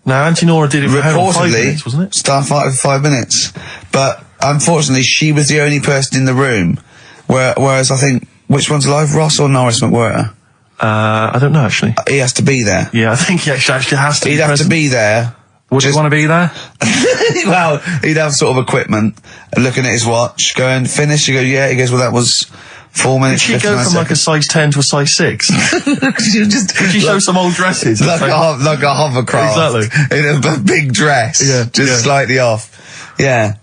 Now, Auntie Nora did it for how long? 5 Reportedly, minutes, wasn't it? Starfighter for 5 minutes. But unfortunately, she was the only person in the room. Whereas I think, which one's alive, Ross or Norris McWhirter? I don't know, actually. He has to be there. Yeah, I think he actually has to He'd be have to present. be there. Would you want to be there? Well, he'd have sort of equipment, looking at his watch, going, finish? He goes, yeah. He goes, well, that was 4 minutes. Did she go 59 from like a seconds. size 10 to a size 6? Did She showed some old dresses. like a hovercraft. Exactly. In a big dress. Yeah, Just yeah. slightly off. Yeah.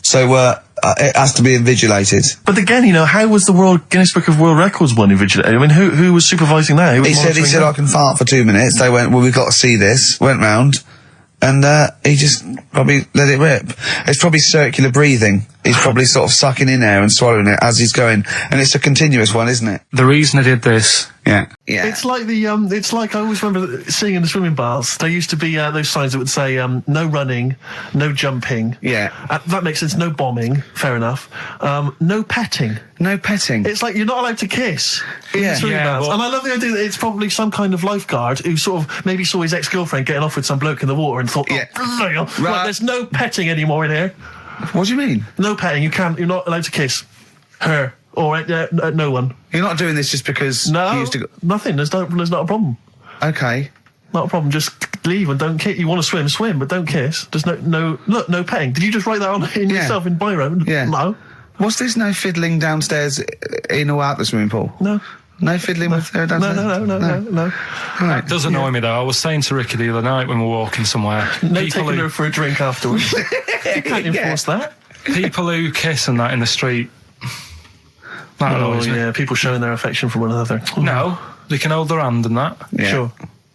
So, it has to be invigilated. But again, you know, how was the Guinness Book of World Records one invigilated? I mean, who was supervising that? Who was He monitoring said, that? I can fart for 2 minutes. They went, well, we've got to see this. Went round. And, he just probably let it rip. It's probably circular breathing. He's probably sort of sucking in air and swallowing it as he's going. And it's a continuous one, isn't it? The reason I did this, Yeah. Yeah. It's like it's like I always remember seeing in the swimming baths, there used to be those signs that would say, no running, no jumping. Yeah. That makes sense, no bombing, fair enough. No petting. No petting. It's like you're not allowed to kiss in Yeah. the swimming Yeah, baths. but- And I love the idea that it's probably some kind of lifeguard who sort of maybe saw his ex-girlfriend getting off with some bloke in the water and thought, Yeah. right, there's no petting anymore in here. What do you mean? No petting, you're not allowed to kiss her or no one. You're not doing this just because No, you used to go... nothing, there's not a problem. Okay. Not a problem. Just leave and don't kiss. You want to swim, but don't kiss. There's no petting. Did you just write that on in Yeah. yourself in biro? Yeah. No. What's this no fiddling downstairs in or out the swimming pool? No. No fiddling with her downstairs? No. Right. does annoy me though. I was saying to Ricky the other night when we were walking somewhere, No taking her for a drink afterwards. You can't enforce that. people who kiss and that in the street, that annoys me. yeah, people showing their affection for one another. No, they can hold their hand and that, Yeah. Sure.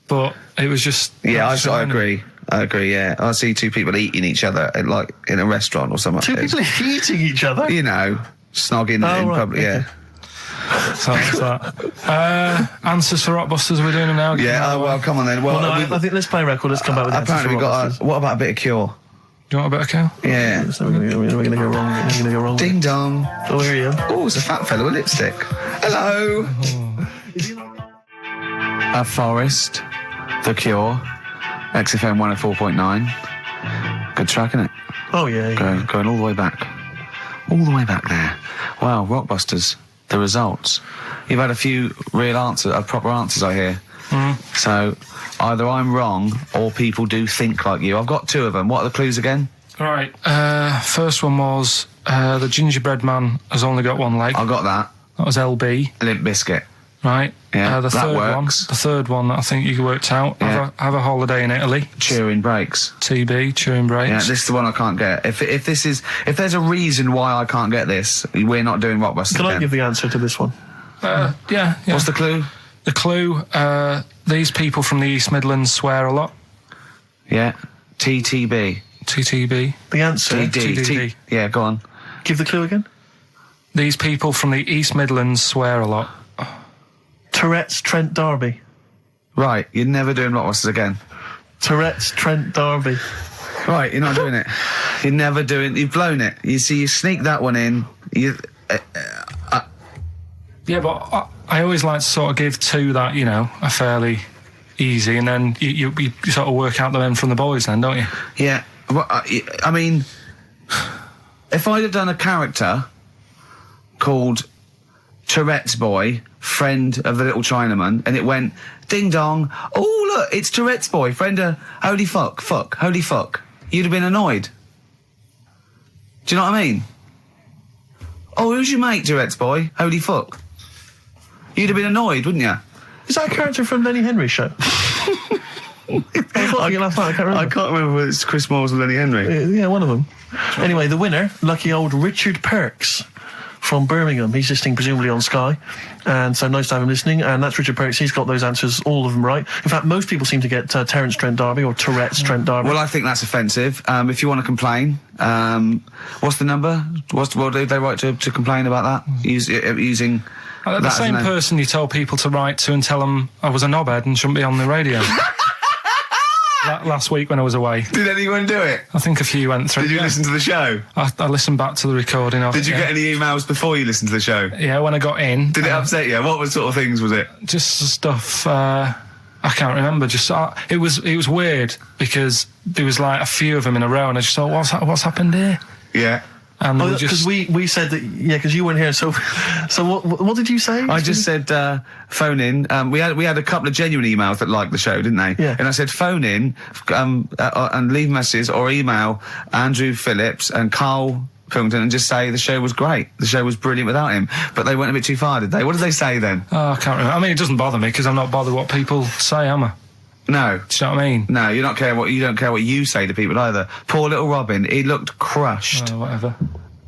but it was just... Yeah, just I annoying. agree. I agree, yeah. I see two people eating each other, like, in a restaurant or something. Two people eating each other? You know, snogging in right, public, okay. yeah. So that's that. Answers for Rockbusters, we're doing them now. Yeah, well, come on then. Well, No, I think let's play a record. Let's come back with that. apparently we've got what about a bit of Cure? Do you want a bit of Cal? Yeah. So we're gonna go wrong. We're gonna go wrong. Ding dong. Oh, here you go. Oh, it's a fat fella with lipstick. Hello. A Forest, The Cure, XFM 104.9. Good track, isn't it? Oh yeah. Going all the way back. All the way back there. Wow, Rockbusters, the results. You've had a few proper answers, I hear. So, either I'm wrong, or people do think like you. I've got two of them. What are the clues again? Right. First one was the gingerbread man has only got one leg. I got that. That was LB. Limp Bizkit. Right. Yeah, the that third works. one. The third one that I think you worked out. Yeah. Have a holiday in Italy. Cheering breaks. TB, chewing breaks. Yeah, this is the one I can't get. If there's a reason why I can't get this, we're not doing Rockbusters. Can I again. give the answer to this one? Yeah. What's the clue? The clue, these people from the East Midlands swear a lot. Yeah. TTB. TTB. The answer. TDD. Yeah, go on. Give the clue again. These people from the East Midlands swear a lot. Tourette's Trent D'Arby. Right, you're never doing Rockbusters again. Tourette's Trent D'Arby. Right, you're not doing it. You've blown it. You see, you sneak that one in. Yeah, but I always like to sort of give two that, you know, are fairly easy, and then you sort of work out the men from the boys then, don't you? Yeah. Well, I mean, if I'd have done a character called Tourette's Boy, friend of the little Chinaman, and it went, ding dong, oh look, it's Tourette's Boy, friend of, holy fuck, holy fuck, you'd have been annoyed. Do you know what I mean? Oh, who's your mate, Tourette's Boy? Holy fuck. You'd have been annoyed, wouldn't you? Is that a character from Lenny Henry's show? I thought you last night. I can't remember. I can't remember whether it's Chris Moores or Lenny Henry. Yeah, one of them. Anyway, the winner, lucky old Richard Perks from Birmingham. He's listening presumably on Sky, and so nice to have him listening. And that's Richard Perks. He's got those answers, all of them right. In fact, most people seem to get Terence Trent D'Arby or Tourette's Trent D'Arby. Well, I think that's offensive. If you want to complain, what's the number? What do they write to complain about that? Using The that same as an- person you told people to write to and tell them I was a knobhead and shouldn't be on the radio. Last week when I was away. Did anyone do it? I think a few went through. Did you yeah. listen to the show? I listened back to the recording of it. Did you get any emails before you listened to the show? Yeah, when I got in. Did it upset you? What sort of things was it? Just stuff, I can't remember. Just it was weird because there was like a few of them in a row, and I just thought, what's happened here? Yeah. And because just we said that, yeah, because you weren't here. So what did you say? I just said phone in. We had a couple of genuine emails that liked the show, didn't they? Yeah. And I said phone in and leave messages or email Andrew Phillips and Karl Pilkington and just say the show was great. The show was brilliant without him. But they went a bit too far, did they? What did they say then? I can't remember. I mean, it doesn't bother me because I'm not bothered what people say, am I? No. Do you know what I mean? No, you don't care what you say to people either. Poor little Robin, he looked crushed. Whatever.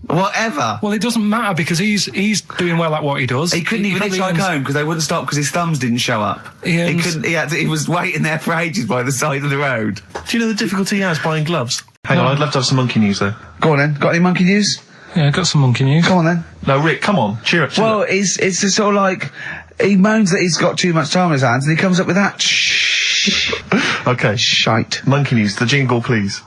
Whatever. Well, it doesn't matter because he's doing well at what he does. He couldn't even hitchhike home because they wouldn't stop because his thumbs didn't show up. He couldn't. He was waiting there for ages by the side of the road. Do you know the difficulty he has buying gloves? Hang on, I'd love to have some monkey news though. Go on then. Got any monkey news? Yeah, got some monkey news. Go on then. No, Rick, come on, cheer up. Well, it's just sort of like he moans that he's got too much time on his hands, and he comes up with that Okay, shite. monkey news. The jingle, please.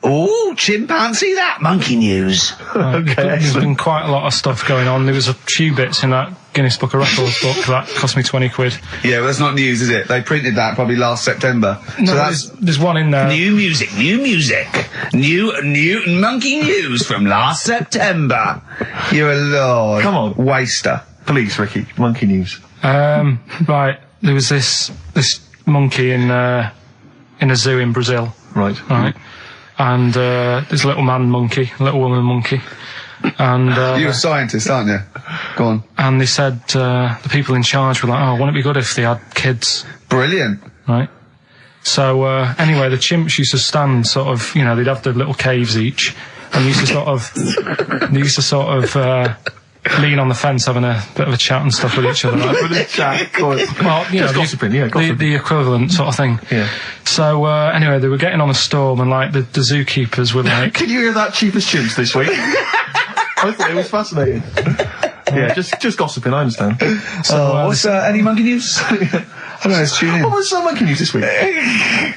Oh, chimpanzee, that monkey news. Okay, There's excellent. been quite a lot of stuff going on. There was a few bits in that Guinness Book of Records book that cost me 20 quid. Yeah, well, that's not news, is it? They printed that probably last September. No, so that's there's one in there. new music. New monkey news from last September. You're a lord. Come on. Waster. Please, Ricky, monkey news. Right, there was this monkey in a zoo in Brazil. Right. And there's a little man monkey, a little woman monkey. And You're a scientist, aren't you? Go on. and they said the people in charge were like, oh, wouldn't it be good if they had kids? Brilliant. Right. So anyway, the chimps used to stand sort of, you know, they'd have their little caves each, and they used to sort of lean on the fence having a bit of a chat and stuff with each other. Right? With a chat, go on. Well, you know, gossiping, yeah, gossiping. the equivalent sort of thing. Yeah. So anyway, they were getting on a storm, and like the zookeepers were like, Did you hear that cheapest chimps this week? I thought it was fascinating. Yeah, just gossiping, I understand. so, What's any monkey news? I don't know, let's tune in. What was some monkey news this week?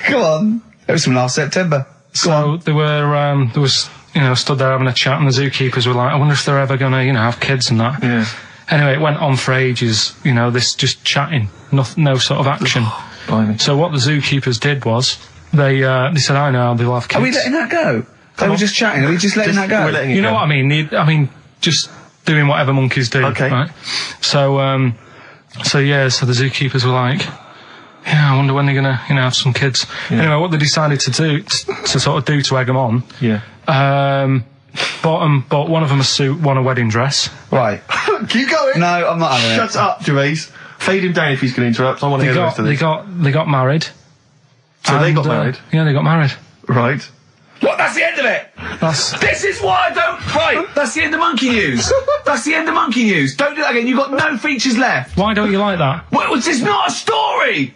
Come on. It was from last September. so they were there was, you know, stood there having a chat, and the zookeepers were like, I wonder if they're ever gonna, you know, have kids and that. Yeah. Anyway, it went on for ages, you know, this just chatting, no sort of action. Blimey. So what the zookeepers did was, they said, I know, they'll have kids. Are we letting that go? They were just chatting. Are we just letting that go? We're letting it You know go. what I mean? I mean, just doing whatever monkeys do. Okay. Right? So the zookeepers were like, yeah, I wonder when they're gonna, you know, have some kids. Yeah. Anyway, what they decided to do, to sort of do to egg them on, Yeah. bought one of them a suit, one a wedding dress. Right. Keep going. No, I'm not having it. Shut up, Gervais. Fade him down if he's going to interrupt. I want to hear the rest of this. They got married. So they And, got married. Yeah, they got married. Right. What? That's the end of it. This is why I don't. Right. That's the end of monkey news. That's the end of monkey news. Don't do that again. You've got no features left. Why don't you like that? Well, it's not a story.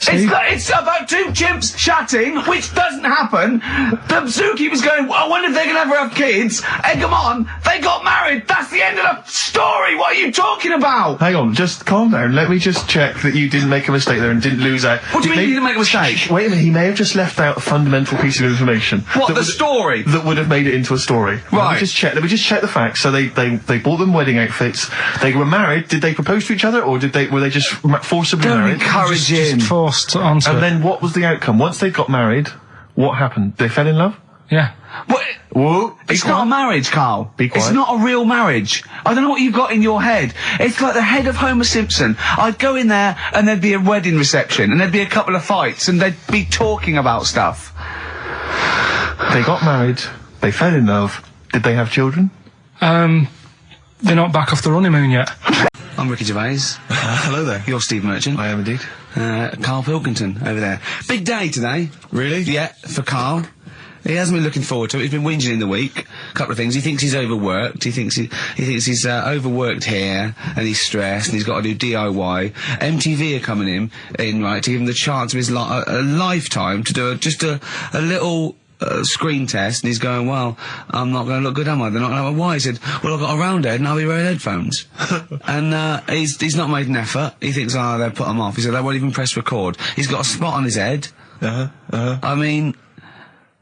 It's about two chimps chatting, which doesn't happen. The zookeeper's going, I wonder if they're going to ever have kids. Egg them on. They got married. That's the end of the story. What are you talking about? Hang on, just calm down. Let me just check that you didn't make a mistake there and didn't lose out. What do you mean you didn't make a mistake? Wait a minute, he may have just left out a fundamental piece of information. What, that the would- story? That would have made it into a story. Right. Let me just check the facts. So they bought them wedding outfits. They were married. Did they propose to each other, or were they just forcibly Don't married? encourage him. Just forced onto And it. then what was the outcome? Once they got married, what happened? They fell in love? Yeah. What? Whoa. It's not a marriage, Carl. Be quiet. It's not a real marriage. I don't know what you've got in your head. It's like the head of Homer Simpson. I'd go in there and there'd be a wedding reception and there'd be a couple of fights and they'd be talking about stuff. They got married. They fell in love. Did they have children? They're not back off the honeymoon yet. I'm Ricky Gervais. Hello there. You're Steve Merchant. I am indeed. Karl Pilkington over there. Big day today. Really? Yeah, for Karl. He hasn't been looking forward to it. He's been whinging in the week. A couple of things. He thinks he's overworked. He thinks he's overworked here, and he's stressed, and he's got to do DIY. MTV are coming in, right, to give him the chance of his a lifetime to do just a little screen test, and he's going, well, I'm not going to look good, am I? They're not going to. Why? He said, well, I've got a round head and I'll be wearing headphones. And he's not made an effort. He thinks, oh, they'll put him off. He said, they won't even press record. He's got a spot on his head. I mean,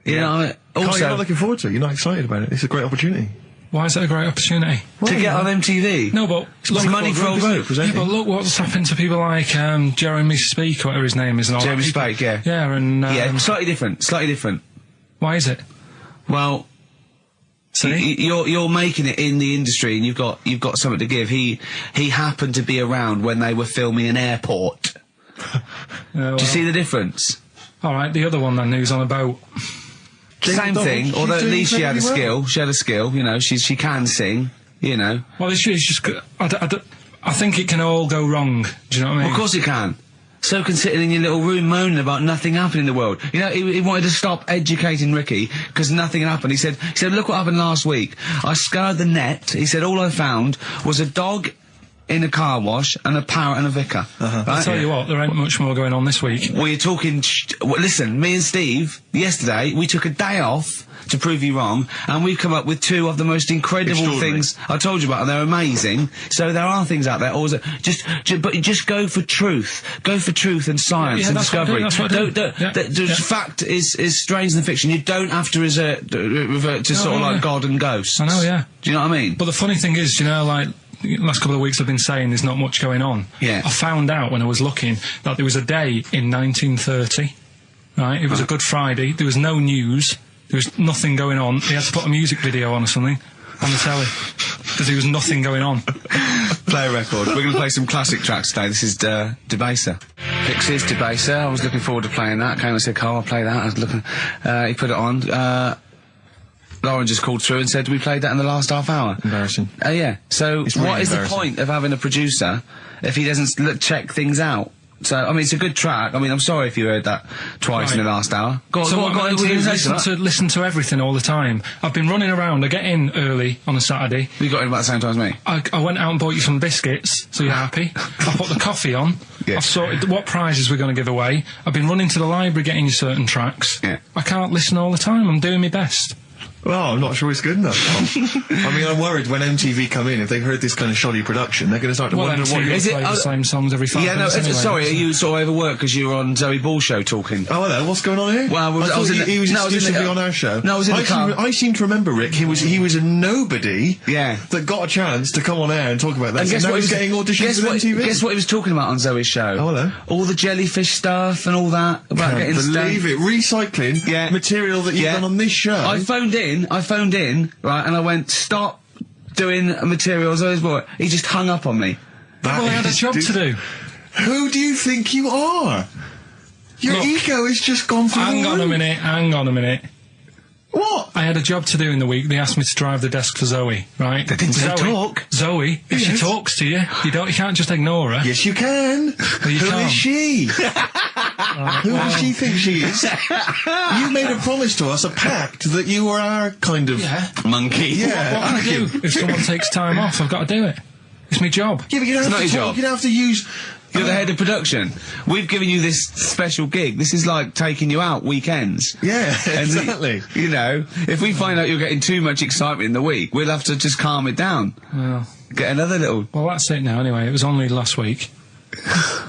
you know, Carl, also you're not looking forward to it. You're not excited about it. It's a great opportunity. Why is it a great opportunity? to get on MTV. No, but It's money for old folk. yeah, but look what's happened to people like Jeremy Speak, or whatever his name is. And all Jeremy that. Spake, yeah. Yeah, and Yeah, slightly different. why is it? Well, See? you're making it in the industry, and you've got something to give. He happened to be around when they were filming an airport. Well, Do you see the difference? all right, the other one then, who's on a boat. Same thing. she's Although at doing least she had a incredibly skill. well. She had a skill. You know, she can sing. You know. Well, it's just. I think it can all go wrong. Do you know what I mean? Of course it can. So can sitting in your little room moaning about nothing happening in the world. You know, he wanted to stop educating Ricky because nothing happened. He said, look what happened last week. I scoured the net. He said, all I found was a dog in a car wash and a parrot and a vicar. I'll Right? tell you what, there ain't much more going on this week. Well, you're talking... listen, me and Steve, yesterday, we took a day off to prove you wrong, and we've come up with two of the most incredible Extraordinary. things I told you about, and they're amazing. So there are things out there, or is it but just go for truth. Go for truth and science Yeah, and that's what I do, discovery. that's what I do. Yeah, yeah. Fact is stranger than fiction. You don't have to revert to sort of yeah. like God and ghosts. I know, yeah. Do you know what I mean? But the funny thing is, you know, like, the last couple of weeks I've been saying there's not much going on. Yeah. I found out when I was looking that there was a day in 1930, right? It was a Good Friday, there was no news, there was nothing going on. They had to put a music video on or something on the telly, because there was nothing going on. Play a record. We're going to play some classic tracks today. This is Debaser. Pixies, Debaser. I was looking forward to playing that. Came and said, Carl, I'll play that. I was looking... he put it on. Lauren just called through and said, we played that in the last half hour. Embarrassing. Yeah. So It's really what is the embarrassing. point of having a producer if he doesn't check things out? So, I mean, it's a good track. I mean, I'm sorry if you heard that twice in the last hour. Go on, So what go I'm on, going to do is listen to that. listen to everything all the time. I've been running around. I get in early on a Saturday. You got in about the same time as me. I went out and bought you some biscuits, so you're happy. I put the coffee on. Yeah. I've sorted what prizes we're going to give away. I've been running to the library getting you certain tracks. Yeah. I can't listen all the time. I'm doing my best. Well, I'm not sure it's good enough, Tom. I mean, I'm worried when MTV come in, if they've heard this kind of shoddy production, they're going to start to wonder what MTV Is it- play the same songs every 5 Yeah, no, minutes anyway. sorry, are you sort of overworked because you were on Zoe Ball show talking? Oh, hello, what's going on here? Well, I thought he was no, I was in the exclusively car. on our show. No, I was in the car. I seem to remember, Rick, he was a nobody Yeah. that got a chance to come on air and talk about that. And guess now what he's getting auditions for MTV? Guess what he was talking about on Zoe's show? Oh, hello. All the jellyfish stuff and all that about Can't getting believe it. Recycling material that you've done on this show. I phoned in, right, and I went, stop doing material Zoe's boy. He just hung up on me. Well, I had a job to do. Who do you think you are? Your Look, ego has just gone through Hang the on a roof. minute. What? I had a job to do in the week. They asked me to drive the desk for Zoe, right? They didn't say Zoe, talk. Zoe, if she Yes. talks to you, you can't just ignore her. Yes, you can. you Who can't. is she? Who does she think she is? You made a promise to us, a pact, that you were our kind of monkey. Yeah. What can I do? If someone takes time off, I've got to do it. It's my job. Yeah, but you don't It's have not to your talk. job. You don't have to use. You're the head of production. We've given you this special gig. This is like taking you out weekends. Yeah, And exactly. You know, if we find out you're getting too much excitement in the week, we'll have to just calm it down. Well, Get another little... well, that's it now anyway. It was only last week.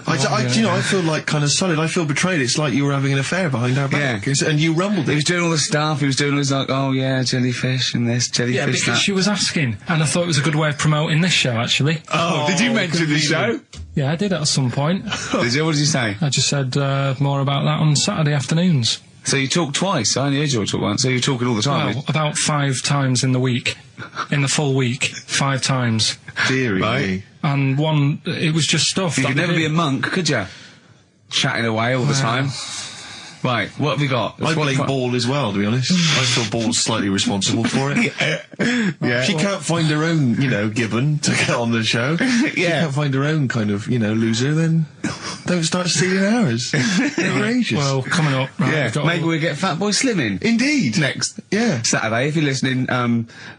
I feel like kind of solid. I feel betrayed. It's like you were having an affair behind our back, and you rumbled He it. was doing all the stuff. He was doing all this like, oh yeah, jellyfish and this, jellyfish Yeah, because that. she was asking, and I thought it was a good way of promoting this show, actually. Oh, did you mention the show? Yeah, I did at some point. Did you? What did you say? I just said more about that on Saturday afternoons. So you talked twice. I only heard you talk once. So you're talking all the time. Well, about 5 times in the week. In the full week, 5 times. Deary me. And one, it was just stuff. You that could we never be a did. monk, could you? Chatting away all the time. Right, what have we got? I blame Ball as well, to be honest. I feel Ball's slightly responsible for it. Yeah. She can't find her own, gibbon to get on the show. She can't find her own kind of, loser, then don't start stealing ours. Outrageous. Well, coming up. Right, Yeah, we've got maybe all- we'll get Fatboy Slim in. Indeed. Next. Yeah. Saturday, if you're listening,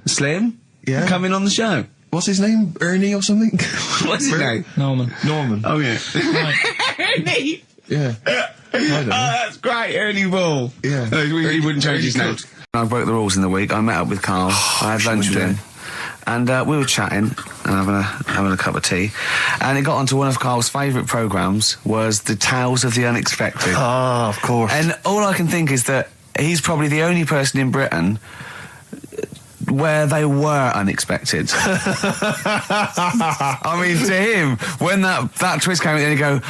Slim, Yeah. come in on the show. What's his name? Ernie or something? What's his name? Norman. Norman. Oh, yeah. Right. Ernie! Yeah. I don't know. that's great, Ernie Ball. Yeah. No, he wouldn't change his name. I broke the rules in the week. I met up with Carl. I had lunch with him. And we were chatting and having a cup of tea. And it got onto one of Carl's favourite programmes was the Tales of the Unexpected. Ah, of course. And all I can think is that he's probably the only person in Britain where they were unexpected. I mean, to him, when that twist came in, he'd go,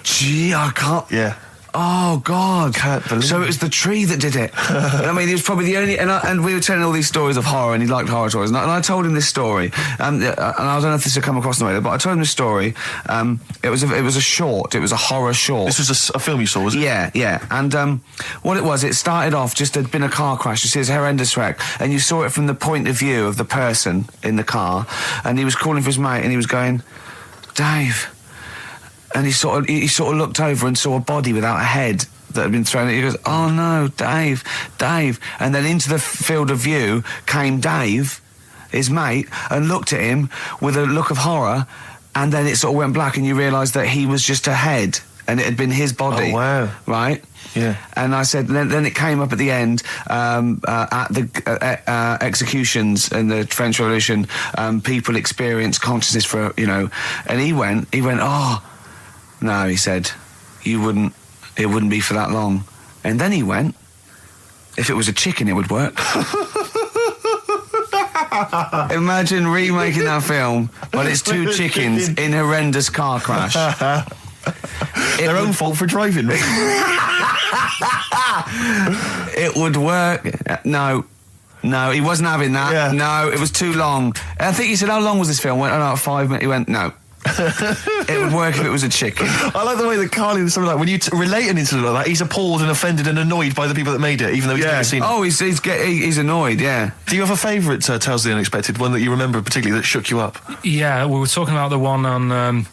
gee, I can't... Yeah. Oh, God. Can't believe So it was the tree that did it. I mean, he was probably the only... And we were telling all these stories of horror, and he liked horror stories. And I told him this story. And I don't know if this will come across in the way, but I told him this story. It was a short. It was a horror short. This was a film you saw, was it? Yeah. And what it was, it started off just there'd been a car crash. You see, it's a horrendous wreck, and you saw it from the point of view of the person in the car, and he was calling for his mate, and he was going, Dave. And he sort of looked over and saw a body without a head that had been thrown. He goes, oh no, Dave. And then into the field of view came Dave, his mate, and looked at him with a look of horror, and then it sort of went black, and you realised that he was just a head, and it had been his body. Oh, wow. Right? Yeah. And I said, then it came up at the end, at the executions in the French Revolution, people experience consciousness for, and he went, oh, no, he said, it wouldn't be for that long. And then he went, if it was a chicken, it would work. Imagine remaking that film, but it's 2 chickens in horrendous car crash. Their own fault for driving. It would work. No, he wasn't having that. Yeah. No, it was too long. And I think he said, how long was this film? I went, oh, no, 5 minutes. He went, no. It would work if it was a chicken. I like the way that Carly was something like, when you relate an incident like that, he's appalled and offended and annoyed by the people that made it, even though he's never seen it. Oh, he's annoyed, yeah. Do you have a favourite Tales of the Unexpected, one that you remember particularly that shook you up? Yeah, we were talking about the one on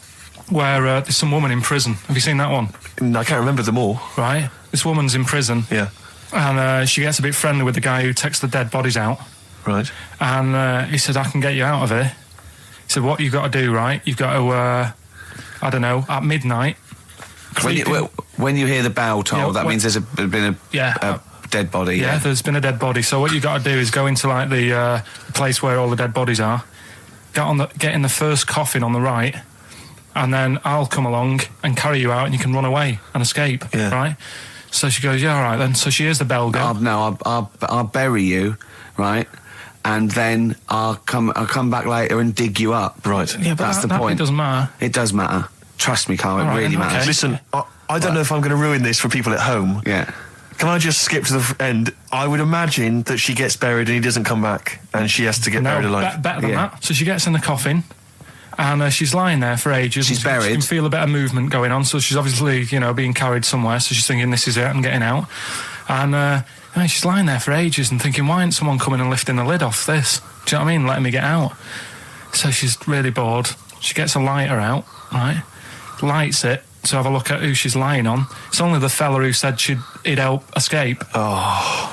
where there's some woman in prison. Have you seen that one? I can't remember them all. Right. This woman's in prison. Yeah. And she gets a bit friendly with the guy who takes the dead bodies out. Right. And he said, I can get you out of here. He said, what you've got to do, right? You've got to, I don't know, at midnight. When you hear the bell toll, that means there's been a dead body. Yeah, there's been a dead body. So what you got to do is go into like the place where all the dead bodies are. Get in the first coffin on the right, and then I'll come along and carry you out, and you can run away and escape. Yeah. Right. So she goes, yeah, all right then. So she hears the bell go. I'll bury you, right? And then I'll come back later and dig you up. Right. Yeah, but that's the point. It doesn't matter. It does matter. Trust me, Carl. It really matters. Okay. Listen, I don't know if I'm going to ruin this for people at home. Yeah. Can I just skip to the end? I would imagine that she gets buried and he doesn't come back, and she has to get buried alive. Better than that. So she gets in the coffin, and she's lying there for ages. She's buried. She can feel a bit of movement going on, so she's obviously, being carried somewhere. So she's thinking, this is it, I'm getting out. And she's lying there for ages and thinking, why isn't someone coming and lifting the lid off this? Do you know what I mean? Letting me get out. So she's really bored. She gets a lighter out, right? Lights it to have a look at who she's lying on. It's only the fella who said he'd help escape. Oh.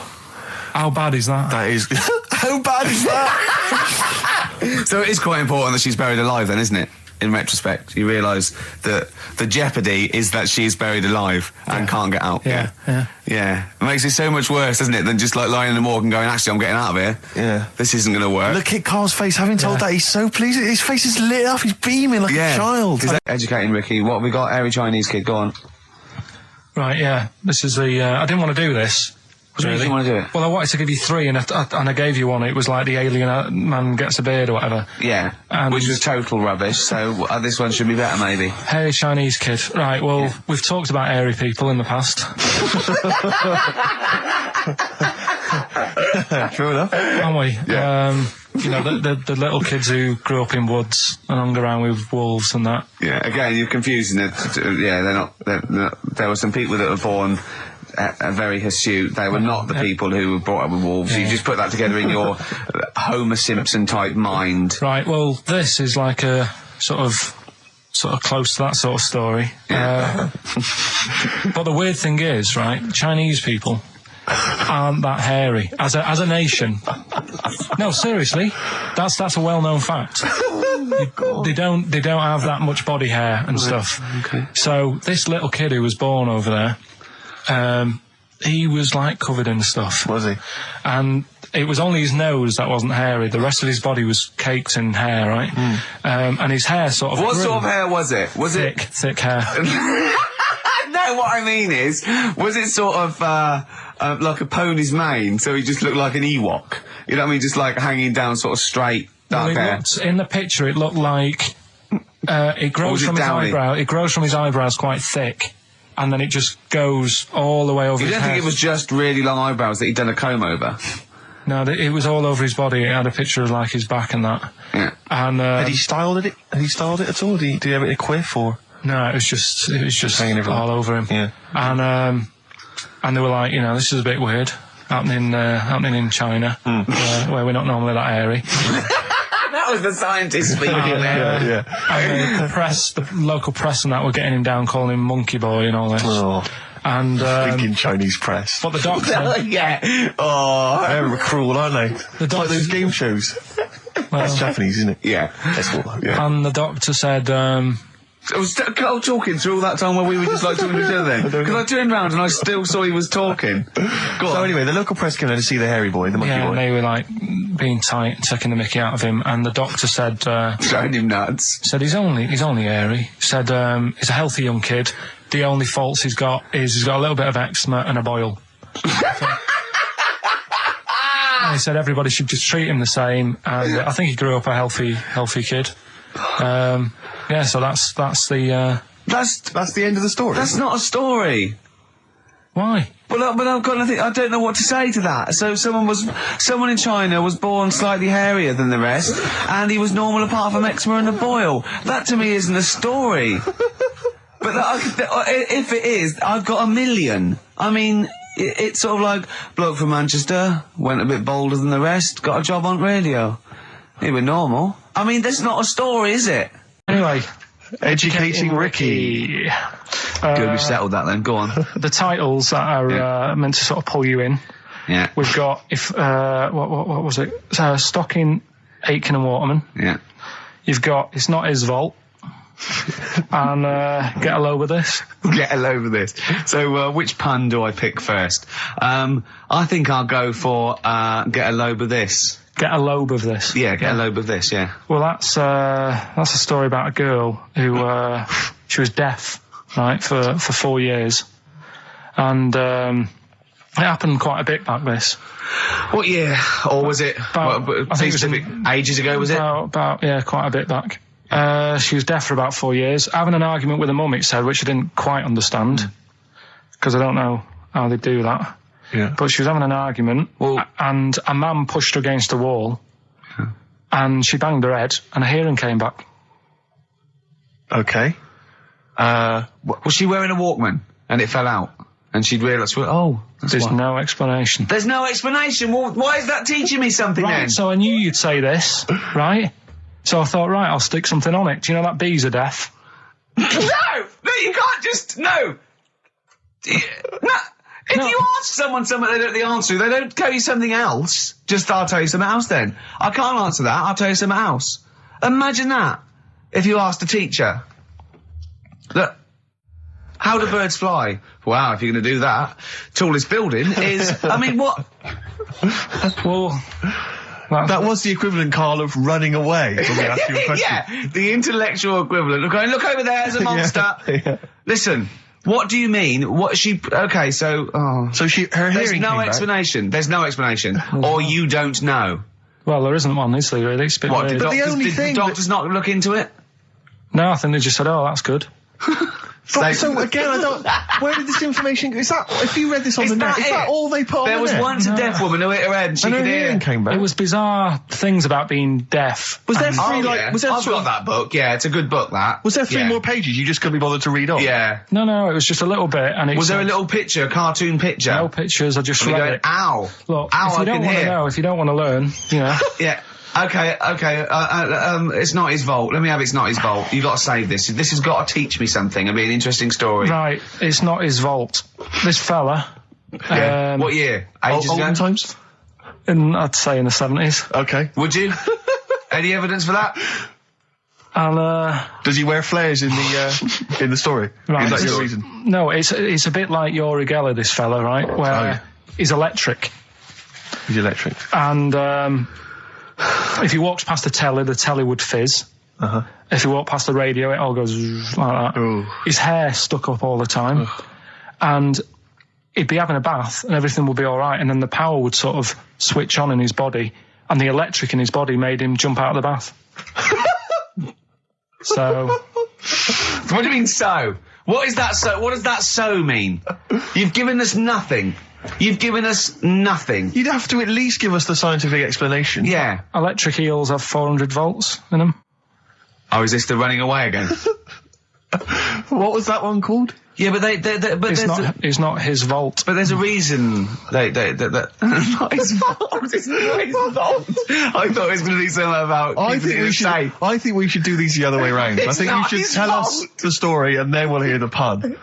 How bad is that? That is... How bad is that? So it is quite important that she's buried alive then, isn't it? In retrospect, you realise that the jeopardy is that she's buried alive and can't get out. Yeah. It makes it so much worse, doesn't it, than just like lying in the morgue and going, actually, I'm getting out of here. Yeah. This isn't going to work. Look at Carl's face. Having told that, he's so pleased. His face is lit up. He's beaming like a child. Educating Ricky. What have we got? Airy Chinese kid, go on. Right, yeah. This is the... I didn't want to do this. What do you want to do it? Well, I wanted to give you three, and I gave you one. It was like the alien man gets a beard or whatever. Yeah, which was total rubbish, so this one should be better, maybe. Hairy Chinese kid. Right, well, we've talked about hairy people in the past. True enough. Haven't we? Yeah. The little kids who grew up in woods and hung around with wolves and that. Yeah, again, you're confusing it. Yeah, they're not... There were some people that were born... very hirsute. They were not the people who were brought up with wolves. You just put that together in your Homer Simpson type mind. Right, well, this is like a sort of close to that sort of story. Yeah. But the weird thing is, right, Chinese people aren't that hairy as a nation. No, seriously, that's a well-known fact. They don't have that much body hair and stuff. Okay. So this little kid who was born over there, he was like covered in stuff. Was he? And it was only his nose that wasn't hairy. The rest of his body was caked in hair, right? And his hair sort of... What sort of hair was it? Was thick, it... thick hair. No, what I mean is, was it sort of like a pony's mane, so he just looked like an Ewok? You know what I mean? Just like hanging down sort of straight, dark hair. In the picture, it looked like... it grows from his eyebrow. It grows from his eyebrows quite thick. And then it just goes all the way over his head. You don't think it was just really long eyebrows that he'd done a comb over? No, it was all over his body. It had a picture of like his back and that. Yeah. And had he styled it? Had he styled it at all? Did he have it in a quiff or? No, it was just hanging everywhere. all over him. Yeah. And they were like, this is a bit weird happening in China, where we're not normally that hairy. That was the scientist speaking there. And the local press and that were getting him down, calling him Monkey Boy and all this. Oh. And thinking Chinese press. But the doctor... Yeah. Oh. They're cruel, aren't they? It's like those game shows. That's Japanese, isn't it? Yeah. That's what, yeah. And the doctor said... I was talking through all that time while we were just like talking to each other then. Because I turned around and I still saw he was talking. So anyway, the local press came there to see the hairy boy, the monkey boy. And they were like being tight, taking the mickey out of him, and the doctor said... showing him nuts. Said he's only hairy. Said he's a healthy young kid. The only faults he's got is he's got a little bit of eczema and a boil. And he said everybody should just treat him the same, and I think he grew up a healthy kid. Yeah, so that's the... That's the end of the story. That's not a story. Why? But I've got nothing. I don't know what to say to that. So someone in China was born slightly hairier than the rest, and he was normal apart from eczema and a boil. That to me isn't a story. But if it is, I've got a million. I mean, it's sort of like bloke from Manchester went a bit bolder than the rest, got a job on radio. He was normal. I mean, that's not a story, is it? Anyway, Educating Ricky. Good, we've settled that then. Go on. The titles that are meant to sort of pull you in. Yeah. We've got what was it? Stocking, Aitken and Waterman. Yeah. You've got It's Not His Vault. And Get a Load with This. Get a load of this. So, which pun do I pick first? I think I'll go for get a load of this. Get a lobe of this. Yeah, get a load of this. Yeah. Well, that's a story about a girl who she was deaf, right, for 4 years, and it happened quite a bit back this. What year? Or was it? I think it was ages ago. Was it? About quite a bit back. She was deaf for about 4 years, having an argument with her mum, it said, which I didn't quite understand, because I don't know how they do that. Yeah. But she was having an argument, and a man pushed her against the wall, and she banged her head, and her hearing came back. Okay. Was she wearing a Walkman and it fell out? And she'd realised, There's no explanation. There's no explanation. Well, why is that teaching me something then? So I knew you'd say this, right? So I thought, right, I'll stick something on it. Do you know that bees are deaf? No, you can't just, no. If you ask someone something they don't know the answer to, they don't tell you something else. I'll tell you something else then. I can't answer that, I'll tell you something else. Imagine that. If you asked a teacher. Look, how do birds fly? Wow, if you're going to do that. Tallest building is, I mean, what? Well, That was the equivalent, Carl, of running away when we asked you a question. Yeah, the intellectual equivalent. Look over there, there's a monster. Yeah. Listen, what do you mean? What she? Okay, so So her there's hearing no came back. explanation. There's no explanation, or you don't know. well, there isn't one, is there, really? It's a bit What? weird. Did the only did thing the doctors not look into it? No, I think they just said, oh, that's good. So again, I don't. Where did this information? Is that if you read this on Is the net? that Is that it? all they put on There the was net? once a deaf woman who hit her head and she And her could hearing hear. came back. It was bizarre things about being deaf. Was there And- three Yeah. was there I've got that book. Yeah, it's a good book. That was there three Yeah. more pages you just couldn't be bothered to read on? Yeah. No, it was just a little bit, and it Was there a said- little picture, a cartoon picture? no pictures, I just And we read going, it. ow, Look, ow, if I you don't can want to hear. know, if you don't want to learn, you know. Yeah. Okay. It's not his fault. Let me have It's Not His Fault. You got to save this. This has got to teach me something. It'll be an interesting story. Right, it's not his vault. This fella, Yeah. What year? Ages ago? Olden times. I'd say in the 70s, Okay. Would you? Any evidence for that? and Does he wear flares in the story? Right. Is that This- your reason? no, it's a bit like Yuri Geller, this fella, right, where Oh, yeah. he's electric, He's electric. and if he walks past the telly would fizz. Uh-huh. If he walked past the radio, it all goes like that. Ooh. His hair stuck up all the time, and he'd be having a bath, and everything would be all right, and then the power would sort of switch on in his body, and the electric in his body made him jump out of the bath. So, What do you mean so? What is that so? What does that so mean? You've given us nothing. You've given us nothing. You'd have to at least give us the scientific explanation. Yeah. electric eels have 400 volts in them. Oh, is this the running away again? What was that one called? Yeah, but but It's not his vault. But there's a reason not his fault. It's not his fault. I thought it was going to be something about I keeping think it we should. safe. I think we should do these the other way round. I It's think you not should his tell us fault. the story and then we'll hear the pun.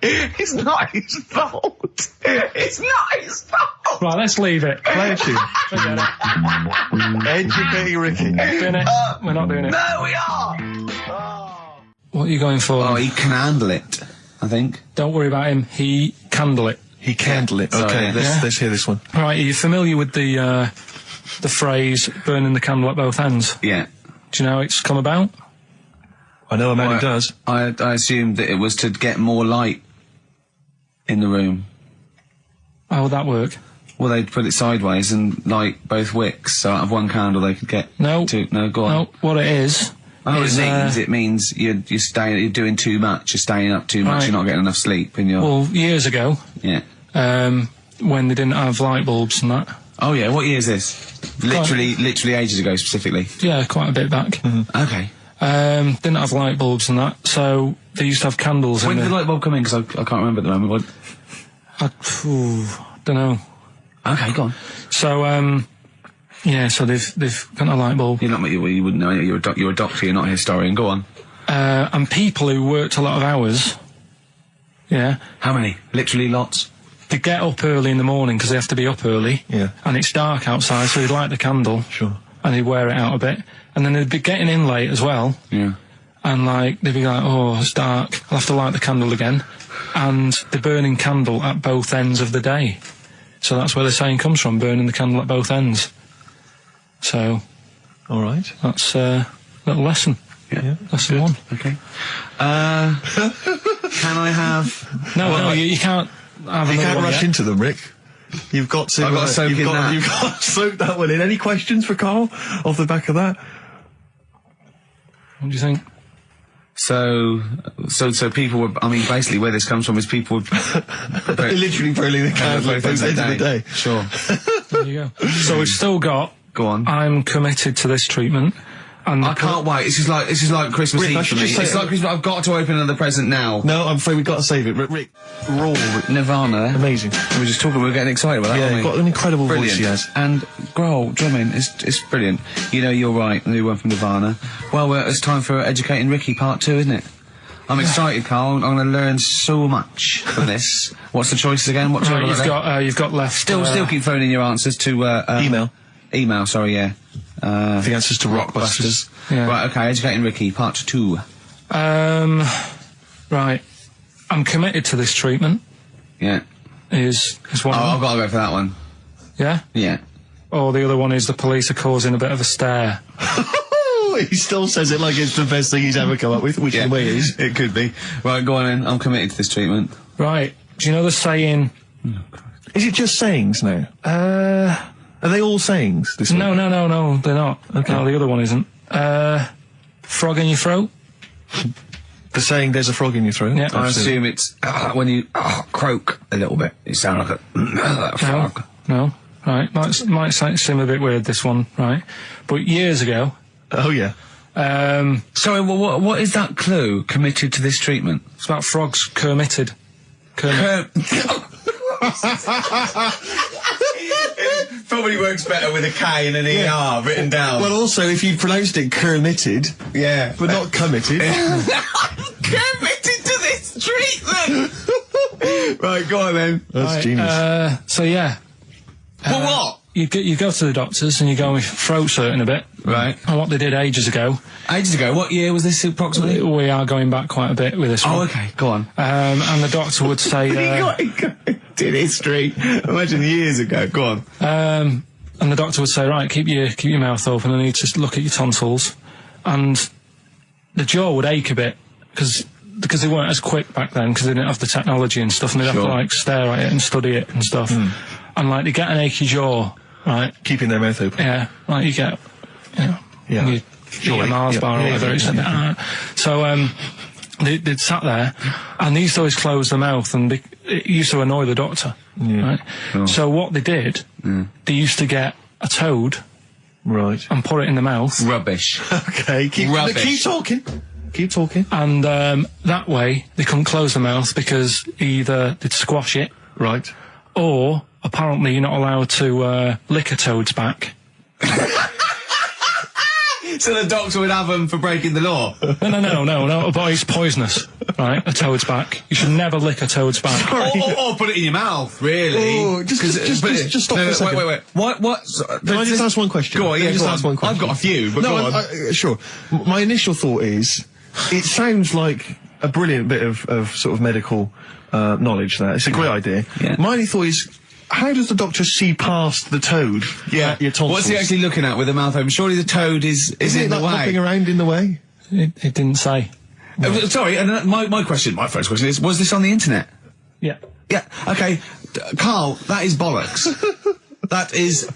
It's not his fault. It's not his fault. Right, let's leave it. Play a tune. Forget it. Educating Ricky. Doing it. We're not doing it. No, we are. What are you going for? Oh, he can handle it, I think. Don't worry about him. He candle it. He candle it. Okay, yeah. let's hear this one. Right, are you familiar with the phrase burning the candle at both ends? Yeah. Do you know how it's come about? I know a man who Well, does. I assumed that it was to get more light in the room. How would that work? Well, they'd put it sideways and light both wicks, so out of one candle they could get No. two. No, go on. No, what it is... Oh, is, it means you're you're doing too much, you're staying up too much, Right. you're not getting enough sleep, and you're... Well, years ago, yeah. when they didn't have light bulbs and that. Oh yeah, what year is this? Literally ages ago, specifically. Yeah, quite a bit back. Okay. Didn't have light bulbs and that, so they used to have candles When in did the the... light bulb come in? Because I can't remember at the moment. don't know. Okay, go on. So, yeah, so they've got a light bulb. You're not, you wouldn't know, you're a doctor, you're not a historian, go on. and people who worked a lot of hours, yeah, How many? Literally lots. they get up early in the morning because they have to be up early. Yeah. And it's dark outside, so they'd light the candle. Sure. And they'd wear it out a bit. And then they'd be getting in late as well. Yeah. And like, they'd be like, oh, it's dark, I'll have to light the candle again. And they're burning candle at both ends of the day. So that's where the saying comes from, burning the candle at both ends. So, All right. that's a little lesson. Yeah. Lesson one. Okay. Can I have... No, you can't have You another can't one rush yet. into them, Rick. You've got to. I've got to soak you've in got, that. You've got to soak that one in. Any questions for Carl off the back of that? What do you think? So people were... I mean, basically where this comes from is people were... Literally burning the candle at both ends of the day. Sure. There you go. So we've still got, Go on. I'm committed to this treatment. And I can't wait. This is like Christmas Rick, I Eve should for me. just say- It's like Christmas. I've got to open another present now. No, I'm afraid we've got to save it. Rick, raw. Nirvana. Amazing. We were just talking. We were getting excited about that. Yeah, weren't you've we? got an incredible Brilliant. voice he has. And Grohl drumming is brilliant. You know, you're right. The new one from Nirvana. Well, it's time for Educating Ricky Part 2, isn't it? I'm excited, Carl. I'm going to learn so much from this. What's the choices again? What Right, choice you've got left. Still keep phoning your answers to Email. Email. Sorry, yeah. The answers to Rockbusters. Yeah. Right. Okay. Educating Ricky Part 2. Right. I'm committed to this treatment. Yeah. Is one. Oh, of I've them. got to go for that one. Yeah. Yeah. Or the other one is the police are causing a bit of a stir. He still says it like it's the best thing he's ever come up with, which in a way is. It could be. Right, go on then. I'm committed to this treatment. Right. Do you know the saying? Is it just sayings now? Are they all sayings? This No, week? no, they're not. Okay. No, the other one isn't. Frog in your throat. The saying "there's a frog in your throat." Yeah. I Absolutely. assume it's when you croak a little bit. You sound like a frog. No. Right. Might seem a bit weird, this one, right? But years ago, Oh yeah. Sorry, well, what is that clue? Committed to this treatment? it's about frogs kermitted. Probably works better with a K and an ER written down. Well, also, if you pronounced it "kermitted," yeah. but not committed. Committed to this treatment! Right, go on then. That's Right, genius. So yeah. Well, what? You go to the doctors and you go with throat hurting a bit. Right. And what they did ages ago, Ages ago. What year was this approximately? we are going back quite a bit with this Oh, one. okay. Go on. And the doctor would say, Did history. Imagine years ago. Go on. and the doctor would say, right, keep your mouth open. I need to look at your tonsils, and the jaw would ache a bit because they weren't as quick back then because they didn't have the technology and stuff, and they'd have to Sure. like stare at it and study it and stuff, and like they get an achy jaw, right? Keeping their mouth open. Yeah, like you get, Yeah. you eat a Mars Yeah. bar or Yeah, whatever. yeah, It's so they'd sat there, and they used to always close their mouth, and it used to annoy the doctor. Right? So what they did, they used to get a toad Right. and put it in the mouth, Rubbish. Okay. Rubbish. Keep talking. Keep talking. and that way they couldn't close their mouth because either they'd squash it, Right. or apparently you're not allowed to lick a toad's back. So the doctor would have them for breaking the law. No, but it's poisonous, right? A toad's back. You should never lick a toad's back. or put it in your mouth, really. Oh, just stop for a second. Wait. What? Can I just ask one question? Go on, Can I yeah, just go ask on. one question? I've got a few, but no, go on. sure. My initial thought is, it sounds like a brilliant bit of sort of medical knowledge there. It's a great idea. Yeah. My only thought is, how does the doctor see past the toad? At your tonsils? What's he actually looking at with the mouth open? Surely the toad is Is in it the like way. hopping around in the way? It didn't say. Sorry, and my first question is, was this on the internet? Yeah. Yeah, okay. Carl, that is bollocks. That is,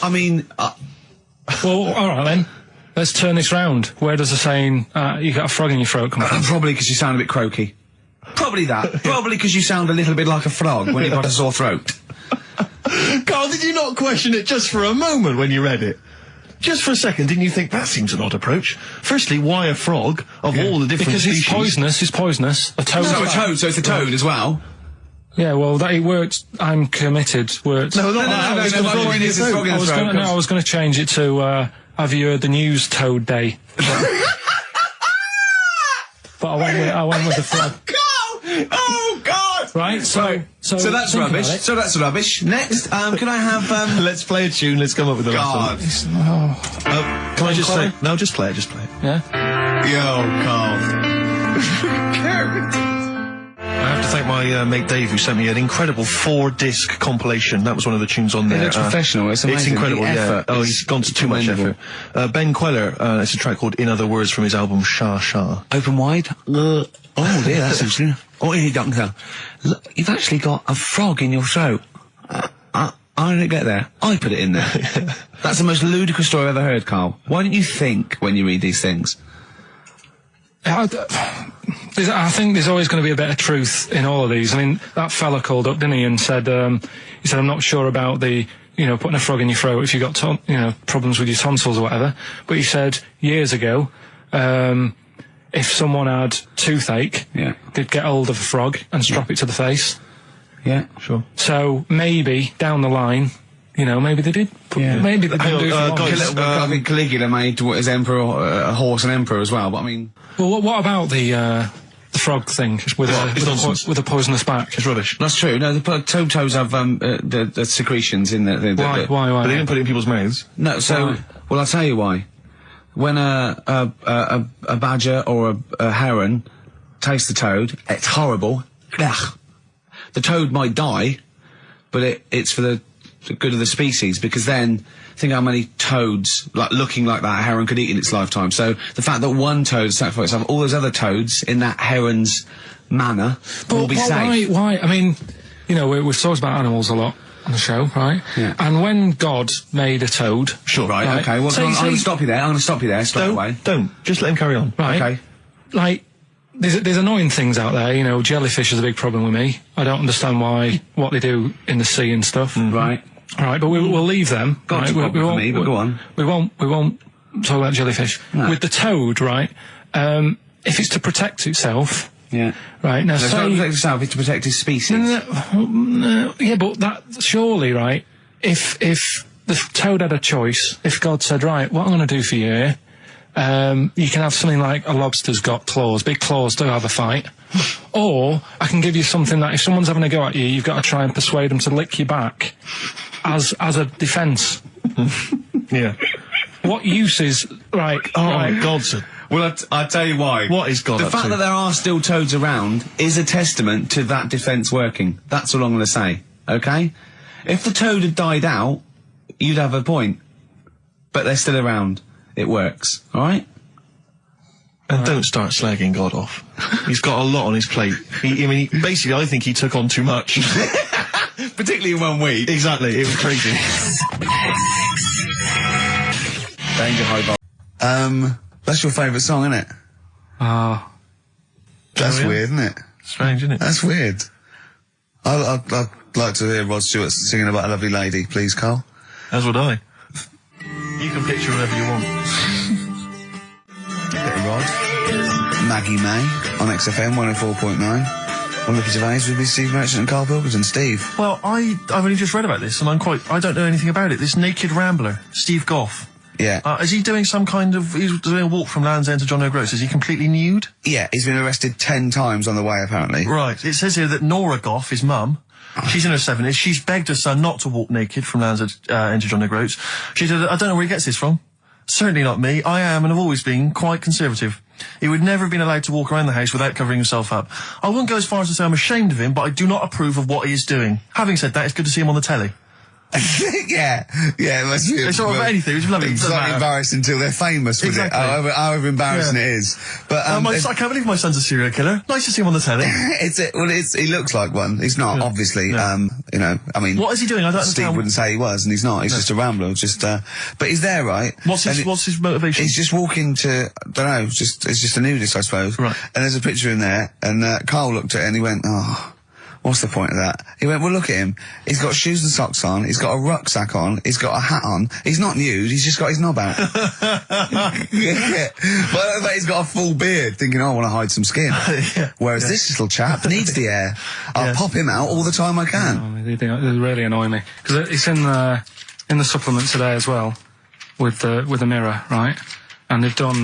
I mean... Well, all right then. Let's turn this round. Where does the saying "you got a frog in your throat" come from? Probably because you sound a bit croaky. Probably that. Probably because you sound a little bit like a frog when you've got a sore throat. Carl, did you not question it just for a moment when you read it? Just for a second, didn't you think that seems an odd approach? Firstly, why a frog of all the different Because species? it's poisonous. It's poisonous. A toad. So it's a toad as well? Yeah. Well, that it worked. I'm committed. Worked. No, not No, it's my frog point in is your it's throat. frog in the throat. I was going to change it to. Have you heard the news Toad Day? but I went with the frog. Oh God! Right, so that's think rubbish. about it. So that's rubbish. Next, can I have Let's play a tune. Let's come up with a God? Can I just say? No, just play it. Just play it. Yeah. Yo, Carl. I have to thank my mate Dave, who sent me an incredible 4-disc compilation. That was one of the tunes on there. It looks professional. It's amazing. incredible. The Yeah. effort Oh, is he's gone to too much commendable. effort. Ben Queller. It's a track called "In Other Words" from his album Shah Shah. Open wide. Oh dear, that's interesting. Oh, here, Doctor. Look, you've actually got a frog in your throat. I didn't get there. I put it in there. That's the most ludicrous story I've ever heard, Carl. Why don't you think when you read these things? I think there's always going to be a bit of truth in all of these. I mean, that fella called up, didn't he, and said, I'm not sure about the, putting a frog in your throat if you got, problems with your tonsils or whatever. But he said years ago, if someone had toothache, they'd get hold of a frog and strap it to the face. Yeah, sure. So maybe down the line, maybe they did. Maybe they didn't do it for long. I think Caligula made his emperor a horse and emperor as well. But I mean, well, what about the frog thing with a poisonous back? It's rubbish. that's true. No, the toes have the secretions in the Why? But they didn't put it in people's mouths. No, so well, I'll tell you why. When a badger or a heron tastes the toad, it's horrible. Ugh. The toad might die, but it's for the good of the species, because then think how many toads looking like that heron could eat in its lifetime. So the fact that one toad sacrificed all those other toads in that heron's manner will be safe. Why? I mean, we've talked about animals a lot on the show, right? Yeah. And when God made a toad, Sure. Right, okay. Well, I'm going to stop you there. I'm going to stop you there straight away. Don't. Just let him carry on. right? Okay. Like, there's annoying things out there. Jellyfish is a big problem with me. I don't understand what they do in the sea and stuff. Right. Right, but we'll leave them. God's a problem for me, but go on. We won't talk about jellyfish. No. With the toad, right? If it's to protect itself, Yeah. right? Now, So it's not to protect itself, it's to protect his species. No, yeah, but that surely, right? If the toad had a choice, if God said, right, what I'm going to do for you here, you can have something like a lobster's got claws, big claws to have a fight, or I can give you something that if someone's having a go at you, you've got to try and persuade them to lick your back as a defence. Yeah. What use is right? Oh, God's a... Well, I'll tell you why. What is God The up fact to? that there are still toads around is a testament to that defence working. That's all I'm going to say, okay? If the toad had died out, you'd have a point. But they're still around. It works, alright? And don't start slagging God off. He's got a lot on his plate. Basically, I think he took on too much. Particularly in 1 week. Exactly, it was crazy. Danger high. That's your favourite song, isn't it? That's yeah. weird, isn't it? Strange, isn't it? That's weird. I'd like to hear Rod Stewart singing about a lovely lady, please, Carl. As would I. You can picture whatever you want. Bit of Rod. Maggie May on XFM 104.9. On Ricky Gervais with me, Steve Merchant and Karl Pilkington. Steve. Well, I've only just read about this, and I don't know anything about it. This naked rambler, Steve Goff. Yeah. Is he doing he's doing a walk from Land's End to John O'Groats? Is he completely nude? Yeah, he's been arrested 10 times on the way, apparently. Right. It says here that Nora Goff, his mum, she's in her 70s, she's begged her son not to walk naked from Land's End to John O'Groats. She said, I don't know where he gets this from. Certainly not me. I am and have always been quite conservative. He would never have been allowed to walk around the house without covering himself up. I wouldn't go as far as to say I'm ashamed of him, but I do not approve of what he is doing. Having said that, it's good to see him on the telly. yeah, it must be. It's not about anything, it's lovely. It's not embarrassing until they're famous with Exactly. it, however embarrassing it is. But, I can't believe my son's a serial killer. Nice to see him on the telly. he looks like one. He's not, obviously, I mean. What is he doing? I don't Steve understand. wouldn't say he was, and he's not. He's just a rambler, but he's there, right? What's his motivation? He's just walking to, it's just a nudist, I suppose. Right. And there's a picture in there, and Carl looked at it and he went, what's the point of that? He went, well, look at him. He's got shoes and socks on. He's got a rucksack on. He's got a hat on. He's not nude. He's just got his knob out. Yeah. But he's got a full beard, thinking, I want to hide some skin. Whereas this little chap needs the air. I'll pop him out all the time I can. They really annoy me because it's in the supplement today as well with the mirror, right? And they've done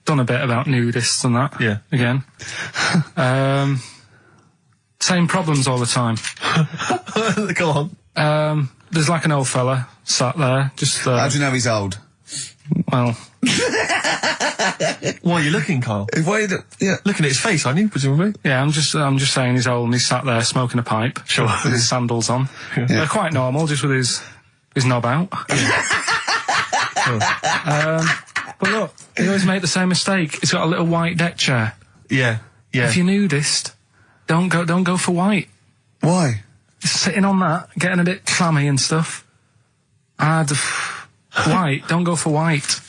done a bit about nudists and that. Yeah. Again. Same problems all the time. Go on. There's like an old fella sat there, just, How do you know he's old? well, Why are you looking, Carl? Yeah. Looking at his face, aren't you, presumably? yeah, I'm just saying he's old and he's sat there smoking a pipe. Sure. With his sandals on. They're quite normal, just with his knob out. But look, he always make the same mistake. He's got a little white deck chair. Yeah. Yeah. If you're nudist, don't go for white. Why? Sitting on that, getting a bit clammy and stuff. White, don't go for white.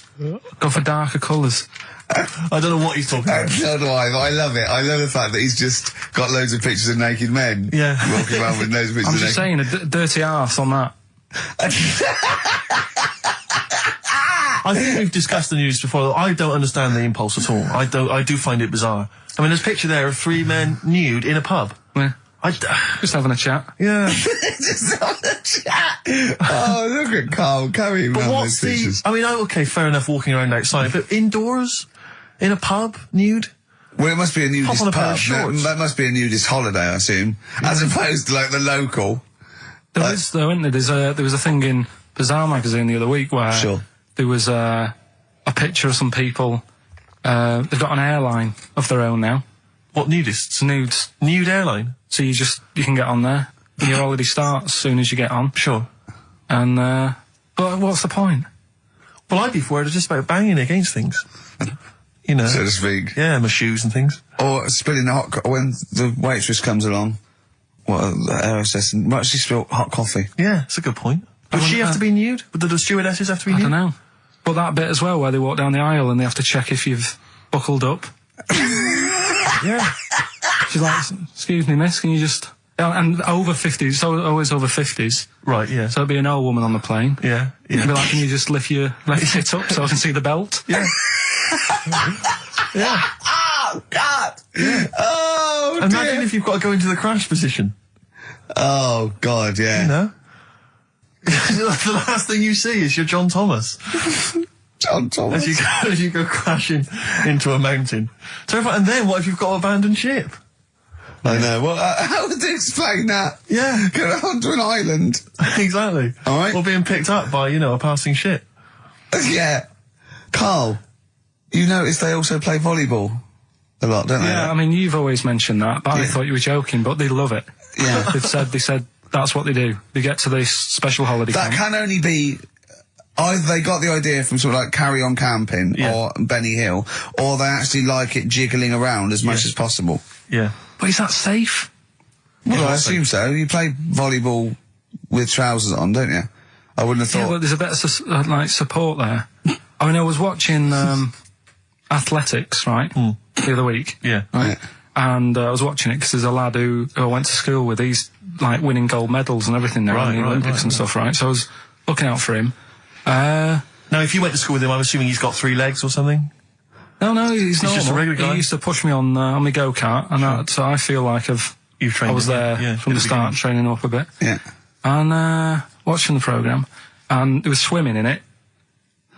Go for darker colours. I don't know what he's talking about. So do I, but I love it. I love the fact that he's just got loads of pictures of naked men. Yeah. Walking around with loads of pictures I'm of just naked saying, a dirty arse on that. I think we've discussed the news before. I don't understand the impulse at all. I do find it bizarre. I mean, there's a picture there of 3 men nude in a pub. Yeah. Just having a chat. Yeah. Just on the chat. Oh, look at Carl carrying But around what's those pictures. I mean, okay, fair enough, walking around outside, but indoors? In a pub? Nude? Well, it must be a nudist Pop on a pair pub. of shorts. That must be a nudist holiday, I assume. As opposed to, like, the local. There is, though, isn't there? There was a thing in Bazaar magazine the other week where Sure. there was a picture of some people. They've got an airline of their own now. What, nudists? Nudes. Nude airline? So you can get on there. And your holiday starts as soon as you get on. Sure. And, but what's the point? Well, I'd be worried just about banging against things. You know. So to speak. Yeah, my shoes and things. Or spilling when the waitress comes along. The aerostess might she spill hot coffee. Yeah, that's a good point. Does she have to be nude? Do the stewardesses have to be I nude? don't know. But that bit as well where they walk down the aisle and they have to check if you've buckled up. Yeah. She's like, excuse me, miss, can you just... And over 50s, so always over 50s. Right, yeah. So it'd be an old woman on the plane. Yeah, yeah. It'd be like, can you just lift your left hip up so I can see the belt? Yeah. Yeah. Oh, God! Yeah. Oh, Imagine if you've got to go into the crash position. Oh, God, yeah. You know? The last thing you see is your John Thomas. John Thomas. As you go crashing into a mountain. Terrifying. And then what if you've got to abandon ship? I know. Well, how would they explain that? Yeah. Go onto an island. Exactly. All right. Or being picked up by, a passing ship. Yeah. Carl, you notice they also play volleyball a lot, don't they? Yeah, I mean, you've always mentioned that, but I thought you were joking, but they love it. Yeah. They said that's what they do. They get to this special holiday That camp. can only be... Either they got the idea from sort of like Carry On Camping or Benny Hill, or they actually like it jiggling around as much as possible. Yeah. But is that safe? Well, I assume so. You play volleyball with trousers on, don't you? I wouldn't have Yeah, thought... but there's a bit of support there. I mean, I was watching athletics, right, the other week. Yeah. Right? And I was watching it because there's a lad who I went to school with. He's like winning gold medals and everything now in the Olympics and stuff, right? So I was looking out for him. Now, if you went to school with him, I'm assuming he's got 3 legs or something? No, he's normal. just a regular guy? He used to push me on my go-kart, and so I feel like You've trained I was him, there from the start, training up a bit. Yeah. And watching the programme, and there was swimming in it,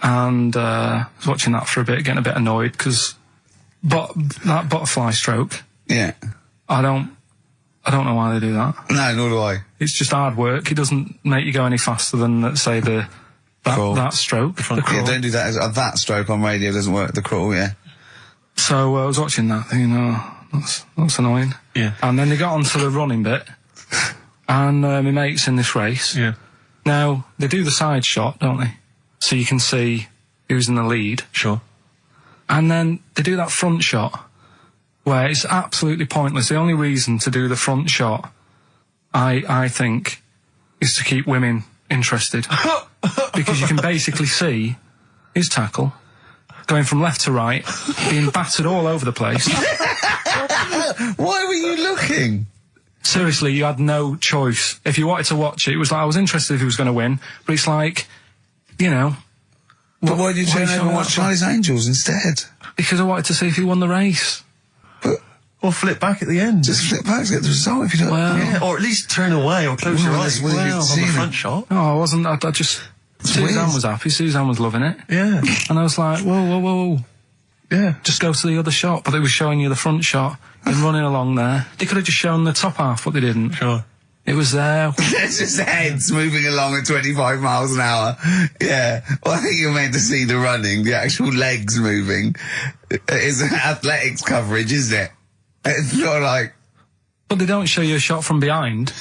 and I was watching that for a bit, getting a bit annoyed, because that butterfly stroke, Yeah. I don't know why they do that. No, nor do I. It's just hard work. It doesn't make you go any faster than, let's say, that stroke. The Yeah, crawl. don't do that. That stroke on radio doesn't work. The crawl, yeah. So I was watching that, thinking, that's annoying. Yeah. And then they got onto the running bit, and my mate's in this race. Yeah. Now, they do the side shot, don't they? So you can see who's in the lead. Sure. And then they do that front shot, where it's absolutely pointless. The only reason to do the front shot, I think, is to keep women interested. Because you can basically see his tackle going from left to right, being battered all over the place. Why were you looking? Seriously, you had no choice. If you wanted to watch it, it was like, I was interested if he was going to win, but it's like, But why did you turn over and watch Charlie's Angels instead? Because I wanted to see if he won the race. But Or flip back at the end. just flip back to get the result if you don't... Well- Yeah, or at least turn away or close your Well, eyes that's what you've on the seen. front shot. No, I wasn't. I just... Suzanne weird. was happy. Suzanne was loving it. Yeah. And I was like, whoa. Yeah. Just go to the other shot, but they were showing you the front shot and running along there. They could have just shown the top half, but they didn't. Sure. It was there. It's just heads moving along at 25 miles an hour. Yeah. Well, I think you're meant to see the running, the actual legs moving. It's athletics coverage, isn't it? It's not like... But they don't show you a shot from behind.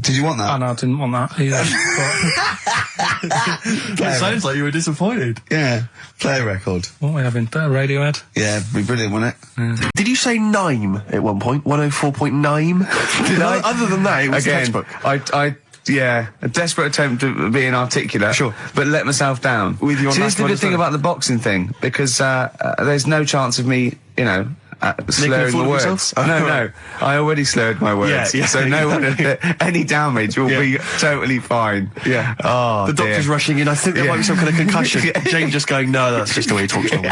Did you want that? Oh, no, I didn't want that either. It sounds like you were disappointed. Yeah. Play a record. What are we having? Bit of Radiohead. Yeah, be brilliant, wouldn't it? Did you say Nime at one point? 104.9? Did I? Other than that, it was Again, textbook. yeah, a desperate attempt at being articulate. Sure. But let myself down. With your See, this is the last good thing one, about the boxing thing, because there's no chance of me, slurring fool the of words. yourself? No. I already slurred my words. Yeah, so no one, any damage will be totally fine. Yeah. Oh, the doctor's dear. rushing in. I think there might be some kind of concussion. Jane just going, no, that's just the way he talks to me.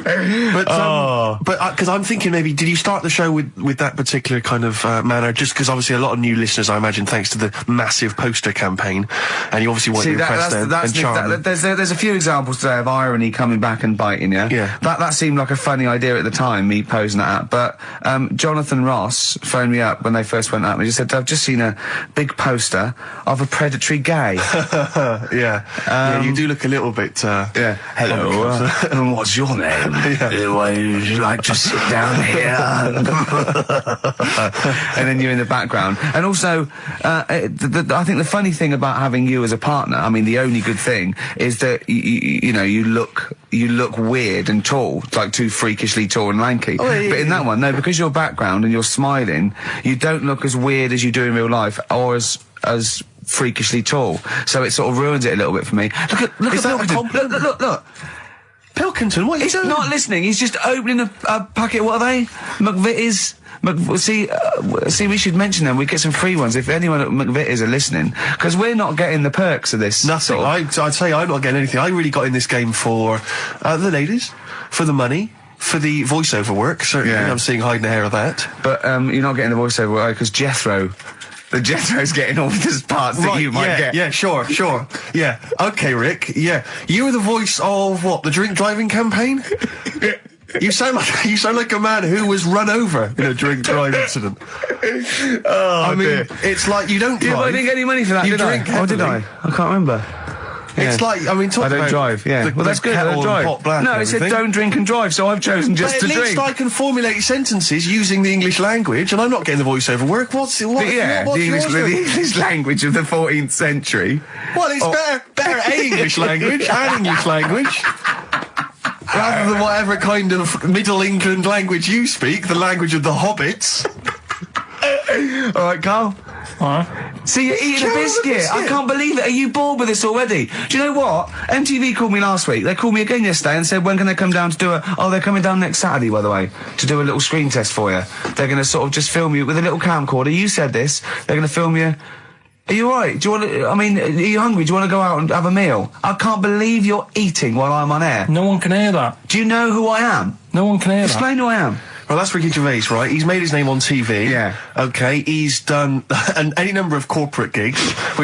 But because I'm thinking maybe, did you start the show with that particular kind of manner? Just because obviously a lot of new listeners, I imagine, thanks to the massive poster campaign, and you obviously want to impress them and charm them. There's a few examples today of irony coming back and biting you. Yeah. That seemed like a funny idea at the time, me posing that. But Jonathan Ross phoned me up when they first went up and he just said, I've just seen a big poster of a predatory gay. Yeah, you do look a little bit. Hello. And what's your name? Would you like to sit down here? And then you're in the background. And also, I think the funny thing about having you as a partner, I mean, the only good thing is that you look weird and tall, like too freakishly tall and lanky. Oh, yeah, but in that one, no, because your background and you're smiling, you don't look as weird as you do in real life, or as freakishly tall. So it sort of ruins it a little bit for me. Look at Pilkington. Look. Pilkington, what is He's not listening. He's just opening a packet. What are they? McVitie's. See, we should mention them. We get some free ones if anyone at McVitie's are listening, because we're not getting the perks of this. Nothing. I'd say I'm not getting anything. I really got in this game for the ladies, for the money, for the voiceover work. Certainly, I'm seeing hide and hair of that. But you're not getting the voiceover work because Jethro's getting all the parts that you might get. Yeah, sure. Yeah. Okay, Rick. Yeah. You were the voice of what? The drink driving campaign? You sound like a man who was run over in a drink drive incident. I mean, dear. It's like you don't drive. Yeah, but I didn't get any money for that, You did I? drink Oh, did I? heavily. I can't remember. It's like, I mean, talk I don't about drive, yeah. the- Well, that's the good, I kettle don't and drive. pot black No, and it said everything. don't drink and drive, so I've chosen just But to at least drink. I can formulate sentences using the English language, and I'm not getting the voiceover work. What's the English language of the 14th century. Well, it's better A English language and English language. Rather than whatever kind of Middle England language you speak, the language of the hobbits. All right, Carl. Alright. See, you're eating a biscuit. I can't believe it. Are you bored with this already? Do you know what? MTV called me last week. They called me again yesterday and said, when can they come down to do they're coming down next Saturday, by the way, to do a little screen test for you. They're going to sort of just film you with a little camcorder. You said this. They're going to film you. Are you alright? Do you want to, are you hungry? Do you want to go out and have a meal? I can't believe you're eating while I'm on air. No one can hear that. Do you know who I am? No one can hear Explain who I am. Well, that's Ricky Gervais, right? He's made his name on TV. Yeah. Okay, he's done any number of corporate gigs,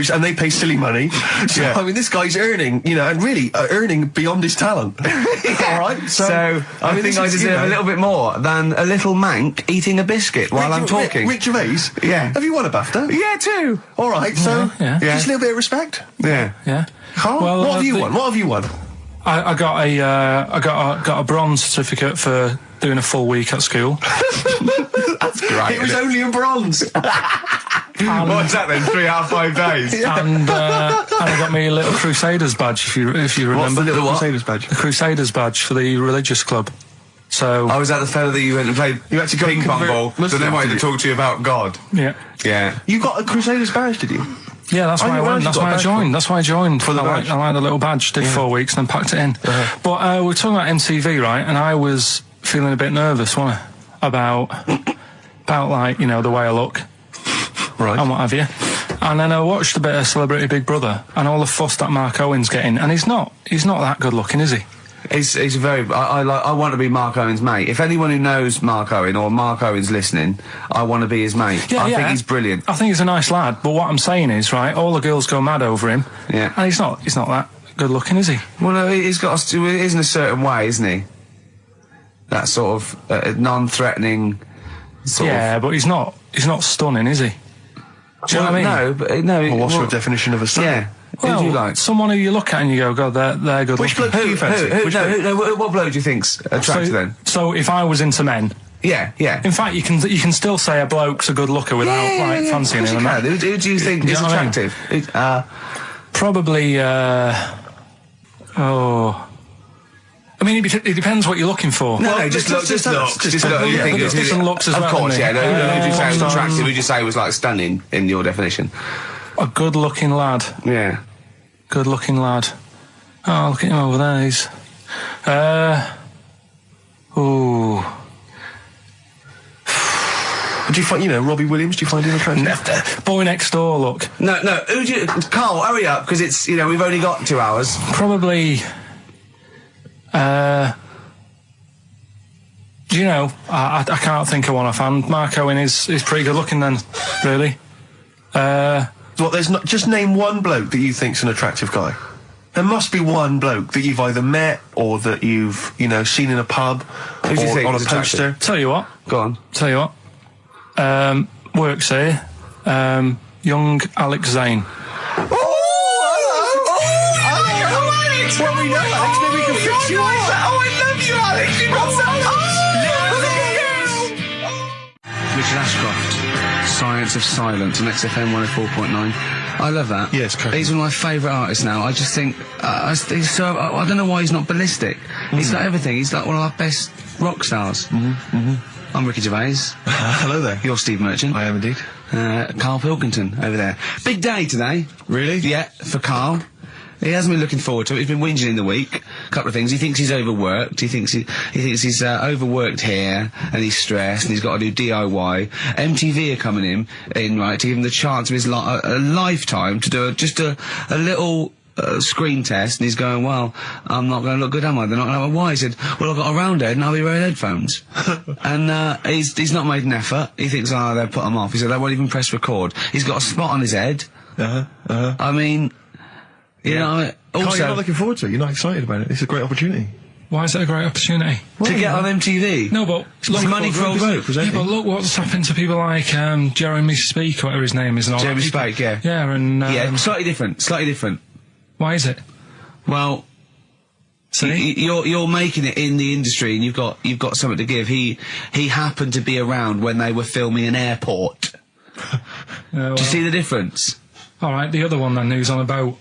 and they pay silly money. So, Yeah. I mean, this guy's earning, and really earning beyond his talent. All right? So I think I deserve a little bit more than a little mank eating a biscuit while I'm talking. Rick Gervais? Yeah. Have you won a BAFTA? Yeah, too. All right, so Yeah. just a little bit of respect. Yeah. Yeah. Carl, Well, what have you the- won? What have you won? I got a bronze certificate for doing a full week at school. That's great. It was only a bronze. What's that then? 3 out of 5 days. And I got me a little Crusaders badge, if you remember. What's the little what? Crusaders badge? The Crusaders badge for the religious club. So I was at the fella that you went and played You had to go ping pong convert ball, so Muslim, they wanted did to you? talk to you about God. yeah, Yeah. You got a Crusaders badge, did you? yeah, that's why I why went. you That's got why a I badge joined. That's why I joined. For the I badge? like the little badge. Did 4 weeks and then packed it in. But we're talking about MTV, right? And I was feeling a bit nervous, wasn't I? About like the way I look. Right. And what have you. And then I watched a bit of Celebrity Big Brother and all the fuss that Mark Owen's getting, and he's not that good looking, is he? He's very. I want to be Mark Owen's mate. If anyone who knows Mark Owen or Mark Owen's listening, I want to be his mate. I think he's brilliant. I think he's a nice lad, but what I'm saying is, right, all the girls go mad over him. Yeah. And he's not that good looking, is he? Well, no, he's got. He is in a certain way, isn't he? That sort of non-threatening. Yeah, but he's not stunning, is he? Do you know what I mean? No, but no. Well, what's your definition of a stunning? Yeah. Well, who do you like? Someone who you look at and you go, God, they're good. Which looking. bloke do you fancy? What bloke do you think's attractive then? So if I was into men, Yeah. in fact, you can still say a bloke's a good looker without fancying him. You can. Who do you think is know what I mean? attractive? Probably. I mean, it depends what you're looking for. No, just look. Just look. You think there's different looks as of well. Of course, isn't yeah. there? Who do you say was attractive? Who do you say was like stunning in your definition? A good-looking lad. Yeah. Good-looking lad. Oh, look at him over there. He's. Do you find, Robbie Williams, do you find him attractive? Boy next door, look. No. Who do you... Carl, hurry up, because it's, we've only got 2 hours. Probably. Do you know? I can't think of one offhand. Mark Owen is pretty good looking then, really. What, there's not... Just name one bloke that you think's an attractive guy. There must be one bloke that you've either met or that you've, seen in a pub Who do you think or on a is poster. attractive? Tell you what. Go on. Tell you what. Works here. Young Alex Zane. Alex! Well, we know Alex, maybe we can fix you up. Oh, I love you, Alex! You got Richard Ashcroft, Science of Silence on XFM 104.9. I love that. Yes, correct. He's one of my favourite artists now. I just think, he's so, I don't know why he's not ballistic. He's got everything. He's like one of our best rock stars. I'm Ricky Gervais. Hello there. You're Steve Merchant. I am indeed. Karl Pilkington over there. Big day today. Really? Yeah, for Karl. He hasn't been looking forward to it. He's been whinging in the week. A couple of things. He thinks he's overworked. He thinks he's overworked here, and he's stressed, and he's got to do DIY. MTV are coming in right, to give him the chance of his a lifetime to do just a little screen test, and he's going, well, I'm not going to look good, am I? They're not going to have a why. He said, well, I've got a round head and I'll be wearing headphones. And he's not made an effort. He thinks, they'll put him off. He said, they won't even press record. He's got a spot on his head. I mean, you know, also... Carl, you're not looking forward to it. You're not excited about it. It's a great opportunity. Why is it a great opportunity? to get on MTV. No, but look, money for all. Yeah, but look what's happened to people like Jeremy Speak, or whatever his name is. And all Jeremy that. Speak, yeah. Yeah, and yeah, slightly different. Why is it? Well, see, you're making it in the industry, and you've got something to give. He happened to be around when they were filming an airport. well, Do you see the difference? all right, the other one then, who's on a boat.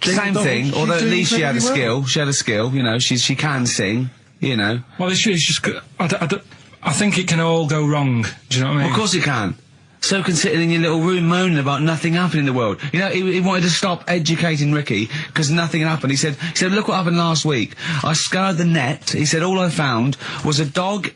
Same thing, although at least she had a skill. She had a skill, you know. She can sing, you know. Well, it's just I think it can all go wrong. Do you know what I mean? Of course it can. So can sitting in your little room moaning about nothing happening in the world. You know, he wanted to stop educating Ricky because nothing happened. He said, look what happened last week. I scoured the net. He said, all I found was a dog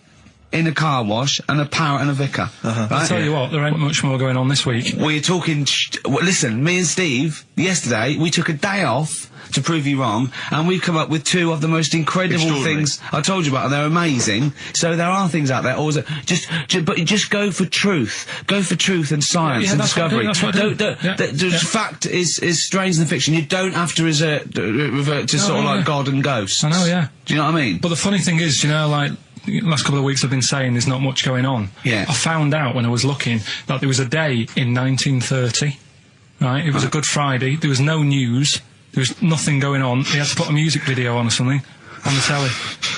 in a car wash and a parrot and a vicar. Right? I'll tell you what, there ain't much more going on this week. Well, you're talking... listen, me and Steve, yesterday, we took a day off to prove you wrong, and we've come up with two of the most incredible things I told you about, and they're amazing. So there are things out there. Always, but just go for truth. Go for truth and science and discovery. Fact is stranger than fiction. You don't have to revert to sort of like God and ghosts. I know, yeah. Do you know what I mean? But the funny thing is, you know, like, the last couple of weeks I've been saying there's not much going on. Yeah. I found out when I was looking that there was a day in 1930, right? It was a Good Friday. There was no news. There was nothing going on. They had to put a music video on or something on the telly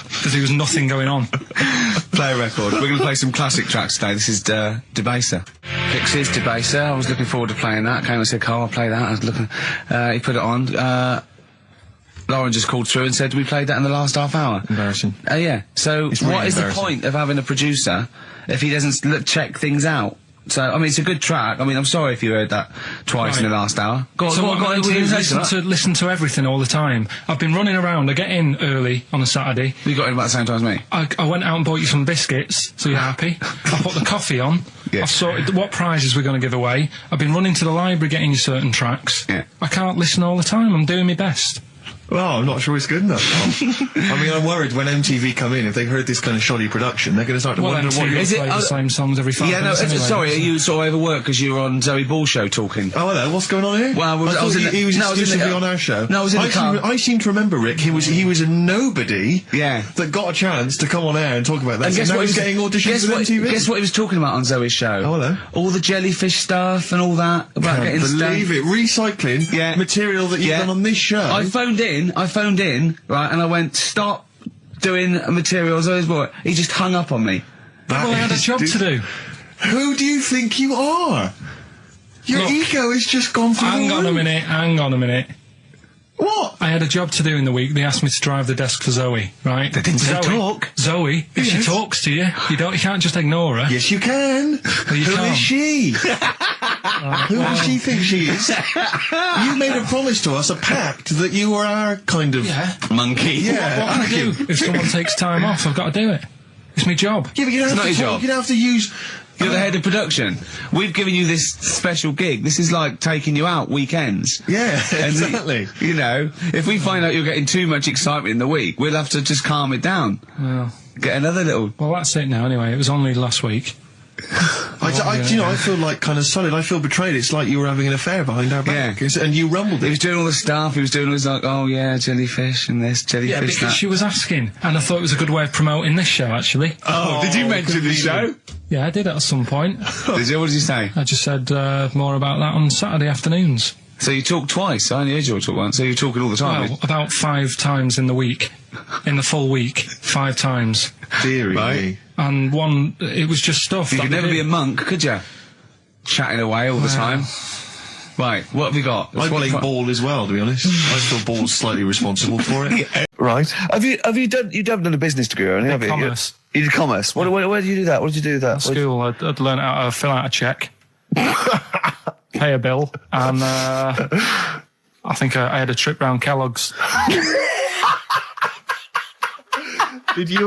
because there was nothing going on. Play a record. We're going to play some classic tracks today. This is Debaser. Pixies, Debaser. I was looking forward to playing that. Came and said, Carl, I'll play that. I was looking... he put it on. Lauren just called through and said, we played that in the last half hour. Embarrassing. Yeah. So really what is the embarrassing. point of having a producer if he doesn't check things out? So, I mean, it's a good track. I mean, I'm sorry if you heard that twice in the last hour. Go on, So what I on, do is listen to everything all the time. I've been running around. I get in early on a Saturday. You got in about the same time as me. I went out and bought you some biscuits, so you're happy. I put the coffee on. Yeah. I've sorted what prizes we're going to give away. I've been running to the library getting you certain tracks. Yeah. I can't listen all the time. I'm doing my best. Well, I'm not sure it's good enough. I mean, I'm worried when MTV come in, if they've heard this kind of shoddy production, they're going to start to wonder what MTV you're... play the same songs every 5 minutes anyway. Sorry, are you sort of overworked because you were on Zoe Ball show talking? Oh, hello, what's going on here? Well, I thought he was exclusively on our show. No, I was in the car. I seem to remember, Rick, he was a nobody Yeah. that got a chance to come on air and talk about that. And guess now what he's getting auditions with MTV. Guess what he was talking about on Zoe's show? Oh, hello. All the jellyfish stuff and all that. About Can't getting believe it. Recycling material that you've done on this show. I phoned in, right, and I went, stop doing material Zoe's boy. He just hung up on me. Well, I had a job to do. Who do you think you are? Your ego has just gone through Hang on a minute. What? I had a job to do in the week. They asked me to drive the desk for Zoe, right? They didn't say talk. Zoe, if she talks to you, you can't just ignore her. Yes, you can. Well, you Who can't. is she? Who does she think she is? You made a promise to us, a pact, that you were our kind of monkey. Yeah. What can I do? If someone takes time off, I've got to do it. It's my job. Yeah, but you don't have not to your talk. job. You don't have to use... You're the head of production. We've given you this special gig. This is like taking you out weekends. Yeah, And exactly. you know, if we find out you're getting too much excitement in the week, we'll have to just calm it down. Well, Get another little... well, that's it now anyway. It was only last week. I feel like kind of solid. I feel betrayed. It's like you were having an affair behind our back. Yeah. And you rumbled He it. was doing all the stuff. He was doing all this like, oh yeah, jellyfish and this, jellyfish Yeah, because that. she was asking, and I thought it was a good way of promoting this show, actually. Oh, did you mention the show? Yeah, I did at some point. Did you? What did you say? I just said more about that on Saturday afternoons. So you talk twice. I only heard you talk once. So you're talking all the time. Well, about 5 times in the week. In the full week, 5 times. Deary Right. me. And one, it was just stuff. You that could they never be did. a monk, could you? Chatting away all the time. Right, what have we got? I blame ball as well, to be honest. I feel ball's slightly responsible for it. Right. Have you done a business degree or anything? Have you? Commerce. You did commerce. Where did you do that? What did you do with that? At school, I'd learned how to fill out a cheque, pay a bill, and I think I had a trip round Kellogg's. Did you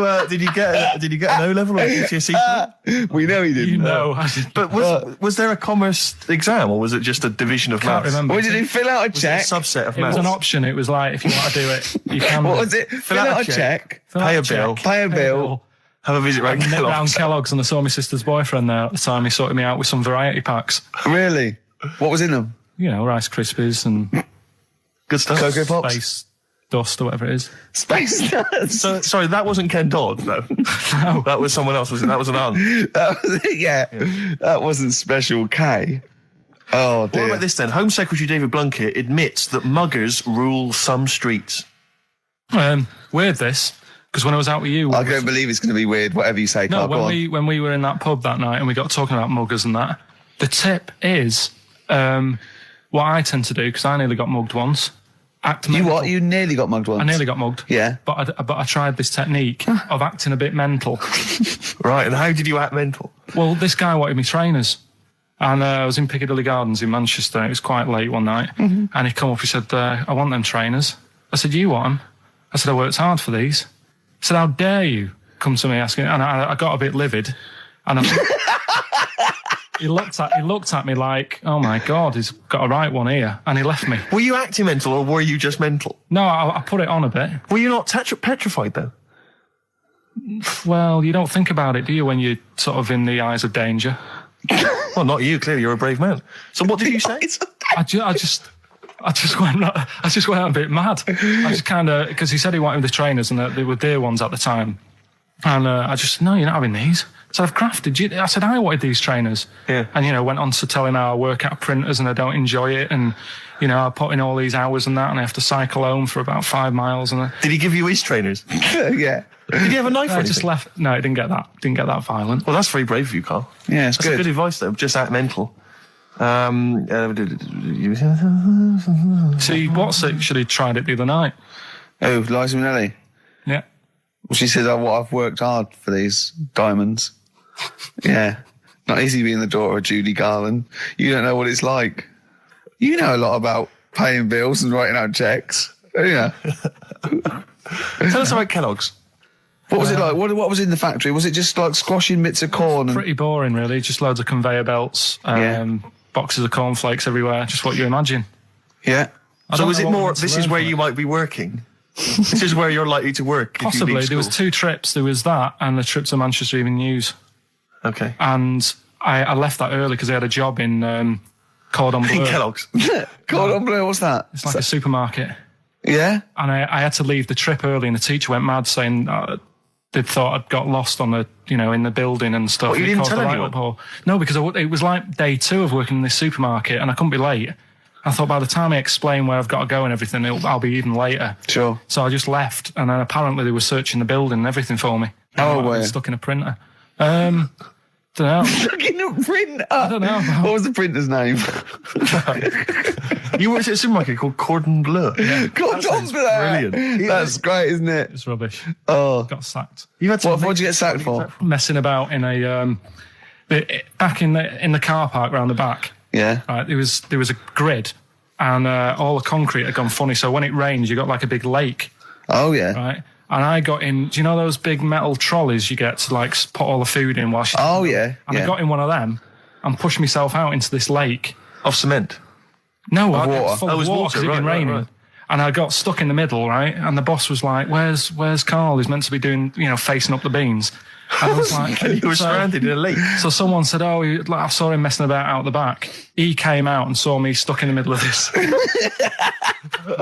get an O level or a GCSE? We know he didn't. You know, But was there a commerce exam, or was it just a division of can't maths? remember. What did he fill out a Was it a check? subset of It was maths? an option. It was like, if you want to do it, you can. What was it? Fill out a check. Fill out Pay a check, bill. Pay a bill. Have a visit round And nip round Kellogg's. Kellogg's, and I saw my sister's boyfriend there at the time. He sorted me out with some variety packs. Really? What was in them? You know, Rice Krispies and Good stuff. Cocoa Pops? Space Dust or whatever it is. Space Nuts. So, sorry, that wasn't Ken Dodd, though. No. That was someone else, wasn't it? That was an aunt. That was it, yeah. That wasn't Special K. Oh, dear. What about this then? Home Secretary David Blunkett admits that muggers rule some streets. Weird this, because when I was out with you... I don't believe it's going to be weird, whatever you say, No, Carl. Go on. when we were in that pub that night and we got talking about muggers and that, the tip is what I tend to do, because I nearly got mugged once. Act You mental. what? You nearly got mugged once. I nearly got mugged. Yeah. But I tried this technique of acting a bit mental. Right, and how did you act mental? Well, this guy wanted me trainers. And I was in Piccadilly Gardens in Manchester. It was quite late one night. And he come up, he said, I want them trainers. I said, you want them? I said, I worked hard for these. He said, how dare you come to me asking? And I got a bit livid. And he looked at me like, oh my God, he's got a right one here. And he left me. Were you acting mental, or were you just mental? No, I put it on a bit. Were you not petrified, though? Well, you don't think about it, do you, when you're sort of in the eyes of danger? Well, not you, clearly, you're a brave man. So what did you say? I just went a bit mad. I just kind of, because he said he wanted the trainers and they were dear ones at the time. And I just, no, you're not having these. So I've crafted you. I said, I wanted these trainers. Yeah. And, went on to telling how I work at printers and I don't enjoy it. And, I put in all these hours and that and I have to cycle home for about 5 miles. And Did he give you his trainers? Yeah. Did he have a knife or I anything? just left. No, it didn't get that violent. Well, that's very brave of you, Carl. Yeah, it's That's good. good advice, though. Just act mental. See, what's actually tried it the other night. Oh, Liza Minnelli. Yeah. Well, she said, I've worked hard for these diamonds. Yeah. Not easy being the daughter of Judy Garland. You don't know what it's like. You know a lot about paying bills and writing out checks. Don't you? Tell us about Kellogg's. What was it like? What was in the factory? Was it just like squashing bits of corn? And Pretty boring, really. Just loads of conveyor belts, Yeah. boxes of cornflakes everywhere. Just what you imagine. yeah. I So don't is know it what we're more, meant to this is learn where from you it. might be working? This is where you're likely to work if you Possibly. leave There was school. 2 trips. There was that and a trip to Manchester Evening News. Okay. And I left that early because I had a job in Cordon Bleu. Kellogg's. Cordon Bleu, what's that? It's like a supermarket. Yeah? And I had to leave the trip early, and the teacher went mad saying they'd thought I'd got lost on in the building and stuff. What, you It didn't caused tell a right anyone? uproar. No, because it was like day 2 of working in this supermarket, and I couldn't be late. I thought by the time I explain where I've got to go and everything, I'll be even later. Sure. So I just left, and then apparently they were searching the building and everything for me. Oh, I were was you? stuck in a printer. Don't know. Fucking a printer! I don't know. What was the printer's name? You worked at a supermarket called Cordon Bleu. Cordon Bleu! brilliant. That's great, isn't it? It's rubbish. Oh. Got sacked. You had to What'd you get sacked for? Messing about in a back in the car park round the back. Yeah. Right, there was a grid, and all the concrete had gone funny. So when it rains, you got like a big lake, Oh, yeah. right? And I got in. Do you know those big metal trolleys you get to like put all the food in whilst? Oh, yeah. And I got in one of them and pushed myself out into this lake. Of cement. No, Of I water. got full Oh, it of was water water, 'cause it'd been right, raining. right. And I got stuck in the middle, right? And the boss was like, "Where's Karl? He's meant to be doing, facing up the beans." And I was like, And you were so- stranded in a lake. So someone said, I saw him messing about out the back. He came out and saw me stuck in the middle of this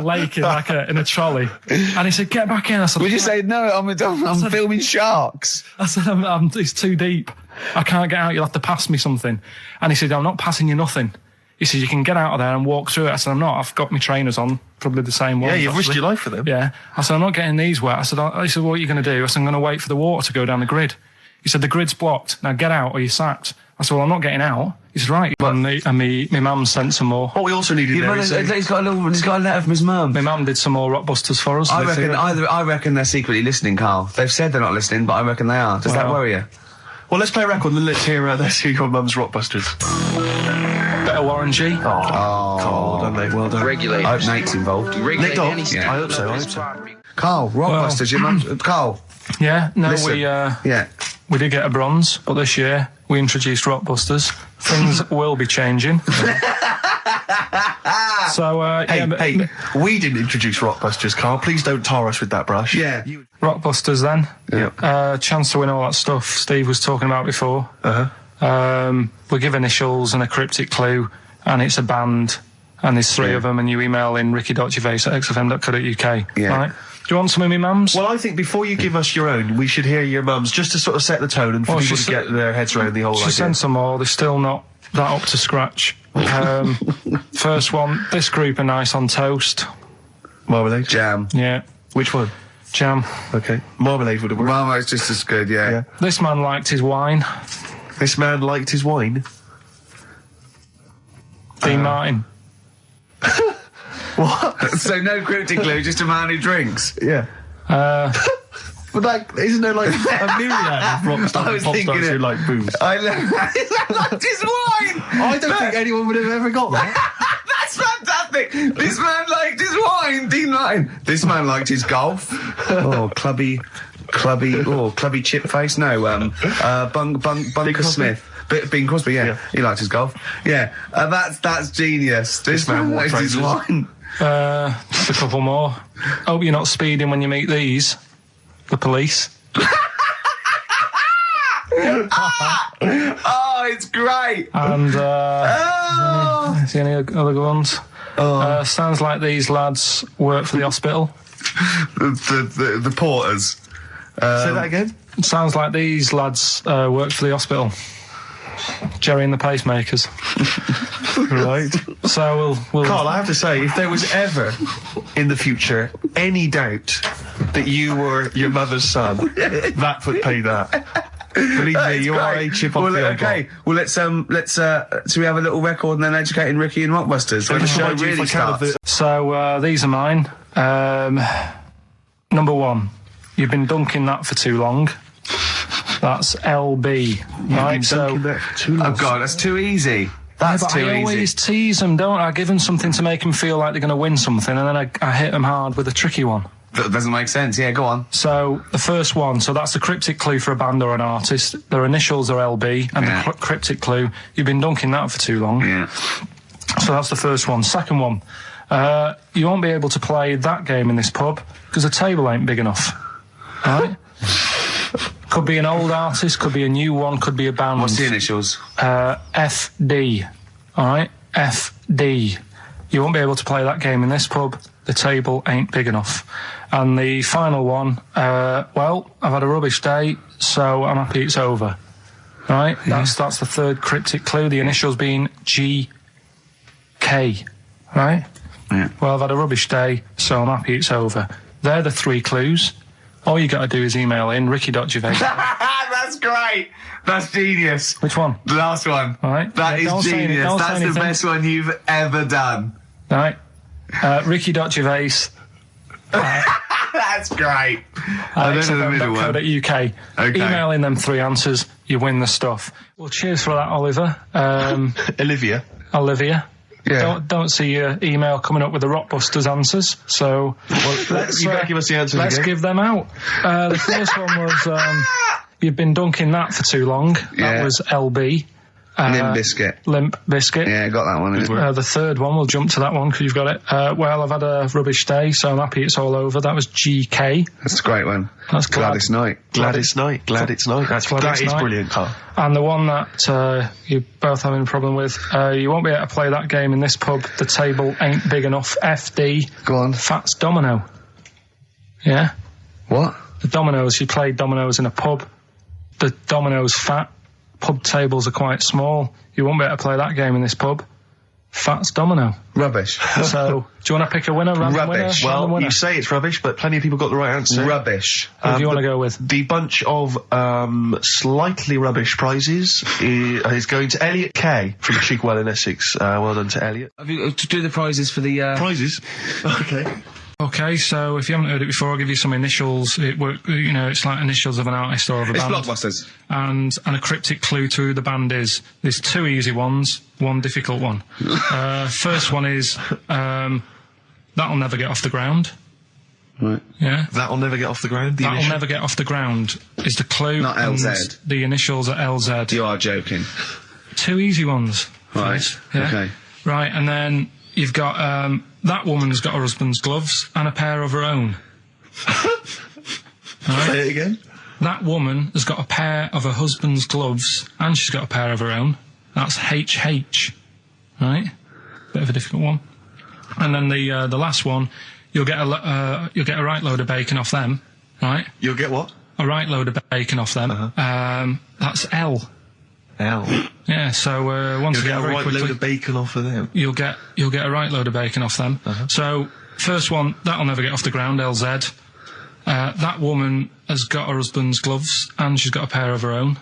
lake in a trolley. And he said, "Get back in." I said, Would you say, no, I'm filming sharks? I said, it's too deep. I can't get out. You'll have to pass me something. And he said, "I'm not passing you nothing." He said, "You can get out of there and walk through it." I said, "I'm not. I've got my trainers on, probably the same ones." Yeah, you've risked actually. your life for them. Yeah. I said, "I'm not getting these wet." I said, he said, "What are you going to do?" I said, "I'm going to wait for the water to go down the grid." He said, "The grid's blocked. Now get out or you're sacked." I said, "Well, I'm not getting out." He said, "Right." And my mum sent some more. What we also needed there is... He's got a letter from his mum. My mum did some more Rockbusters for us. I reckon they're secretly listening, Karl. They've said they're not listening, but I reckon they are. Does that Well- worry you? Well, let's play a record and let's hear your mum's Rockbusters. Better Warren G. Oh, well done, mate. Well done. I hope Nate's involved. Nick Dog? Yeah. I hope so. Karl, Rockbusters, your mum. Karl, Yeah, no, listen. we did get a bronze, but this year we introduced Rockbusters. Things will be changing. So, Hey, we didn't introduce Rockbusters, Karl. Please don't tar us with that brush. Yeah. Rockbusters then. Yep. Chance to win all that stuff Steve was talking about before. We give initials and a cryptic clue, and it's a band, and there's 3 of them, and you email in ricky.gervais@xfm.co.uk. Yeah. Right? Do you want some of me mums? Well, I think before you give us your own, we should hear your mum's, just to sort of set the tone and for Well, people she to get their heads around the whole She idea. sent some more. They're still not that up to scratch. First one, this group are nice on toast. Marmalade? Jam. Yeah. Which one? Jam. Okay. Marmalade would have worked. Marmo's just as good, yeah. This man liked his wine. This man liked his wine. Dean Martin. So no cryptic clue, just a man who drinks. Yeah. But isn't there like a myriad of rock I stars was and pop thinking stars who it. like booze? I liked his wine. I don't think anyone would have ever got that. That's fantastic. This man liked his wine, Dean Martin. This man liked his golf. Oh, clubby chip face. No, Bunker Smith. Bing Crosby, yeah. He liked his golf. Yeah, that's genius. This man liked his wine. Just a couple more. Hope you're not speeding when you meet these. The police. Oh, it's great. And, is there any other good ones? Sounds like these lads work for the hospital. The porters. Say that again? Sounds like these lads work for the hospital. Jerry and the pacemakers. Right. So we'll Karl, I have to say, if there was ever in the future any doubt that you were your mother's son, that would pay that. Believe me, you are a chip off the old block. Okay. Well, let's so we have a little record and then educating Ricky and Rockbusters. When the show Remind you, if really I can, of starts. the- So these are mine. Number 1, you've been dunking that for too long. That's LB. Right, so Oh God, that's too easy. That's but too I always easy. tease them, don't I? I give them something to make them feel like they're going to win something, and then I hit them hard with a tricky one. That doesn't make sense. Yeah, go on. So the first one, so that's a cryptic clue for a band or an artist. Their initials are LB, and Yeah. the cryptic clue, you've been dunking that for too long. Yeah. So that's the first one. Second one, You won't be able to play that game in this pub because the table ain't big enough. Right? Could be an old artist, could be a new one, could be a band. What's the initials? FD. Alright? FD. You won't be able to play that game in this pub. The table ain't big enough. And the final one, well, I've had a rubbish day, so I'm happy it's over. Right? That's the third cryptic clue. The initials being GK. Right? Yeah. Well, I've had a rubbish day, so I'm happy it's over. They're the 3 clues. All you got to do is email in ricky.gervais. That's great. That's genius. Which one? The last one. All right. That is genius. That's the best one you've ever done. All right. Ricky.gervais. That's great. And then the middle one. .co.uk. Okay. Email in them 3 answers, you win the stuff. Well, cheers for that, Oliver. Olivia. Yeah. Don't see your email coming up with the Rockbusters answers, so let's give us the answers let's again. give them out. The first one was you've been dunking that for too long. Yeah. That was LB. Limp Bizkit. Limp Bizkit. Yeah, got that one. The third one, we'll jump to that one because you've got it. Well, I've had a rubbish day, so I'm happy it's all over. That was GK. That's a great one. That's Glad it's night. Glad it's night. That is brilliant, Carl. And the one that you're both having a problem with, you won't be able to play that game in this pub. The table ain't big enough. FD. Go on. Fats Domino. Yeah? What? The dominoes, you play dominoes in a pub. The domino's fat. Pub tables are quite small. You won't be able to play that game in this pub. Fats Domino. Rubbish. So, do you want to pick a winner? Random Rubbish. Winner? Random Well, winner? you say it's rubbish, but plenty of people got the right answer. Rubbish. Who do you want to go with? The bunch of slightly rubbish prizes is going to Elliot K from Chigwell in Essex. Well done to Elliot. Have you to do the prizes for the Prizes? Okay. Okay, so if you haven't heard it before, I'll give you some initials. It's like initials of an artist or of a It's band. Blockbusters. And a cryptic clue to who the band is. There's 2 easy ones, 1 difficult one. First one is, That'll Never Get Off the Ground. Right. Yeah? That'll never get off the ground. That'll Never Get Off the Ground is the clue. Not and LZ. The initials are LZ. You are joking. 2 easy ones. Right. Please. Yeah? Okay. Right, and then you've got, that woman's got her husband's gloves and a pair of her own. Right? Say it again. That woman has got a pair of her husband's gloves and she's got a pair of her own. That's HH. Right? Bit of a difficult one. And then the last one, you'll get a right load of bacon off them. Right? You'll get what? A right load of bacon off them. That's L. L. Yeah, so once You'll again, get a very right quickly, load of bacon off of them. you'll get a right load of bacon off them. So first one, That'll Never Get Off the Ground, LZ. That woman has got her husband's gloves and she's got a pair of her own.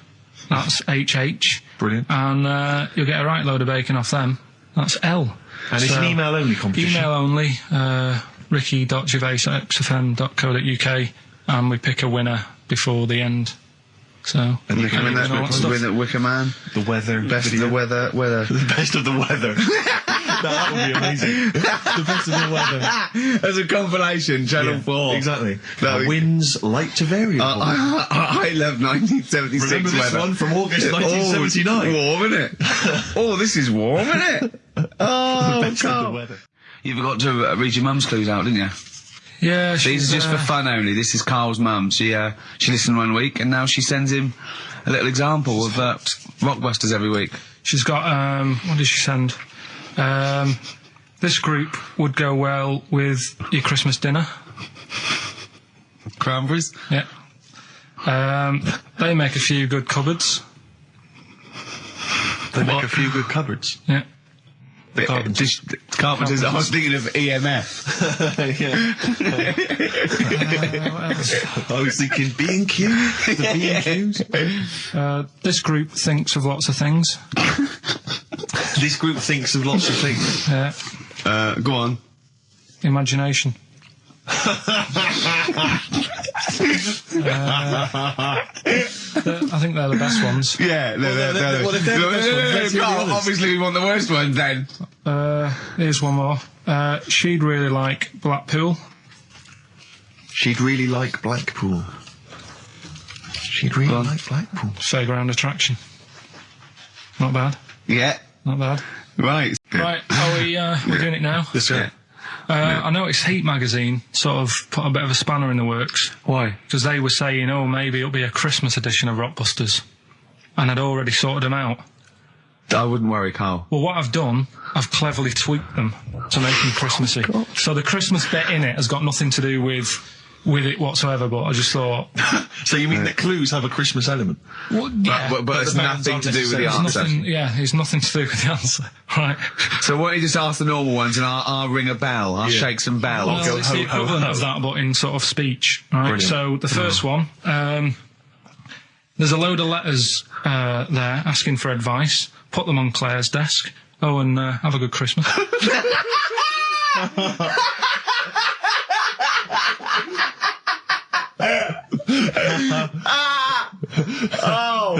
That's HH. Brilliant. And you'll get a right load of bacon off them. That's L. And it's an email only competition. Email only. ricky.gervais@xfm.co.uk, and we pick a winner before the end. So, And you can win that all that stuff. With Wicker Man. The weather. Best of the weather. The best of the weather. That would be amazing. The best of the weather. As a compilation, Channel 4. Exactly. No, Winds light to variable. I love 1976 Remember this weather. one from August 1979? Oh, warm, isn't it? Oh, this is warm, isn't it? Oh, Best of the Carl. weather. You forgot to read your mum's clues out, didn't you? Yeah, These are just for fun only. This is Carl's mum. She listened 1 week and now she sends him a little example of Rockbusters every week. She's got, what did she send? This group would go well with your Christmas dinner. Cranberries? Yeah. They make a few good cupboards. They make a few good cupboards. Yeah. Carpenters. I was thinking of EMF. I was thinking B&Q. The B&Qs. This group thinks of lots of things. This group thinks of lots of things. Yeah. Go on. Imagination. I think they're the best ones. Yeah, they're the best ones. Let's hear the others. Obviously we want the worst ones then. Here's one more. She'd really like Blackpool. She'd really like Blackpool. She'd really like Blackpool. Fairground attraction. Not bad. Yeah. Not bad. Right. Right, are we we're doing it now? Yes, sir. I noticed Heat magazine sort of put a bit of a spanner in the works. Why? Because they were saying, oh, maybe it'll be a Christmas edition of Rockbusters. And I'd already sorted them out. I wouldn't worry, Carl. Well, what I've done, I've cleverly tweaked them to make them Christmassy. So the Christmas bit in it has got nothing to do with it whatsoever, but I just thought... So you mean the clues have a Christmas element? Well, yeah. But it's nothing to do with the answer. It's nothing to do with the answer. Right. So why don't you just ask the normal ones and I'll ring a bell. I'll shake some bells. Well, it's the equivalent of that, but in sort of speech. Right. Brilliant. So the first one, there's a load of letters there asking for advice. Put them on Claire's desk. Oh, and have a good Christmas.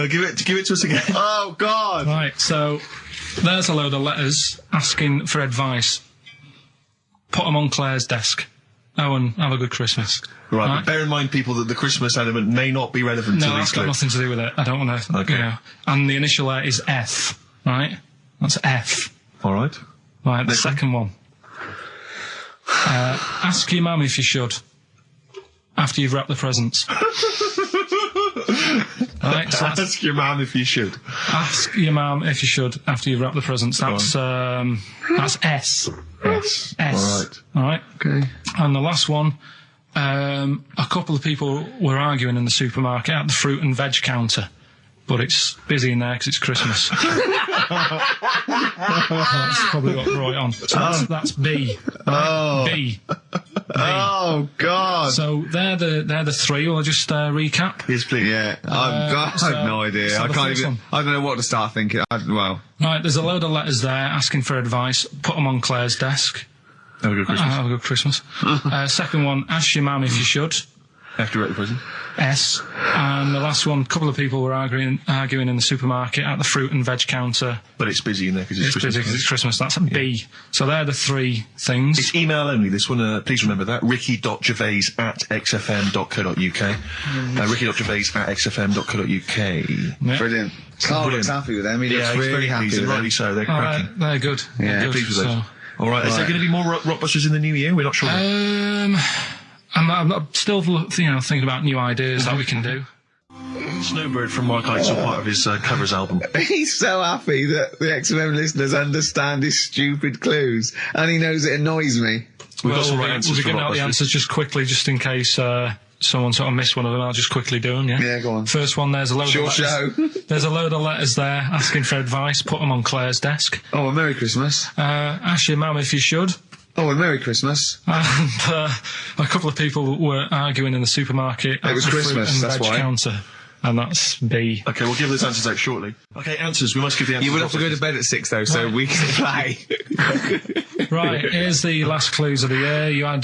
Give it to us again. Oh, God. Right, so there's a load of letters asking for advice. Put them on Claire's desk. Oh, and have a good Christmas. Right, but bear in mind, people, that the Christmas element may not be relevant to No, these that's got clues. nothing to do with it. I don't want to... Okay. You know. And the initial there is F, right? That's F. All right. Right, the second one. Ask your mum if you should. After you've wrapped the presents. Right, so Ask your mum if you should. ask your mum if you should after you've wrapped the presents. That's S. Yes. S. All right. All right. Okay. And the last one, a couple of people were arguing in the supermarket at the fruit and veg counter, but it's busy in there because it's Christmas. That's probably what brought it on. So that's B. Right? B. Oh, God. So they're the three. Will I just recap? Yes, please. Yeah, I have no idea. so I the can't first even... one. I don't know what to start thinking. Well... Right, there's a load of letters there asking for advice. Put them on Claire's desk. Have a good Christmas. Have a good Christmas. Second one, ask your mum if you should. After you're at the prison. S. And the last one, a couple of people were arguing in the supermarket at the fruit and veg counter. But it's busy in there because it's It's Christmas. busy because it's Christmas. That's a B. So they're the three things. It's email only, this one. Please remember that. ricky.gervais@xfm.co.uk. ricky.gervais@xfm.co.uk. Yeah. Brilliant. Carl looks happy with them. He looks he's really very happy pleased, with and them. rightly so. They're All cracking. right, they're good. Yeah, They're good. Pleased with those. So, All right. Is there going to be more Rockbusters in the new year? We're not sure. I'm still, thinking about new ideas that we can do. Snowbird from Mark Eitzel, part of his covers album. He's so happy that the XFM listeners understand his stupid clues, and he knows it annoys me. We've got some right We'll answers be for giving out the Rockbusters. answers just quickly, just in case someone sort of missed one of them. I'll just quickly do them, yeah? Yeah, go on. First one, there's a load Sure of letters. show. There's a load of letters there asking for advice. Put them on Claire's desk. Oh, and Merry Christmas. Ask your mum if you should. Oh, and Merry Christmas. And a couple of people were arguing in the supermarket. It was at the Christmas, fruit and that's veg why. counter. And that's B. Okay, we'll give those answers out shortly. Okay, answers. We must give the answers. You would have to go to bed at 6, though, so we can play. Right, here's the last clues of the year. You had,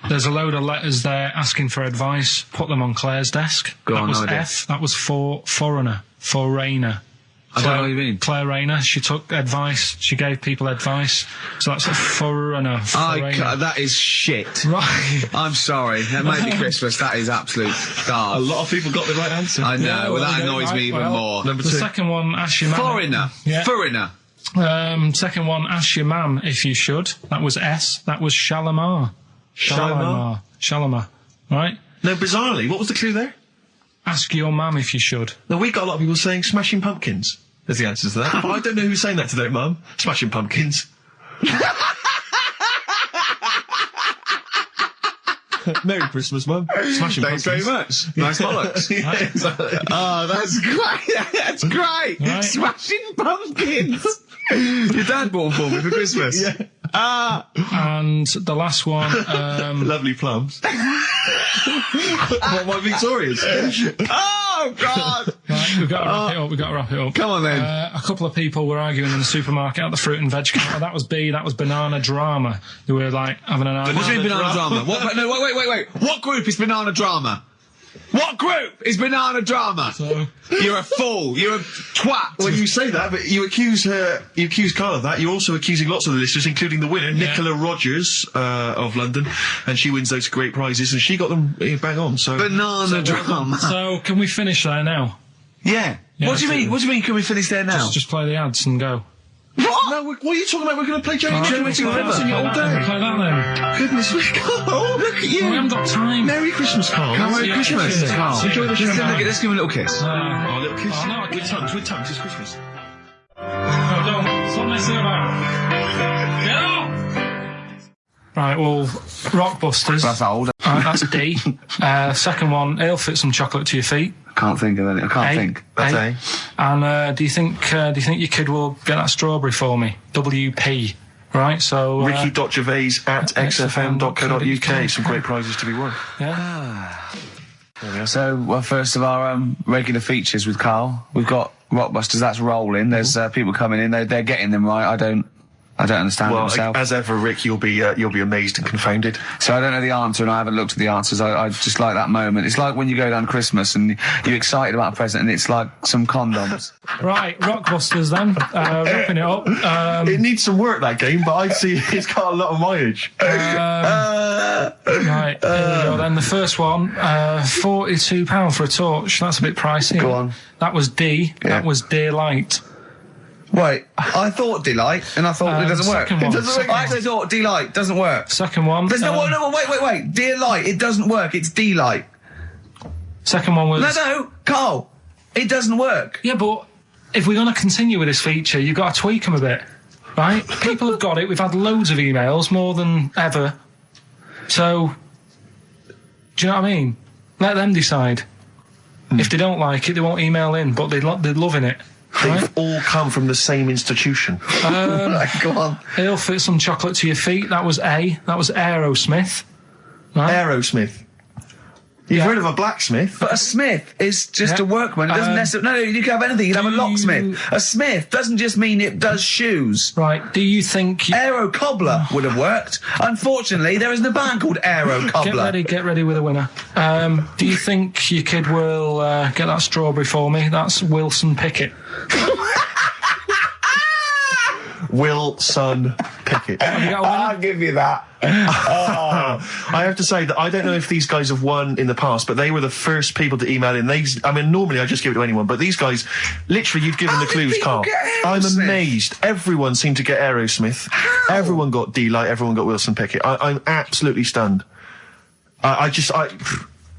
there's a load of letters there asking for advice. Put them on Claire's desk. Go that on, was no idea. F. That was for foreigner. For Rayner. I don't know what you mean. Claire Rayner. She took advice. She gave people advice. So that's a foreigner. That is shit. Right. I'm sorry. That might be Christmas. That is absolute A garbage. lot of people got the right answer. I know. Yeah, well, well, that they got it annoys right, me even well. more. Number The two. second one, ask your mum. Foreigner. Yeah. Foreigner. Second one, ask your mum if you should. That was S. That was Shalimar. Shalimar? Shalimar. Right? No, bizarrely, what was the clue there? Ask your mum if you should. No, we got a lot of people saying Smashing Pumpkins as the answer to that. But I don't know who's saying that today, Mum. Smashing Pumpkins. Merry Christmas, Mum. Smashing Thanks very Pumpkins. much. Nice bollocks. Yeah, exactly. Oh, that's great. That's great. Right. Smashing pumpkins. Your dad bought them for me for Christmas. Yeah. And the last one, Lovely plums. What, my Victorians? Oh, God. right, we've got to wrap it up. We've got to wrap it up. Come on, then. A couple of people were arguing in the supermarket at the fruit and veg counter. That was B. That was banana drama. They were like having an argument. What do you mean banana drama? What, no, wait. What group is banana drama? What group is banana drama? So, You're a fool. You're a twat. When you say that, but you accuse Carl of that, you're also accusing lots of the listeners, including the winner, Nicola Rogers, of London, and she wins those great prizes, and she got them bang on, so... Banana drama. so can we finish there now? Yeah. Yeah, What do you mean? What do you mean? Can we finish there now? Just play the ads and go. What? No, what are you talking about? We're going to play Jerry Play all day. that then. Goodness me, Carl, look at you. We haven't got time. Merry Christmas, Carl. Merry Christmas, Carl. Enjoy the show. Let's give him a little kiss. Oh, little kiss. Oh, no, with tongues, it's Christmas. No, don't. Stop messing about. Get off! Right, well, Rockbusters. That's old. That's D. Second one, he'll fit some chocolate to your feet. Can't think of any. I can't think. That's A. And do you think your kid will get that strawberry for me? WP. Right, so Ricky.Gervais at xfm.co.uk. Some great prizes to be won. Yeah. So, well, first of our regular features with Carl, we've got Rockbusters. That's rolling. There's people coming in. They're getting them right. I don't understand it myself. As ever, Rick, you'll be amazed and confounded. So I don't know the answer, and I haven't looked at the answers. I just like that moment. It's like when you go down Christmas and you're excited about a present, and it's like some condoms. Right, Rockbusters then. Wrapping it up. It needs some work, that game, but I'd see it's got a lot of mileage. Right, here we go then. The first one, £42 for a torch. That's a bit pricey. Go on. That was D. Yeah. That was Daylight. Wait, I thought Delight, and I thought it doesn't work. second one. It doesn't work. I actually thought Delight doesn't work. Second one. There's no, wait. Dear Light, it doesn't work. It's Delight. Second one was... No, Carl, it doesn't work. Yeah, but if we're going to continue with this feature, you've got to tweak them a bit, right? People have got it. We've had loads of emails, more than ever. So, do you know what I mean? Let them decide. If they don't like it, they won't email in, but they're loving it. They've Right? all come from the same institution. Go on. He'll fit some chocolate to your feet. That was A. That was Aerosmith. Right? Aerosmith. You've heard of a blacksmith? But a smith is just a workman. It doesn't necessarily... No, you can have anything. You can have a locksmith. A smith doesn't just mean it does shoes. Right. Do you think... Aero Cobbler would have worked. Unfortunately, there isn't a band called Aero Cobbler. Get ready with a winner. Do you think your kid will get that strawberry for me? That's Wilson Pickett. Wilson Pickett. Have you got a winner? I'll give you that. I have to say that I don't know if these guys have won in the past, but they were the first people to email in. I mean, normally I just give it to anyone, but these guys, literally, you've given How the did clues, people Carl. get I'm Aerosmith? amazed. Everyone seemed to get Aerosmith. How? Everyone got D-Light. Everyone got Wilson Pickett. I'm absolutely stunned.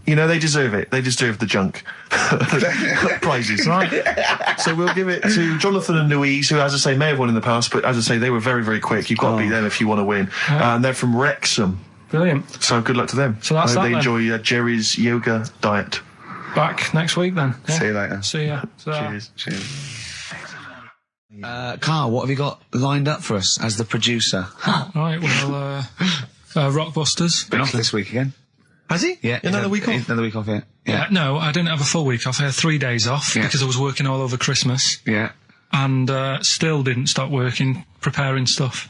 You know, they deserve it. They deserve the junk prizes. Right. So we'll give it to Jonathan and Louise, who, as I say, may have won in the past, but as I say, they were very, very quick. You've got to beat them if you want to win. And they're from Wrexham. Brilliant. So good luck to them. So that's I hope that they then. enjoy Jerry's yoga diet. Back next week then. Yeah. See you later. See ya. Cheers. Carl, what have you got lined up for us as the producer? Right, well, Rockbusters. Been off this week again. Has he? Yeah. Another week off? Another week off, yeah. No, I didn't have a full week off. I had 3 days off because I was working all over Christmas. Yeah. And still didn't stop working, preparing stuff.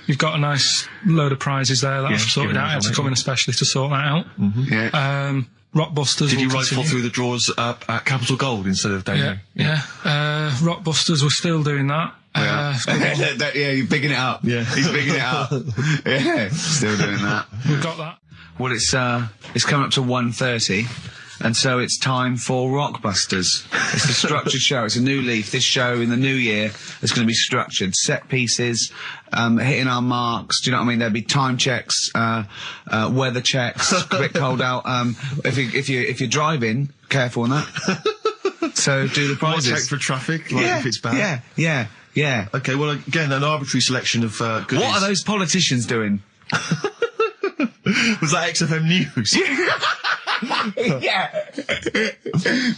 You've got a nice load of prizes there that I've sorted out. I had to come in especially to sort that out. Yeah. Rockbusters. Did you will rifle continue. through the drawers at Capital Gold instead of down Yeah, here? yeah. Rockbusters, we're still doing that. Yeah, you're bigging it up. Yeah. He's bigging it up. Yeah, still doing that. We've got that. Well, it's coming up to 1:30, and so it's time for Rockbusters. It's a structured show. It's a new leaf. This show in the new year is going to be structured. Set pieces, hitting our marks. Do you know what I mean? There'll be time checks, weather checks. A bit cold out. If you're driving, careful on that. So do the Watch prizes. out for traffic, if it's bad. Yeah. Okay, well, again, an arbitrary selection of goodies. What are those politicians doing? Was that XFM News? Yeah.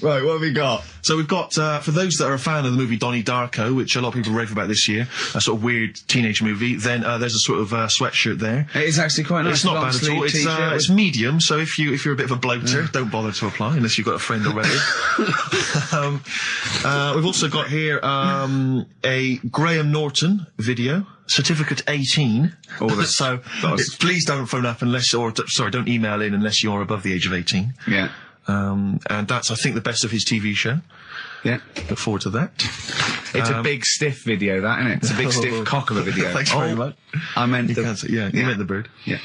Right, what have we got? So we've got, for those that are a fan of the movie Donnie Darko, which a lot of people rave about this year, a sort of weird teenage movie, then there's a sort of sweatshirt there. It is actually quite nice. It's not bad at all. It's medium, so if you're a bit of a bloater, don't bother to apply unless you've got a friend already. We've also got here a Graham Norton video. Certificate 18. So please don't phone up don't email in unless you're above the age of 18. Yeah. And that's, I think, the best of his TV show. Yeah. Look forward to that. It's a big stiff video, that, isn't it? It's a big stiff cock of a video. Thanks very much. I meant You can't say, you meant the bird. Yeah.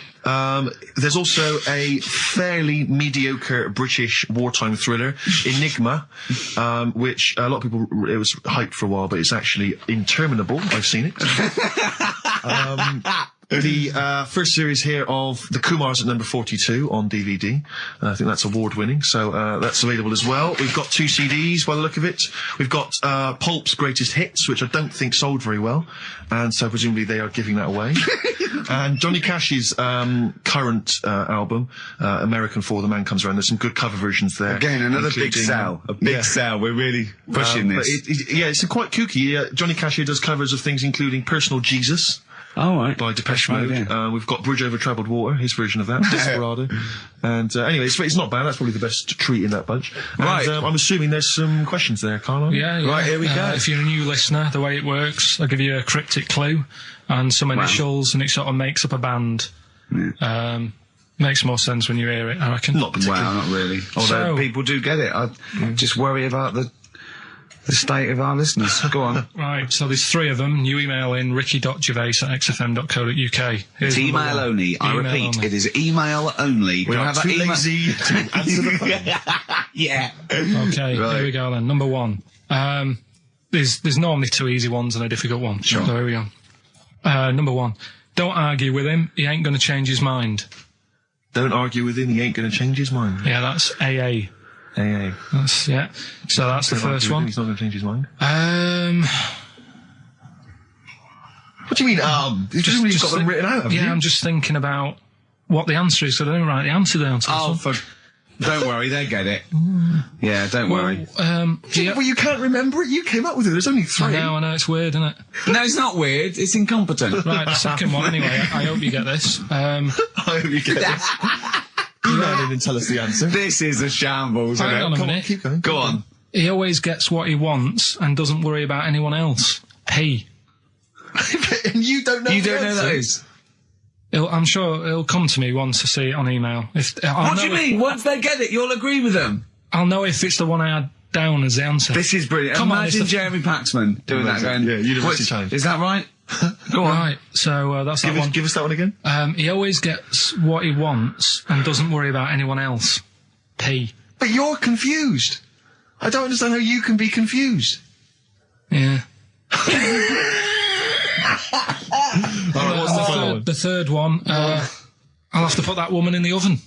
There's also a fairly mediocre British wartime thriller, Enigma, which a lot of people, it was hyped for a while, but it's actually interminable. I've seen it. The first series here of The Kumars at number 42 on DVD. I think that's award-winning, so that's available as well. We've got 2 CDs by the look of it. We've got Pulp's Greatest Hits, which I don't think sold very well, and so presumably they are giving that away. And Johnny Cash's current album, American For the Man Comes Around. There's some good cover versions there. Again, another big sell. A big sell. We're really pushing this. It's quite kooky. Johnny Cash here does covers of things including Personal Jesus. Oh, right. By Depeche Mode. Yeah. We've got Bridge Over Troubled Water, his version of that, Desperado. And anyway, it's not bad. That's probably the best treat in that bunch. Right. And I'm assuming there's some questions there, Karl. Yeah. Right, here we go. If you're a new listener, the way it works, I'll give you a cryptic clue and some initials, and it sort of makes up a band. Yeah. Makes more sense when you hear it, I reckon. Not particularly. Well, not really. Although people do get it. I just worry about the state of our listeners. Go on. Right, so there's 3 of them. You email in ricky.gervais@xfm.co.uk. It's email only. I repeat, it is email only. We are too lazy to answer the phone. Yeah. Okay, here we go then. Number 1. There's normally 2 easy ones and a difficult one. Sure. So here we go. Number 1. Don't argue with him. He ain't going to change his mind. Don't argue with him. He ain't going to change his mind. Yeah, that's AA. AA. Yeah. So that's the first one. He's not going to change his mind. What do you mean, You've got them written out, haven't you? I'm just thinking about what the answer is, so I don't write the answer down. Don't worry, they get it. Yeah, don't worry. Well, you can't remember it. You came up with it. There's only 3. I know, it's weird, isn't it? No, it's not weird. It's incompetent. Right, the second one, anyway. I hope you get this. I hope you get this. Email in and tell us the answer. This is a shambles. Hang on a minute. Keep going. Go on. He always gets what he wants and doesn't worry about anyone else. P. And you don't know. You don't know that is. I'm sure it'll come to me once I see it on email. What do you mean? Once they get it, you'll agree with them. I'll know if it's the one I had down as the answer. This is brilliant. Come on, Imagine Jeremy Paxman doing that. Going, yeah, University Challenge. Is that right? Go on. Right, so that's that one. Give us that one again. He always gets what he wants and doesn't worry about anyone else. P. But you're confused. I don't understand how you can be confused. Yeah. Alright, what's the final one? The third one, I'll have to put that woman in the oven.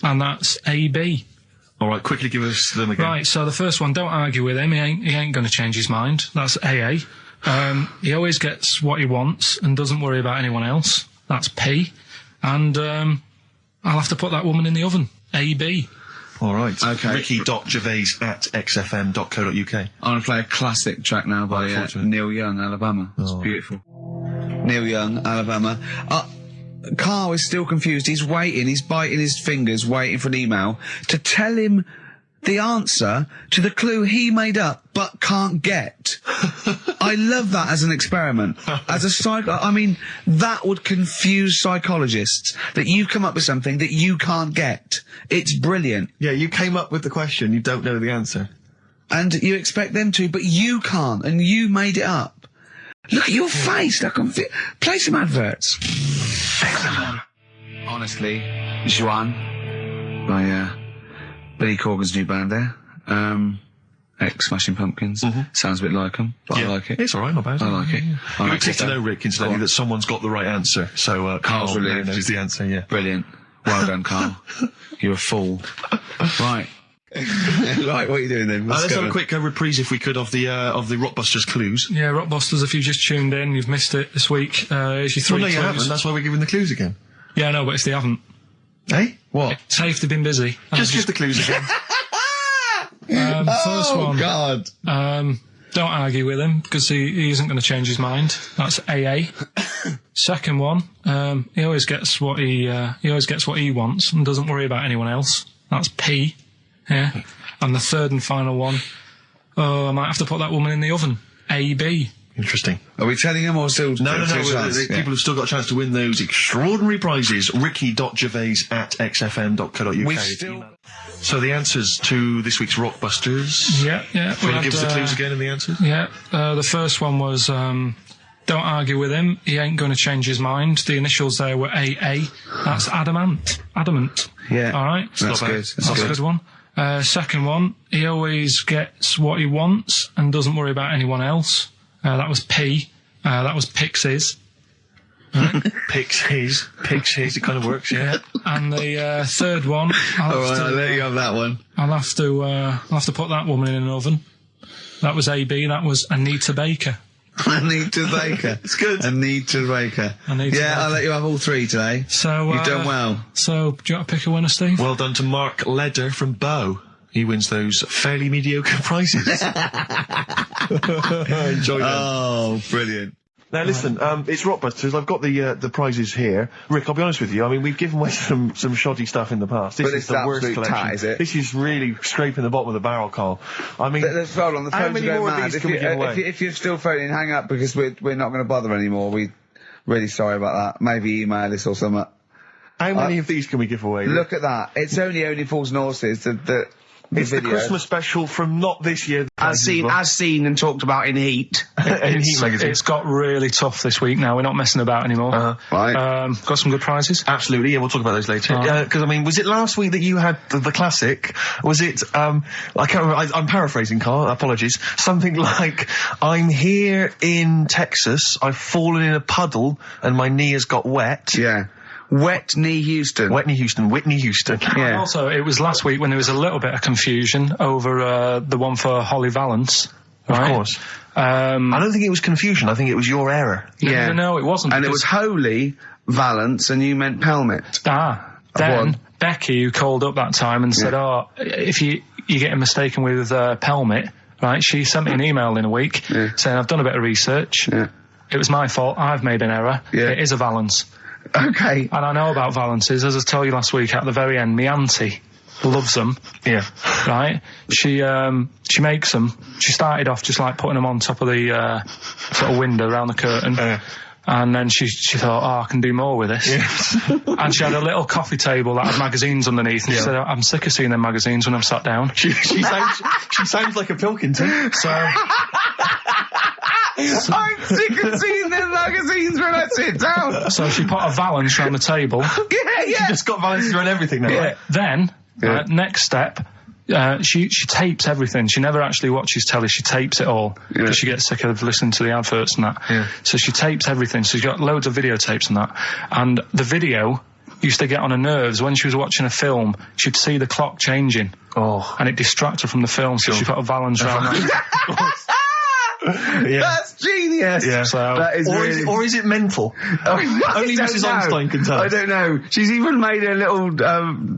And that's AB. Alright, quickly give us them again. Right, so the first one, don't argue with him, he ain't going to change his mind. That's AA. He always gets what he wants and doesn't worry about anyone else. That's P. And I'll have to put that woman in the oven. AB. Alright. Okay. Ricky.gervais@xfm.co.uk. I'm going to play a classic track now by Neil Young, Alabama. It's beautiful. Neil Young, Alabama. Carl is still confused. He's waiting. He's biting his fingers, waiting for an email to tell him the answer to the clue he made up but can't get. I love that as an experiment. As a I mean, that would confuse psychologists, that you come up with something that you can't get. It's brilliant. Yeah, you came up with the question, you don't know the answer. And you expect them to, but you can't, and you made it up. Look at your face. Play some adverts. Honestly, Juan by Billy Corgan's new band there. Ex-Smashing Pumpkins. Sounds a bit like them, but I like it. It's alright, not bad. I like it. I You like get to know, Rick, incidentally, that someone's got the right answer. So, Carl relieved. knows the answer, yeah. Brilliant. Well done, Carl. You're a fool. Right. Right, what are you doing then? Let's have a quick reprise, if we could, of the Rockbusters clues. Yeah, Rockbusters, if you've just tuned in, you've missed it this week. Here's your 3 Well, no, you clues. haven't. That's why we're giving the clues again. Yeah, I know, but it's they haven't. Eh? What? Safe, they've been busy. Just give the clues again. First one. God. Don't argue with him, because he isn't going to change his mind. That's AA. Second one, he always gets what he wants and doesn't worry about anyone else. That's P. Yeah. And the third and final one, I might have to put that woman in the oven. AB. Interesting. Are we telling him or still? No. People have still got a chance to win those extraordinary prizes. Ricky.gervais@xfm.co.uk. We still. So the answers to this week's Rockbusters. Yeah. Will you give us the clues again and the answers? Yeah. The first one was, don't argue with him. He ain't going to change his mind. The initials there were AA. That's adamant. Yeah. All right. That's good. That's a good one. Second one, he always gets what he wants and doesn't worry about anyone else. That was P. That was Pixies. Right. Picks his, it kind of works, yeah. And the third one, All right, I'll let you have that one. I'll have to put that woman in an oven. That was AB. That was Anita Baker. Anita Baker. It's good. Anita Baker. Anita Baker. I'll let you have all three today. So You've done well. So do you want to pick a winner, Steve? Well done to Mark Leder from Bow. He wins those fairly mediocre prizes. Enjoy them. Oh, brilliant. Now listen, it's Rockbusters. I've got the prizes here. Rick, I'll be honest with you. I mean, we've given away some shoddy stuff in the past. This But is it's the worst absolute collection. tat, is it? This is really scraping the bottom of the barrel, Carl. I mean, Let's hold on. The how phones many are more going of mad. these can we give away? If you're still phoning, hang up because we're not going to bother anymore. We're really sorry about that. Maybe email us or something. How many of these can we give away? Look at that. It's only Fools and Horses. It's the video. Christmas special from not this year. As seen and talked about in Heat. in Heat magazine. It's got really tough this week now. We're not messing about anymore. Right. Got some good prizes. Absolutely, yeah, we'll talk about those later. Because, I mean, was it last week that you had the classic? Was it, I can't remember, I'm paraphrasing, Carl, apologies. Something like, I'm here in Texas, I've fallen in a puddle, and my knee has got wet. Yeah. Whitney Houston. Whitney Houston. And Yeah. also, it was last week when there was a little bit of confusion over the one for Holly Valance. Right? Of course. I don't think it was confusion, I think it was your error. Yeah. No, it wasn't. And it was Holy Valance and you meant Pelmet. Then Becky, who called up that time and said, if you're getting mistaken with Pelmet, right, she sent me an email in a week saying, I've done a bit of research. Yeah. It was my fault. I've made an error. Yeah. It is a Valance. Okay. And I know about Valances. As I told you last week, at the very end, my auntie loves them. Yeah. Right? She makes them. She started off just like putting them on top of the sort of window around the curtain. And then she thought, I can do more with this. And she had a little coffee table that had magazines underneath. And she said, I'm sick of seeing them magazines when I'm sat down. She sounds like a Pilkington. So... I'm sick of seeing them magazines when I sit down. So she put a Valance around the table. She just got Valances around everything now. Yeah. Then, next step, she tapes everything. She never actually watches telly. She tapes it all because she gets sick of listening to the adverts and that. Yeah. So she tapes everything. So she's got loads of videotapes and that. And the video used to get on her nerves. When she was watching a film, she'd see the clock changing. Oh. And it distracted her from the film. So she put a Valance around that. That's genius. Yeah. So, That is Or is it mental? Only Mrs. Einstein can tell. I don't know. She's even made a little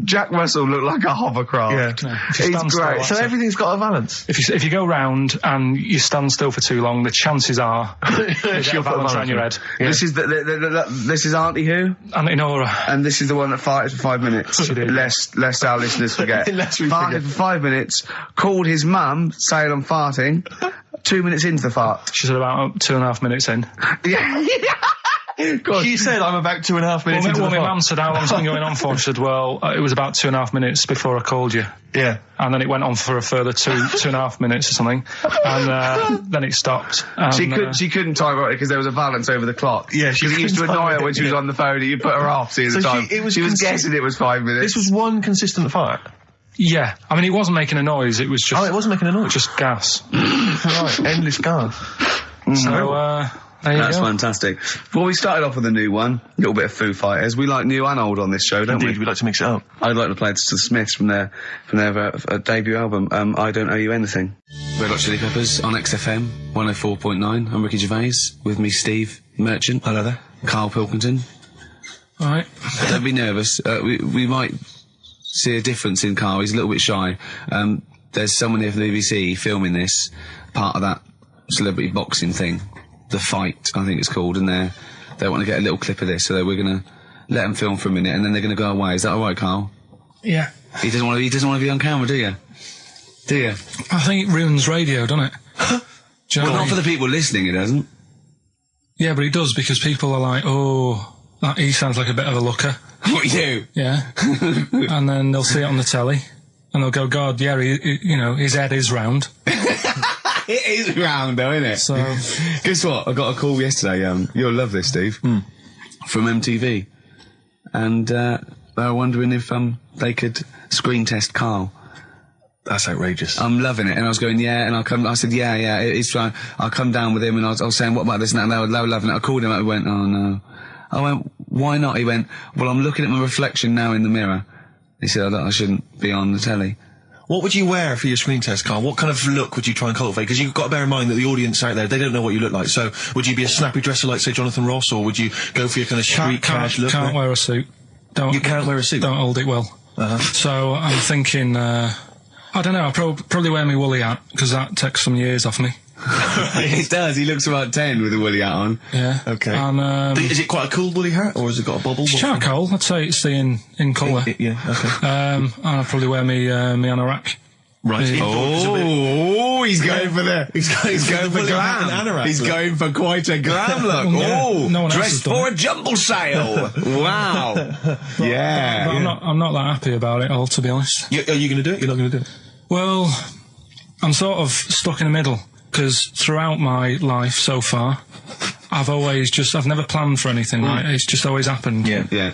Jack Russell look like a hovercraft. Yeah. It's great. So everything's got a Valance. if you go round and you stand still for too long, the chances are you'll get a Valance around your head. Yeah. This is this is Auntie Who, Auntie Nora. and this is the one that farted for 5 minutes. She did. Lest our listeners forget. Lest we farted forget. for 5 minutes. Called his mum, saying I'm farting. 2 minutes into the fart. She said about 2.5 minutes in. Yeah. God. She said I'm about 2.5 minutes into Well, the my fart. mum said, how long's it been going on for? She said, well, it was about 2.5 minutes before I called you. Yeah. And then it went on for a further 2.5 minutes or something. And then it stopped. And, She couldn't time it because there was a Valance over the clock. Yeah, she Because it used to couldn't annoy time her when it, she was yeah. on the phone and you put her off seeing So the time. she was guessing it was 5 minutes. This was one consistent fart. yeah. I mean, it wasn't making a noise. It was just... Oh, it wasn't making a noise. Just gas. Right, endless gas. So, there you That's go. fantastic. Well, we started off with a new one, a little bit of Foo Fighters. We like new and old on this show, don't Indeed, we like to mix it up. I'd like to play this to the Smiths from their debut album, I Don't Owe You Anything. Red Hot Chili Peppers on XFM 104.9. I'm Ricky Gervais. With me, Steve Merchant. Hello there. Karl Pilkington. All right. Don't be nervous. We might see a difference in Karl. He's a little bit shy. There's someone here from the BBC filming this, part of that celebrity boxing thing. The Fight, I think it's called, and they want to get a little clip of this, so we're going to let them film for a minute, and then they're going to go away. Is that all right, Karl? Yeah. He doesn't want to be on camera, do you? Do you? I think it ruins radio, doesn't it? Do you know Well, what I not mean? for the people listening, it doesn't. Yeah, but it does, because people are like, he sounds like a bit of a looker. What you do? Yeah. And then they'll see it on the telly. and they'll go, God, yeah, his head is round. It is round, though, isn't it? So, guess what? I got a call yesterday. You'll love this, Steve. From MTV, and they were wondering if they could screen test Karl. That's outrageous. I'm loving it, and I was going, yeah, and I said, yeah, it's fine. I'll come down with him, and I was saying, what about this and that, and they were loving it. I called him up, and went, oh no. I went, why not? He went, well, I'm looking at my reflection now in the mirror. He said, I shouldn't be on the telly. What would you wear for your screen test, Karl? What kind of look would you try and cultivate? Because you've got to bear in mind that the audience out there, they don't know what you look like. So, would you be a snappy dresser like, say, Jonathan Ross, or would you go for your kind of street cash look? Can't wear a suit. You can't wear a suit? Don't hold it well. So, I'm thinking, I don't know, I'll probably wear my woolly hat, because that takes some years off me. It does. He looks about 10 with a woolly hat on. Yeah. Okay. And, is it quite a cool woolly hat, or has it got a bobble? It's charcoal. I'd say it's the in colour. Yeah, okay. And I'll probably wear me anorak. Right. He's going for the. He's going for glam. He's going for quite a glam look. No dressed for a jumble sale. Wow. Yeah. But I'm not that happy about it all, to be honest. Are you going to do it? You're not going to do it? Well, I'm sort of stuck in the middle, because throughout my life so far, I've never planned for anything, right? It's just always happened. Yeah.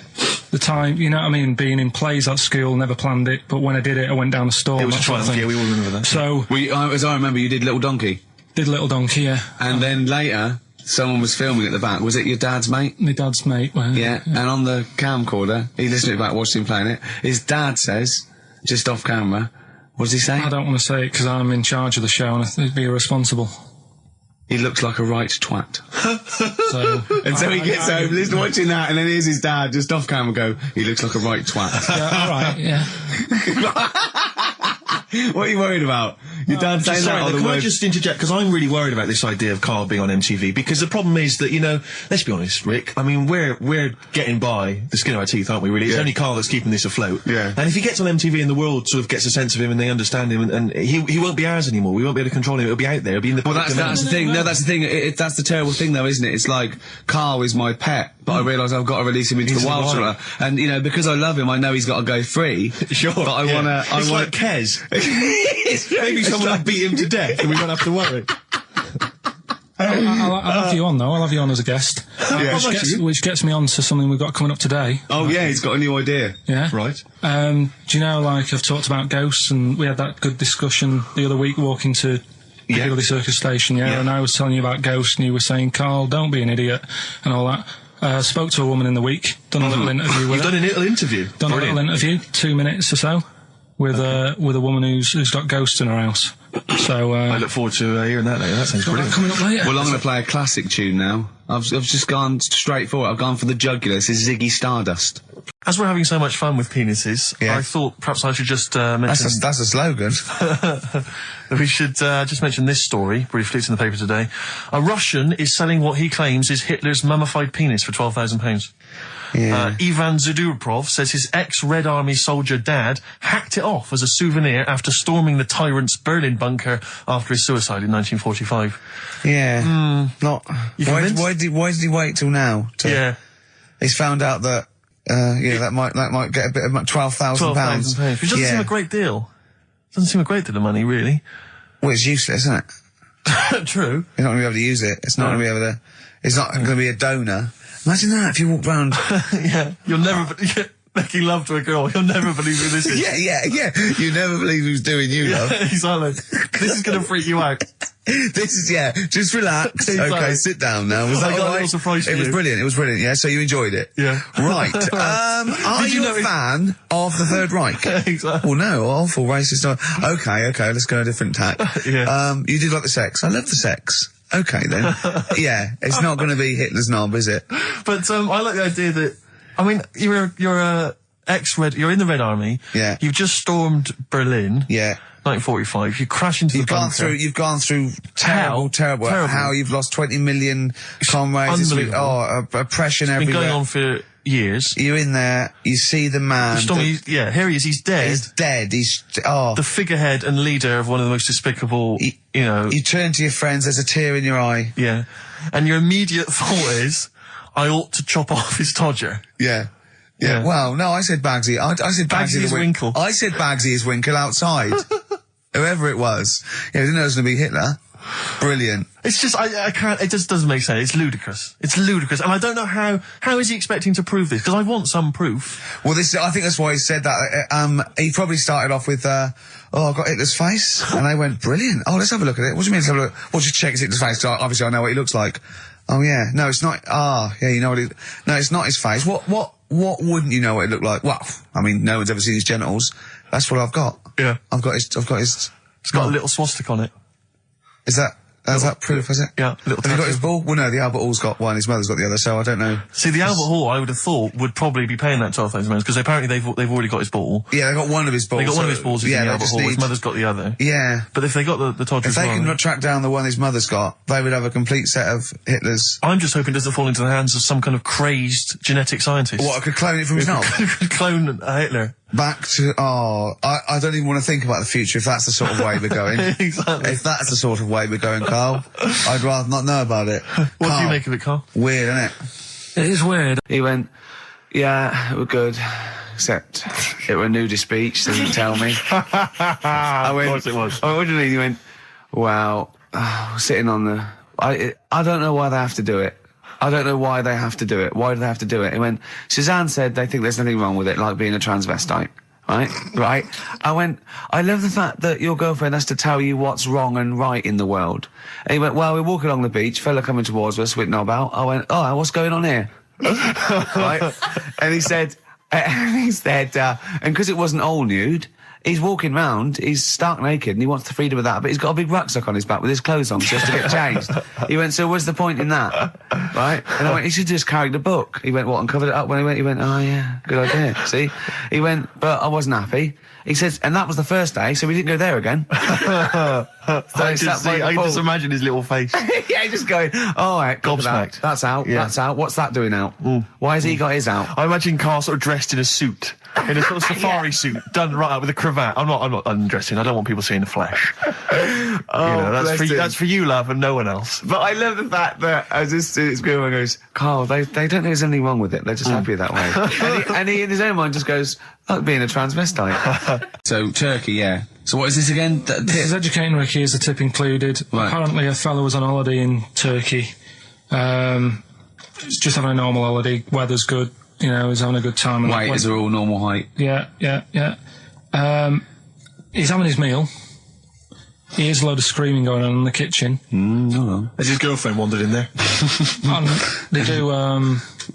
The time, you know what I mean, being in plays at school, never planned it, but when I did it, I went down a storm. It was a triumph, yeah, we all remember that. So... as I remember, you did Little Donkey. Did Little Donkey, yeah. And then later, someone was filming at the back. Was it your dad's mate? My dad's mate, well... Yeah, and on the camcorder, he listened to it back, watched him playing it, his dad says, just off camera, what does he say? I don't want to say it, because I'm in charge of the show, and I'd be irresponsible. He looks like a right twat. So he gets home, listening, watching that, and then here's his dad just off camera go, he looks like a right twat. Yeah, alright, yeah. What are you worried about? Your dad saying that? Can I just interject? Because I'm really worried about this idea of Karl being on MTV. Because the problem is that, let's be honest, Rick. I mean, we're getting by the skin of our teeth, aren't we? Really, it's only Karl that's keeping this afloat. Yeah. And if he gets on MTV and the world sort of gets a sense of him and they understand him, and he won't be ours anymore. We won't be able to control him. It'll be out there. It'll be in the. Well, that's the thing. No, that's the thing. That's the terrible thing, though, isn't it? It's like Karl is my pet, but I realise I've got to release him into the wild. And because I love him, I know he's got to go free. Sure. But I want to. It's like Kez. Maybe someone will beat him to death and we won't have to worry. I'll have you on, though. I'll have you on as a guest. Which gets me on to something we've got coming up today. Oh, yeah, he's got a new idea. Yeah. Right. Do you know, I've talked about ghosts, and we had that good discussion the other week walking to Piccadilly Circus Station, and I was telling you about ghosts, and you were saying, Karl, don't be an idiot, and all that. Spoke to a woman in the week, done a little interview with her. You've done a little interview? Done a little interview, 2 minutes or so, with a woman who's got ghosts in her house. So I look forward to hearing that later. That sounds brilliant. Coming up later. Well, I'm going to play a classic tune now. I've just gone straight for it. I've gone for the jugular. This is Ziggy Stardust. As we're having so much fun with penises, I thought perhaps I should just mention... That's a slogan. We should just mention this story, briefly. It's in the paper today. A Russian is selling what he claims is Hitler's mummified penis for £12,000. Yeah. Ivan Zudurprov says his ex-Red Army soldier dad hacked it off as a souvenir after storming the tyrant's Berlin bunker after his suicide in 1945. Yeah. Not... Why did he wait till now? He's found out that, that might get a bit of £12,000. £12,000. Which doesn't seem a great deal. Doesn't seem a great deal of money, really. Well, it's useless, isn't it? True. You're not going to be able to use it. It's not going to be able to... It's not going to be a donor. Imagine that if you walked round... Yeah, you'll never... Making love to a girl, you'll never believe who this is. Yeah. You never believe who's doing you, love. Exactly. This is going to freak you out. This is, just relax. Exactly. Okay, sit down now. Was that I got all a right? little surprise for It was you. brilliant, yeah? So you enjoyed it? Yeah. Right. Are you a fan of the Third Reich? Exactly. Well, no, awful racist. Okay, let's go a different tack. You did like the sex. I love the sex. Okay, then. Yeah, it's not going to be Hitler's knob, is it? But, I like the idea that, I mean, you're in the Red Army. Yeah. You've just stormed Berlin. Yeah. 1945. You crash into the bunker. You've gone through terrible. How you've lost 20 million comrades. Unbelievable. Oppression It's everywhere. been going on for years. You're in there, you see the man. Here he is, he's dead. He's dead, the figurehead and leader of one of the most despicable, You turn to your friends, there's a tear in your eye. Yeah. And your immediate thought is, I ought to chop off his todger. Yeah. Yeah. Well, no, I said Bagsy. I said Bagsy is Winkle. I said Bagsy is Winkle outside. Whoever it was. Yeah, I didn't know it was going to be Hitler. Brilliant. It's just, I can't, it just doesn't make sense. It's ludicrous. It's ludicrous. And I don't know how is he expecting to prove this? Because I want some proof. Well, I think that's why he said that. He probably started off with, I've got Hitler's face. And they went, brilliant. Oh, let's have a look at it. What do you mean let's have a look? Well, just check Hitler's face. Obviously I know what he looks like. Oh, yeah. No, it's not. Yeah, you know what no, it's not his face. What wouldn't you know what it looked like? Well, I mean, no one's ever seen his genitals. That's what I've got. Yeah. I've got his. It's got a little swastika on it. Is that proof, is it? Yeah. Have you got his ball? Well, no, the Albert Hall's got one, his mother's got the other, so I don't know. See, the Albert Hall, I would have thought, would probably be paying that £12,000, because apparently they've already got his ball. Yeah, they got one of his balls. They got one of his balls in the Albert Hall, his mother's got the other. Yeah. But if they got the Todgers if they can track down the one his mother's got, they would have a complete set of Hitler's. I'm just hoping it doesn't fall into the hands of some kind of crazed genetic scientist. What, I could clone it from his knob? Could clone Hitler. Back to, I don't even want to think about the future if that's the sort of way we're going. Exactly. If that's the sort of way we're going, Carl, I'd rather not know about it. What do you make of it, Carl? Weird, isn't it? It is weird. He went, yeah, we're good. Except it were a nudist beach, so didn't tell me. I went, of course it was. I went, what do you mean? He went, well, sitting on the... I don't know why they have to do it. I don't know why they have to do it. Why do they have to do it? He went, Suzanne said they think there's nothing wrong with it, like being a transvestite. Right? I went, I love the fact that your girlfriend has to tell you what's wrong and right in the world. And he went, well, we're walking along the beach, fella coming towards us with knob out. I went, oh, what's going on here? Right? And he said, and because it wasn't all nude, he's walking round, he's stark naked, and he wants the freedom of that, but he's got a big rucksack on his back with his clothes on just to get changed. He went, so what's the point in that? Right? And I went, he should just carry the book. He went, what, and covered it up? When he went, oh yeah, good idea. See? He went, but I wasn't happy. He says, and that was the first day, so we didn't go there again. I just imagine his little face. Yeah, just going, all right, gobsmacked. That's out, yeah. That's out. What's that doing out? Why has he got his out? I imagine Carl sort of dressed in a suit. In a sort of safari suit, done right up with a cravat. I'm not undressing. I don't want people seeing the flesh. That's for you, love, and no one else. But I love the fact that as this girl goes, Carl, they don't think there's anything wrong with it. They're just happy that way. and he in his own mind just goes, like being a transvestite. So Turkey, yeah. So what is this again? He's educating Ricky, is the tip included. Right. Apparently a fellow was on holiday in Turkey. It's just having a normal holiday. Weather's good. You know, he's having a good time. Waiters are all normal height. Yeah. He's having his meal. He hears a load of screaming going on in the kitchen. Hold on. Has his girlfriend wandered in there? And they do,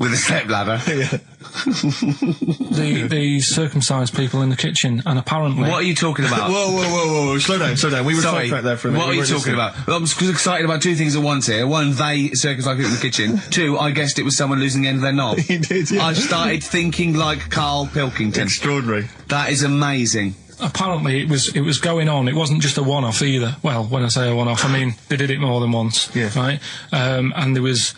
with a stepladder. Yeah. the circumcised people in the kitchen, and apparently... What are you talking about? Whoa. Slow down. We were talking about there for a minute. What are you talking about? I'm excited about two things at once here. One, they circumcised people in the kitchen. Two, I guessed it was someone losing the end of their knob. He did, yeah. Oh, I started thinking like Karl Pilkington. Extraordinary. That is amazing. Apparently it was going on. It wasn't just a one-off either. Well, when I say a one-off, I mean they did it more than once. Yeah. Right? And there was...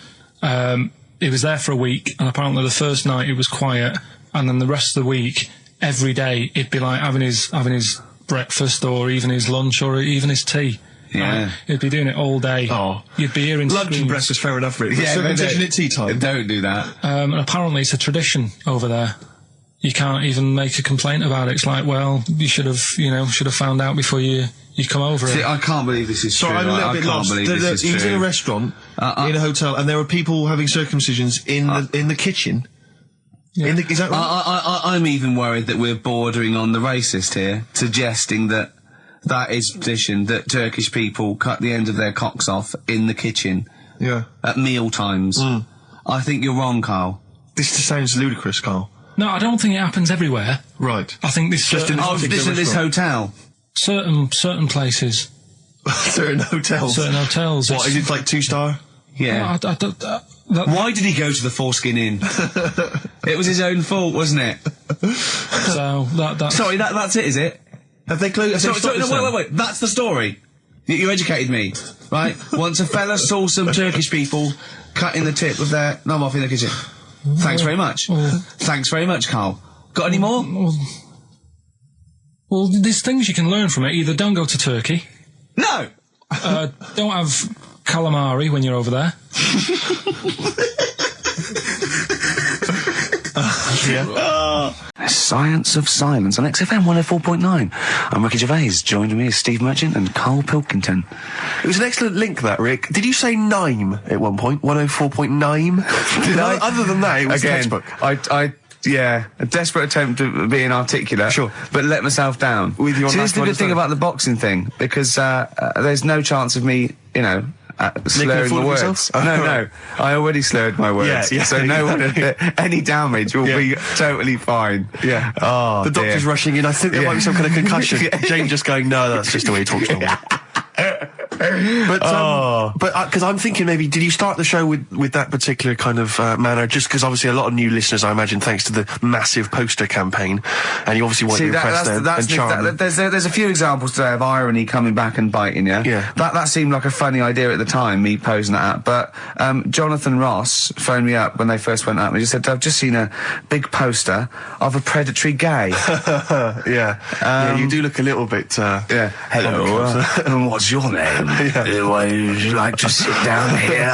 He was there for a week, and apparently the first night it was quiet, and then the rest of the week, every day, he'd be like having his breakfast, or even his lunch, or even his tea. Yeah. Right? He'd be doing it all day. Oh. You'd be hearing Lunch screams. and breakfast, fair enough, really. Yeah, circumcision at tea time. Don't do that. And apparently it's a tradition over there. You can't even make a complaint about it. It's like, well, you should have found out before you come over. See, I can't believe this is true. Sorry, I'm a little bit lost. He was in a restaurant, in a hotel, and there were people having circumcisions in the kitchen. Yeah. Is that right? I'm even worried that we're bordering on the racist here, suggesting that is tradition, that Turkish people cut the end of their cocks off in the kitchen. Yeah. At meal times. I think you're wrong, Carl. This just sounds ludicrous, Carl. No, I don't think it happens everywhere. Right. I think this Just in this hotel. certain places. Certain hotels. Certain hotels. What, is it like 2-star? Yeah. Why did he go to the Foreskin Inn? It was his own fault, wasn't it? So that's... Sorry, that's it, is it? Have they closed? Wait. That's the story. You educated me, right? Once a fella saw some Turkish people cutting the tip of their knob off in the kitchen. Thanks very much. Thanks very much, Carl. Got any more? Well, there's things you can learn from it. Either don't go to Turkey. No! Don't have calamari when you're over there. Science of Silence on XFM 104.9. I'm Ricky Gervais. Joined me is Steve Merchant and Karl Pilkington. It was an excellent link, that, Rick. Did you say Nime at one point? 104.9? Did I? Other than that, it was Again, textbook. Yeah, a desperate attempt at being articulate. Sure. But let myself down. With your See, this is the knack to good thing understand. about the boxing thing, because there's no chance of me, slurring fool my of words. yourself? No, I already slurred my words. Yeah, so no one, any damage will be totally fine. Yeah. Oh, the doctor's dear. rushing in. I think there might be some kind of concussion. James just going, no, that's just the way he talks normally. But because I'm thinking maybe, did you start the show with that particular kind of manner? Just because obviously a lot of new listeners, I imagine, thanks to the massive poster campaign, and you obviously want to impress them and charm them. There's a few examples today of irony coming back and biting you. Yeah. That seemed like a funny idea at the time, me posing that up. But Jonathan Ross phoned me up when they first went up and he just said, I've just seen a big poster of a predatory gay. Yeah, you do look a little bit. Yeah. Hello. And what's your name? Why would you like to sit down here?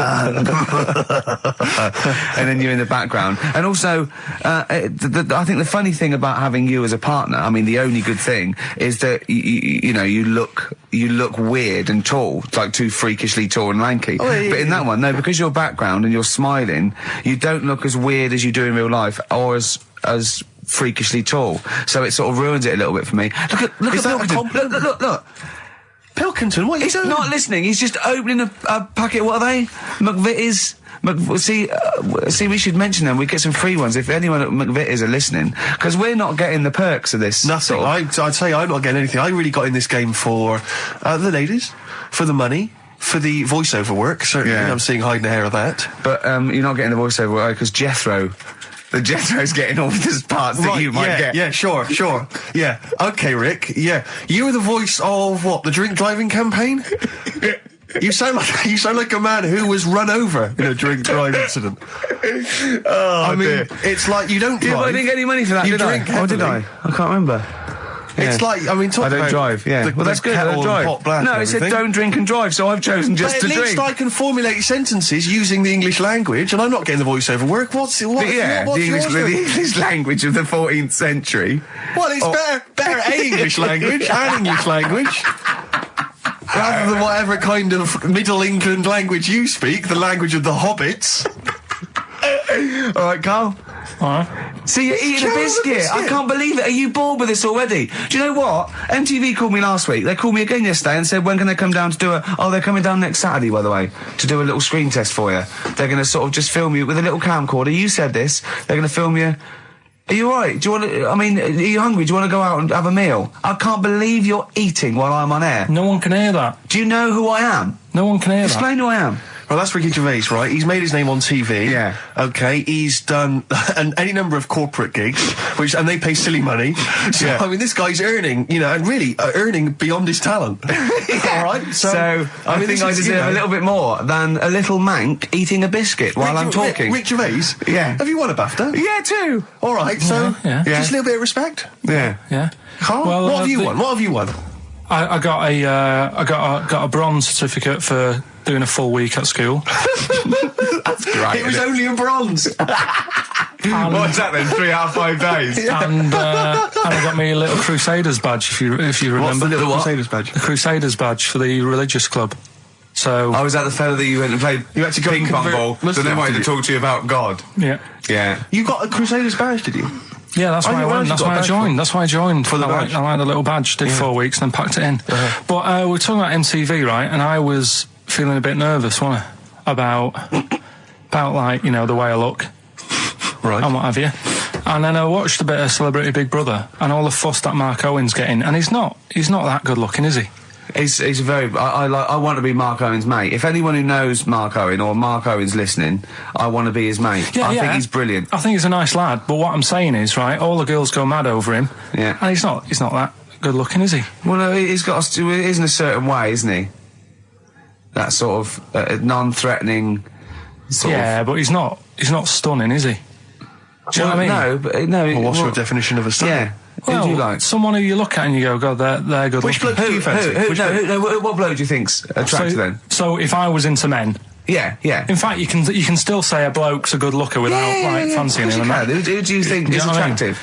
And then you're in the background. And also, I think the funny thing about having you as a partner, I mean, the only good thing is that you look weird and tall, like too freakishly tall and lanky. Oh, yeah, but in that one, no, because your background and you're smiling, you don't look as weird as you do in real life, or as freakishly tall. So it sort of ruins it a little bit for me. Look Is at that a Pilkington. Look. Pilkington, what are you He's doing? not listening. He's just opening a packet. What are they? McVitie's. See, we should mention them. We get some free ones if anyone at McVitie's are listening, because we're not getting the perks of this. Nothing. I'd say I'm not getting anything. I really got in this game for the ladies, for the money, for the voiceover work. Certainly, Yeah. I'm seeing hide and hair of that. But you're not getting the voiceover work because Jethro's getting all these parts that you might get. Yeah, sure. Yeah. Okay, Rick. Yeah. You were the voice of what? The drink driving campaign? You sound like a man who was run over in a drink drive incident. I mean, dear. it's like you don't drive. Yeah, but I didn't get any money for that, You did I? drink Or did I? heavily. I can't remember. It's like, I mean, talk I don't about drive, yeah. the- Well, that's the good, I kettle don't and drive. pot black No, and it said everything. don't drink and drive, so I've chosen just But to at least drink. I can formulate sentences using the English language, and I'm not getting the voiceover work. What's But yeah, what's the yours English, then? the English language of the 14th century. Well, it's better English language and English language. Rather than whatever kind of Middle England language you speak, the language of the hobbits. All right, Carl. Alright. See, you're eating a Carl, biscuit. I can't believe it. Are you bored with this already? Do you know what? MTV called me last week. They called me again yesterday and said, when can they come down to do they're coming down next Saturday, by the way, to do a little screen test for you. They're going to sort of just film you with a little camcorder. You said this. They're going to film you. Are you alright? Do you want to, are you hungry? Do you want to go out and have a meal? I can't believe you're eating while I'm on air. No one can hear that. Do you know who I am? No one can hear Explain who I am. Well, that's Ricky Gervais, right? He's made his name on TV. Yeah. Okay, he's done any number of corporate gigs, and they pay silly money. So, Yeah. I mean, this guy's earning, and really earning beyond his talent. All right? So I think this I is, deserve a little bit more than a little mank eating a biscuit while I'm talking. Rick Gervais? Yeah. Have you won a BAFTA? Yeah, too. All right, so Yeah. just a little bit of respect. Yeah. Yeah. Carl, Well, what have you the- won? What have you won? I got a bronze certificate for doing a full week at school. That's great. It was only a bronze. What was that then? 3 out of 5 days? and I got me a little Crusaders badge, if you remember. What's the little what? Crusaders badge? The Crusaders badge for the religious club. So I was at the fella that you went and played You had to go ping and pong convert ball, so Muslim, they wanted did to you? talk to you about God. yeah, Yeah. You got a Crusaders badge, did you? yeah, that's Oh, why I you went. actually That's got a why I badge joined. That's why I joined For the I badge? like the little badge. Did 4 weeks, and then packed it in. But we're talking about MTV, right? And I was feeling a bit nervous, wasn't I? About like the way I look. Right. And what have you. And then I watched a bit of Celebrity Big Brother and all the fuss that Mark Owen's getting, and he's not that good looking, is he? He's very. I want to be Mark Owen's mate. If anyone who knows Mark Owen or Mark Owen's listening, I want to be his mate. I think he's brilliant. I think he's a nice lad, but what I'm saying is, right, all the girls go mad over him. Yeah. And he's not that good looking, is he? Well, no, he's got. He is in a certain way, isn't he? That sort of non-threatening. Sort Yeah, of, but he's not stunning, is he? Do you know what I mean? No, but no. Well, what's your definition of a star? Yeah. Who do you like? Someone who you look at and you go, God, they're good Which looking. bloke do you fancy? What bloke do you think's attractive then? So if I was into men, Yeah, yeah. In fact, you can still say a bloke's a good looker without like fancying him. Who do you think is attractive?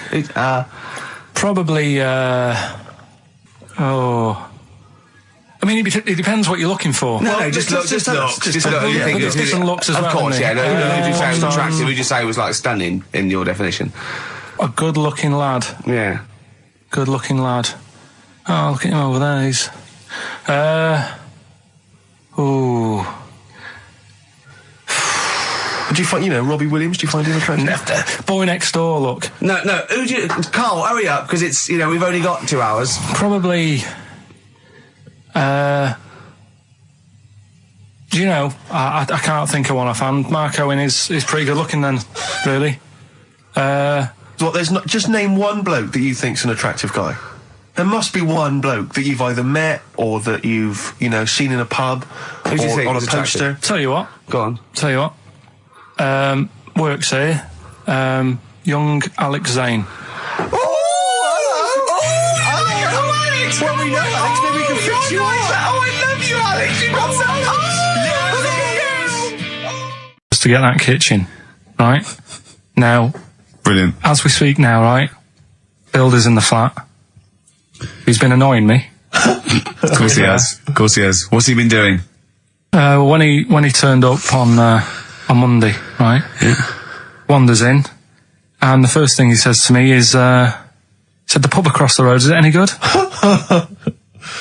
Probably. I mean, it depends what you're looking for. No, just look. Just look. You think There's different looks as well. Of course, isn't yeah. there? Who would you say was attractive? Who would you say was like stunning in your definition? A good-looking lad. Yeah. Good-looking lad. Oh, look at him over there. He's. Do you find, Robbie Williams? Do you find him attractive? Boy next door. Look. No. Who do you? Carl, hurry up, because it's we've only got 2 hours. Probably. I can't think of one offhand. Mark Owen is pretty good looking then, really. Just name one bloke that you think's an attractive guy. There must be one bloke that you've either met or that you've, seen in a pub Who do you think on a is poster. attractive? Tell you what. Go on. Tell you what. Works here. Young Alex Zane. Well, we know Alex, maybe we can fix you up. I love you, Alex. You've got so much. Just to get that kitchen, right? Now, Brilliant. as we speak now, right? Builder's in the flat. He's been annoying me. Of course he has. Of course he has. What's he been doing? When he turned up on Monday, right? Yeah. Wanders in, and the first thing he says to me is, said, the pub across the road, is it any good?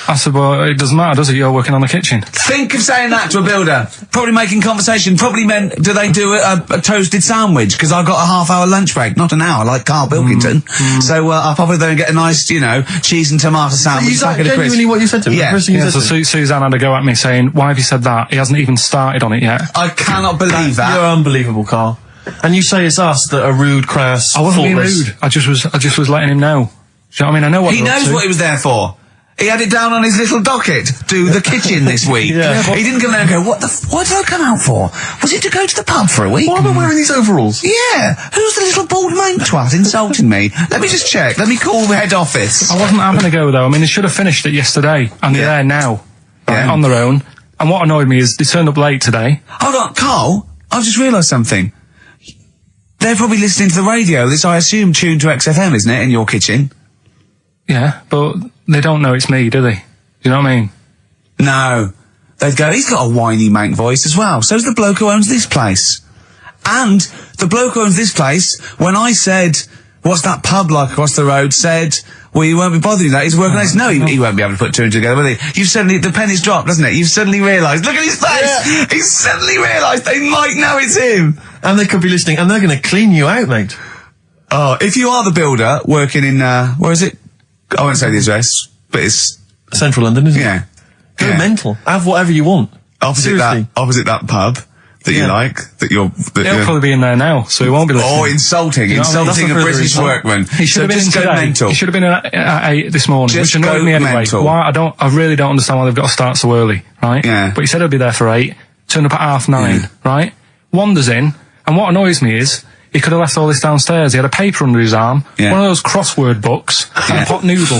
I said, well, it doesn't matter, does it? You're working on the kitchen. Think of saying that to a builder. Probably making conversation. Probably meant, do they do a toasted sandwich? Because I've got a half-hour lunch break, not an hour, like Karl Pilkington. So I'll probably then get a nice, cheese and tomato sandwich. Is that genuinely what you said to him? Yeah. So Suzanne had to go at me saying, why have you said that? He hasn't even started on it yet. I cannot believe that. You're unbelievable, Karl. And you say it's us that are rude, crass, I wasn't being thoughtless. rude. I just was letting him know. Do you know what I mean? I know what He they're up knows to. what he was there for. He had it down on his little docket. Do the kitchen this week. Yeah. He didn't come there and go, what did I come out for? Was it to go to the pub for a week? Why am I wearing these overalls? Yeah. Who's the little bald mate twat insulting me? Let me just check. Let me call the head office. I wasn't having a go though. I mean, they should have finished it yesterday, and they're there now, right, on their own. And what annoyed me is they turned up late today. Hold on, Karl, I've just realised something. They're probably listening to the radio. This, I assume, tuned to XFM, isn't it, in your kitchen? Yeah, but they don't know it's me, do they? Do you know what I mean? No. They'd go, he's got a whiny mank voice as well. So's the bloke who owns this place. And the bloke who owns this place, when I said, what's that pub like across the road, said, well, you won't be bothering that. He's working on this. No, he won't be able to put two and two together, will he? You've suddenly, the penny's dropped, doesn't it? You've suddenly realised. Look at his face! Yeah. He's suddenly realised they might know it's him. And they could be listening, and they're going to clean you out, mate. Oh, if you are the builder working in, where is it? I won't say the address, but it's Central London, isn't it? Yeah. Go mental. Have whatever you want. Opposite that pub that you like, He'll probably be in there now, so he won't be listening. Oh, insulting You know what I mean? a British workman. He should have been in just go today. mental. He should have been at 8 this morning, Just which annoyed go me anyway. mental. Why? I really don't understand why they've got to start so early, right? Yeah. But he said he'll be there for 8, turned up at 9:30, right? Wanders in, and what annoys me is, he could have left all this downstairs. He had a paper under his arm, one of those crossword books, and a pot noodle.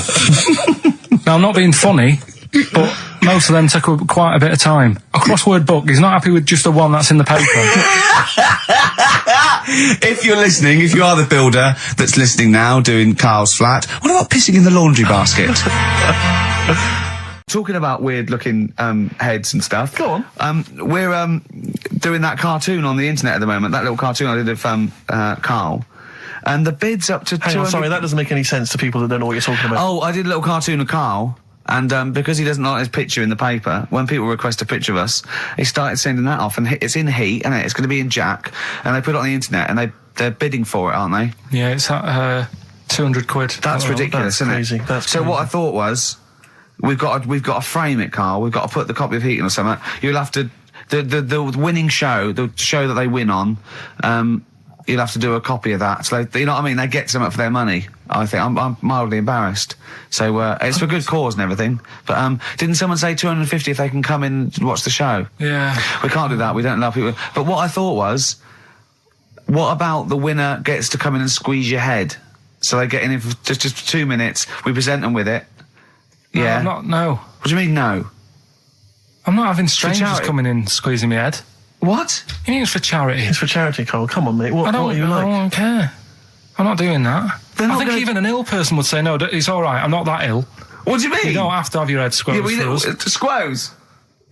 Now, I'm not being funny, but most of them take up quite a bit of time. A crossword book, he's not happy with just the one that's in the paper. If you're listening, if you are the builder that's listening now, doing Karl's flat, what about pissing in the laundry basket? Talking about weird-looking heads and stuff. Go on. We're doing that cartoon on the internet at the moment. That little cartoon I did of Karl, and the bid's up to. Hang on, sorry, that doesn't make any sense to people that don't know what you're talking about. Oh, I did a little cartoon of Karl, and because he doesn't like his picture in the paper, when people request a picture of us, he started sending that off, and it's in heat, and it's going to be in Jack, and they put it on the internet, and they're bidding for it, aren't they? Yeah, it's at 200 quid. That's ridiculous, that's isn't crazy. it? That's so crazy. what I thought was, we've got to frame it, Karl. We've got to put the copy of Heaton or something. You'll have to the winning show, the show that they win on. You'll have to do a copy of that. So you know what I mean? They get something for their money. I think I'm mildly embarrassed. So it's for good cause and everything. But didn't someone say 250 if they can come in and watch the show? Yeah. We can't do that. We don't allow people. But what I thought was, what about the winner gets to come in and squeeze your head? So they get in for just 2 minutes. We present them with it. Yeah. No. What do you mean, no? I'm not having strangers charity. coming in squeezing my head. What? He needs for charity. It's for charity, Cole. Come on, mate. What are you like? I don't care. I'm not doing that. They're I not think gonna- even an ill person would say, no, it's all right, I'm not that ill. What do you mean? You don't have to have your head squoze for us. Squoze.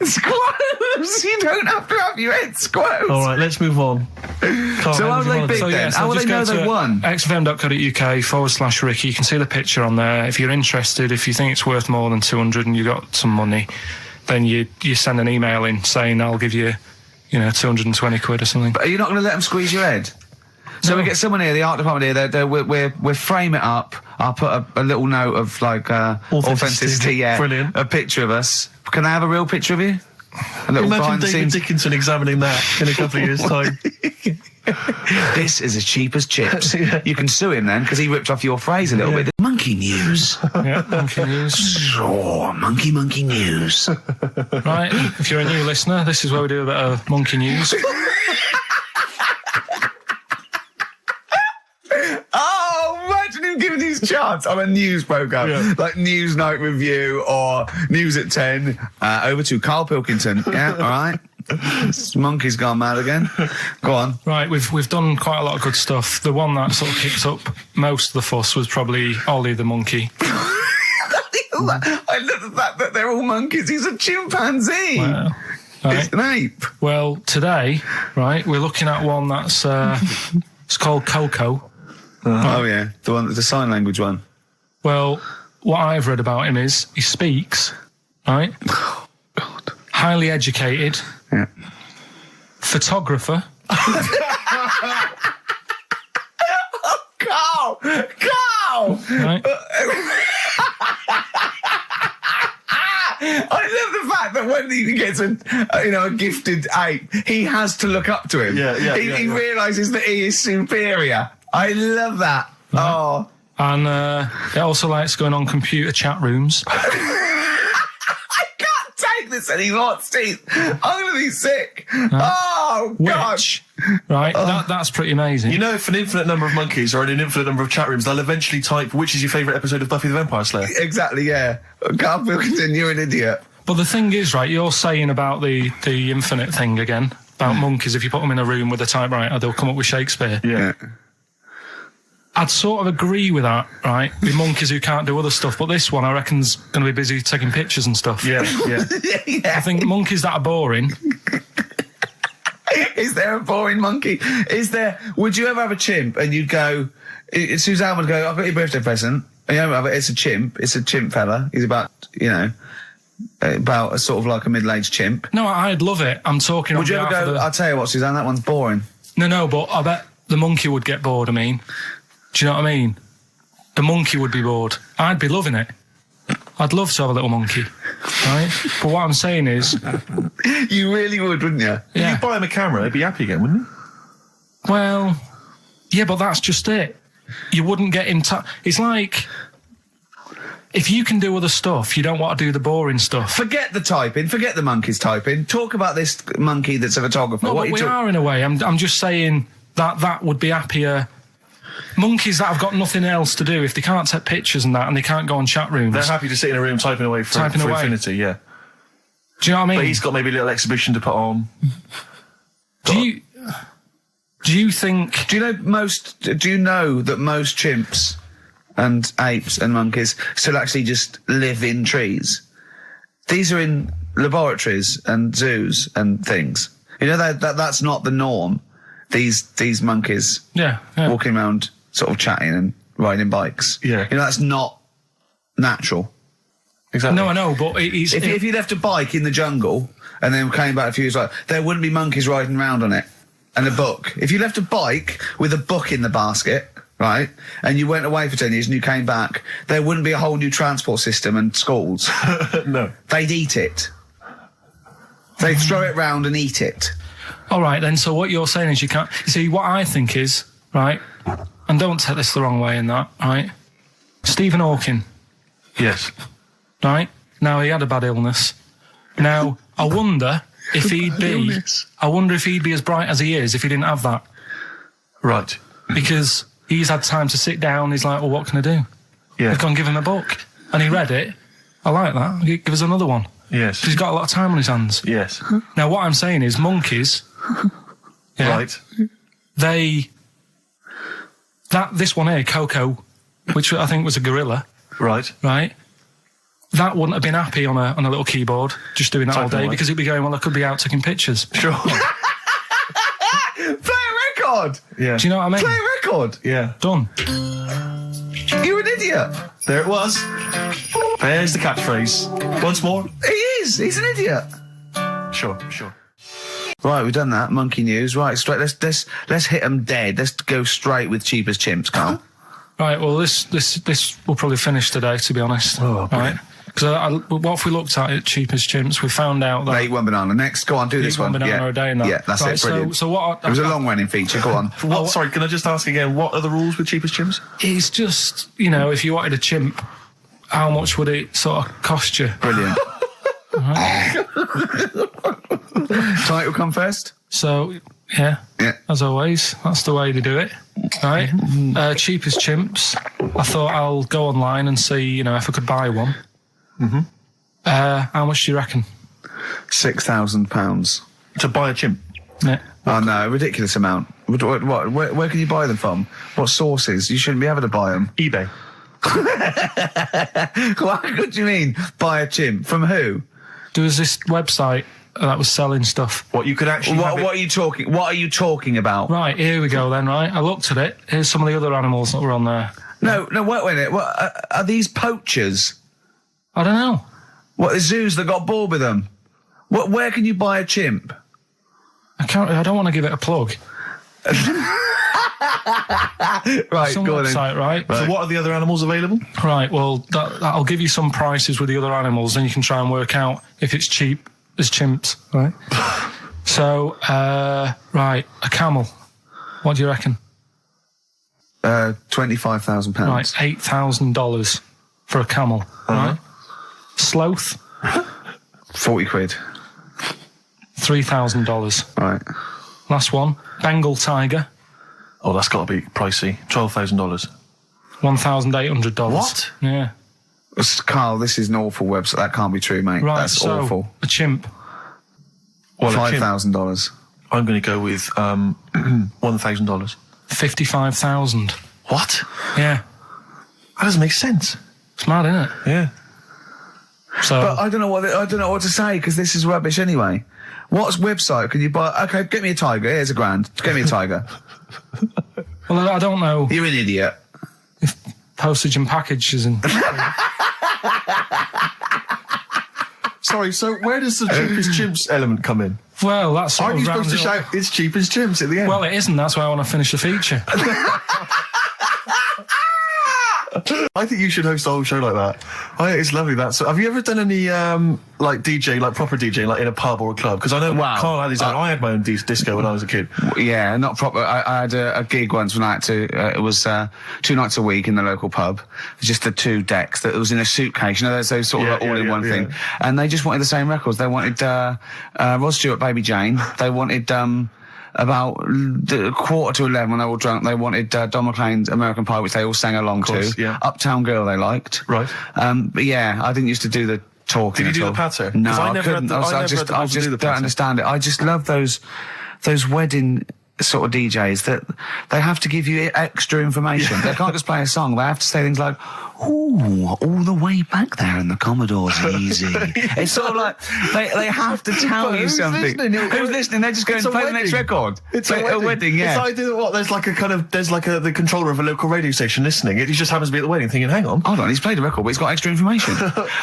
Squoze! You don't have to have your head squoze. All right, let's move on. Carl, So how do do they you big wanna- then? How will they know they won? xfm.co.uk/Ricky. You can see the picture on there. If you're interested, if you think it's worth more than 200 and you got some money, then you send an email in saying I'll give you, 220 quid or something. But are you not going to let them squeeze your head? So we get someone here, the art department here, we'll frame it up. I'll put a little note of, like, authenticity, yeah. Brilliant. A picture of us. Can I have a real picture of you? A little Imagine behind the David scenes. Dickinson examining that in a couple of years' time. This is as cheap as chips. You can sue him then, because he ripped off your phrase a little bit. Monkey news. Yeah, monkey news. Oh, monkey news. Right, if you're a new listener, this is where we do a bit of monkey news. Oh, imagine him giving his chance on a news programme, like News Night Review or News at 10, over to Karl Pilkington. Yeah, all right. This monkey's gone mad again. Go on. Right, we've done quite a lot of good stuff. The one that sort of kicked up most of the fuss was probably Ollie the monkey. I love the fact that they're all monkeys. He's a chimpanzee. Wow. Right. It's an ape. Well, today, right, we're looking at one that's it's called Coco. Oh yeah, the sign language one. Well, what I've read about him is he speaks, right? Oh, God. Highly educated. Yeah. Photographer. Carl! Right? I love the fact that when he gets a gifted ape, he has to look up to him. He realises that he is superior. I love that. Right. Oh. And he also likes going on computer chat rooms. I can't take this anymore, Steve. I'm going to be sick. Oh, God. Which, right, that's pretty amazing. You know, if an infinite number of monkeys are in an infinite number of chat rooms, they'll eventually type, which is your favourite episode of Buffy the Vampire Slayer? Exactly, yeah. Karl Pilkington, you're an idiot. But the thing is, right, you're saying about the infinite thing again, about monkeys, if you put them in a room with a typewriter, they'll come up with Shakespeare. Yeah. I'd sort of agree with that, right? With monkeys who can't do other stuff, but this one I reckon's going to be busy taking pictures and stuff. Yeah. I think monkeys that are boring. Is there a boring monkey? Would you ever have a chimp and you'd go, Suzanne would go, I've got your birthday present. It's a chimp fella. He's about a sort of like a middle-aged chimp. No, I'd love it. I'm talking on Would you ever behalf go, of the... I'll tell you what, Suzanne, that one's boring. No, but I bet the monkey would get bored, Do you know what I mean? The monkey would be bored. I'd be loving it. I'd love to have a little monkey, right? But what I'm saying is... You really would, wouldn't you? Yeah. If you buy him a camera, he'd be happy again, wouldn't he? Well, yeah, but that's just it. You wouldn't get him... It's like... If you can do other stuff, you don't want to do the boring stuff. Forget the typing. Forget the monkey's typing. Talk about this monkey that's a photographer. No, but we are in a way. I'm just saying that would be happier... Monkeys that have got nothing else to do, if they can't take pictures and that, and they can't go on chat rooms. They're happy to sit in a room typing away for infinity, yeah. Do you know what I mean? But he's got maybe a little exhibition to put on. Do you think... Do you know that most chimps and apes and monkeys still actually just live in trees? These are in laboratories and zoos and things. You know that's not the norm. These monkeys walking around sort of chatting and riding bikes. Yeah. You know, that's not natural. Exactly. No, I know, but if you left a bike in the jungle and then came back a few years later, there wouldn't be monkeys riding around on it and a book. If you left a bike with a book in the basket, right, and you went away for 10 years and you came back, there wouldn't be a whole new transport system and schools. No. They'd eat it. They'd throw it round and eat it. All right, then, so what you're saying is you can't... See, what I think is, right, and don't take this the wrong way in that, right, Stephen Hawking, Yes. right, now he had a bad illness. Now, I wonder if he'd be as bright as he is if he didn't have that. Right. Because he's had time to sit down, he's like, well, what can I do? Yeah. They've gone give him a book. And he read it. I like that. Give us another one. Yes. He's got a lot of time on his hands. Yes. Now, what I'm saying is monkeys Yeah. Right. This one here, Coco, which I think was a gorilla, Right. right? That wouldn't have been happy on a little keyboard, just doing that all Typing day, away. because it'd be going, well, I could be out taking pictures. Sure. Play a record! Yeah. Do you know what I mean? Play a record! Yeah. Done. You're an idiot! There it was. There's the catchphrase. Once more. He is! He's an idiot! Sure. Right, we've done that. Monkey news. Right, straight. Let's hit them dead. Let's go straight with cheap as chimps, Carl. Right, well, this will probably finish today, to be honest. Oh, right? Because what if we looked at it, cheap as chimps, we found out that... Eat one banana. Next, go on, do this one. banana a day and that. Yeah, that's Right, it, brilliant. So what... It was a long-running feature, go on. Sorry, can I just ask again, what are the rules with cheapest chimps? It's just, if you wanted a chimp, how much would it sort of cost you? Brilliant. Title come first? So, yeah, Yeah. as always, that's the way to do it, right? Cheapest chimps. I thought I'll go online and see, if I could buy one. Mm-hmm. How much do you reckon? £6,000. To buy a chimp? Yeah. Oh no, ridiculous amount. Where can you buy them from? What sources? You shouldn't be able to buy them. eBay. What do you mean, buy a chimp? From who? There was this website that was selling stuff. What, you could actually What are you talking about? Right, here we go then, right? I looked at it. Here's some of the other animals that were on there. No, wait a minute. What, are these poachers? I don't know. What, the zoos that got bored with them? Where can you buy a chimp? I don't want to give it a plug. Right, Some go on then. website, right? So what are the other animals available? Right, well, that'll give you some prices with the other animals, and you can try and work out if it's cheap as chimps, right? So, right, a camel. What do you reckon? £25,000. Right, $8,000 for a camel, right? Sloth, 40 quid. $3,000. Right. Last one, Bengal tiger, Oh, that's got to be pricey. $12,000. $1,800. What? Yeah. Carl, this is an awful website. That can't be true, mate. Right, That's so awful. a chimp, Well, a chimp, $5,000. I'm going to go with $1,000. 55,000. What? Yeah. That doesn't make sense. It's mad, isn't it? Yeah. So, But I don't know what to say because this is rubbish anyway. What website can you buy? Okay, get me a tiger. Here's $1,000. Get me a tiger. well, I don't know You're an idiot. if postage and package is in. Sorry, so where does the cheapest chimps element come in? Well, that's sort Aren't of you supposed to rounds it up. shout, it's cheapest chimps at the end? Well, it isn't. That's why I want to finish the feature. I think you should host a whole show like that. I think it's lovely. So, have you ever done any, like DJ, like proper DJ, like in a pub or a club? Because I know Wow. Carl had his own. I had my own disco when I was a kid. Yeah, not proper. I had a gig once when I had to. It was 2 nights a week in the local pub. Just the 2 decks. That was in a suitcase. You know, those sort of Yeah, like all in yeah, one yeah. thing. And they just wanted the same records. They wanted Rod Stewart, Baby Jane. They wanted about 11:15 when they were all drunk. They wanted Don McLean's American Pie, which they all sang along course, to. yeah. Uptown Girl they liked. Right. But yeah, I didn't used to do the talking. Did you at do the all. patter? No, 'Cause I I never had couldn't. the- I never had the I balls to do just the don't patter. understand it. I just love those wedding sort of DJs that they have to give you extra information. They can't just play a song. They have to say things like, "Ooh, all the way back there in the Commodore's easy." It's sort of like they have to tell But you who's something. listening? Who's listening? They're just going It's to a play the next wedding. record. It's Play a wedding, yeah. It's like, there's the controller of a local radio station listening. He just happens to be at the wedding thinking, hang on. Hold on, he's played a record, but he's got extra information.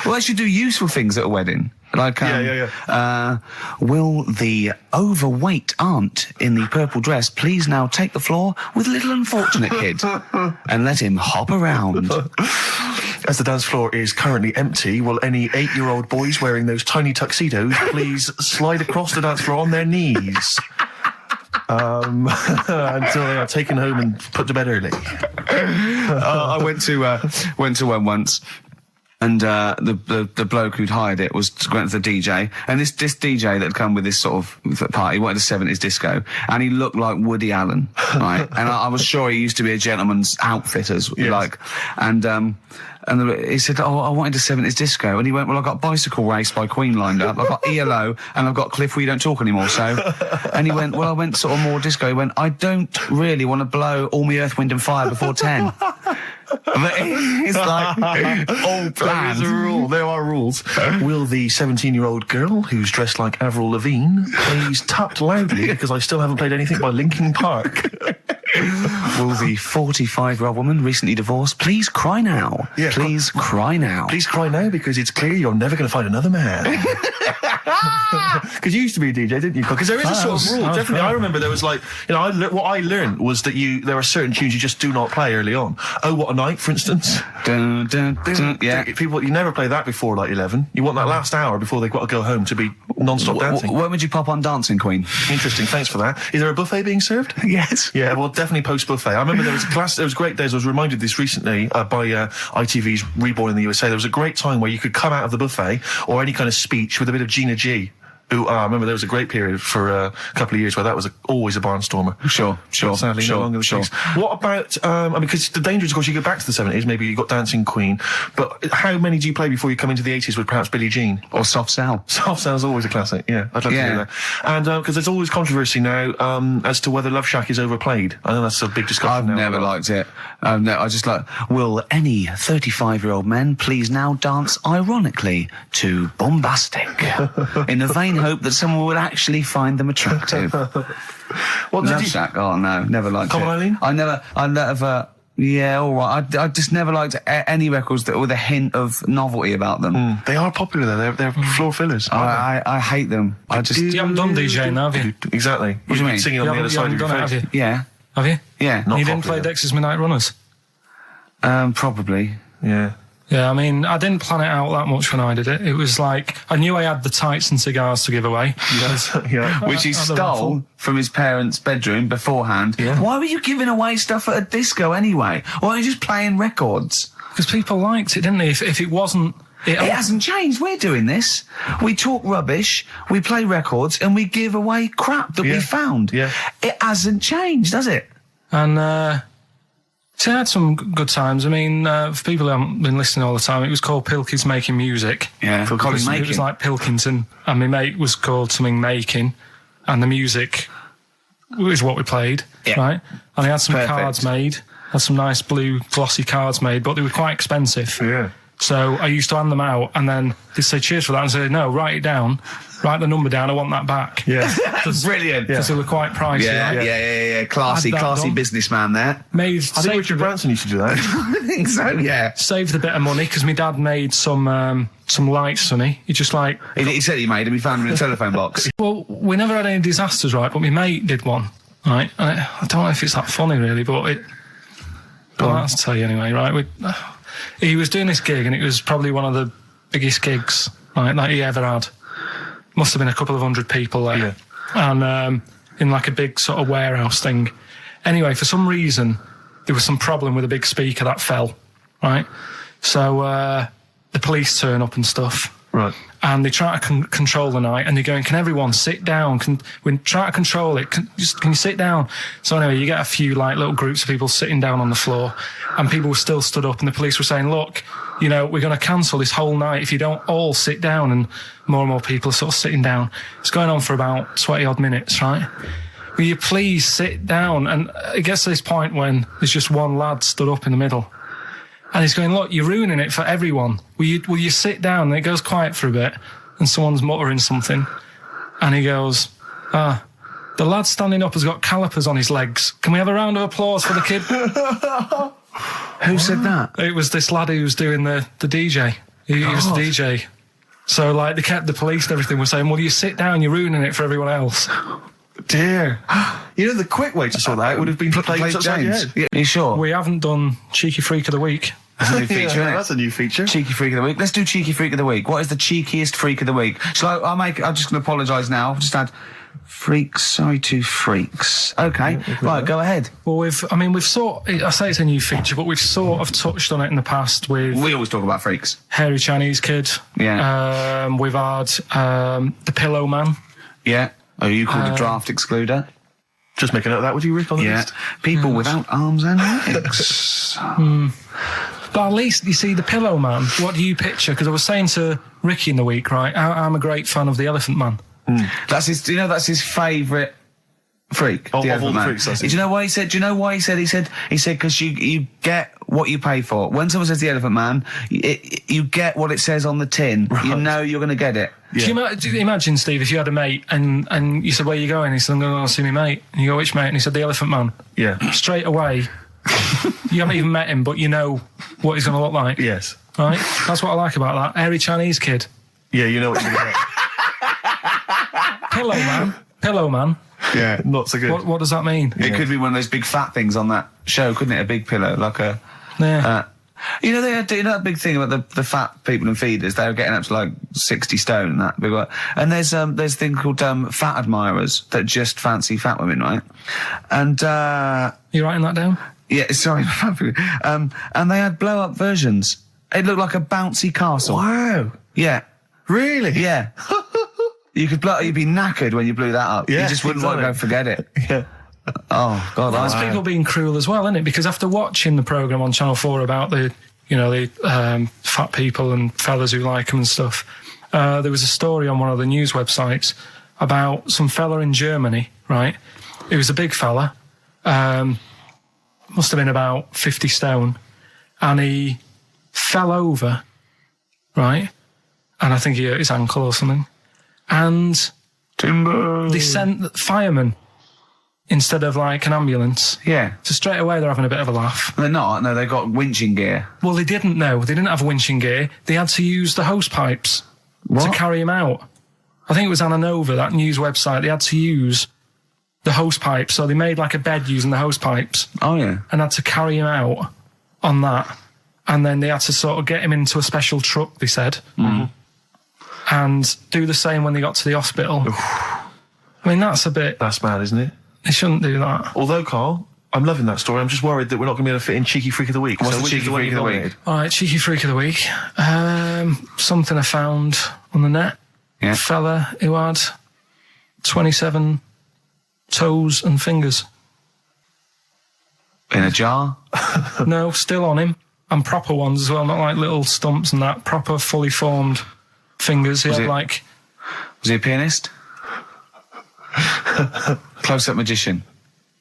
Well, they should do useful things at a wedding. Like, will the overweight aunt in the purple dress please now take the floor with little unfortunate kid and let him hop around? As the dance floor is currently empty, will any 8-year-old boys wearing those tiny tuxedos please slide across the dance floor on their knees? Until they are taken home and put to bed early. I went to one once. And the bloke who'd hired it was went to the DJ, and this DJ that had come with this sort of party wanted a 70s disco, and he looked like Woody Allen, right? And I was sure he used to be a gentleman's outfitters, like, and he said, "Oh, I wanted a 70s disco," and he went, "Well, I've got Bicycle Race by Queen lined up, I've got ELO, and I've got Cliff We Don't Talk Anymore." So, and he went, "Well, I went sort of more disco." He went, "I don't really want to blow all my Earth, Wind and Fire before 10. But it's like all planned. There is a rule. There are rules. Will the 17-year-old girl who's dressed like Avril Lavigne please tap loudly because I still haven't played anything by Linkin Park? Will the 45-year-old woman recently divorced please cry now? Yeah, please cry now. Please cry now because it's clear you're never going to find another man. Because you used to be a DJ, didn't you? Because there is a sort of rule. Definitely, I remember there was like, you know, what I learned was that there are certain tunes you just do not play early on. Oh, What a Night, for instance. Dun, dun, dun, yeah. People, you never play that before like 11. You want that last hour before they've got to go home to be non-stop dancing. When would you pop on Dancing Queen? Interesting, thanks for that. Is there a buffet being served? Yes. Yeah, well, definitely post-buffet. I remember there was great days. I was reminded this recently by ITV's Reborn in the USA. There was a great time where you could come out of the buffet or any kind of speech with a bit of Gina G. I remember there was a great period for a couple of years where that was always a barnstormer. Sure. Sadly, no longer the case. What about, I mean, because the danger is, of course, you go back to the 70s, maybe you got Dancing Queen, but how many do you play before you come into the 80s with perhaps Billie Jean? Or Soft Cell? Soft Cell's always a classic, yeah. I'd love to do that. And, because there's always controversy now, as to whether Love Shack is overplayed. I know that's a big discussion now. I've never liked it. No, I just like, will any 35-year-old men please now dance ironically to Bombastic in the vain hope that someone would actually find them attractive? Love Shack? Oh no, never liked Come it. on, Eileen? I never, yeah, alright. I just never liked any records that with a hint of novelty about them. They are popular though, they're floor fillers. I hate them. You haven't done DJing, have you? Exactly. What do you mean? Singing on the other side of your face. Have you? Yeah. Have you? Yeah. Not You didn't play popular. Dexter's Midnight Runners? Probably. Yeah. Yeah, I mean, I didn't plan it out that much when I did it. It was like, I knew I had the tights and cigars to give away. Yeah. Which he At the stole raffle. from his parents' bedroom beforehand. Yeah. Why were you giving away stuff at a disco anyway? Why were you just playing records? Because people liked it, didn't they? If it wasn't... It hasn't changed. We're doing this. We talk rubbish, we play records, and we give away crap that we found. Yeah. It hasn't changed, does it? And, so I had some good times. I mean, for people who haven't been listening all the time, it was called Pilky's Making Music. Yeah, It was like Pilkington, and my mate was called something Making, and the music was what we played, right? And I had some cards made, had some nice blue glossy cards made, but they were quite expensive. Yeah. So I used to hand them out, and then they'd say cheers for that, and say, no, write it down, write the number down, I want that back. Yeah. Brilliant. Because they were quite pricey. Yeah, right? yeah. Classy done. businessman there. I think Richard Branson used to do that. I think so, yeah. Saved a bit of money, because my dad made some lights, Sonny. He just like... He said he made them, he found them in a telephone box. Well, we never had any disasters, right? But my mate did one, right? And I don't know if it's that funny, really, but it... Well, I'll tell you anyway, right? He was doing this gig, and it was probably one of the biggest gigs, right, that he ever had. Must have been a couple of 100 people there. Yeah. And in like a big sort of warehouse thing. Anyway, for some reason, there was some problem with a big speaker that fell, right? So the police turn up and stuff. Right. And they try to control the night, and they're going, can everyone sit down? We try to control it. Can you sit down? So anyway, you get a few like little groups of people sitting down on the floor, and people were still stood up, and the police were saying, look, you know, we're going to cancel this whole night if you don't all sit down. And more people are sort of sitting down. It's going on for about 20 odd minutes, right? Will you please sit down? And it gets to this point when there's just one lad stood up in the middle. And he's going, look, you're ruining it for everyone. Will you sit down? And it goes quiet for a bit, and someone's muttering something. And he goes, the lad standing up has got calipers on his legs. Can we have a round of applause for the kid? Who said that? It was this lad who was doing the DJ. He was the DJ. So, like, the police and everything were saying, well, you sit down, you're ruining it for everyone else. Dear. You know, the quick way to sort that out would have been to play James. Yeah, you sure? We haven't done Cheeky Freak of the Week. That's a new feature, isn't it? That's a new feature. Cheeky freak of the week. Let's do cheeky freak of the week. What is the cheekiest freak of the week? I'm just going to apologise now. I've just had freaks. Sorry to freaks. Okay, right, go ahead. Well, I say it's a new feature, but we've sort of touched on it in the past with... We always talk about freaks. Hairy Chinese kid. Yeah. We've had the Pillow Man. Yeah. Oh, you called a draft excluder? Just make a note of that, would you, Rick, on the list? People without arms and legs. But at least, you see, the Pillow Man, what do you picture? Because I was saying to Ricky in the week, right, I'm a great fan of the Elephant Man. That's his, that's his favourite freak. Of the all Elephant the Man. freaks, that's Do you know why he said? He said because you get what you pay for. When someone says the Elephant Man, you get what it says on the tin. Right. You know you're going to get it. Yeah. Do you imagine, Steve, if you had a mate and you said, where are you going? He said, I'm going to go see my mate. And you go, which mate? And he said, the Elephant Man. Yeah. Straight away, you haven't even met him, but you know what he's going to look like. Yes. Right? That's what I like about that. Hairy Chinese kid. Yeah, you know what you're going to get. Pillow Man. Yeah. Not so good. What does that mean? It could be one of those big fat things on that show, couldn't it? A big pillow, like a... Yeah. They had that big thing about the fat people and feeders. They were getting up to like 60 stone and that big one. And there's a thing called fat admirers that just fancy fat women, right? And you writing that down? Yeah, sorry. And they had blow up versions. It looked like a bouncy castle. Wow. Yeah. Really? Yeah. You'd be knackered when you blew that up. Yeah, you just wouldn't want to go forget it. Yeah. Oh, God. That's people being cruel as well, isn't it? Because after watching the programme on Channel 4 about the fat people and fellas who like them and stuff, there was a story on one of the news websites about some fella in Germany, right? He was a big fella, must have been about 50 stone, and he fell over, right? And I think he hurt his ankle or something. And Timber. They sent firemen instead of like an ambulance. Yeah. So straight away they're having a bit of a laugh. They're not. No, they've got winching gear. Well, they didn't know. They didn't have winching gear. They had to use the hose pipes to carry him out. I think it was Anna Nova, that news website. They had to use the hose pipes. So they made like a bed using the hose pipes. Oh, yeah. And had to carry him out on that. And then they had to sort of get him into a special truck, they said. Mm. And do the same when they got to the hospital. I mean, that's mad, isn't it? They shouldn't do that. Although, Carl, I'm loving that story. I'm just worried that we're not going to be able to fit in Cheeky Freak of the Week. What's the Cheeky Freak of the Week? All right, Cheeky Freak of the Week. Something I found on the net. Yeah. A fella who had 27 toes and fingers. In a jar? No, still on him. And proper ones as well, not like little stumps and that. Proper, fully formed fingers. He had like... Was he a pianist? Close-up magician?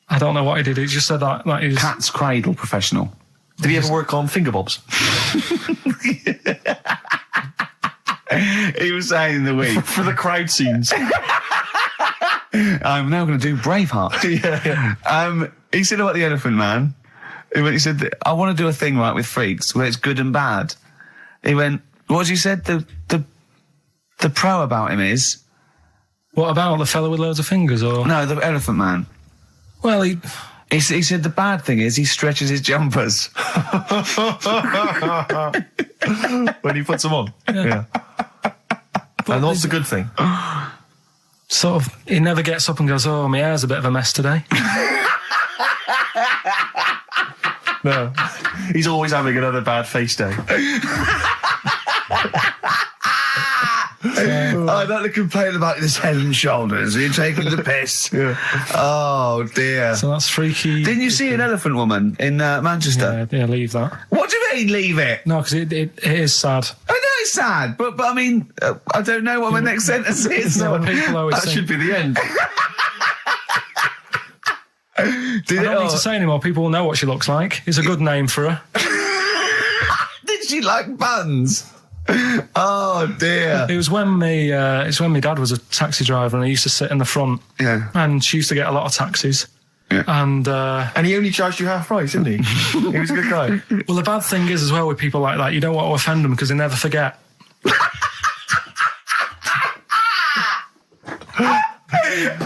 I don't know what he did. He just said that he's... Cat's cradle professional. Did he ever work on finger bobs? He was saying in the week. For the crowd scenes. I'm now going to do Braveheart. Yeah. He said about the Elephant Man. He said, I want to do a thing right with freaks where it's good and bad. He went, what did you said? The pro about him is... What about the fella with loads of fingers, or...? No, the Elephant Man. Well, he said the bad thing is he stretches his jumpers. When he puts them on. Yeah. And what's the good thing? Sort of, he never gets up and goes, oh, my hair's a bit of a mess today. No. He's always having another bad face day. I don't complain about this head and shoulders. You're taking the piss. Yeah. Oh, dear. So that's freaky. Didn't you see an elephant woman in Manchester? Yeah, leave that. What do you mean, leave it? No, because it is sad. I know it's sad, but I mean, I don't know what my next sentence is. No, people always that should be the end. I don't need to say anymore. People will know what she looks like. It's a good name for her. Did she like buns? Oh dear! It was when my dad was a taxi driver, and he used to sit in the front. Yeah. And she used to get a lot of taxis. Yeah. And he only charged you half price, didn't he? He was a good guy. Well, the bad thing is as well with people like that, you don't want to offend them because they never forget.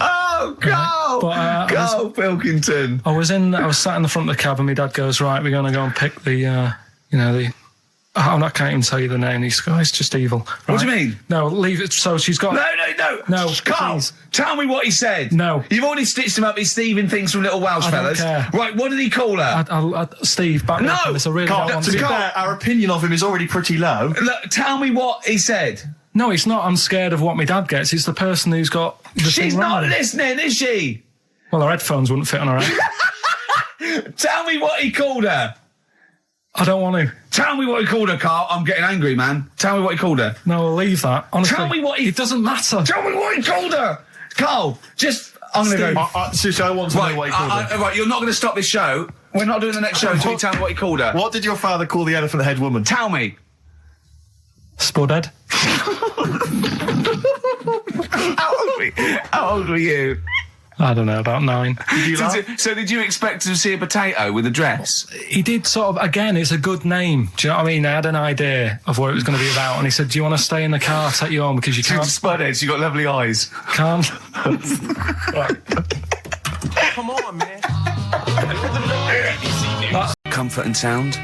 Oh, go! But, go, Pilkington! I was sat in the front of the cab, and my dad goes, right, we're going to go and pick the You know, I can't even tell you the name of these guys, just evil. Right? What do you mean? No, leave it. So she's got... No, Carl, please. tell me what he said. No. You've already stitched him up his thieving things from Little Welsh I don't fellas. care. Right, what did he call her? Steve, back me up on this. I really don't want to be to. fair, our opinion of him is already pretty low. Look, tell me what he said. No, it's not. I'm scared of what my dad gets. It's the person who's got the She's thing not wrong. listening, is she? Well, her headphones wouldn't fit on her head. Tell me what he called her. I don't want to. Tell me what he called her, Carl. I'm getting angry, man. Tell me what he called her. No, I'll leave that. Honestly, Tell me what he... It doesn't matter. Tell me what he called her. Carl, just... I'm going to go... Susie, I want to know what he called her. Right, you're not going to stop this show. We're not doing the next show until you tell me what he called her. What did your father call the elephant head woman? Tell me. Spudhead. How old were you? I don't know, about 9. So did you expect to see a potato with a dress? He did sort of, again, it's a good name. Do you know what I mean? I had an idea of what it was going to be about, and he said, do you want to stay in the car, I'll take you home, because you can't... Spudheads, you got lovely eyes. Can't. Come on, man. Comfort and Sound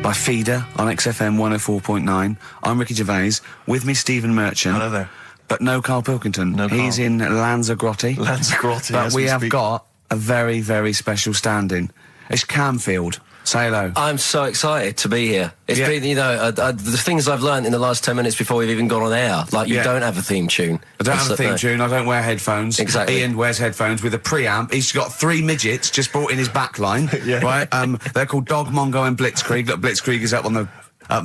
by Feeder on XFM 104.9. I'm Ricky Gervais. With me, Stephen Merchant. Hello there. But no Karl Pilkington. No Karl. He's in Lanzarote. Lanzarote, But as we we have speak. got a very, very special stand-in. It's Camfield. Say hello. I'm so excited to be here. It's Yeah. been, you know, the things I've learned in the last 10 minutes before we've even gone on air. Like, you don't have a theme tune. I don't have a theme tune. I don't wear headphones. Exactly. Ian wears headphones with a preamp. He's got 3 midgets just brought in his back line. Yeah. Right? They're called Dog, Mongo and Blitzkrieg. Look, Blitzkrieg is up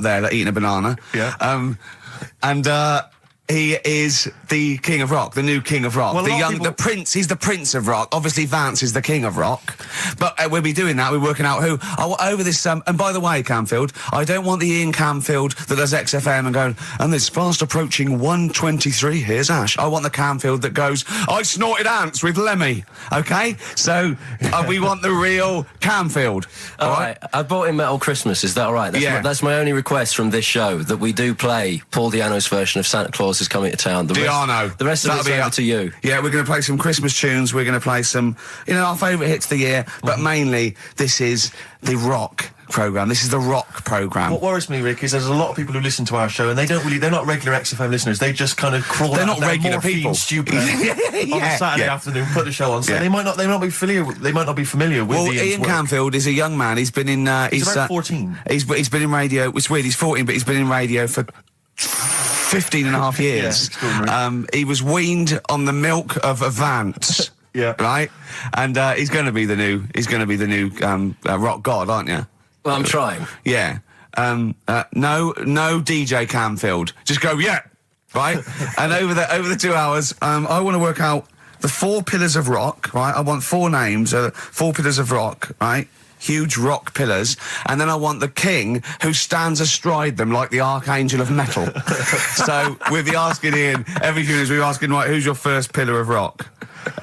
there, like, eating a banana. Yeah. He is the king of rock, the new king of rock. Well, the prince, he's the prince of rock. Obviously, Vance is the king of rock. But we'll be doing that, we're working out who. Over this, and by the way, Camfield, I don't want the Ian Camfield that does XFM and going, and this fast approaching 123, here's Ash. I want the Camfield that goes, I snorted ants with Lemmy. Okay? So, we want the real Camfield. All right. I bought in Metal Christmas, is that all right? That's my only request from this show, that we do play Paul Di'Anno's version of Santa Claus is Coming to Town. The rest of it's over to you. Yeah, we're going to play some Christmas tunes. We're going to play some, our favourite hits of the year. But mainly, this is the rock programme. This is the rock programme. What worries me, Rick, is there's a lot of people who listen to our show and they're not regular XFM listeners. They just kind of crawl They're out not of their regular morphine people. stupor on a Saturday afternoon, put the show on. So they might not be familiar with Well, Ian's Ian work. Camfield is a young man. He's been in... He's about 14. He's been in radio... It's weird, he's 14, but he's been in radio for 15 and a half years. He was weaned on the milk of a Vance. Yeah. Right? And he's going to be the new rock god, aren't you? Well, I'm trying. Yeah. No DJ Camfield. Just go, yeah. Right? And over the 2 hours, I want to work out the 4 pillars of rock, right? I want 4 names, 4 pillars of rock, right? Huge rock pillars, and then I want the king who stands astride them like the archangel of metal. So we'll be asking Ian, every few minutes we'll be asking, right, who's your first pillar of rock?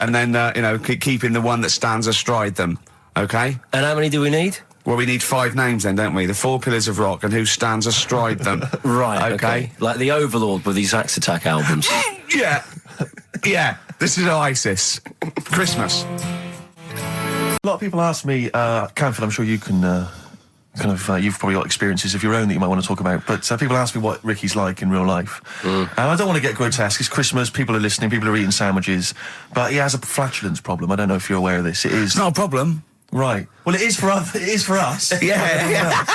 And then, keeping the one that stands astride them, okay? And how many do we need? Well, we need 5 names then, don't we? The 4 pillars of rock and who stands astride them. Right, okay. Like the Overlord with these Axe Attack albums. Yeah. Yeah. This is Oasis. Christmas. A lot of people ask me, Camfield, I'm sure you can, you've probably got experiences of your own that you might want to talk about, but people ask me what Ricky's like in real life. And I don't want to get grotesque. It's Christmas, people are listening, people are eating sandwiches, but he has a flatulence problem. I don't know if you're aware of this. It is... It's not a problem. Right. Well, it is for us. Yeah.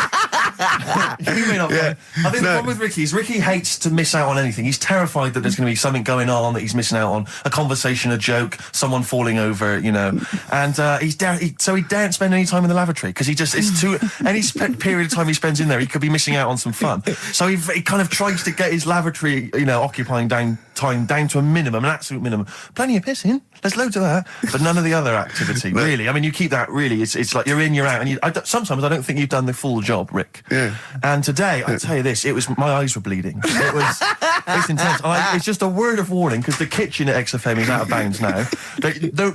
You may not. Yeah. I think the problem with Ricky is Ricky hates to miss out on anything. He's terrified that there's going to be something going on that he's missing out on, a conversation, a joke, someone falling over, and he daren't spend any time in the lavatory because it's too any period of time he spends in there, he could be missing out on some fun. So he kind of tries to get his lavatory, occupying time down to a minimum, an absolute minimum. Plenty of pissing. There's loads of that, but none of the other activity. Really, I mean, you keep that. Really, it's like you're in, you're out, and sometimes I don't think you've done the full job, Rick. Yeah. And today, I tell you this, my eyes were bleeding. It was. It's intense. It's just a word of warning, because the kitchen at XFM is out of bounds now.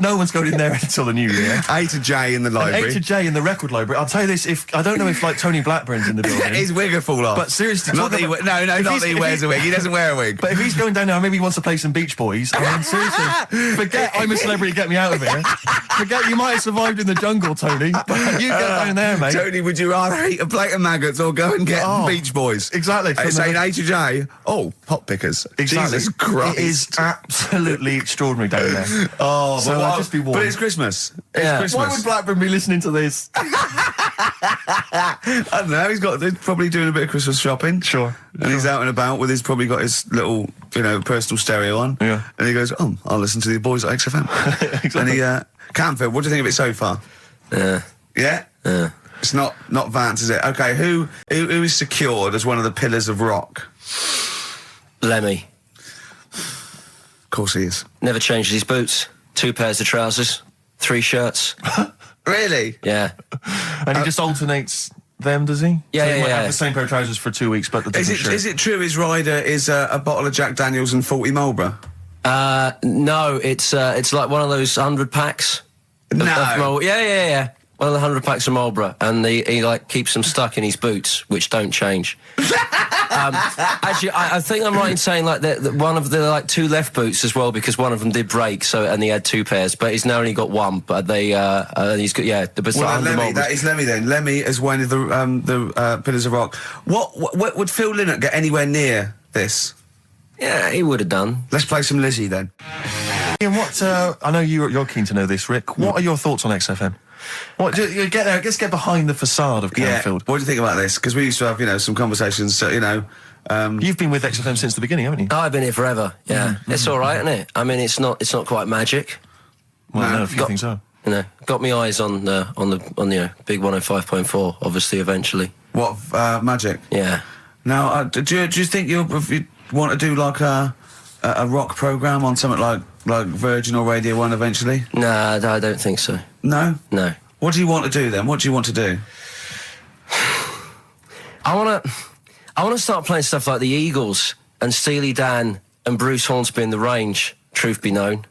No one's going in there until the new year. A to J in the library. A to J in the record library. I'll tell you this, I don't know if, like, Tony Blackburn's in the building. His wig will fall off. But seriously, not that he wears a wig. He doesn't wear a wig. But if he's going down now, maybe he wants to play some Beach Boys. I mean, seriously, forget I'm a celebrity, get me out of here. Forget you might have survived in the jungle, Tony. But you get down there, mate. Tony, would you rather eat a plate of maggots or go and get Beach Boys? Exactly. Saying A to J. Oh, pot pickers. Exactly. Jesus Christ. It is absolutely extraordinary down there. Oh, so I'll just be warned. But it's Christmas. Yeah. It's Christmas. Why would Blackburn be listening to this? I don't know. He's probably doing a bit of Christmas shopping. Sure. And he's out and about with probably got his little, personal stereo on. Yeah. And he goes, I'll listen to the boys at XFM. Exactly. And Camfield, what do you think of it so far? Yeah. Yeah? Yeah. It's not Vance, is it? Okay, who is secured as one of the pillars of rock? Lemmy. Of course he is. Never changes his boots. 2 pairs of trousers. 3 shirts. Really? Yeah. And he just alternates them, does he? Yeah, so he might yeah. have the same pair of trousers for 2 weeks, but the different shirt. Is it true his rider is a bottle of Jack Daniels and 40 Marlboro? No, it's like one of those 100 packs. No. Yeah. One of the 100 packs of Marlboro, and he like keeps them stuck in his boots, which don't change. Actually, I think I'm right in saying like that one of the like 2 left boots as well, because one of them did break. and he had 2 pairs, but he's now only got 1. But he's got the Lemmy, that is Lemmy then. Lemmy is one of the pillars of rock. What would Phil Lynott get anywhere near this? Yeah, he would have done. Let's play some Lizzie then. Ian, I know you're keen to know this, Rick. What are your thoughts on XFM? You get there. Let's get behind the facade of Canfield. What do you think about this? Because we used to have, some conversations. You've been with XFM since the beginning, haven't you? Oh, I've been here forever. Yeah, it's all right, isn't it? I mean, it's not quite magic. Well, no, a few things are. Got me eyes on the big 105.4. Obviously, eventually. What magic? Yeah. Now, do you think you want to do like a rock program on something like Virgin or Radio 1 eventually? Nah, I don't think so. No? No. What do you want to do then? What do you want to do? I want to start playing stuff like the Eagles and Steely Dan and Bruce Hornsby in the Range, truth be known.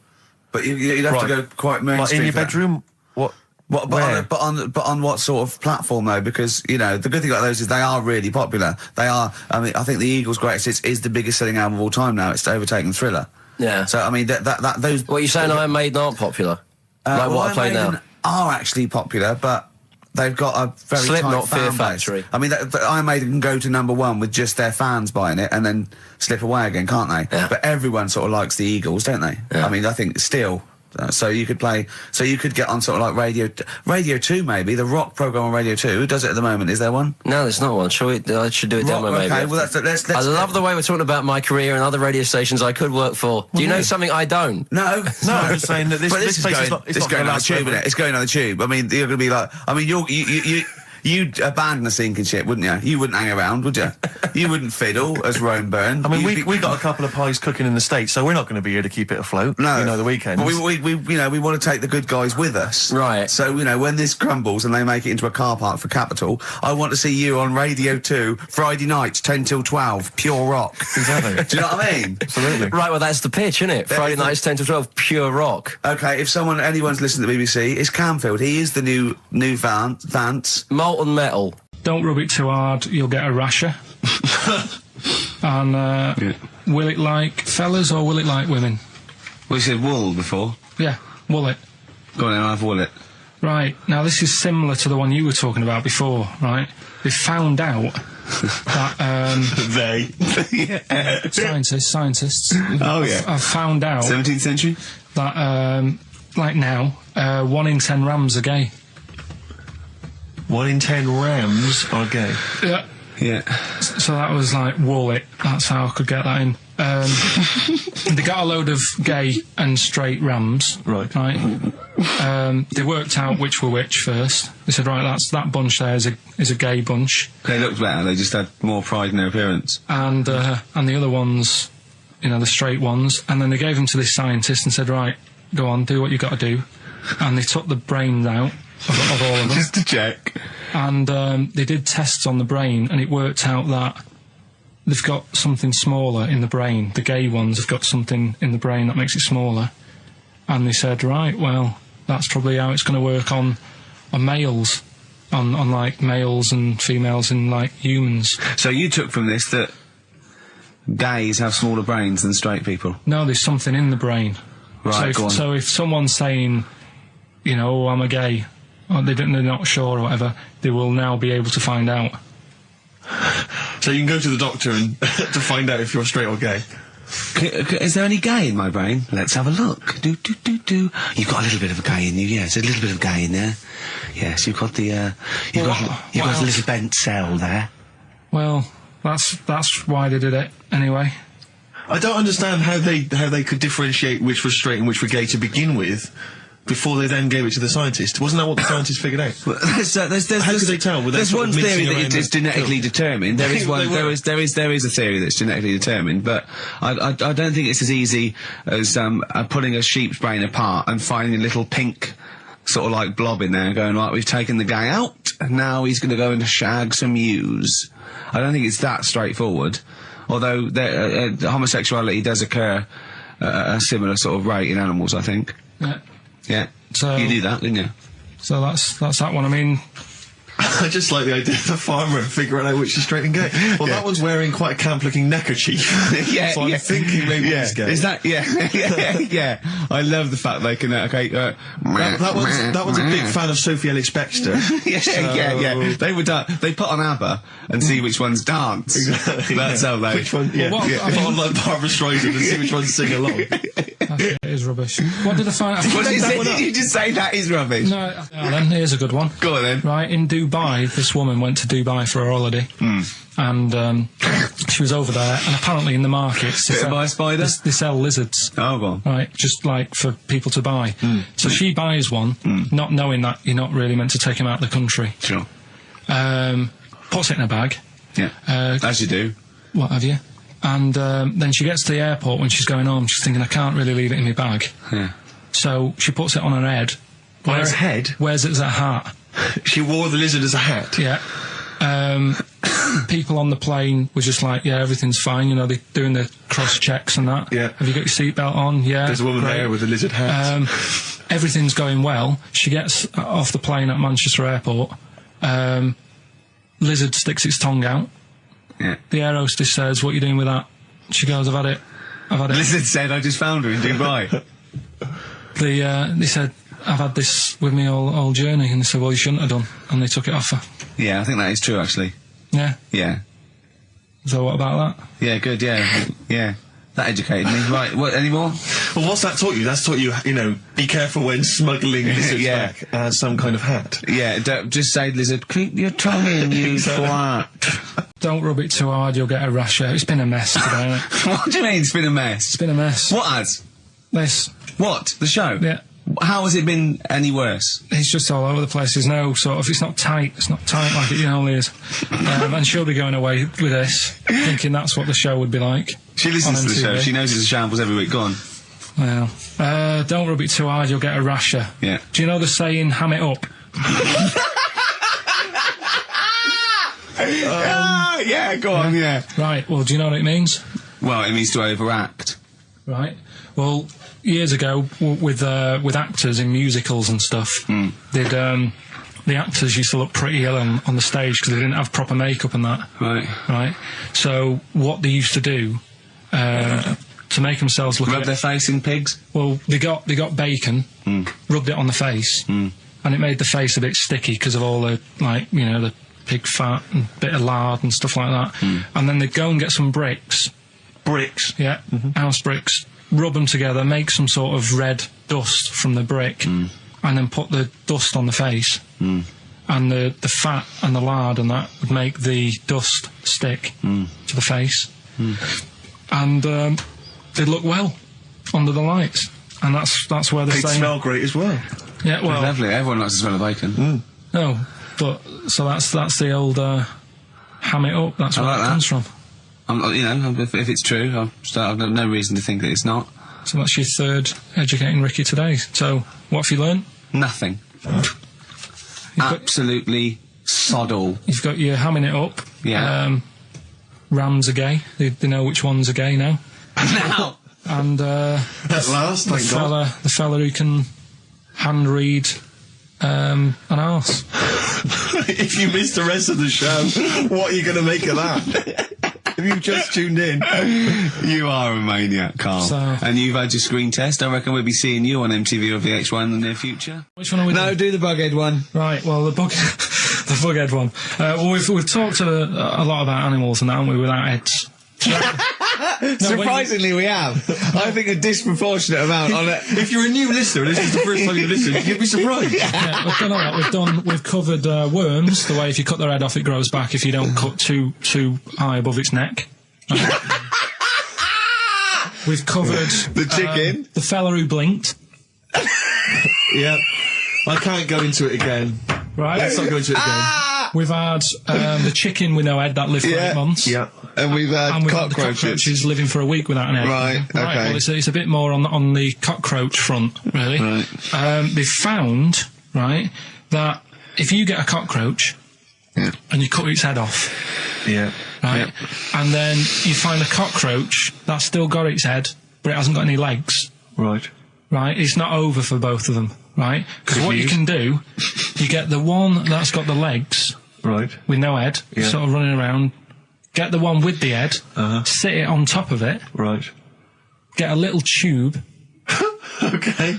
But you'd have to go quite mainstream. In your bedroom? What? But on what sort of platform though? Because the good thing about those is they are really popular. They are. I mean, I think the Eagles' Greatest Hits is the biggest selling album of all time now. It's overtaken Thriller. Yeah. So I mean, those. What are you saying? Iron Maiden aren't popular. What I play now are actually popular, but they've got a very Slipknot, tight fan Fear base. Factory. I mean, Iron Maiden can go to #1 with just their fans buying it and then slip away again, can't they? Yeah. But everyone sort of likes the Eagles, don't they? Yeah. I mean, I think still. So you could get on sort of like Radio 2 maybe, the rock program on Radio 2. Who does it at the moment? Is there one? No, there's not one. I should do a demo maybe. Okay, well let's I love the way we're talking about my career and other radio stations I could work for. Do you know something I don't? No. I'm just saying that this place is not going on the tube, isn't it? It's going on the tube. I mean, you're going to be like, you'd abandon the sinking ship, wouldn't you? You wouldn't hang around, would you? You wouldn't fiddle as Rome Byrne. I mean, we got a couple of pies cooking in the States, so we're not going to be here to keep it afloat. No, the weekends. But we want to take the good guys with us, right? So when this crumbles and they make it into a car park for Capital, I want to see you on Radio 2 Friday nights 10 till 12, pure rock. Exactly. Do you know what I mean? Absolutely. Right. Well, that's the pitch, isn't it? Friday nights 10 till 12, pure rock. Okay. If anyone's listening to the BBC, it's Camfield. He is the new Vance. Molten metal. Don't rub it too hard, you'll get a rasher. And will it like fellas or will it like women? Well, you said wool before. Yeah, will it. Go on then, I've wool it. Right, now this is similar to the one you were talking about before, right? They found out that... Scientists. Oh, yeah. I've found out... 17th century? That, like now, 1 in 10 rams are gay. 1 in 10 rams are gay. Yeah. Yeah. So that was like wool it. That's how I could get that in. They got a load of gay and straight rams. Right. They worked out which were which first. They said, right, that bunch there is a gay bunch. They looked better. They just had more pride in their appearance. And the other ones, the straight ones. And then they gave them to this scientist and said, right, go on, do what you got to do. And they took the brains out of all of them. Just to check. And they did tests on the brain, and it worked out that they've got something smaller in the brain. The gay ones have got something in the brain that makes it smaller. And they said, right, well, that's probably how it's going to work on males, on like males and females in like humans. So you took from this that gays have smaller brains than straight people? No, there's something in the brain. Right, go on. So if someone's saying, you know, oh, I'm a gay, or they're not sure or whatever, they will now be able to find out. So you can go to the doctor and to find out if you're straight or gay. Is there any gay in my brain? Let's have a look. Do. You've got a little bit of a gay in you, yes. A little bit of gay in there. Yes, you've got the, you've got a little bent cell there. Well, that's why they did it, anyway. I don't understand how they could differentiate which was straight and which were gay to begin with, before they then gave it to the scientist. Wasn't that what the scientists figured out? How could they tell? There's one theory that it's genetically determined. There is one. There is a theory that's genetically determined, but I don't think it's as easy as pulling a sheep's brain apart and finding a little pink sort of like blob in there and going, right, we've taken the guy out and now he's going to go and shag some ewes. I don't think it's that straightforward. Although homosexuality does occur at a similar sort of rate in animals, I think. Yeah. Yeah. So you knew that, didn't you? So that's that one. I mean, I just like the idea of the farmer figuring out which is straight and gay. Well, that one's wearing quite a camp-looking neckerchief. So I'm thinking maybe he's gay. Is that? Yeah. I love the fact they can. That one's a big fan of Sophie Ellis-Bextor. Yeah. They put on ABBA and see which ones dance. Exactly. That's how they. Which one? Yeah. Put on like Barbara Streisand and see which ones sing along. It is rubbish. What did I find? Did you just say that is rubbish? No. Then here's a good one. Go on then. Right, in Dubai, this woman went to Dubai for a holiday, and she was over there, and apparently in the markets they sell lizards. Oh, go on. Right, just like for people to buy. So she buys one, not knowing that you're not really meant to take him out of the country. Sure. Puts it in a bag. Yeah. As you do. What have you? And then she gets to the airport when she's going home. She's thinking, I can't really leave it in my bag. Yeah. So she puts it on her head. On her head? Wears it as a hat. She wore the lizard as a hat? Yeah. People on the plane were just like, yeah, everything's fine, you know, they're doing the cross-checks and that. Yeah. Have you got your seatbelt on? Yeah. There's a woman there with a lizard hat. Everything's going well. She gets off the plane at Manchester Airport. Lizard sticks its tongue out. Yeah. The air hostess says, what are you doing with that? She goes, I've had it. Lizard said, I just found her in Dubai. They said, I've had this with me all journey, and they said, well, you shouldn't have done, and they took it off her. Yeah, I think that is true, actually. Yeah. Yeah. So what about that? Yeah, good, yeah. Yeah. That educated me. Right, what, any more? Well, what's that taught you? That's taught you, you know, be careful when smuggling lizards back as some kind of hat. Yeah, don't just say, lizard, keep your tongue in, you twat. Don't rub it too hard, you'll get a rash out. It's been a mess today, hasn't it? What do you mean, it's been a mess? It's been a mess. What has? This. What? The show? Yeah. How has it been any worse? It's just all over the place. There's no sort of, it's not tight like it normally is. And she'll be going away with this, thinking that's what the show would be like. She listens to the show, she knows it's a shambles every week. Go on. Well, don't rub it too hard, you'll get a rasher. Yeah. Do you know the saying, ham it up? Yeah, go on, yeah. Right, well, do you know what it means? Well, it means to overact. Right. Well, years ago, with actors in musicals and stuff, the actors used to look pretty ill on the stage because they didn't have proper makeup and that. Right. Right. So what they used to do to make themselves look rub their face in pigs. Well, they got bacon, rubbed it on the face, and it made the face a bit sticky because of all the the pig fat and bit of lard and stuff like that. And then they'd go and get some bricks. Bricks. Yeah. House bricks. Rub them together, make some sort of red dust from the brick, and then put the dust on the face. And the fat and the lard and that would make the dust stick to the face. And they'd look well under the lights. And that's where they're saying... They'd smell great as well. Yeah, well... Lovely, everyone likes the smell of bacon. No, but... So that's the old... ham it up, that's where that comes from. If it's true, I've no reason to think that it's not. So that's your third educating Ricky today. So, what have you learned? Nothing. Absolutely sod all. You've got your hamming it up. Yeah. rams are gay. They know which ones are gay now. Now. And At last, thank God. the fella who can hand read an arse. If you missed the rest of the show, what are you going to make of that? If you've just tuned in, You are a maniac, Carl. So- And you've had your screen test. I reckon we'll be seeing you on MTV or VH1 in the near future. Which one are we No, doing? do the bughead one. Right, well, the bughead one. Well, we've talked a lot about animals and that, haven't we, without heads. Surprisingly, we have. I think a disproportionate amount on it. if you're a new listener and this is the first time you've listened, you'd be surprised. Yeah, we've done all that. We've covered worms, the way if you cut their head off, it grows back if you don't cut too high above its neck. We've covered The chicken. the fella who blinked. Yeah. I can't go into it again. Right. Let's not go into it again. We've had the chicken with no head that lived for 8 months. Yeah. And we've had And we've had the cockroaches. cockroaches living for a week without an egg. Right, okay. Well, it's a bit more on the cockroach front, really. Right. They've found, right, that if you get a cockroach Yeah. and you cut its head off, Yeah. right, and then you find a cockroach that's still got its head, but it hasn't got any legs, Right. right, it's not over for both of them, right? Because what you can do, you get the one that's got the legs Right. with no head, Yeah. sort of running around, get the one with the head, sit it on top of it, Right. get a little tube Okay.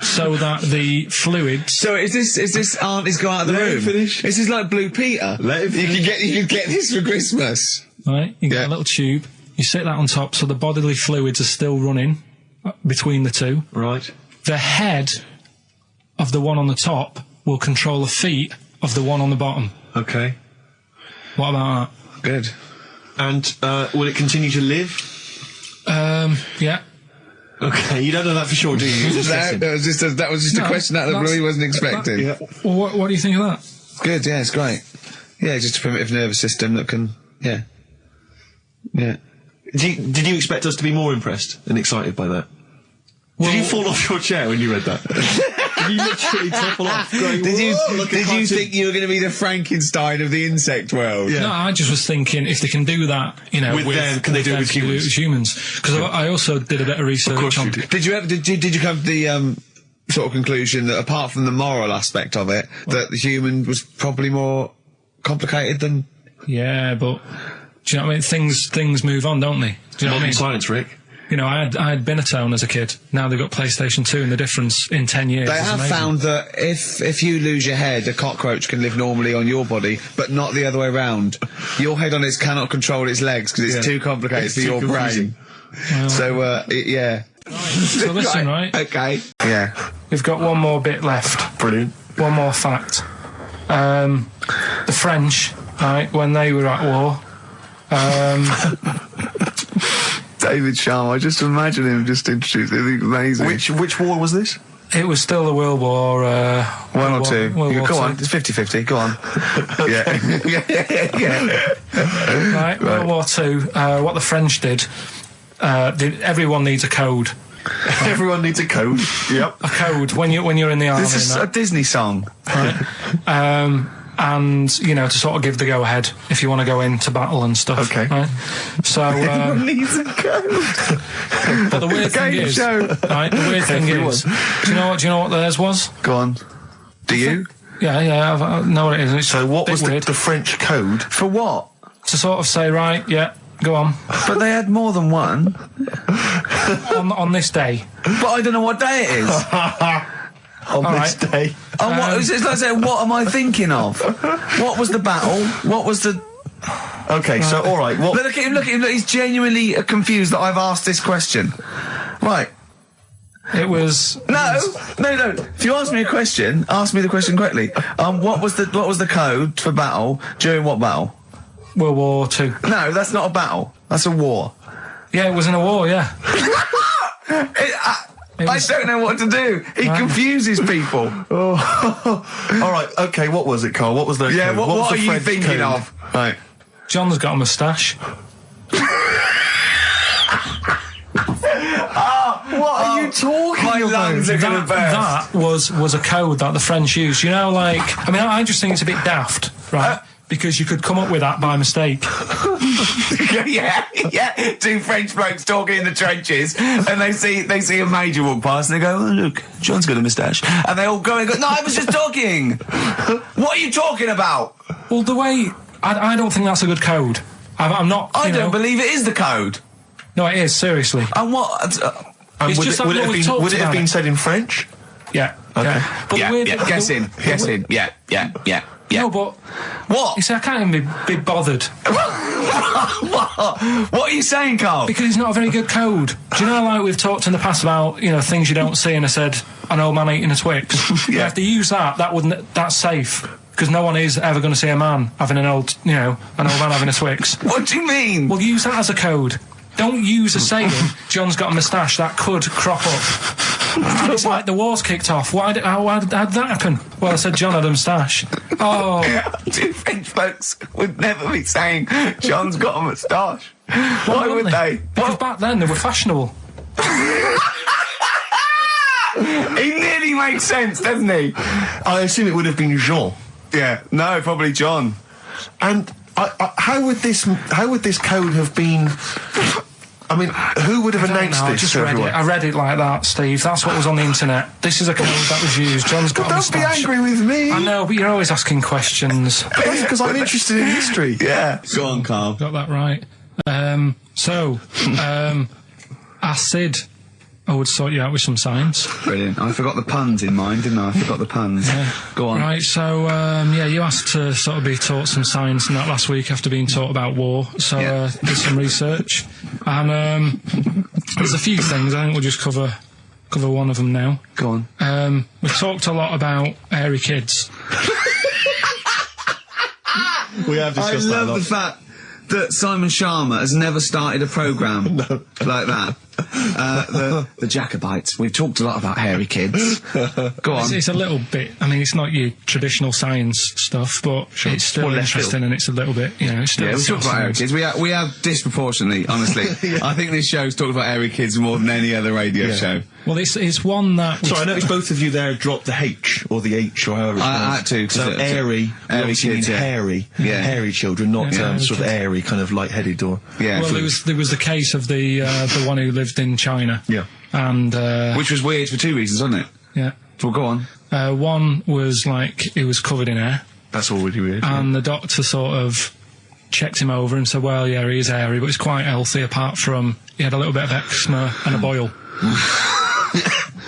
so that the fluids. So is this auntie's go out of the Let him room? finish. This is like Blue Peter. Let him You could get this for Christmas. Right, you get Yeah. a little tube, you sit that on top so the bodily fluids are still running between the two. Right. The head of the one on the top will control the feet of the one on the bottom. Okay. What about Good. And will it continue to live? that? Yeah. Okay, you don't know that for sure, do you? You're just guessing. That was just a No, question out of the blue he wasn't expecting. Yeah. Well, what do you think of that? Good, yeah, it's great. Yeah, just a primitive nervous system that can, yeah. Yeah. Did you expect us to be more impressed and excited by that? Did you fall off your chair when you read that? Did you literally topple off? Going, Did you "Whoa, look at cartoon." think you were going to be the Frankenstein of the insect world? Yeah. No, I just was thinking if they can do that, you know, With them, can they do it with humans? Because I also did a bit of research course on. you did. Did you come to the sort of conclusion that apart from the moral aspect of it, that the human was probably more complicated than? Yeah, but do you know what I mean? Things move on, don't they? Do you know what I Modern mean? science, Rick. You know, I had Binatone as a kid. Now they've got PlayStation 2, and the difference in 10 years. They is have amazing. found that if you lose your head, a cockroach can live normally on your body, but not the other way around. Your head on it cannot control its legs because it's Yeah. too complicated It's for too your confusing. brain. Well, So, yeah. so listen, right? Okay. Yeah. We've got one more bit left. Brilliant. One more fact. The French, right, when they were at war, David Sharma, I just imagine him just introduced it. It's amazing. Which war was this? it was still the World War... One or two. World War Go II. on, it's 50-50, go on. yeah. Right, World War II, what the French did, everyone needs a code. Everyone needs a code. Yep. A code when you're in the army. This is and a Disney song. that. And, you know, to sort of give the go-ahead if you want to go into battle and stuff. Okay. Right? So, Needs a code. but the weird thing Game is, show. right, the weird thing is, do you know what theirs was? Go on. Do you? Yeah, I know what it is. It's So what a bit was the weird. French code? For what? To sort of say, right, yeah, go on. But they had more than one. on this day. But I don't know what day it is. On All this right. day. And what, it's like saying, what am I thinking of? What was the battle? What was the... Okay, so alright, what... Look at him, look, he's genuinely confused that I've asked this question. Right. It was... No. If you ask me a question, ask me the question correctly. What was the code for battle during what battle? World War II. No, that's not a battle. That's a war. Yeah, it was in a war, yeah. I don't know what to do. He confuses people. Alright, okay, what was it, Carl? What was the Yeah, code? what was are the you French thinking code? of? Right. John's got a moustache. What are you talking My about? lungs are gonna burst. That was a code that the French used. You know, like, I mean, I just think it's a bit daft, right? because you could come up with that by mistake. yeah. Two French blokes talking in the trenches, and they see a major walk past, and they go, "Oh, look, John's got a moustache," and they all go and go, "No, I was just talking." What are you talking about? Well, the way I don't think that's a good code. I'm not. I don't believe it is the code. No, it is, seriously. And what? It's just that what we've talked would it have about been it. said in French? Yeah. Okay. Yeah. But the weird- Guess in. Yeah. No, but What? you see, I can't even be bothered What are you saying, Carl? because it's not a very good code. Do you know, like we've talked in the past about things you don't see, and I said an old man eating a Twix. Yeah. If they use that's safe because no one is ever going to see a man having an old man having a Twix. What do you mean? Well, use that as a code. Don't use a saying, John's got a moustache, that could crop up. It's like the war's kicked off. How did that happen? Well, I said John had a moustache. Oh. Two French folks would never be saying John's got a moustache. Why would they? Because back then they were fashionable. He nearly makes sense, doesn't he? I assume it would have been Jean. Yeah. No, probably John. And how would this code have been? I mean, who would have announced I this just to read everyone? it. I read it like that, Steve. That's what was on the internet. This is a code that was used. John's got a Don't be moustache. angry with me. I know, but you're always asking questions. That's because I'm interested in history. Yeah. Go on, Carl. Got that right. Acid. I would sort you out with some science. Brilliant. I forgot the puns in mine, didn't I? I forgot the puns. Go on. Right, so, you asked to sort of be taught some science and that last week after being taught about war. So, did some research. And, there's a few things. I think we'll just cover one of them now. Go on. We talked a lot about hairy kids. We have I discussed that a love lot. the fact that Simon Sharma has never started a programme like that. The Jacobites. We've talked a lot about hairy kids. Go on. It's a little bit, I mean, it's not your traditional science stuff, but it's still interesting and it's a little bit, it's still... Yeah, we talked about hairy kids. We have disproportionately, honestly. I think this show's talked about hairy kids more than any other radio show. Well, it's one that... Sorry, I noticed both of you there dropped the H, or the H, or however it's I pronounced. had to, 'cause So it's airy kids, means yeah. hairy. Yeah. Hairy children, not sort of airy, kind of light-headed or... Yeah. Well, there was the case of the one who lived in China. Yeah. And... Which was weird for two reasons, wasn't it? Yeah. Well, go on. One was, like, he was covered in hair. That's already weird. And the doctor sort of checked him over and said, well, yeah, he is hairy, but he's quite healthy apart from he had a little bit of eczema and a boil.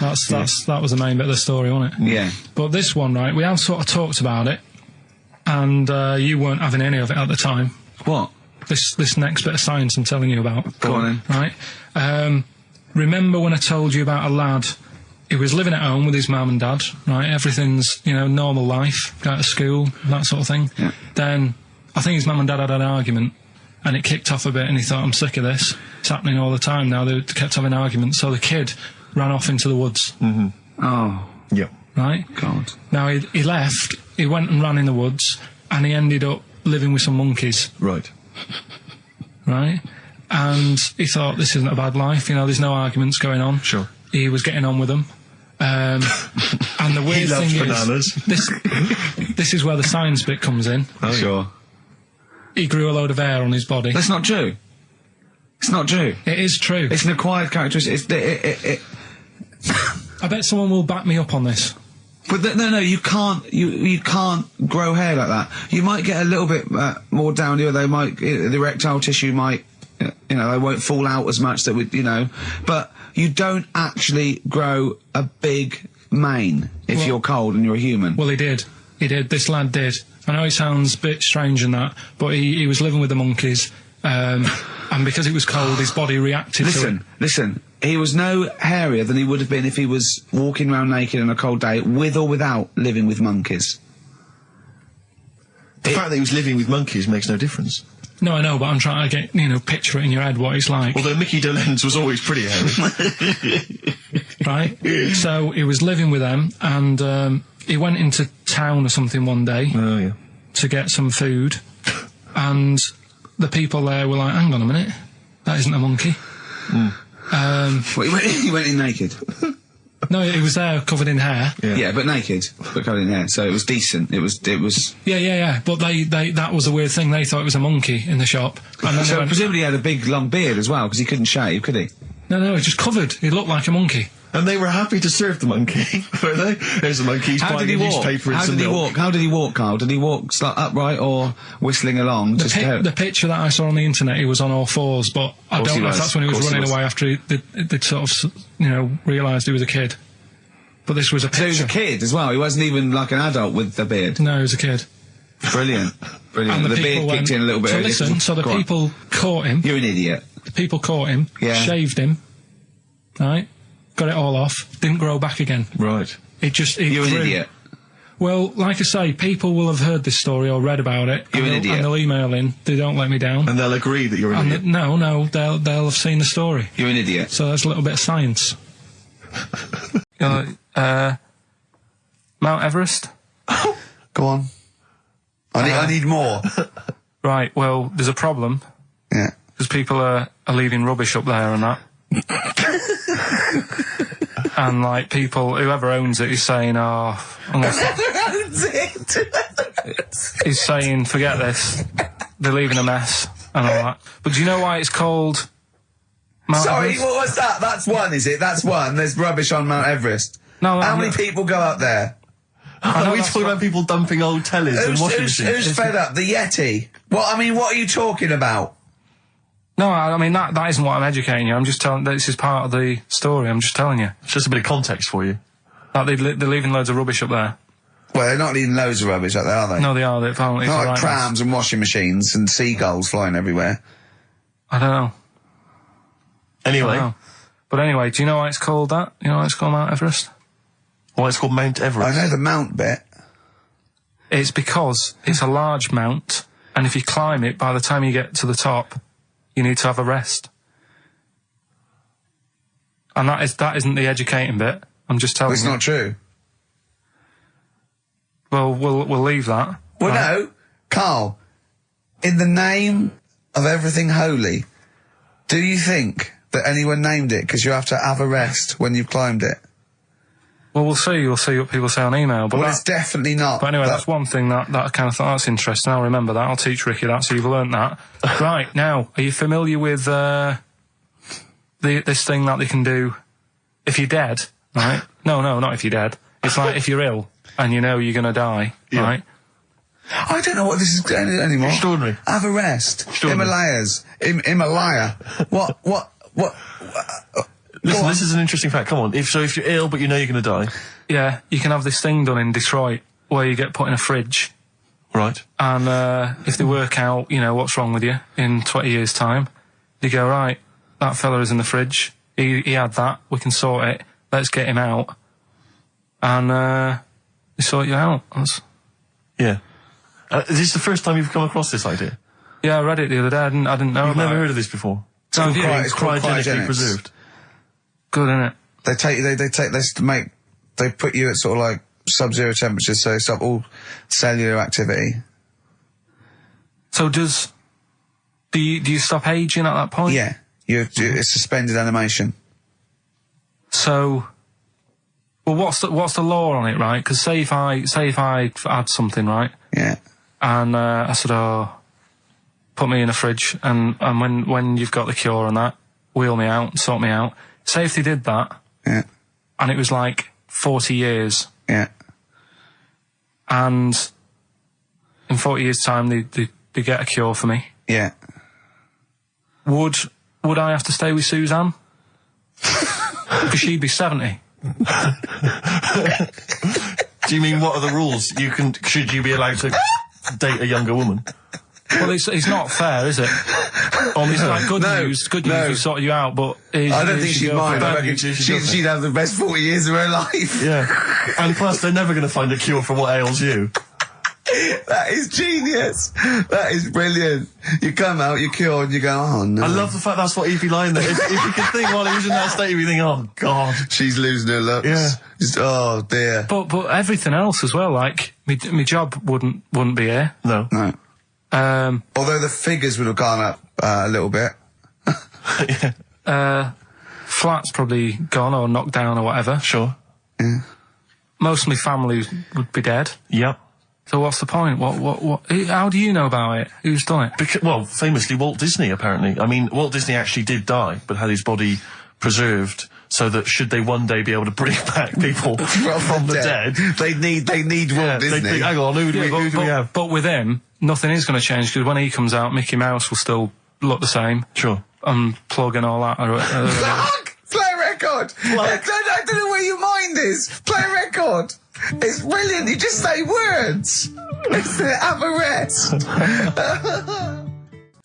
That was the main bit of the story, wasn't it? Yeah. But this one, right, we have sort of talked about it, and you weren't having any of it at the time. What? This next bit of science I'm telling you about. Go on then. Right? Remember when I told you about a lad who was living at home with his mum and dad, right? Everything's, normal life, go to school, that sort of thing. Yeah. Then, I think his mum and dad had an argument, and it kicked off a bit, and he thought, I'm sick of this. It's happening all the time now. They kept having arguments, so the kid ran off into the woods. Mm-hmm. Oh. Yeah. Right? God. Now, he left, he went and ran in the woods, and he ended up living with some monkeys. Right. Right? And he thought, this isn't a bad life, there's no arguments going on. Sure. He was getting on with them. And the weird He loves thing bananas. is, this is where the science bit comes in. Oh, Sure. He grew a load of hair on his body. That's not true. It's not true. It is true. It's an acquired characteristic. I bet someone will back me up on this. But no, you can't. You can't grow hair like that. You might get a little bit more down here. The erectile tissue might, they won't fall out as much. But you don't actually grow a big mane if you're cold and you're a human. Well, he did. This lad did. I know it sounds a bit strange and that, but he was living with the monkeys, and because it was cold, his body reacted to it. Listen. He was no hairier than he would have been if he was walking around naked on a cold day, with or without living with monkeys. The fact that he was living with monkeys makes no difference. No, I know, but I'm trying to get, picture it in your head what it's like. Although Mickey Dolenz was always pretty hairy. Right? So he was living with them, and he went into town or something one day to get some food, and the people there were like, hang on a minute, that isn't a monkey. Well, he went in naked. No, it was there covered in hair. Yeah, but naked, but covered in hair. So it was decent. It was. Yeah. But that was a weird thing. They thought it was a monkey in the shop. And then So presumably he had a big long beard as well, because he couldn't shave, could he? No, it was just covered. He looked like a monkey. And they were happy to serve the monkey, were they? There's a monkey, he's buying a newspaper and some milk. How did he walk, Carl? Did he walk upright or whistling along? The picture that I saw on the internet, he was on all fours, but I don't know if that's when he was running away after they'd sort of, realised he was a kid. But this was a picture. So he was a kid as well. He wasn't even like an adult with the beard. No, he was a kid. Brilliant. And the beard kicked in a little bit earlier. So the people caught him. You're an idiot. The people caught him, shaved him, right? Got it all off, didn't grow back again. Right. You're an idiot. Well, like I say, people will have heard this story or read about it. You're an idiot. And they'll email in. They don't let me down. And they'll agree that you're an idiot. No, they'll have seen the story. You're an idiot. So there's a little bit of science. Mount Everest? Go on. I need more. Right, well, there's a problem. Yeah. Because people are leaving rubbish up there and that. And like whoever owns it is saying, he's saying, forget this. They're leaving a mess and all that. But do you know why it's called Mount Everest? What was that? That's one, is it? That's one. There's rubbish on Mount Everest. No, How many people go up there? Are we talking about people dumping old tellies and washing machines? Who's fed up? The Yeti? What are you talking about? No, I mean, that isn't what I'm educating you. I'm just telling, this is part of the story. I'm just telling you. It's just a bit of context for you. Like, they're leaving loads of rubbish up there. Well, they're not leaving loads of rubbish up there, are they? No, they are. They're apparently not like prams and washing machines and seagulls flying everywhere. I don't know. Anyway. But anyway, do you know why it's called that? You know why it's called Mount Everest? Why it's called Mount Everest? I know the mount bit. It's because it's a large mount, and if you climb it, by the time you get to the top, you need to have a rest. And that isn't the educating bit. I'm just telling you. It's not true. Well, we'll leave that. Well, no, Carl. In the name of everything holy, do you think that anyone named it because you have to have a rest when you've climbed it? Well, we'll see. You'll see what people say on email. But it's definitely not. But anyway, that's one thing that I kind of thought, that's interesting. I'll remember that. I'll teach Ricky that, so you've learnt that. Right, now, are you familiar with this thing that they can do if you're dead, right? No, not if you're dead. It's like if you're ill and you know you're going to die, right? I don't know what this is anymore. Extraordinary. Have a rest. Himalayas. Himalaya. What? Listen, this is an interesting fact. Come on. If you're ill but you know you're going to die. Yeah, you can have this thing done in Detroit where you get put in a fridge. Right. And if they work out, what's wrong with you in 20 years' time, they go, right, that fella is in the fridge. He had that. We can sort it. Let's get him out. And they sort you out. Yeah. Is this the first time you've come across this idea? Yeah, I read it the other day. I didn't know. You've never heard of this before? It's cryogenically preserved. Good, isn't it? They put you at sort of like sub-zero temperatures, so stop all cellular activity. So do you stop aging at that point? Yeah, it's suspended animation. So, well, what's the law on it, right? Because say if I had something, right? Yeah. And I said, put me in a fridge, and when you've got the cure and that, wheel me out, sort me out. Say if they did that, yeah, and it was like 40 years, yeah, and in 40 years' time they get a cure for me, yeah. Would I have to stay with Suzanne? Because she'd be 70. Do you mean what are the rules? Should you be allowed to date a younger woman? Well, it's not fair, is it? It's like good news, we sorted you out, but... I don't think she'd mind. I reckon she'd have the best 40 years of her life. Yeah. And plus, they're never going to find a cure for what ails you. That is genius. That is brilliant. You come out, you're cured, and you go, oh no. I love the fact that's what he'd be lying there. If you could think while he was in that state, you'd be thinking, oh God. She's losing her looks. Yeah. Just, oh dear. But everything else as well, like, my job wouldn't be here. No. No. Although the figures would have gone up a little bit. flat's probably gone or knocked down or whatever. Sure. Yeah. Most of my family would be dead. Yep. So what's the point? What? How do you know about it? Who's done it? Well, famously Walt Disney, apparently. I mean, Walt Disney actually did die, but had his body preserved so that should they one day be able to bring back people from the dead, they need Walt Disney. hang on, who do we have? But with him, nothing is going to change, because when he comes out, Mickey Mouse will still look the same. Sure. Unplug and all that. Play a record! I don't know where your mind is. Play a record! It's brilliant, you just say words! It's the apparatus!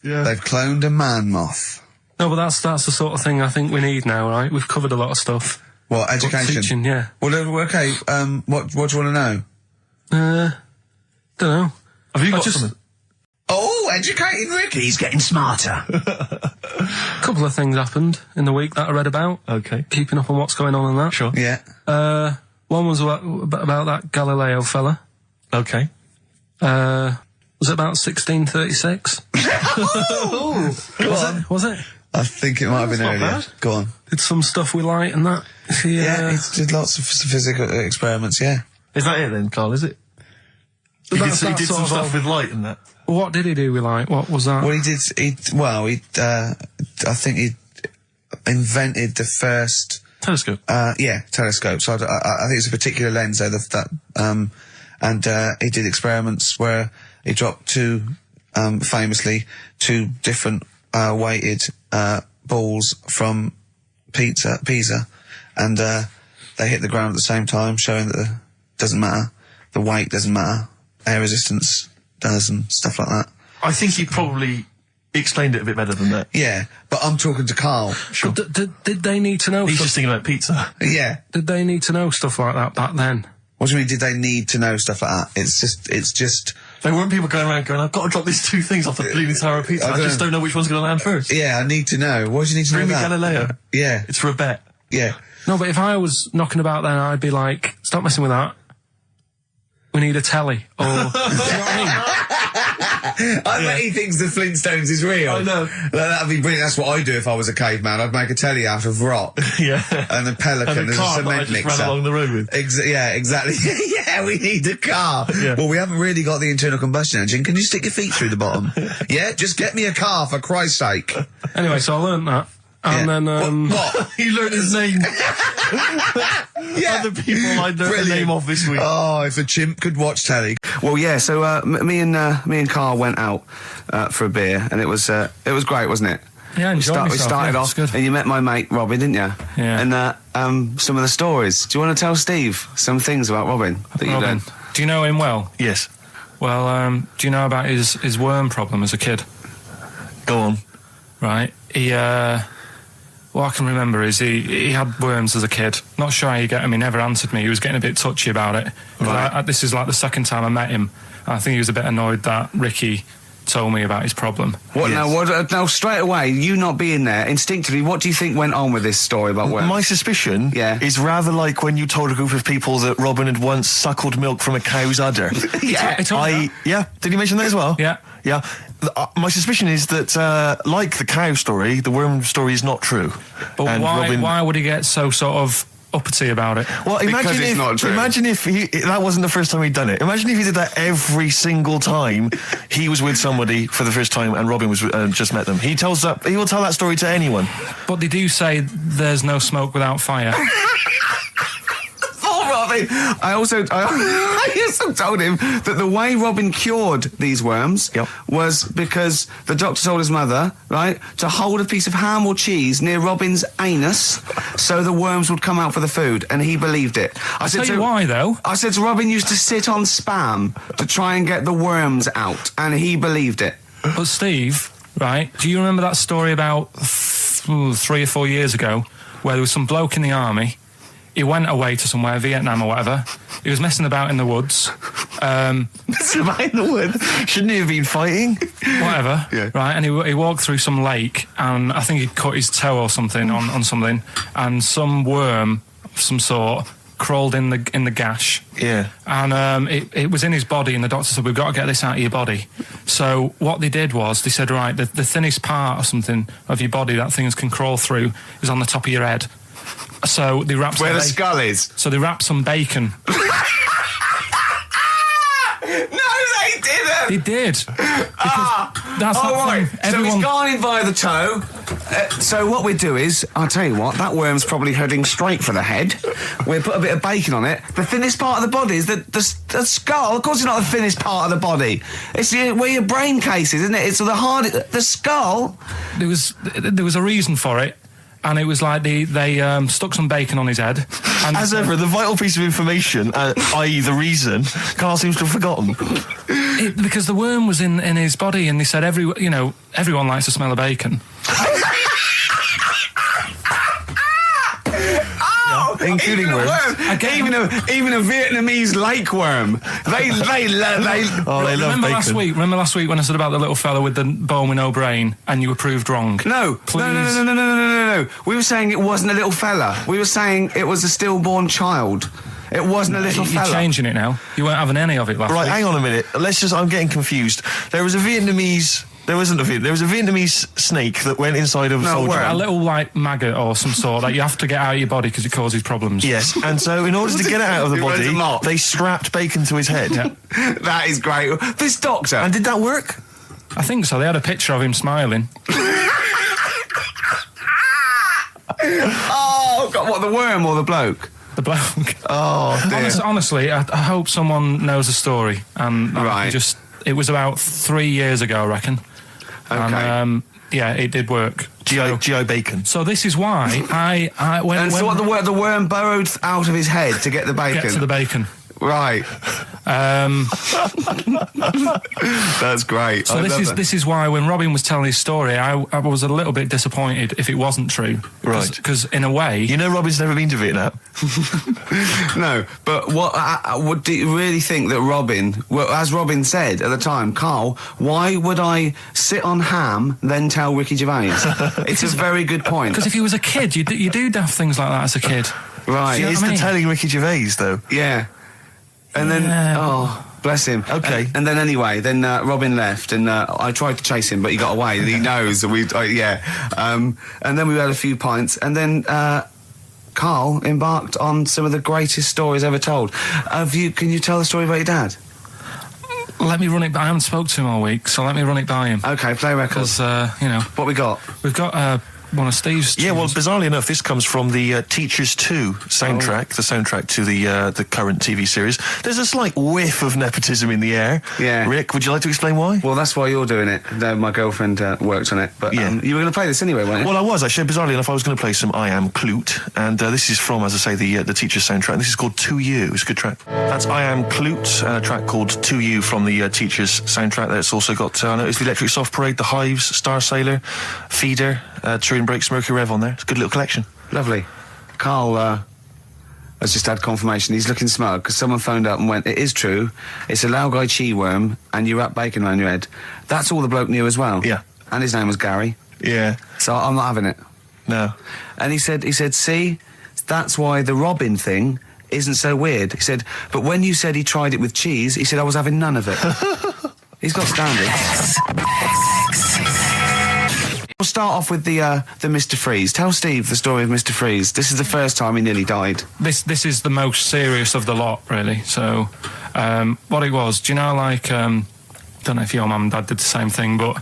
Yeah. They've cloned a man moth. No, but that's the sort of thing I think we need now, right? We've covered a lot of stuff. What, education? Teaching, yeah. Well, okay, what do you want to know? Don't know. Have you got something? Oh, educating Rick! He's getting smarter. A couple of things happened in the week that I read about. Okay. Keeping up on what's going on in that. Sure. Yeah. One was about that Galileo fella. Okay. Was it about 1636? Was it? I think it might have been earlier. bad. Go on. Did some stuff with light and that. Yeah, he did lots of physical experiments, yeah. Is that it then, Carl, is it? He did some stuff with light and that. What did he do with light? What was that? Well, I think he invented the first... Telescope. Telescope. So I think it's a particular lens though, and he did experiments where he dropped famously two different weighted balls from Pisa, and they hit the ground at the same time, showing that it doesn't matter, the weight doesn't matter, air resistance does, and stuff like that. I think he probably explained it a bit better than that. Yeah, but I'm talking to Carl. Sure. Did they need to know? He's just thinking about pizza. Yeah. Did they need to know stuff like that back then? What do you mean, did they need to know stuff like that? It's just... There weren't people going around going, I've got to drop these two things off the bleeding tower of pizza. I just don't know which one's going to land first. Yeah, I need to know. What do you need to know Bring me about? Galileo. Yeah. It's for a bet. Yeah. No, but if I was knocking about then, I'd be like, stop messing with that. We need a telly. Or, do you know what I mean? I bet he thinks the Flintstones is real. I know. That'd be brilliant. That's what I'd do if I was a caveman. I'd make a telly out of rock. Yeah. And a pelican And a as car a that I cement just mixer. ran along the road with. Yeah, exactly. Yeah, we need a car. Yeah. Well, we haven't really got the internal combustion engine. Can you stick your feet through the bottom? Yeah, just get me a car, for Christ's sake. Anyway, so I learnt that. And then, What? He learned his name. Yeah. Other people I learned the name of this week. Oh, if a chimp could watch telly. Well, yeah. So me and Carl went out for a beer, and it was great, wasn't it? yeah, I enjoyed We myself. started Yeah, off, it's good. and you met my mate Robin, didn't you? Yeah. And some of the stories. Do you want to tell Steve some things about Robin that you Robin, done? do you know him well? Yes. Well, do you know about his worm problem as a kid? Go on. Right. What I can remember is he had worms as a kid. Not sure how you get them. He never answered me. He was getting a bit touchy about it. Right. This is like the second time I met him. I think he was a bit annoyed that Ricky told me about his problem. What now? Straight away, you not being there, instinctively, what do you think went on with this story about worms? My suspicion is rather like when you told a group of people that Robin had once suckled milk from a cow's udder. I told you that. Yeah. Did he mention that as well? Yeah. Yeah. My suspicion is that, like the cow story, the worm story is not true. But And why would he get so sort of uppity about it? Well, Because it's not true. Imagine if that wasn't the first time he'd done it. Imagine if he did that every single time he was with somebody for the first time and Robin was just met them. He will tell that story to anyone. But they do say there's no smoke without fire. Robin. I also told him that the way Robin cured these worms was because the doctor told his mother, right, to hold a piece of ham or cheese near Robin's anus so the worms would come out for the food, and he believed it. I'll tell you why, though. I said to Robin used to sit on spam to try and get the worms out, and he believed it. But Steve, right, do you remember that story about 3 or 4 years ago where there was some bloke in the army? He went away to somewhere, Vietnam or whatever. He was messing about in the woods. Messing about in the woods? Shouldn't he have been fighting? Whatever. Yeah. Right, and he walked through some lake, and I think he'd cut his toe or something on something, and some worm of some sort crawled in the gash. Yeah. And it was in his body, and the doctor said, we've got to get this out of your body. So what they did was, they said, right, the thinnest part or something of your body that things can crawl through is on the top of your head. So they wrapped Where the skull is. So they wrapped some bacon. No, they didn't! They did. That's right. thing. So he's gone in by the toe. So what we do is, I'll tell you what, that worm's probably heading straight for the head. We'll put a bit of bacon on it. The thinnest part of the body is the skull. Of course it's not the thinnest part of the body. It's where your brain case is, isn't it? It's the skull. There was a reason for it. And it was like they stuck some bacon on his head. And As ever, the vital piece of information, i.e. the reason, Carl seems to have forgotten. Because the worm was in his body, and they said everyone likes the smell of bacon. Including worms. Even a Vietnamese lake worm. They love bacon. Remember last week when I said about the little fella with the bone with no brain, and you were proved wrong? No. We were saying it wasn't a little fella. We were saying it was a stillborn child. It wasn't a little fella. You're changing it now. You weren't having any of it last week. Right, hang on a minute. I'm getting confused. There was a Vietnamese snake that went inside of a soldier. A little, like, maggot or some sort that you have to get out of your body because it causes problems. Yes, and so in order to get it out of the body, they strapped bacon to his head. Yeah. That is great. This doctor. And did that work? I think so. They had a picture of him smiling. Oh, God, what, the worm or the bloke? The bloke. Oh, dear. Honestly, I hope someone knows the story. And it was about 3 years ago, I reckon. Okay. And, it did work. G.I. Bacon. So this is why the worm burrowed out of his head to get the bacon. Get to the bacon. Right. That's great. So this is why when Robin was telling his story, I was a little bit disappointed if it wasn't true. Right. Because in a way, Robin's never been to Vietnam. No, but what do you really think that Robin? Well, as Robin said at the time, Carl, why would I sit on ham then tell Ricky Gervais? It's a very good point. Because if he was a kid, you do daft things like that as a kid. Right. It's the telling Ricky Gervais though. Yeah. And then, bless him. Okay. And then anyway, Robin left, and I tried to chase him, but he got away. He knows that and then we had a few pints, and then Carl embarked on some of the greatest stories ever told. Can you tell the story about your dad? Let me run it by. I haven't spoke to him all week, so let me run it by him. Okay, play records. Because what we got? We've got one of Steve's tunes. Yeah, well, bizarrely enough, this comes from the Teachers 2 soundtrack, the soundtrack to the current TV series. There's a slight whiff of nepotism in the air. Yeah. Rick, would you like to explain why? Well, that's why you're doing it. My girlfriend worked on it, but you were going to play this anyway, weren't you? Well, I was, actually. Bizarrely enough, I was going to play some I Am Clute, and this is from, as I say, the Teachers soundtrack. This is called To You. It's a good track. That's I Am Clute, a track called To You from the Teachers soundtrack. That's also got, I noticed, the Electric Soft Parade, The Hives, Star Sailor, Feeder, Turin Breaks, Mercury Rev on there. It's a good little collection. Lovely. Carl has just had confirmation. He's looking smug because someone phoned up and went, it is true, it's a Laogai chi worm and you wrap bacon around your head. That's all the bloke knew as well. Yeah. And his name was Gary. Yeah. So I'm not having it. No. And he said, see, that's why the Robin thing isn't so weird. He said, but when you said he tried it with cheese, he said I was having none of it. He's got standards. We'll start off with the Mr. Freeze. Tell Steve the story of Mr. Freeze. This is the first time he nearly died. This is the most serious of the lot, really. So, what it was, do you know, like, don't know if your mum and dad did the same thing, but,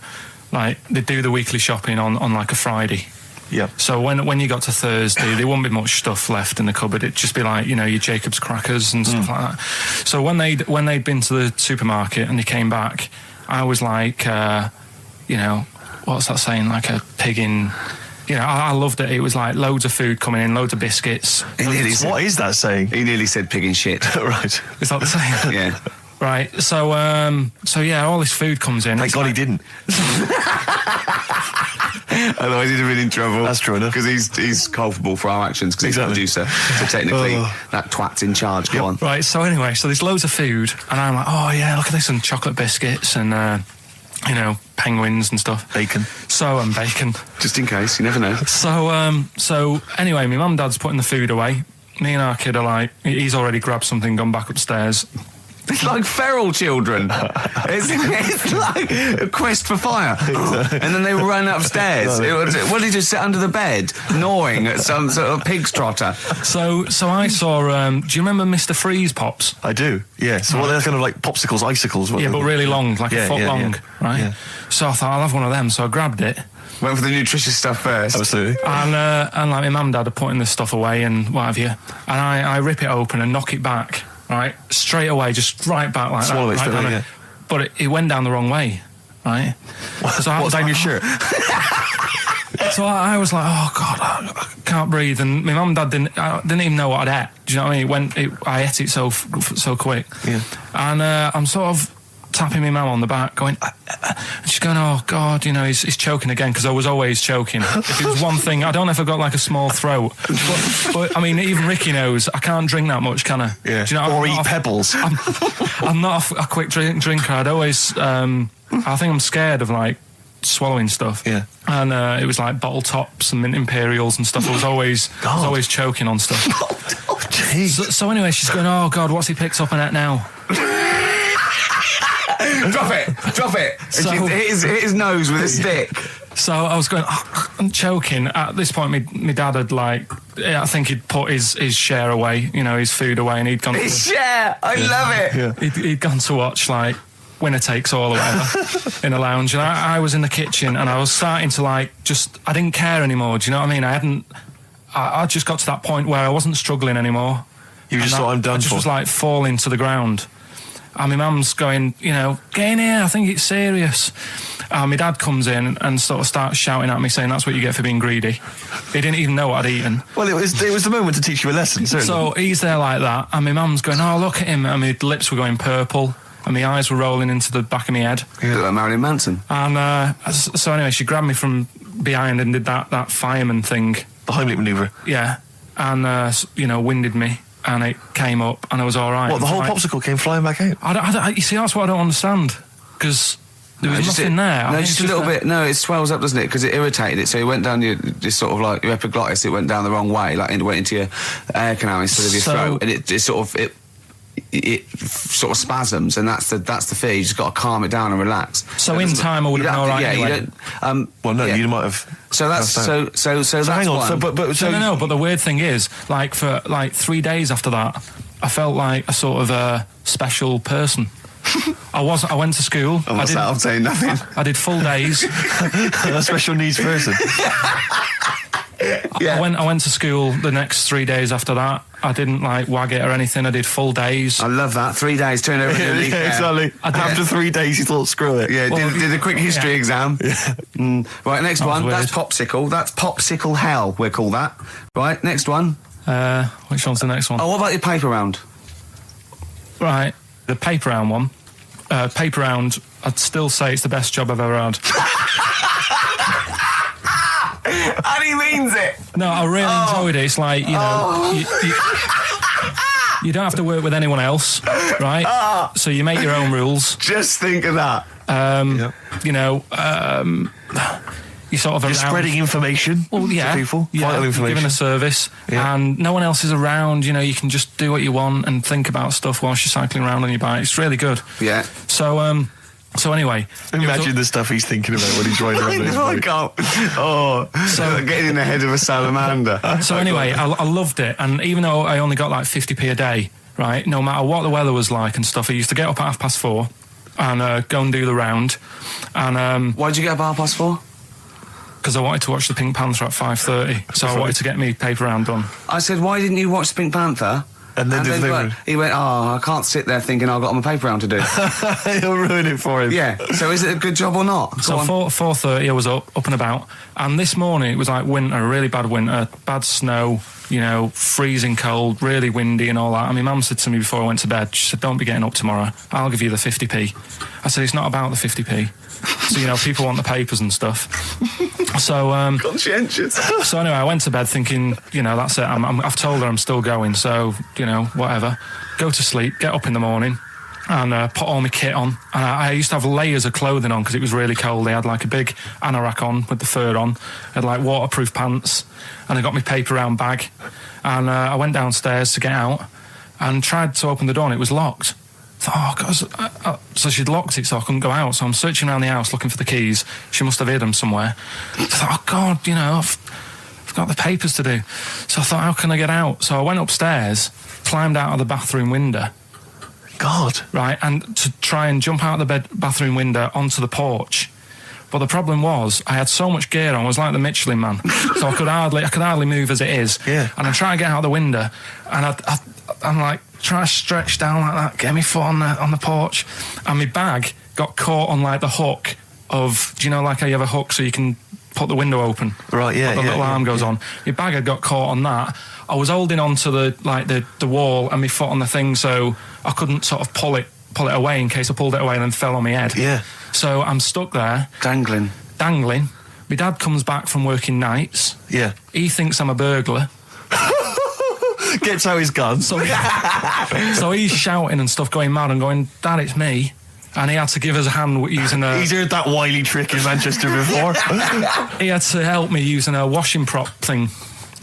like, they do the weekly shopping on like, a Friday. Yeah. So when you got to Thursday, there wouldn't be much stuff left in the cupboard. It'd just be like, your Jacob's crackers and stuff like that. So when they'd been to the supermarket and they came back, I was like, what's that saying? Like a pig in... I loved it. It was like loads of food coming in, loads of biscuits. What is that saying? He nearly said pig in shit. Right. Is that the saying? Yeah. Right. So all this food comes in. Thank God he didn't. Otherwise he'd have been in trouble. That's true enough. Because he's culpable for our actions because he's the producer. So technically, that twat's in charge. Go on. Right. So anyway, there's loads of food, and I'm like, oh yeah, look at this, and chocolate biscuits, and penguins and stuff. Bacon. And bacon. Just in case, you never know. So anyway, my mum and dad's putting the food away, me and our kid are like, he's already grabbed something, gone back upstairs. It's like feral children. it's like a quest for fire. And then they run upstairs. What did he just sit under the bed, gnawing at some sort of pig's trotter? So I saw, do you remember Mr. Freeze Pops? I do, yeah. So they're kind of like popsicles, icicles. Yeah, but really long, like a foot long, right? Yeah. So I thought, I'll have one of them, so I grabbed it. Went for the nutritious stuff first. Absolutely. And like my mum and dad are putting this stuff away and what have you. And I rip it open and knock it back, right? Straight away, just right back like Swallow that. it, Right yeah. But it went down the wrong way, right? So What's down your shirt? So I was like, oh God, I can't breathe. And my mum and dad didn't even know what I'd ate. Do you know what I mean? I ate it so quick. Yeah. And I'm sort of tapping my mum on the back, going, and she's going, oh God, you know, he's choking again, because I was always choking. If it was one thing, I don't know if I've got like a small throat, but I mean, even Ricky knows I can't drink that much, can I? Yeah. Do you know, or eat pebbles. I'm not a quick drinker. I'd always, I think I'm scared of like swallowing stuff. Yeah. And it was like bottle tops and mint imperials and stuff. I was always choking on stuff. Oh, jeez. So anyway, she's going, oh God, what's he picked up on it now? Drop it. So- And she hit his nose with a stick. So I was going, I'm choking. At this point, my dad had I think he'd put his share away, you know, his food away, and he'd gone. His share. I love it. He'd gone to watch like Winner Takes All or whatever in a lounge, and I was in the kitchen, and I was starting to I didn't care anymore. Do you know what I mean? I just got to that point where I wasn't struggling anymore. You just thought, I'm done I just for. was like falling to the ground. And my mum's going, you know, get in here, I think it's serious. And my dad comes in and sort of starts shouting at me, saying that's what you get for being greedy. He didn't even know what I'd eaten. Well, it was the moment to teach you a lesson, certainly. So he's there like that, and my mum's going, oh, look at him. And my lips were going purple, and my eyes were rolling into the back of my head. You look like Marilyn Manson. And so anyway, she grabbed me from behind and did that fireman thing. The Heimlich manoeuvre. Yeah. And, you know, winded me. And it came up, and I was all right. What, the whole popsicle came flying back out? You see, that's what I don't understand. Because there was nothing there. No, just a little bit. No, it swells up, doesn't it? Because it irritated it. So it went down your sort of like your epiglottis. It went down the wrong way, like it went into your air canal instead of your throat, and it sort of spasms, and that's the fear. You just got to calm it down and relax. So in time, I would have been all right. Yeah, anyway. you don't. Well, no, you might have. So that's so that's hang on. one. No. But the weird thing is, like for 3 days after that, I felt like a sort of a special person. I went to school. I'm saying nothing. I did full days. A special needs person. Yeah. I went to school the next 3 days after that. I didn't wag it or anything. I did full days. I love that. 3 days, turn over. Yeah, exactly. After 3 days, you thought, screw it. Yeah, did a quick history exam. Yeah. Right, next one. Weird. That's popsicle. That's popsicle hell, we'll call that. Right, next one. Which one's the next one? Oh, what about your paper round? Right, the paper round one. Paper round, I'd still say it's the best job I've ever had. And he means it. No, I really enjoyed it. It's like, you know, you don't have to work with anyone else, right? So you make your own rules. Just think of that. You know, you sort of You're around. spreading information to people. Vital information. Giving a service, and no one else is around. You know, you can just do what you want and think about stuff whilst you're cycling around on your bike. It's really good. Yeah. So anyway, imagine the stuff he's thinking about when he's riding around his bike. So getting in the head of a salamander. So anyway, I loved it, and even though I only got 50p a day, right? No matter what the weather was like and stuff, I used to get up at 4:30 and go and do the round. And why did you get up at 4:30? Because I wanted to watch the Pink Panther at 5:30, so I wanted to get me paper round done. I said, why didn't you watch the Pink Panther? And then he went, I can't sit there thinking I've got my paper round to do. He'll ruin it for him. Yeah. So is it a good job or not? So 4:30 I was up and about, and this morning it was like winter, really bad winter, bad snow, you know, freezing cold, really windy and all that. And my mum said to me before I went to bed, she said, don't be getting up tomorrow, I'll give you the 50p. I said, it's not about the 50p. So, you know, people want the papers and stuff. So, conscientious. So anyway, I went to bed thinking, you know, that's it. I've told her I'm still going, so, you know, whatever. Go to sleep, get up in the morning, and put all my kit on. And I used to have layers of clothing on because it was really cold. I had like a big anorak on with the fur on. I had like waterproof pants, and I got my paper round bag. And I went downstairs to get out and tried to open the door, and it was locked. I thought, oh, God. So she'd locked it so I couldn't go out. So I'm searching around the house looking for the keys. She must have hid them somewhere. I thought, oh, God, you know, I've got the papers to do. So I thought, how can I get out? So I went upstairs, climbed out of the bathroom window. God. Right, and to try and jump out the bathroom window onto the porch. But the problem was, I had so much gear on, I was like the Michelin Man. So I could hardly move as it is. Yeah. And I'm trying to get out the window, and I'm like, trying to stretch down like that, get my foot on the porch, and my bag got caught on like the hook of, do you know, like how you have a hook so you can put the window open? Right, yeah. The little arm goes on. My bag had got caught on that. I was holding on to the wall and my foot on the thing, so I couldn't sort of pull it away in case I pulled it away and then fell on my head. Yeah. So I'm stuck there. Dangling. My dad comes back from working nights. Yeah. He thinks I'm a burglar. Gets out his gun. So he's shouting and stuff, going mad and going, Dad, it's me. And he had to give us a hand using a... He's heard that wily trick in Manchester before. He had to help me using a washing prop thing,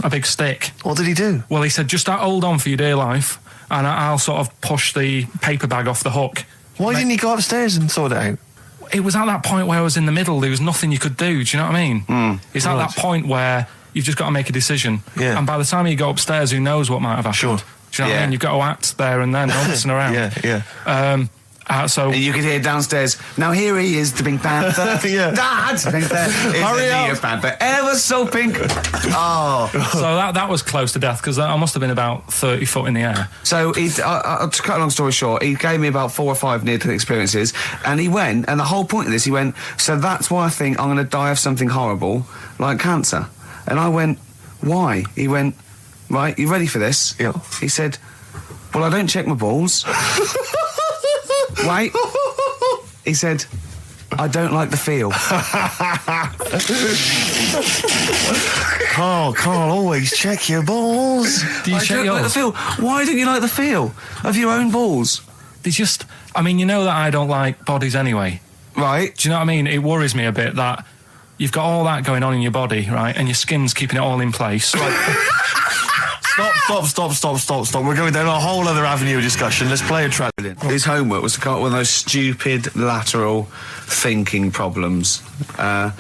a big stick. What did he do? Well, he said, just hold on for your dear life, and I'll sort of push the paper bag off the hook. Why didn't he go upstairs and sort it out? It was at that point where I was in the middle. There was nothing you could do. Do you know what I mean? It's at that point where you've just got to make a decision. Yeah. And by the time you go upstairs, who knows what might have happened? Sure. Do you know what I mean? You've got to act there and then, don't listen around. Yeah. So And you could hear downstairs, now here he is, the Pink Panther. Yeah. Dad! Hurry up! Neo Panther, ever so pink. Oh. So that was close to death, because I must have been about 30 foot in the air. So, to cut a long story short, he gave me about 4 or 5 near-death experiences, and he went, and the whole point of this, he went, so that's why I think I'm going to die of something horrible, like cancer. And I went, why? He went, right, you ready for this? Yeah. He said, well, I don't check my balls. Wait. He said, I don't like the feel. Carl, always check your balls. Do you I check don't yours? like the feel. Why don't you like the feel of your own balls? They just... I mean, you know that I don't like bodies anyway. Right. Do you know what I mean? It worries me a bit that you've got all that going on in your body, right, and your skin's keeping it all in place. Stop. We're going down a whole other avenue of discussion. Let's play a track. His homework was to come up with one of those stupid lateral thinking problems.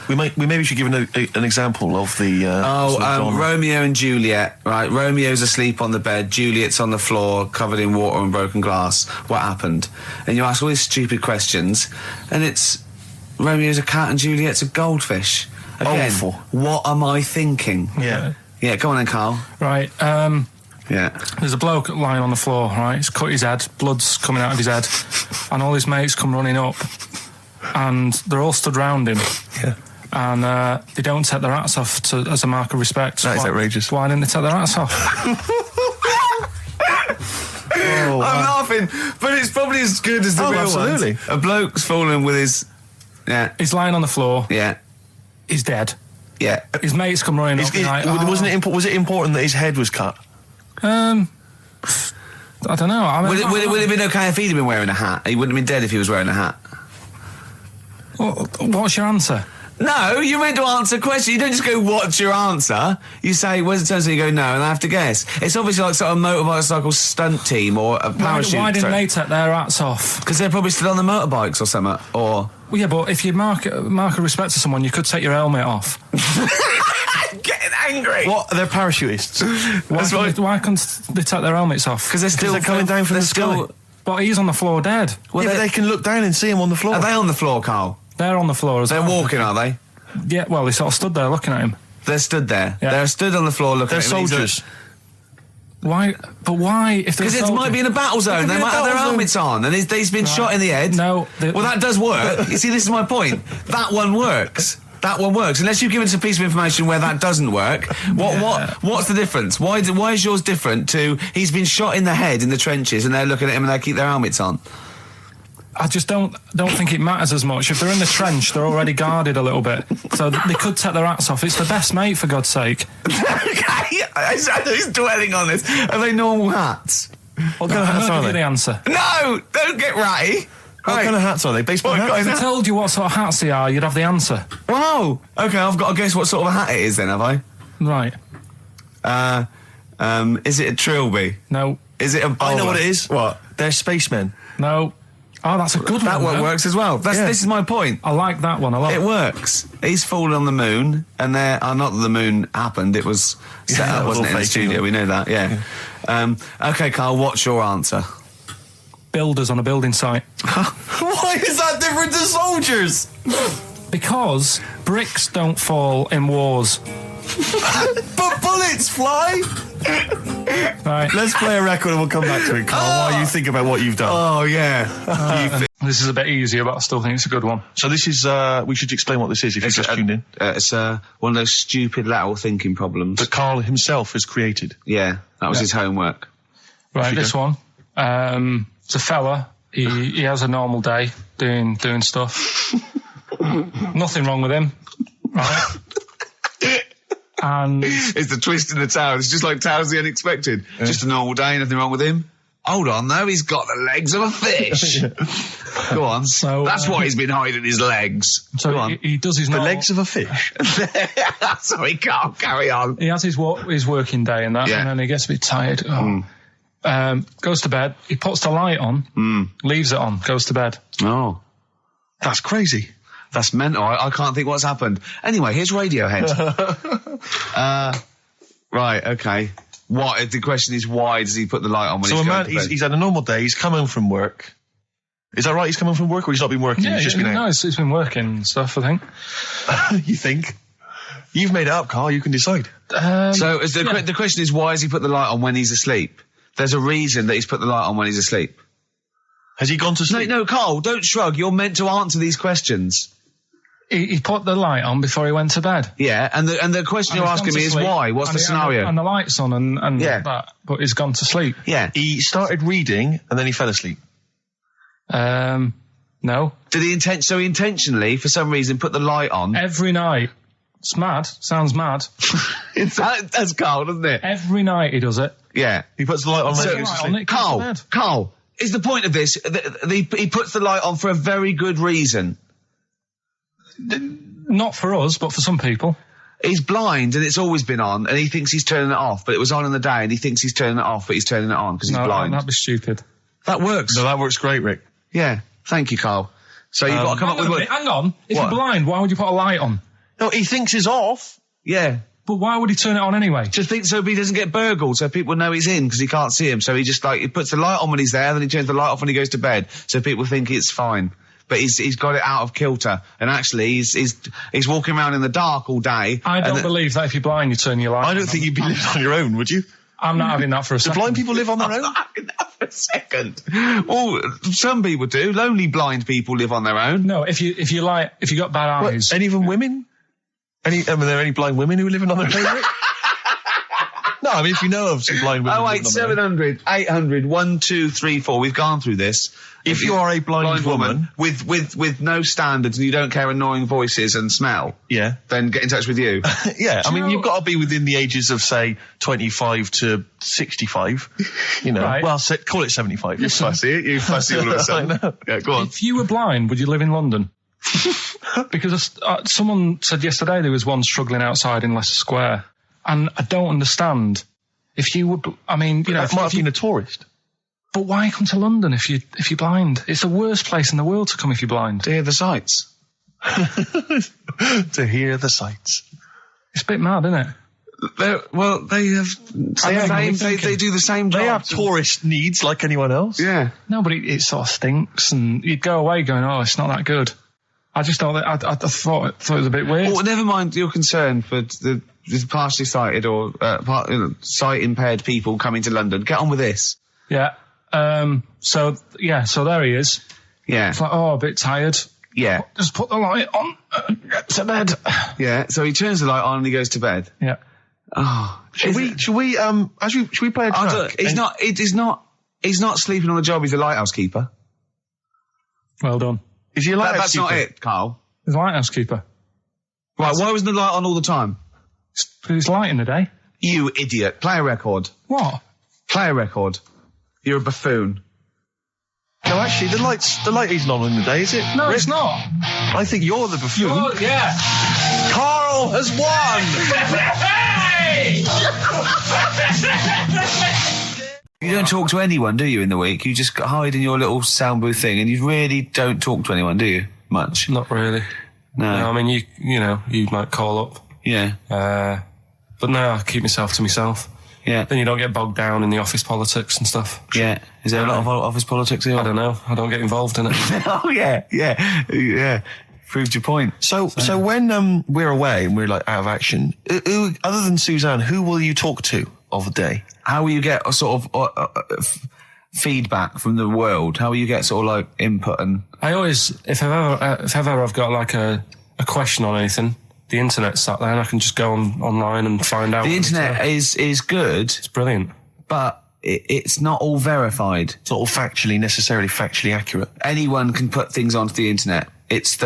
We maybe should give an example of the... sort of genre. Romeo and Juliet, right? Romeo's asleep on the bed, Juliet's on the floor, covered in water and broken glass. What happened? And you ask all these stupid questions, and it's... Romeo's a cat and Juliet's a goldfish. Again, Awful. what am I thinking? Yeah. Yeah, go on then, Carl. Right, Yeah. there's a bloke lying on the floor, right? He's cut his head, blood's coming out of his head, and all his mates come running up, and they're all stood round him. Yeah. And they don't take their hats off as a mark of respect. That is outrageous. Why didn't they take their hats off? I'm laughing, but it's probably as good as the real absolutely. ones. A bloke's fallen with his... Yeah. He's lying on the floor. Yeah. He's dead. Yeah. His mates come running up. Like, Was it important that his head was cut? I don't know. I mean, Would it have been okay if he'd have been wearing a hat? He wouldn't have been dead if he was wearing a hat. What's your answer? No, you're meant to answer questions. You don't just go, what's your answer? You say, where's the turn? So you go, no, and I have to guess. It's obviously like sort of motorcycle stunt team or a parachute. Why didn't they take their hats off? Because they're probably still on the motorbikes or something, or... Well, yeah, but if you mark a respect to someone, you could take your helmet off. Getting angry. What? They're parachutists. Why can't they take their helmets off? Because they're coming down from the sky. But he's on the floor dead. Well, yeah, but they can look down and see him on the floor. Are they on the floor, Carl? They're on the floor as They're well. walking, are they? Yeah, well, they sort of stood there looking at him. They're stood there. Yeah. They're stood on the floor looking They're at him. soldiers. Why? But why? Because it might be in a battle zone. They might have their helmets on, and he's been shot in the head. No. Well, that does work. You see, this is my point. That one works. That one works. Unless you've given us a piece of information where that doesn't work. What's the difference? Why is yours different to he's been shot in the head in the trenches and they're looking at him and they keep their helmets on? I just don't think it matters as much. If they're in the trench, they're already guarded a little bit, so they could take their hats off. It's the best mate, for God's sake. Okay, he's dwelling on this. Are they normal hats? What kind of hats I'll are give you the they? answer. No! Don't get ratty! What kind of hats are they? Baseball hats? If I told you what sort of hats they are, you'd have the answer. Wow! Okay, I've got to guess what sort of a hat it is then, have I? Right. Is it a trilby? No. Is it a bowler? I know what it is. What? They're spacemen. No. Oh, that's a good That one. one though. works as well. This is my point. I like that one a lot. It works. He's fallen on the moon, and not that the moon happened, it was set Yeah, up, it was wasn't it, all in the fake, studio? yeah. We know that, yeah. Okay, Carl, what's your answer? Builders on a building site. Why is that different to soldiers? Because bricks don't fall in wars. But bullets fly! Right. Let's play a record and we'll come back to it, Carl, while you think about what you've done. Oh, yeah. This is a bit easier, but I still think it's a good one. So this is, we should explain what this is if you've just tuned in. It's one of those stupid lateral thinking problems. That Carl himself has created. Yeah, that was his homework. Right, this one. It's a fella. He has a normal day doing stuff. Nothing wrong with him. Right. And It's the twist in the tale. It's just like Tales the Unexpected. Just a normal day, nothing wrong with him. Hold on, though, he's got the legs of a fish. Go on. So, that's why he's been hiding his legs. so Go on. he does his The normal... legs of a fish. Sorry, Carl, carry on. He has his working day and that, Yeah. and then he gets a bit tired. Goes to bed. He puts the light on, leaves it on, goes to bed. Oh, That's crazy. that's mental. I can't think what's happened. Anyway, here's Radiohead. Right, okay. What? The question is, why does he put the light on when So he's a going man, to bed? he's had a normal day, he's come home from work. Is that right? He's come home from work or he's not been working? Yeah, he's just been out? no, it's been working and stuff, I think. You think? You've made it up, Carl, you can decide. So is the question is, why has he put the light on when he's asleep? There's a reason that he's put the light on when he's asleep. Has he gone to sleep? No, Carl, don't shrug. You're meant to answer these questions. He put the light on before he went to bed. Yeah, and the question And you're he's asking gone me to is sleep, why? What's the scenario? And the light's on and Yeah. that, but he's gone to sleep. Yeah. He started reading and then he fell asleep. No. Did he he intentionally, for some reason, put the light on? Every night. It's mad. Sounds mad. That's Carl, doesn't it? Every night he does it. Yeah. He puts the light on when So- he goes to Light sleep. on, it goes to bed. Carl, is the point of this, he puts the light on for a very good reason. Not for us, but for some people. He's blind and it's always been on and he thinks he's turning it off, but it was on in the day and he thinks he's turning it off, but he's turning it on because he's No, blind. that'd be stupid. That works. No, that works great, Rick. Yeah. Thank you, Carl. So you've got to come up with Hang on. If What? you're blind, why would you put a light on? No, he thinks it's off. Yeah. But why would he turn it on anyway? Just think so he doesn't get burgled, so people know he's in because he can't see him. So he just he puts the light on when he's there, then he turns the light off when he goes to bed, so people think it's fine. But he's got it out of kilter, and actually he's walking around in the dark all day. I don't believe that if you're blind, you turn your light on. I don't think you'd be living on your own, would you? I'm not having that for a Do second. blind people live on their own? For a second. Well, some people do. Lonely blind people live on their own. No, if you got bad eyes. Any of them women? Are there any blind women who are living on their own? Rick? No, I mean, if you know of some blind women. Oh, living on their own. 800 800 1234. We've gone through this. If you are a blind woman with no standards and you don't care annoying voices and smell, Yeah. then get in touch with you. Yeah, I mean, know- you've got to be within the ages of, say, 25 to 65. You know, Right. well, call it 75. You fussy all of a sudden. I know. Yeah, go on. If you were blind, would you live in London? Because someone said yesterday there was one struggling outside in Leicester Square, and I don't understand. If you would, I mean, you know, That might have been a tourist. but why come to London if you're blind? It's the worst place in the world to come if you're blind. To hear the sights. To hear the sights. It's a bit mad, isn't it? They do the same job. They have tourist needs like anyone else. Yeah. No, but it sort of stinks, and you'd go away going, "Oh, it's not that good." I just thought I thought it was a bit weird. Well, never mind your concern for the partially sighted or sight impaired people coming to London. Get on with this. Yeah. So there he is. Yeah. It's like, oh, a bit tired. Yeah. Just put the light on. Get to bed. Yeah. So he turns the light on and he goes to bed. Yeah. Oh. Should we play a track? He's not sleeping on the job. He's a lighthouse keeper. Well done. Is he a lighthouse That's not keeper? it, Carl. He's a lighthouse keeper. Right. Why wasn't the light on all the time? It's light in the day. You idiot. Play a record. What? Play a record. You're a buffoon. No, actually, the light isn't on in the day, is it? No, Rick? it's not. I think you're the buffoon. Yeah. Carl has won! You don't talk to anyone, do you, in the week? You just hide in your little sound booth thing, and you really don't talk to anyone, do you? Much? Not really. No. I mean, you might call up. Yeah. But no, I keep myself to myself. Yeah. Then you don't get bogged down in the office politics and stuff. Yeah. Is there a lot of office politics here? I don't know. I don't get involved in it. Oh, yeah. Proved your point. So when we're away and we're like out of action, who, other than Suzanne, who will you talk to of the day? How will you get a sort of feedback from the world? How will you get sort of like input and... I always, if ever I've got like a question on anything, the internet's sat there and I can just go online and find out. The internet is good. It's brilliant. But it's not all verified. It's not all necessarily factually accurate. Anyone can put things onto the internet. It's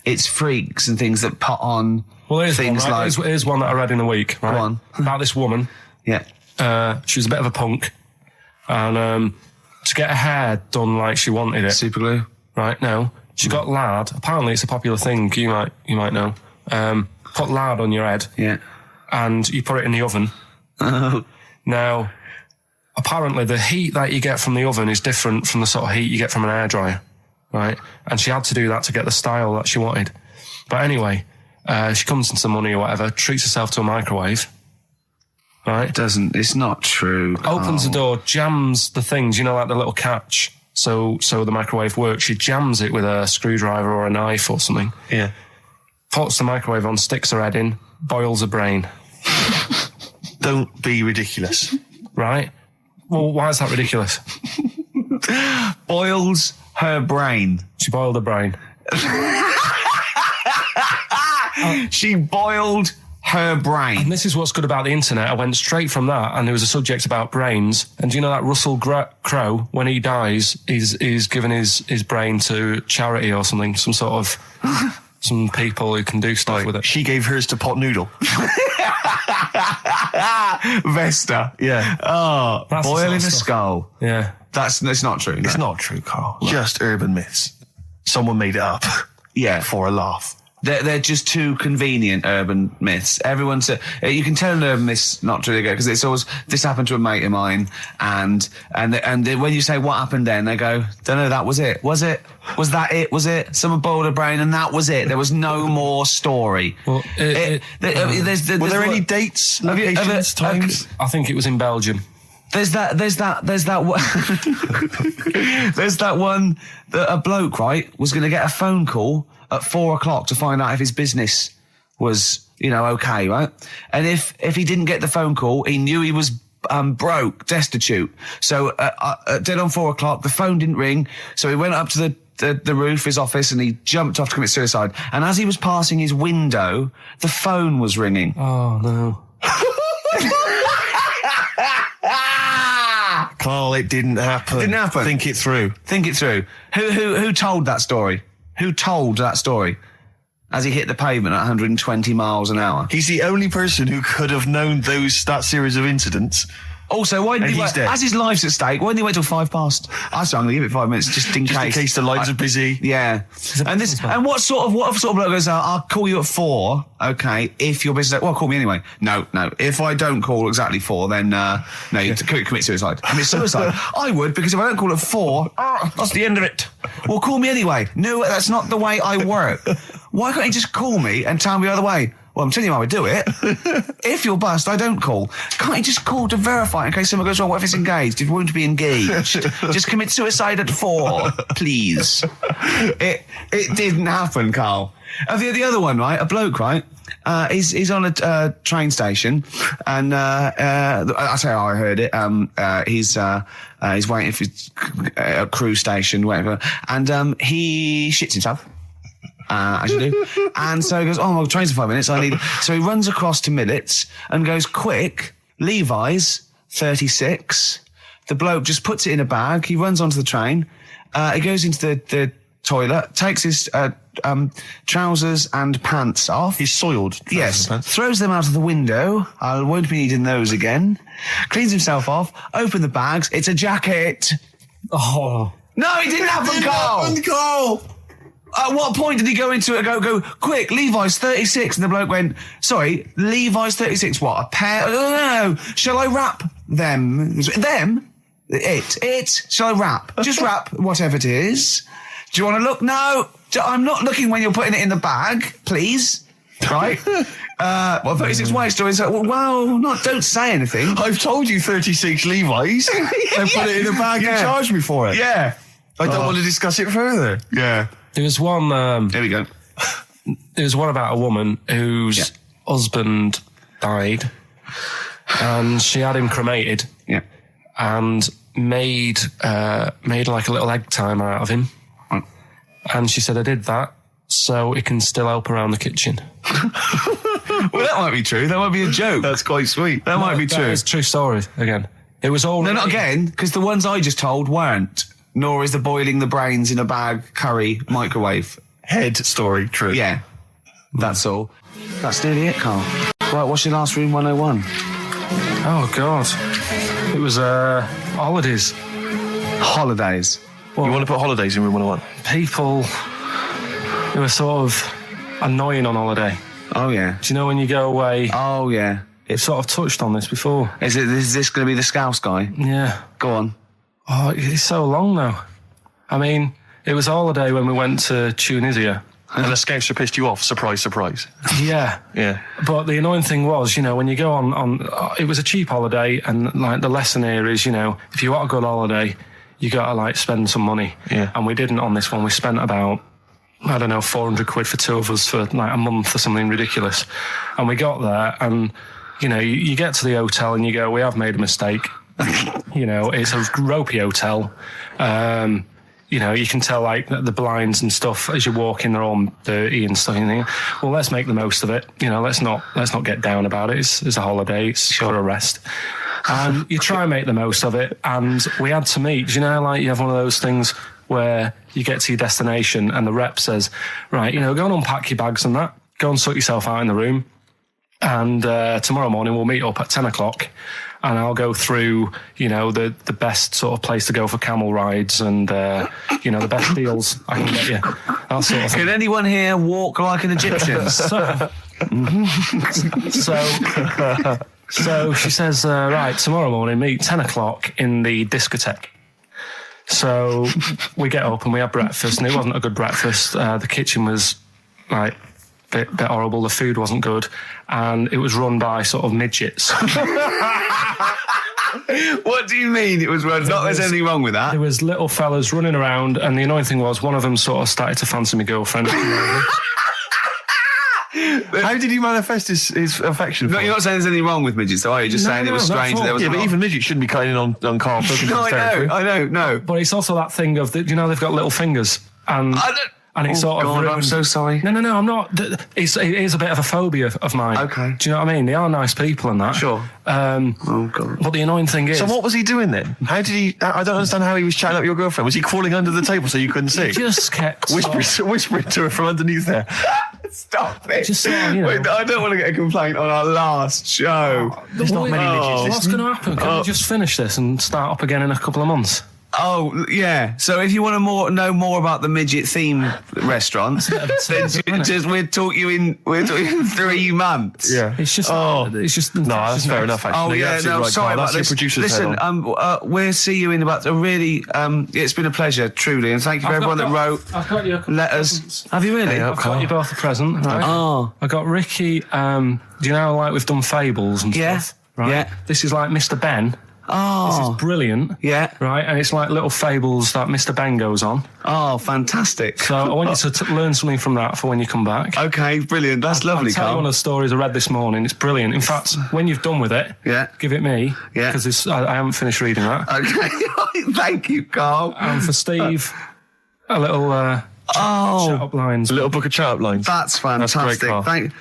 it's freaks and things that put on things like... Here's one that I read in a week, right? Go on. About this woman. Yeah. She was a bit of a punk. And to get her hair done like she wanted it. Super glue. Right, no. She got lard. Apparently it's a popular thing, you might know. Put lard on your head. Yeah. And you put it in the oven. Now, apparently the heat that you get from the oven is different from the sort of heat you get from an hairdryer. Right? And she had to do that to get the style that she wanted. But anyway, she comes into money or whatever, treats herself to a microwave. Right? It's not true. Opens the door, jams the things, like the little catch. So the microwave works. She jams it with a screwdriver or a knife or something. Yeah. Puts the microwave on, sticks her head in, boils her brain. Don't be ridiculous. Right? Well, why is that ridiculous? Boils her brain. She boiled her brain. She boiled her brain. And this is what's good about the internet. I went straight from that, and there was a subject about brains. And do you know that Russell Crowe, when he dies, he's given his brain to charity or something, some sort of some people who can do stuff with it. She gave hers to Pot Noodle. Vesta. Yeah. Oh, That's boiling the a sort of skull. Yeah. It's not true. It's not true, Carl. Just urban myths. Someone made it up. Yeah. For a laugh. They're just too convenient urban myths. Everyone's you can tell an urban myth's not true because it's always this happened to a mate of mine, and when you say what happened then, they go, don't know, that was it. Was it? Was that it? Was it? Someone boiled a brain and that was it. There was no more story. Well, Were there any dates, locations, times? I think it was in Belgium. There's that one. There's that one that a bloke, right, was going to get a phone call at 4 o'clock to find out if his business was, okay, right? And if he didn't get the phone call, he knew he was broke, destitute. So dead on 4 o'clock, the phone didn't ring. So he went up to the roof of his office and he jumped off to commit suicide. And as he was passing his window, the phone was ringing. Oh no. Carl, it didn't happen. Didn't happen. Think it through. Think it through. Who told that story? Who told that story? As he hit the pavement at 120 miles an hour. He's the only person who could have known that series of incidents. Also, why didn't he wait? As his life's at stake, why didn't he wait till 5 past? I was going to give it 5 minutes just in case. In case the lines are busy. Yeah. And what sort of bloke goes, I'll call you at 4, okay, if your business... Well, call me anyway. No. If I don't call exactly 4, then, you commit suicide. Commit suicide. I would, because if I don't call at 4, that's the end of it. Well, call me anyway. No, that's not the way I work. Why can't you just call me and tell me the other way? Well, I'm telling you how I do it. If you're bust, I don't call. Can't you just call to verify in case someone goes wrong? What if it's engaged? It won't be engaged. Just commit suicide at 4, please. It didn't happen, Carl. The other one, right? A bloke, right? He's on a train station, and I tell you how I heard it. He's waiting for a cruise station, whatever, and he shits himself. As you do. And so he goes, oh, my train's in 5 minutes. So he runs across to Millets and goes, quick, Levi's, 36. The bloke just puts it in a bag. He runs onto the train. He goes into the toilet, takes his trousers and pants off. He's soiled. Yes, throws them out of the window. I won't be needing those again. Cleans himself off, open the bags. It's a jacket. Oh. No, he didn't have them, Carl. At what point did he go into it and go, quick, Levi's 36? And the bloke went, sorry, Levi's 36, what, a pair? No. Shall I wrap them? Them? It. Shall I wrap? Just wrap whatever it is. Do you want to look? No. I'm not looking when you're putting it in the bag, please. Right? 36 waist stories. Don't say anything. I've told you 36 Levi's. They put it in a bag and charged me for it. Yeah. I don't want to discuss it further. Yeah. There was one... There we go. There was one about a woman whose husband died, and she had him cremated. Yeah. And made like a little egg timer out of him. And she said, I did that so it can still help around the kitchen. Well, that might be true. That might be a joke. That's quite sweet. That might be true. It's true story, again. It was all... No, not again, because the ones I just told weren't. Nor is the boiling the brains in a bag curry microwave. Head story, true. Yeah. That's all. That's nearly it, Carl. Right, what's your last room 101? Oh, God. It was, holidays. Holidays. Well, you want to put holidays in room 101? People who are sort of annoying on holiday. Oh, yeah. Do you know when you go away? Oh, yeah. It's sort of touched on this before. Is this going to be the Scouse guy? Yeah. Go on. Oh, it's so long now. I mean, it was a holiday when we went to Tunisia. And the Scouser pissed you off. Surprise, surprise. Yeah. Yeah. But the annoying thing was, when you go on it was a cheap holiday, and like the lesson here is, if you want a good holiday, you gotta like spend some money. Yeah. And we didn't on this one. We spent about, I don't know, 400 quid for two of us for like a month or something ridiculous. And we got there, and you get to the hotel and you go, we have made a mistake. It's a ropey hotel. You can tell like the blinds and stuff as you walk in, they're all dirty and stuff. And you think, well, let's make the most of it. Let's not get down about it. It's a holiday. It's for a rest. And you try and make the most of it. And we had to meet. Like you have one of those things where you get to your destination and the rep says, right, go and unpack your bags and that. Go and sort yourself out in the room. And tomorrow morning we'll meet up at 10 o'clock. And I'll go through, the best sort of place to go for camel rides and, the best deals I can get you. That sort of thing. Can anyone here walk like an Egyptian? So she says, right, tomorrow morning, meet 10 o'clock in the discotheque. So we get up and we have breakfast, and it wasn't a good breakfast. The kitchen was, like, bit horrible. The food wasn't good, and it was run by sort of midgets. What do you mean it was run? There's anything wrong with that. There was little fellas running around, and the annoying thing was one of them sort of started to fancy my girlfriend. How did he manifest his affection for you're not saying there's anything wrong with midgets, though, are you? Just saying it was strange. There was but even midgets shouldn't be cutting in on Karl Pilkington's territory. I know. But it's also that thing of, they've got little fingers, and it's sort of ruined. I'm so sorry. No, I'm not. It is a bit of a phobia of mine. Okay. Do you know what I mean? They are nice people and that. Sure. Oh, God. But the annoying thing is... So what was he doing then? How did he... I don't understand how he was chatting up your girlfriend. Was he crawling under the table so you couldn't see? Just kept... Whispering to her from underneath there. Stop it. Just sort of, Wait, I don't want to get a complaint on our last show. There's not many midgets. What's going to happen? Can we just finish this and start up again in a couple of months? Oh, yeah. So if you want to know more about the midget theme restaurants, then we'll talk you in 3 months. Yeah. It's just... No, that's fair enough, actually. Oh, yeah, no, sorry about this. Listen, we'll see you in about a really... it's been a pleasure, truly, and thank you for everyone that wrote I've got you letters. Have you really? I've got you both a present, right? Oh. I got Ricky, do you know, like we've done fables and stuff? Right? Yeah. This is like Mr. Ben. Oh. This is brilliant. Yeah. Right, and it's like little fables that Mr. Ben goes on. Oh, fantastic. So I want you to learn something from that for when you come back. Okay, brilliant. That's lovely, I'll tell you Carl. one of the stories I read this morning. It's brilliant. In fact, when you've done with it, give it me. Yeah. Because I haven't finished reading that. Okay. Thank you, Carl. And for Steve, a little Shut up lines. A little book of chat-up lines. That's fantastic. great, Carl.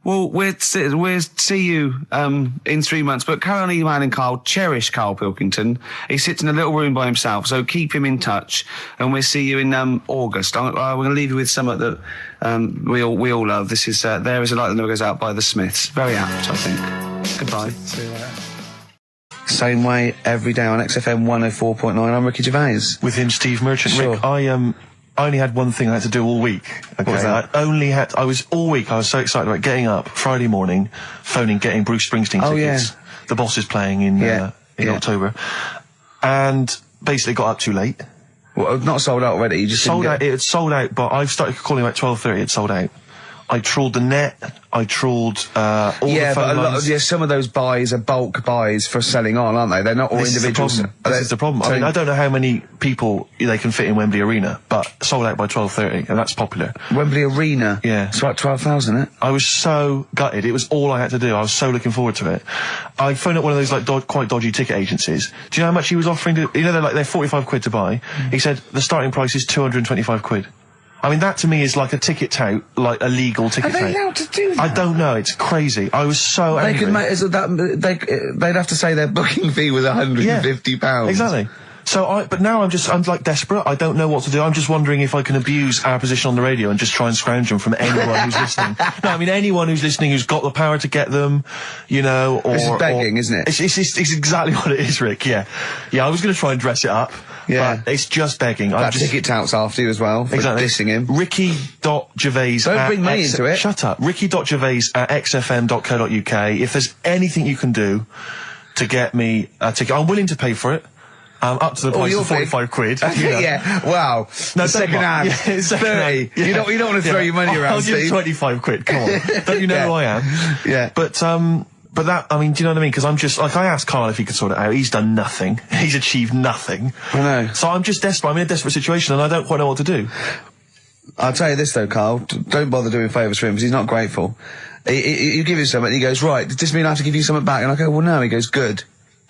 Well, we'll see you in 3 months. But carry on emailing Carl. Cherish Karl Pilkington. He sits in a little room by himself, so keep him in touch. And we'll see you in August. We're going to leave you with something that we all love. This is There Is a Light That Never Goes Out by the Smiths. Very apt, I think. Goodbye. See you later. Same way every day on XFM 104.9. I'm Ricky Gervais. With him, Steve Merchant. Sure. Rick, I only had one thing I had to do all week. Okay, was that? I was so excited about getting up Friday morning, phoning, getting Bruce Springsteen tickets. Yeah. The Boss is playing in October, and basically got up too late. Well, not sold out already. You just Sold out. It had sold out, but I started calling about 12:30. It sold out. I trawled the net. I trawled all the phone but lines. some of those buys are bulk buys for selling on, aren't they? They're not all individuals. This is the problem. I mean, I don't know how many people they can fit in Wembley Arena, but sold out by 12:30, and that's popular. Wembley Arena. Yeah. It's about 12,000, isn't it? I was so gutted. It was all I had to do. I was so looking forward to it. I phoned up one of those like quite dodgy ticket agencies. Do you know how much he was offering to? You know, they're 45 quid to buy. He said the starting price is 225 quid. I mean, that to me is like a ticket tout, like a legal ticket tout. Are they allowed to do that? I don't know. It's crazy. I was so angry. They could make they'd have to say their booking fee was £150. Exactly. But now I'm like desperate. I don't know what to do. I'm just wondering if I can abuse our position on the radio and just try and scrounge them from anyone who's listening. No, I mean anyone who's listening who's got the power to get them, you know, or... This is begging, isn't it? It's exactly what it is, Rick, yeah. Yeah, I was going to try and dress it up. Yeah. But it's just begging. That ticket touts after you as well, for dissing him. Ricky.Gervais... Don't bring me into it. Shut up. Ricky.Gervais@xfm.co.uk. If there's anything you can do to get me a ticket, I'm willing to pay for it. Up to the price of 45 quid. You know. Yeah, wow. No, second hand. Yeah, second 30. hand. Yeah. You don't want to throw your money around, I'll give Steve. 25 quid, come on. Don't you know who I am? Yeah. But that, I mean, do you know what I mean? Because I'm just, like, I asked Carl if he could sort it out. He's done nothing. He's achieved nothing. I know. So I'm just desperate. I'm in a desperate situation and I don't quite know what to do. I'll tell you this though, Carl. Don't bother doing favours for him because he's not grateful. You give him something and he goes, right, does this mean I have to give you something back? And I go, well, no. He goes, good.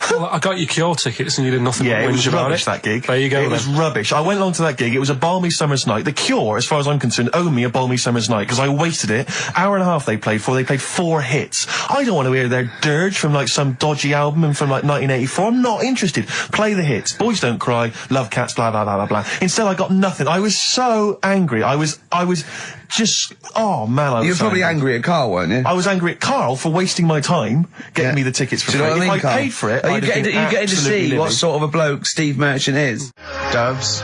Well, I got you Cure tickets and you did nothing. Yeah, but it was whinge about rubbish, it. that gig. There you go. It was rubbish. I went along to that gig. It was a balmy summer's night. The Cure, as far as I'm concerned, owe me a balmy summer's night because I wasted it. Hour and a half they played for. They played 4 hits. I don't want to hear their dirge from like some dodgy album and from like 1984. I'm not interested. Play the hits. Boys Don't Cry, Love Cats, blah, blah, blah, blah, blah. Instead I got nothing. I was so angry. I was just, oh man, I was You were so probably angry at Carl, weren't you? I was angry at Carl for wasting my time getting me the tickets for Do you free. know what I mean, If I Carl? paid for it, Are you I'd have been getting to absolutely see what livid. sort of a bloke Steve Merchant is? Doves,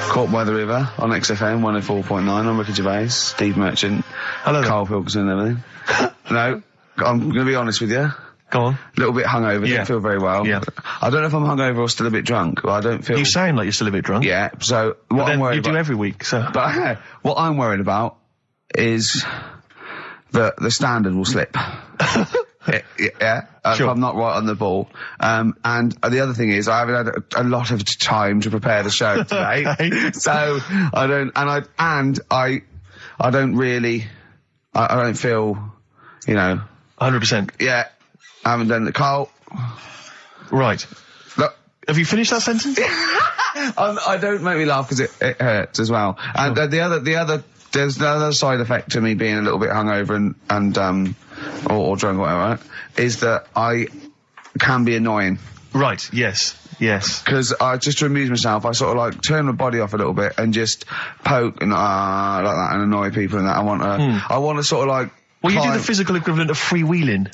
Caught by the River on XFM 104.9. I'm Ricky Gervais, Steve Merchant, Hello there. Karl Pilkington and everything. No, I'm going to be honest with you. Go on. A little bit hungover, Yeah. don't feel very well. Yeah. I don't know if I'm hungover or still a bit drunk. Well, I don't feel... You sound like you're still a bit drunk. Yeah, so what But I'm then worried you about... do every week, so... But what I'm worried about is that the standard will slip. Yeah, Sure. if I'm not right on the ball. And the other thing is I haven't had a lot of time to prepare the show today. Okay. So I don't, I don't feel, you know... 100%. Yeah, I haven't done the... Carl... Right. Look... Have you finished that sentence? I don't make me laugh because it hurts as well. And there's the other side effect to me being a little bit hungover or drunk or whatever, right, is that I can be annoying. Right, yes. Because just to amuse myself, I sort of like turn my body off a little bit and just poke and like that and annoy people and that. I want to sort of like... Well, you do the physical equivalent of freewheeling.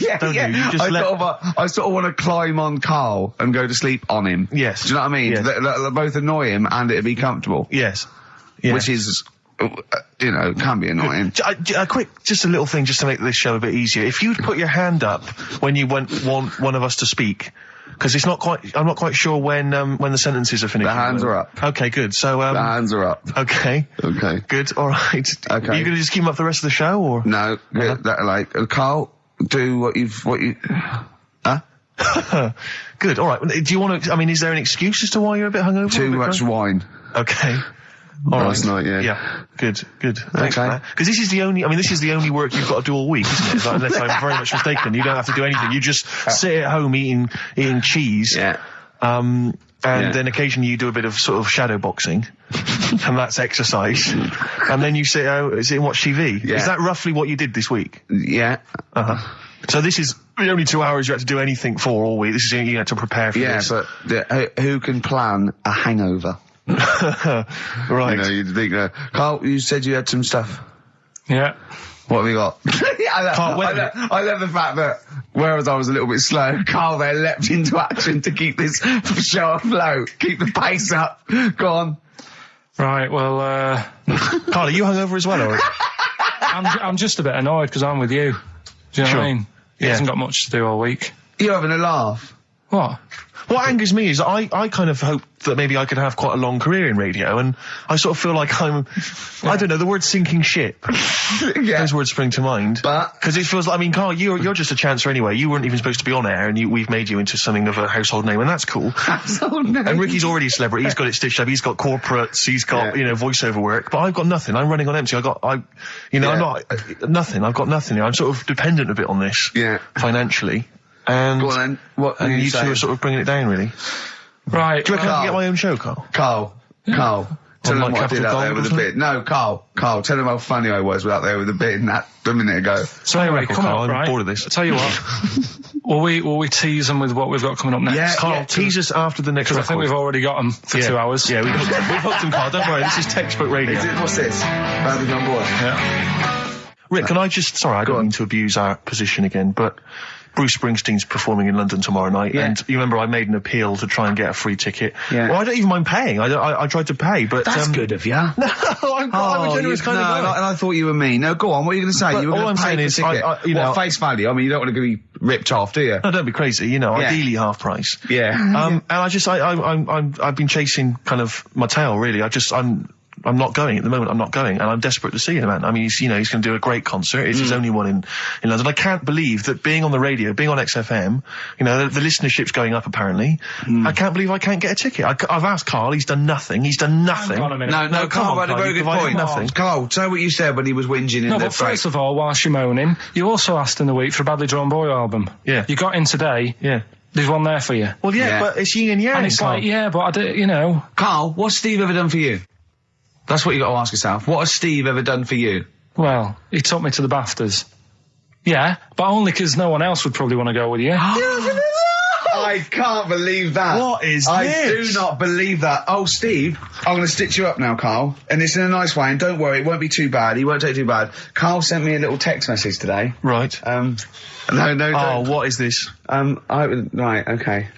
Yeah, Don't yeah. you? You just I sort of want to climb on Carl and go to sleep on him. Yes. Do you know what I mean? Yes. They'll both annoy him and it'd be comfortable. Yes. Which is, can be annoying. Just a little thing just to make this show a bit easier. If you'd put your hand up when you want one of us to speak, because I'm not quite sure when the sentences are finished. The hands are up. Okay, good. So, the hands are up. Okay. Okay. Good, alright. Okay. Are you gonna just keep them up for the rest of the show, or? No, Carl, do what you... Huh? Good, alright. Do you want to, is there an excuse as to why you're a bit hungover? Too much wine. Okay. All Last right. night, yeah. Yeah. Good. Thanks for Okay. that. Because this is the only work you've got to do all week, isn't it? Unless I'm very much mistaken. You don't have to do anything. You just sit at home eating cheese. Yeah. and then occasionally you do a bit of sort of shadow boxing, and that's exercise, and then you sit and watch TV. Yeah. Is that roughly what you did this week? Yeah. So this is the only 2 hours you had to do anything for all week. This is you had to prepare for this. Yeah, but who can plan a hangover? Right. You know, you'd think, Carl, you said you had some stuff. Yeah. What have we got? I love the fact that, whereas I was a little bit slow, Carl there leapt into action to keep this show afloat, keep the pace up. Go on. Right, well, Carl, are you hungover as well, or? I'm just a bit annoyed because I'm with you. Do you know what I mean? He hasn't got much to do all week. You're having a laugh. What? What angers me is I kind of hope that maybe I could have quite a long career in radio, and I sort of feel like I don't know, the word sinking ship. Those words spring to mind. But because it feels like, I mean, Carl, you're just a chancer anyway. You weren't even supposed to be on air, and we've made you into something of a household name, and that's cool. Household name. And Ricky's already a celebrity. He's got it stitched up. He's got corporates. He's got voiceover work. But I've got nothing. I'm running on empty. I'm not nothing. I've got nothing. I'm sort of dependent a bit on this. Yeah. Financially. And, go on then. What and are you two saying? are sort of bringing it down, really. Right. Do you reckon I can get my own show, Carl? Carl. Tell them like what I did Capital out there Gold with or a bit. No, Carl, tell them how funny I was out there with a bit in that a minute ago. So anyway, come Carl, on, I'm right? bored of this. I'll tell you what. will we tease them with what we've got coming up next? Yeah, Carl, tease us after the next Because I record. think we've already got them for 2 hours. Yeah, we've hooked them, Carl. Don't worry, this is textbook radio. What's this? Badly on board. Yeah. Rick, can I just... Sorry, I don't mean to abuse our position again, but... Bruce Springsteen's performing in London tomorrow night, and you remember I made an appeal to try and get a free ticket. Yeah. Well, I don't even mind paying. I tried to pay, but that's good of you. No, I'm a generous kind of guy. And I thought you were me. No, go on. What are you going to say? But You were all going I'm to pay saying for is, ticket. you know, face value. I mean, you don't want to be ripped off, do you? No, don't be crazy. You know, ideally half price. Yeah. And I've been chasing kind of my tail, really. I'm not going at the moment. I'm not going, and I'm desperate to see him, man. I mean, he's going to do a great concert. It's his only one in London. I can't believe that being on the radio, being on XFM, you know, the listenership's going up apparently. I can't believe I can't get a ticket. I've asked Carl. He's done nothing. Hang on a minute. No, Carl had a very good point. Nothing. Carl, say what you said when he was whinging in No, the but first of all, whilst you're moaning, you also asked in the week for a Badly Drawn Boy album. Yeah. You got in today. Yeah. There's one there for you. Well, yeah. But it's yin and yang. And it's Carl. like, yeah, but I do, you know. Carl, what's Steve ever done for you? That's what you got to ask yourself. What has Steve ever done for you? Well, he took me to the BAFTAs. Yeah, but only because no one else would probably want to go with you. I can't believe that. What is I this? do not believe that. Oh, Steve, I'm going to stitch you up now, Carl. And it's in a nice way, and don't worry, it won't be too bad. He won't take it too bad. Carl sent me a little text message today. Right. No, Oh, what is this? Right, okay.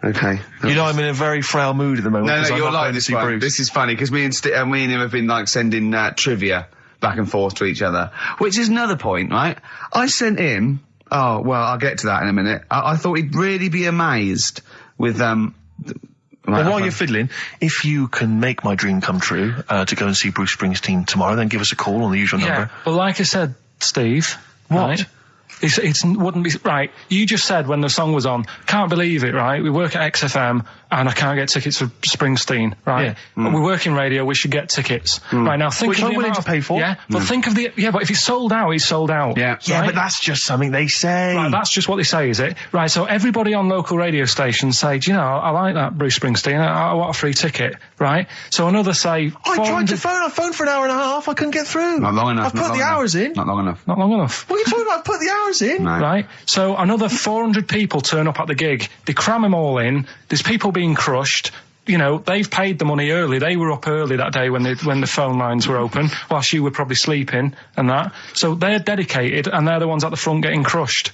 Okay. You know, I'm in a very frail mood at the moment. No, I'm you're not like going to this see one. Bruce. This is funny, because me and him have been, like, sending trivia back and forth to each other. Which is another point, right? I sent him... Oh, well, I'll get to that in a minute. I thought he'd really be amazed with, Well, while you're fiddling, if you can make my dream come true, to go and see Bruce Springsteen tomorrow, then give us a call on the usual number. But like I said, Steve. What? Right, it wouldn't be... Right, you just said when the song was on, can't believe it, right? We work at XFM and I can't get tickets for Springsteen, right? Yeah. We work in radio, we should get tickets. Right, now think Which of I'm the willing amount to pay for. Yeah, but think of the... Yeah, but if he's sold out, he's sold out. Yeah. Yeah, right? but that's just something they say. Right, that's just what they say, is it? Right, so everybody on local radio stations say, do you know, I like that Bruce Springsteen, I want a free ticket, right? So another say... I tried to phone. I phoned for an hour and a half. I couldn't get through. Not long enough. I've put the hours in. Not long enough. Not long enough. What are you talking about? I've put the hours in. No. Right? So another 400 people turn up at the gig. They cram them all in. There's people being crushed. You know, they've paid the money early. They were up early that day when the phone lines were open, whilst you were probably sleeping and that. So they're dedicated, and they're the ones at the front getting crushed.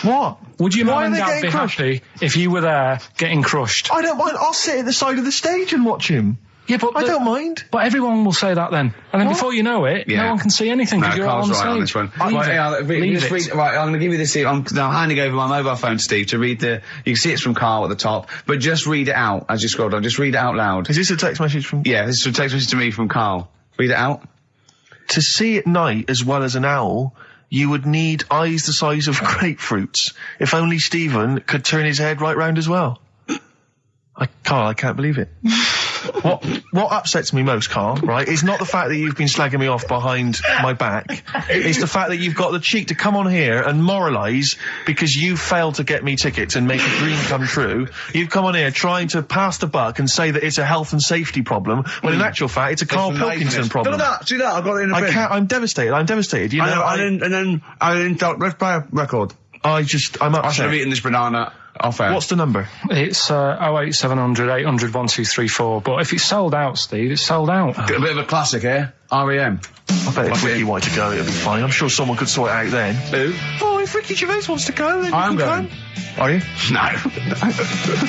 What? Would your Why mum and are they dad getting be crushed? happy if you were there getting crushed? I don't mind. I'll sit at the side of the stage and watch him. Yeah, but I don't mind. But everyone will say that then, and then before you know it, no one can see anything No, because you're all on Carl's the right stage. on this one. Leave it. Right, I'm going to give you this here. I'm handing over my mobile phone to Steve to read the... You can see it's from Carl at the top, but just read it out as you scroll down. Just read it out loud. Is this a text message from... Yeah, this is a text message to me from Carl. Read it out. To see at night as well as an owl, you would need eyes the size of grapefruits. If only Stephen could turn his head right round as well. Carl, I can't believe it. What upsets me most, Carl, right, is not the fact that you've been slagging me off behind my back. It's the fact that you've got the cheek to come on here and moralise because you failed to get me tickets and make a dream come true. You've come on here trying to pass the buck and say that it's a health and safety problem, when in actual fact it's a Karl Pilkington problem. See that? I got it in a bin. I'm devastated. You know, I didn't let's play a record. I'm I should upset. have eaten this banana off air. What's the number? It's 08700 800 1234. But if it's sold out, Steve, it's sold out. A bit of a classic here. R.E.M. I bet if Ricky wanted to go, it'd be fine. I'm sure someone could sort it out then. Who? Oh, if Ricky Gervais wants to go, then I'm you can going. come. Are you? No.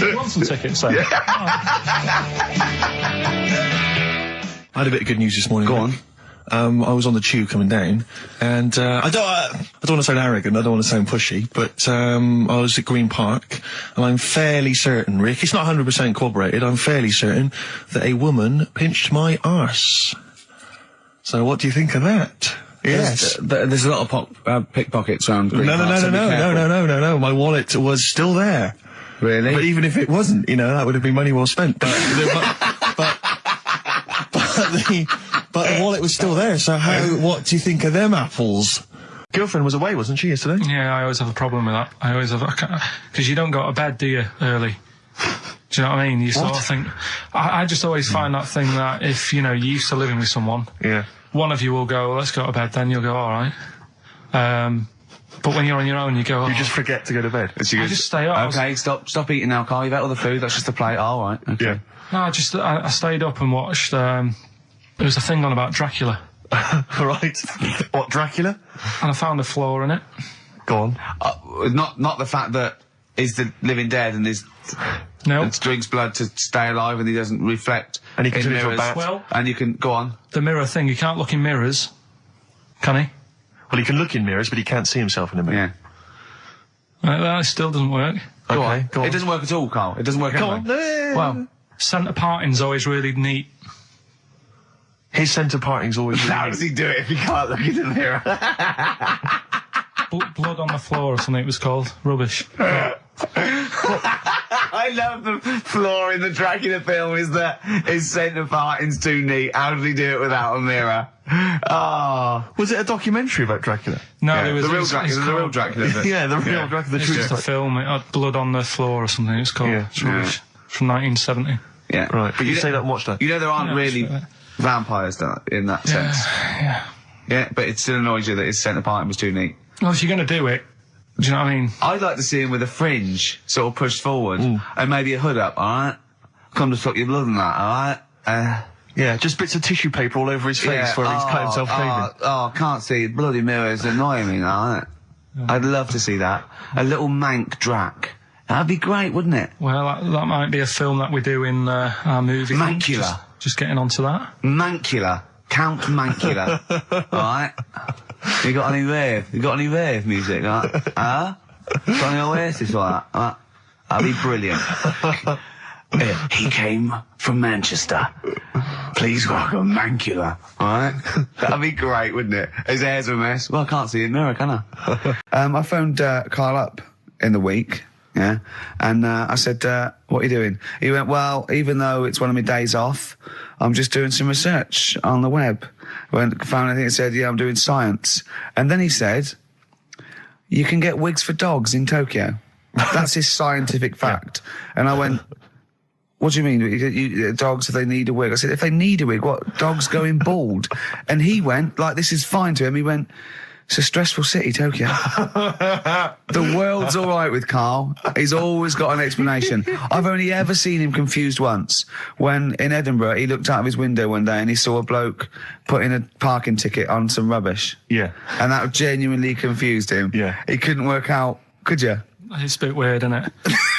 You want some tickets, then? I had a bit of good news this morning. Go on. I was on the tube coming down, and I don't want to sound arrogant, I don't want to sound pushy, but I was at Green Park, and I'm fairly certain, Rick, it's not 100% corroborated, I'm fairly certain that a woman pinched my arse. So what do you think of that? Yes. There's a lot of pickpockets around Green Park. No, my wallet was still there. Really? But even if it wasn't, you know, that would have been money well spent. But the wallet was still there, so what do you think of them apples? Girlfriend was away, wasn't she, yesterday? Yeah, I always have a problem with that. Because you don't go to bed, do you, early? Do you know what I mean? You sort of think... I just always find that thing that if, you know, you're used to living with someone, one of you will go, let's go to bed, then you'll go, alright. But when you're on your own, you go... You just forget to go to bed. I just stay up. Okay, stop eating now, Carl. You've ate all the food. That's just a plate. All right. Okay. Yeah. No, I stayed up and watched... there was a thing on about Dracula. Right. What, Dracula? And I found a flaw in it. Go on. Not the fact that he's the living dead and drinks blood to stay alive and he doesn't reflect. And he can turn into a mirrors. bat. Well, And you can go on. the mirror thing, you can't look in mirrors, can he? Well, he can look in mirrors, but he can't see himself in a mirror. Yeah. That still doesn't work. Go on. on. It doesn't work at all, Carl. It doesn't work Go anyway. on. Well, centre parting's always really neat. His centre parting's always... How does he do it if he can't look in the mirror? Blood on the floor or something it was called. Rubbish. I love the flaw in the Dracula film is that his centre parting's too neat. How does he do it without a mirror? Oh. Was it a documentary about Dracula? No, Yeah, there was the real it's Dracula. The real called- Dracula. Yeah, the real Dracula. It's just a film. It had blood on the floor or something. It's called. Yeah. It's rubbish. From 1970. Yeah. Right, but you stayed up and watched that. You know there aren't Yeah, really that's right. vampires in that sense. Yeah. Yeah, but it still annoys you that his centre parting was too neat. Well, if you're going to do it, do you know what I mean? I'd like to see him with a fringe sort of pushed forward and maybe a hood up, alright? Come to suck your blood and that, alright? Yeah, just bits of tissue paper all over his face where he's cut himself clean. I can't see. Bloody mirrors annoying me, alright? I'd love to see that. A little mank Drac. That'd be great, wouldn't it? Well, that might be a film that we do in our movie. Mancula. Just getting onto that. Mancula. Count Mancula. Alright? You got any rave? You got any rave music? Got any Oasis like that? That'd be brilliant. He came from Manchester. Please welcome Mancula. Alright? That'd be great, wouldn't it? His hair's a mess. Well, I can't see it in the mirror, can I? I phoned Carl up in the week. Yeah, and I said, what are you doing? He went, well, even though it's one of my days off, I'm just doing some research on the web. Found anything that said, yeah, I'm doing science. And then he said, you can get wigs for dogs in Tokyo. That's his scientific fact. And I went, what do you mean? Dogs, if they need a wig? I said, if they need a wig, what? Dogs going bald? And he went, like, this is fine to him. He went, it's a stressful city, Tokyo. The world's all right with Carl. He's always got an explanation. I've only ever seen him confused once. When in Edinburgh, he looked out of his window one day and he saw a bloke putting a parking ticket on some rubbish. Yeah. And that genuinely confused him. Yeah. He couldn't work out, could you? It's a bit weird, isn't it?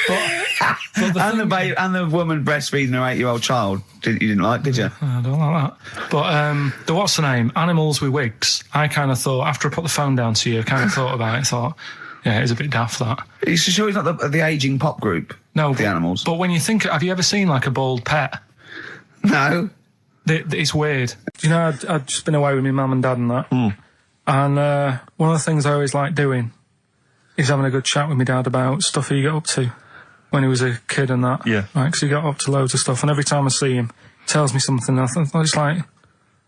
But And the woman breastfeeding her 8-year-old child, you didn't like, did you? I don't like that. But the what's the name? Animals with wigs. I kind of thought, after I put the phone down to you, I kind of thought about it, thought, yeah, it's a bit daft, that. Are you sure he's not the ageing pop group? No. The Animals? But when you think, have you ever seen, like, a bald pet? No. It's weird. Do you know, I'd just been away with my mum and dad and that. And one of the things I always like doing is having a good chat with my dad about stuff he got up to when he was a kid and that. Yeah. Right, 'cause he got up to loads of stuff, and every time I see him, tells me something. I thought, it's like,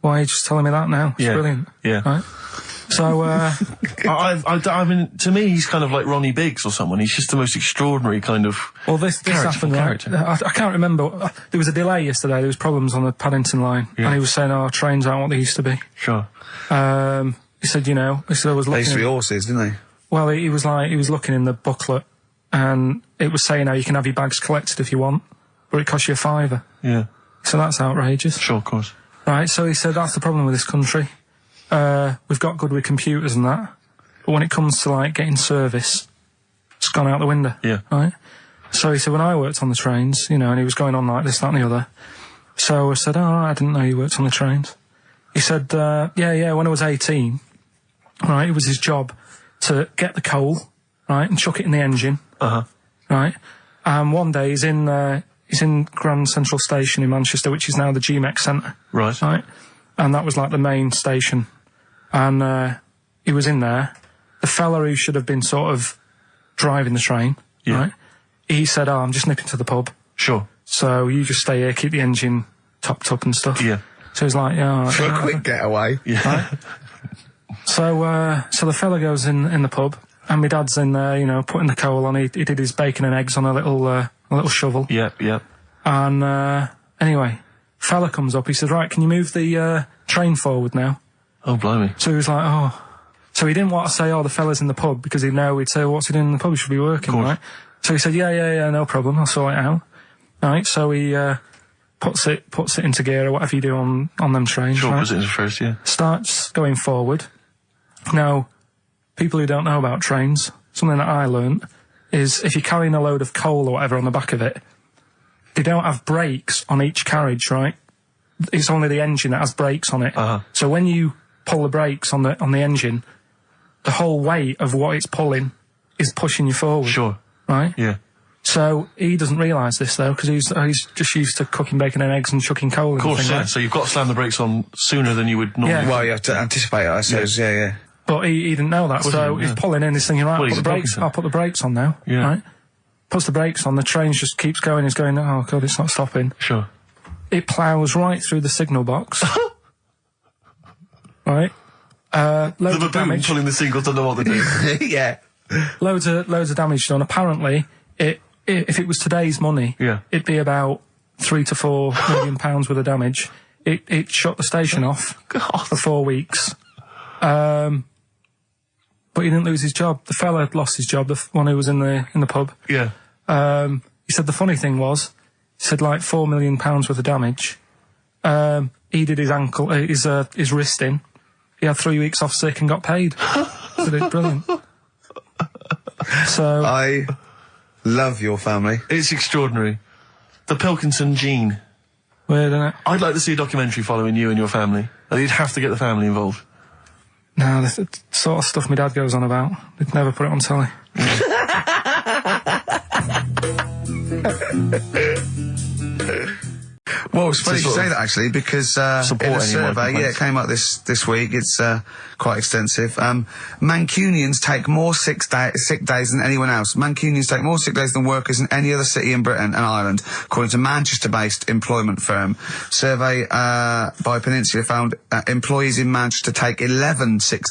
why are you just telling me that now? It's brilliant. Yeah. Right? So, I mean, to me, he's kind of like Ronnie Biggs or someone. He's just the most extraordinary kind of. Well, this happened. Right? I can't remember. There was a delay yesterday. There was problems on the Paddington line, and he was saying, "Oh, trains aren't what they used to be." Sure. He said, I was looking. They used to be horses, didn't they? Well, he was looking in the booklet, and it was saying, you can have your bags collected if you want, but it costs you £5. Yeah. So that's outrageous. Sure, of course. Right. So he said that's the problem with this country. We've got good with computers and that, but when it comes to like getting service, it's gone out the window. Yeah. Right. So he said, when I worked on the trains, and he was going on like this, that and the other. So I said, I didn't know you worked on the trains. He said, yeah, when I was 18, right, it was his job to get the coal, right, and chuck it in the engine. Right. And one day he's in Grand Central Station in Manchester, which is now the GMEX Centre. Right. Right. And that was like the main station. And he was in there. The fella who should have been sort of driving the train, right, he said, I'm just nipping to the pub. Sure. So you just stay here, keep the engine topped up and stuff. Yeah. So he's like, For a quick getaway. Yeah. Right? So the fella goes in the pub, and my dad's in there, putting the coal on. He did his bacon and eggs on a little shovel. Yeah. And anyway, fella comes up. He says, right, can you move the train forward now? Oh, blimey. So he was like, oh. So he didn't want to say, the fella's in the pub, because he'd say, what's he doing in the pub? He should be working, right? So he said, yeah, no problem. I'll sort it out. Right. So he puts it into gear or whatever you do on them trains. Sure, right? puts it into first, yeah. Starts going forward. Now, people who don't know about trains, something that I learnt is if you're carrying a load of coal or whatever on the back of it, they don't have brakes on each carriage, right? It's only the engine that has brakes on it. So when you pull the brakes on the engine, the whole weight of what it's pulling is pushing you forward. Sure. Right? Yeah. So he doesn't realise this though, because he's just used to cooking bacon and eggs and chucking coal. Of course, and yeah. right? So you've got to slam the brakes on sooner than you would normally. Yeah. Well, you have to anticipate it, I suppose. Yeah. But he didn't know that, so he's pulling in, he's thinking, right, I'll put the brakes on now. Yeah. Right? Puts the brakes on, the train just keeps going, he's going, oh god, it's not stopping. Sure. It ploughs right through the signal box. Right? Loads of damage. Pulling the signal, don't know what they're doing. Yeah. Loads of damage done. Apparently, if it was today's money, it'd be about £3 to £4 million worth of damage. It shut the station off for 4 weeks. But he didn't lose his job. The fella lost his job, the one who was in the pub. Yeah. He said the funny thing was, he said like £4 million worth of damage. He did his ankle, his wrist in. He had 3 weeks off sick and got paid. So it's brilliant. So I love your family. It's extraordinary. The Pilkington gene. Weird, isn't it? I'd like to see a documentary following you and your family. You'd have to get the family involved. No, the sort of stuff my dad goes on about. They'd never put it on telly. Well, it's funny you say that actually, because in a survey, it came up this week. It's quite extensive. Mancunians take more sick days than anyone else. Mancunians take more sick days than workers in any other city in Britain and Ireland, according to Manchester-based employment firm. Survey by Peninsula found employees in Manchester take 11 sick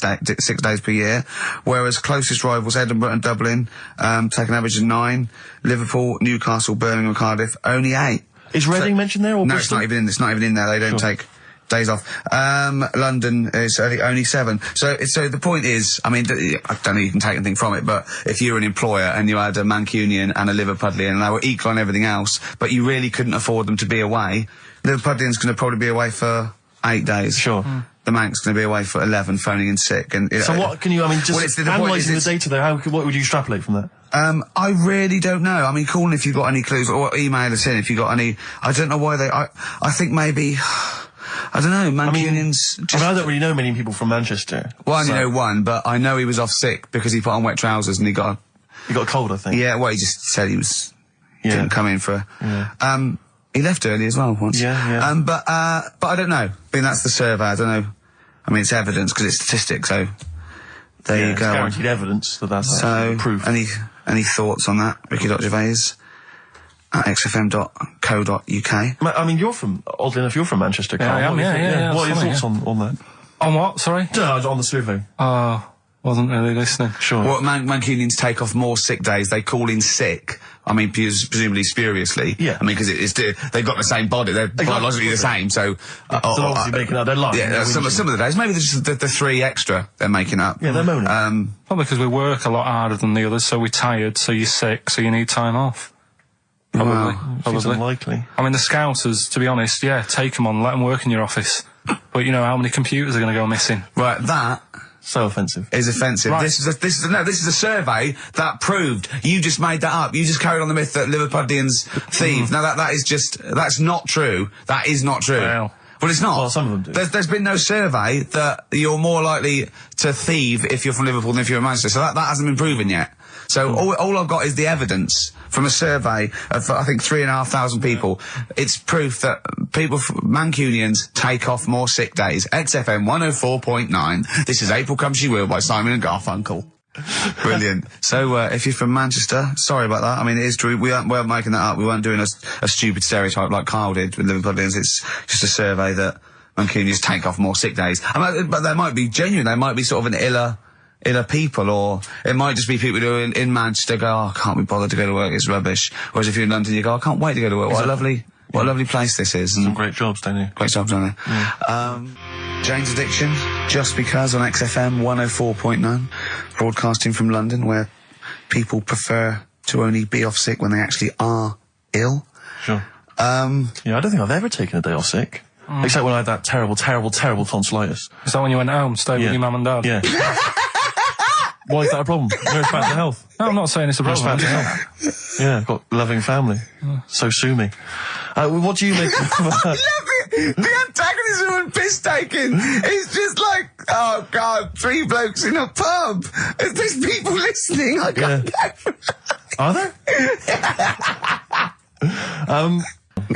days per year, whereas closest rivals Edinburgh and Dublin take an average of 9. Liverpool, Newcastle, Birmingham, Cardiff only 8. Is Reading mentioned there? Or no, Bristol? it's not even in there. They don't take days off. London is only 7. So the point is, I mean, I don't know if you can take anything from it, but if you were an employer and you had a Mancunian and a Liverpudlian and they were equal on everything else, but you really couldn't afford them to be away, Liverpudlian's going to probably be away for 8 days. Sure. The Manc's going to be away for 11, phoning in sick. And so what can you, just analysing the data there, what would you extrapolate from that? I really don't know. I mean, call in if you've got any clues, or email us in if you've got any. I don't know why I think maybe, I don't know, Mancunians... I don't really know many people from Manchester. Well, I only know one, but I know he was off sick because he put on wet trousers and he got a cold, I think. Yeah, well, he just said he didn't come in for... he left early as well once. Yeah. But I don't know. I mean, that's the survey, I don't know. I mean, it's evidence because it's statistics, so... There you go. It's guaranteed evidence that's so, proof. Any thoughts on that, Ricky Gervais? at xfm.co.uk. I mean, oddly enough, you're from Manchester, Carl. I am, yeah. What are your Funny, thoughts on that? On what, sorry? On the survey. Oh, wasn't really listening. Sure. Well, Mancunians take off more sick days. They call in sick. I mean, presumably spuriously. Yeah. I mean, because they've got the same body. They're biologically the same, so... They're obviously making up. They're lying. Yeah, some of the days. Maybe just the 3 extra they're making up. Yeah, they're moaning. Probably because we work a lot harder than the others, so we're tired, so you're sick, so you need time off. Probably. Seems unlikely. I mean, the Scousers, to be honest, yeah, take them on, let them work in your office. But you know how many computers are going to go missing? Right, that... So offensive. Is offensive. Right. This is a survey that proved you just made that up. You just carried on the myth that Liverpudlians thieve. Now that's not true. That is not true. Well, it's not. Well, some of them do. There's been no survey that you're more likely to thieve if you're from Liverpool than if you're in Manchester. So that hasn't been proven yet. So all I've got is the evidence from a survey of, I think, 3,500 people. It's proof that Mancunians take off more sick days. XFM 104.9. This is April Comes She Will by Simon and Garfunkel. Brilliant. So, if you're from Manchester, sorry about that. I mean, it is true. We weren't making that up. We weren't doing a stupid stereotype like Kyle did with Liverpudlians. It's just a survey that Mancunians take off more sick days. But they might be genuine. They might be sort of an iller people, or it might just be people who are in Manchester go, oh, I can't be bothered to go to work, it's rubbish. Whereas if you're in London, you go, I can't wait to go to work. What a lovely place this is. Some great jobs, don't you? Great jobs, don't they? Yeah. Jane's Addiction, Just Because on XFM 104.9, broadcasting from London, where people prefer to only be off sick when they actually are ill. Sure. Yeah, I don't think I've ever taken a day off sick. Except when I had that terrible tonsillitis. Is that when you went home, stayed with your mum and dad? Yeah. Why is that a problem? No, it's back to health. No, I'm not saying it's a problem. Back to health. Yeah, I've got a loving family. So sue me. What do you make of The antagonism and piss taking is just like, oh God, 3 blokes in a pub. There's people listening. I can't go. Are there?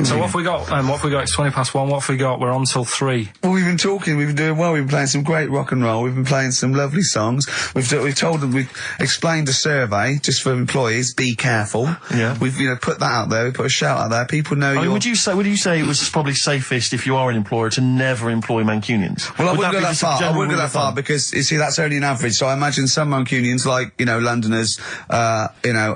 So what have we got? What have we got? It's 1:20. What have we got? We're on till 3. Well, we've been talking, we've been doing well, we've been playing some great rock and roll, we've been playing some lovely songs, we've told them, we've explained a survey, just for employees, be careful. Yeah. We've, put that out there, we put a shout out there, people know would you say it was probably safest, if you are an employer, to never employ Mancunians? Well, I wouldn't go that far, because, you see, that's only an average, so I imagine some Mancunians, like, Londoners, are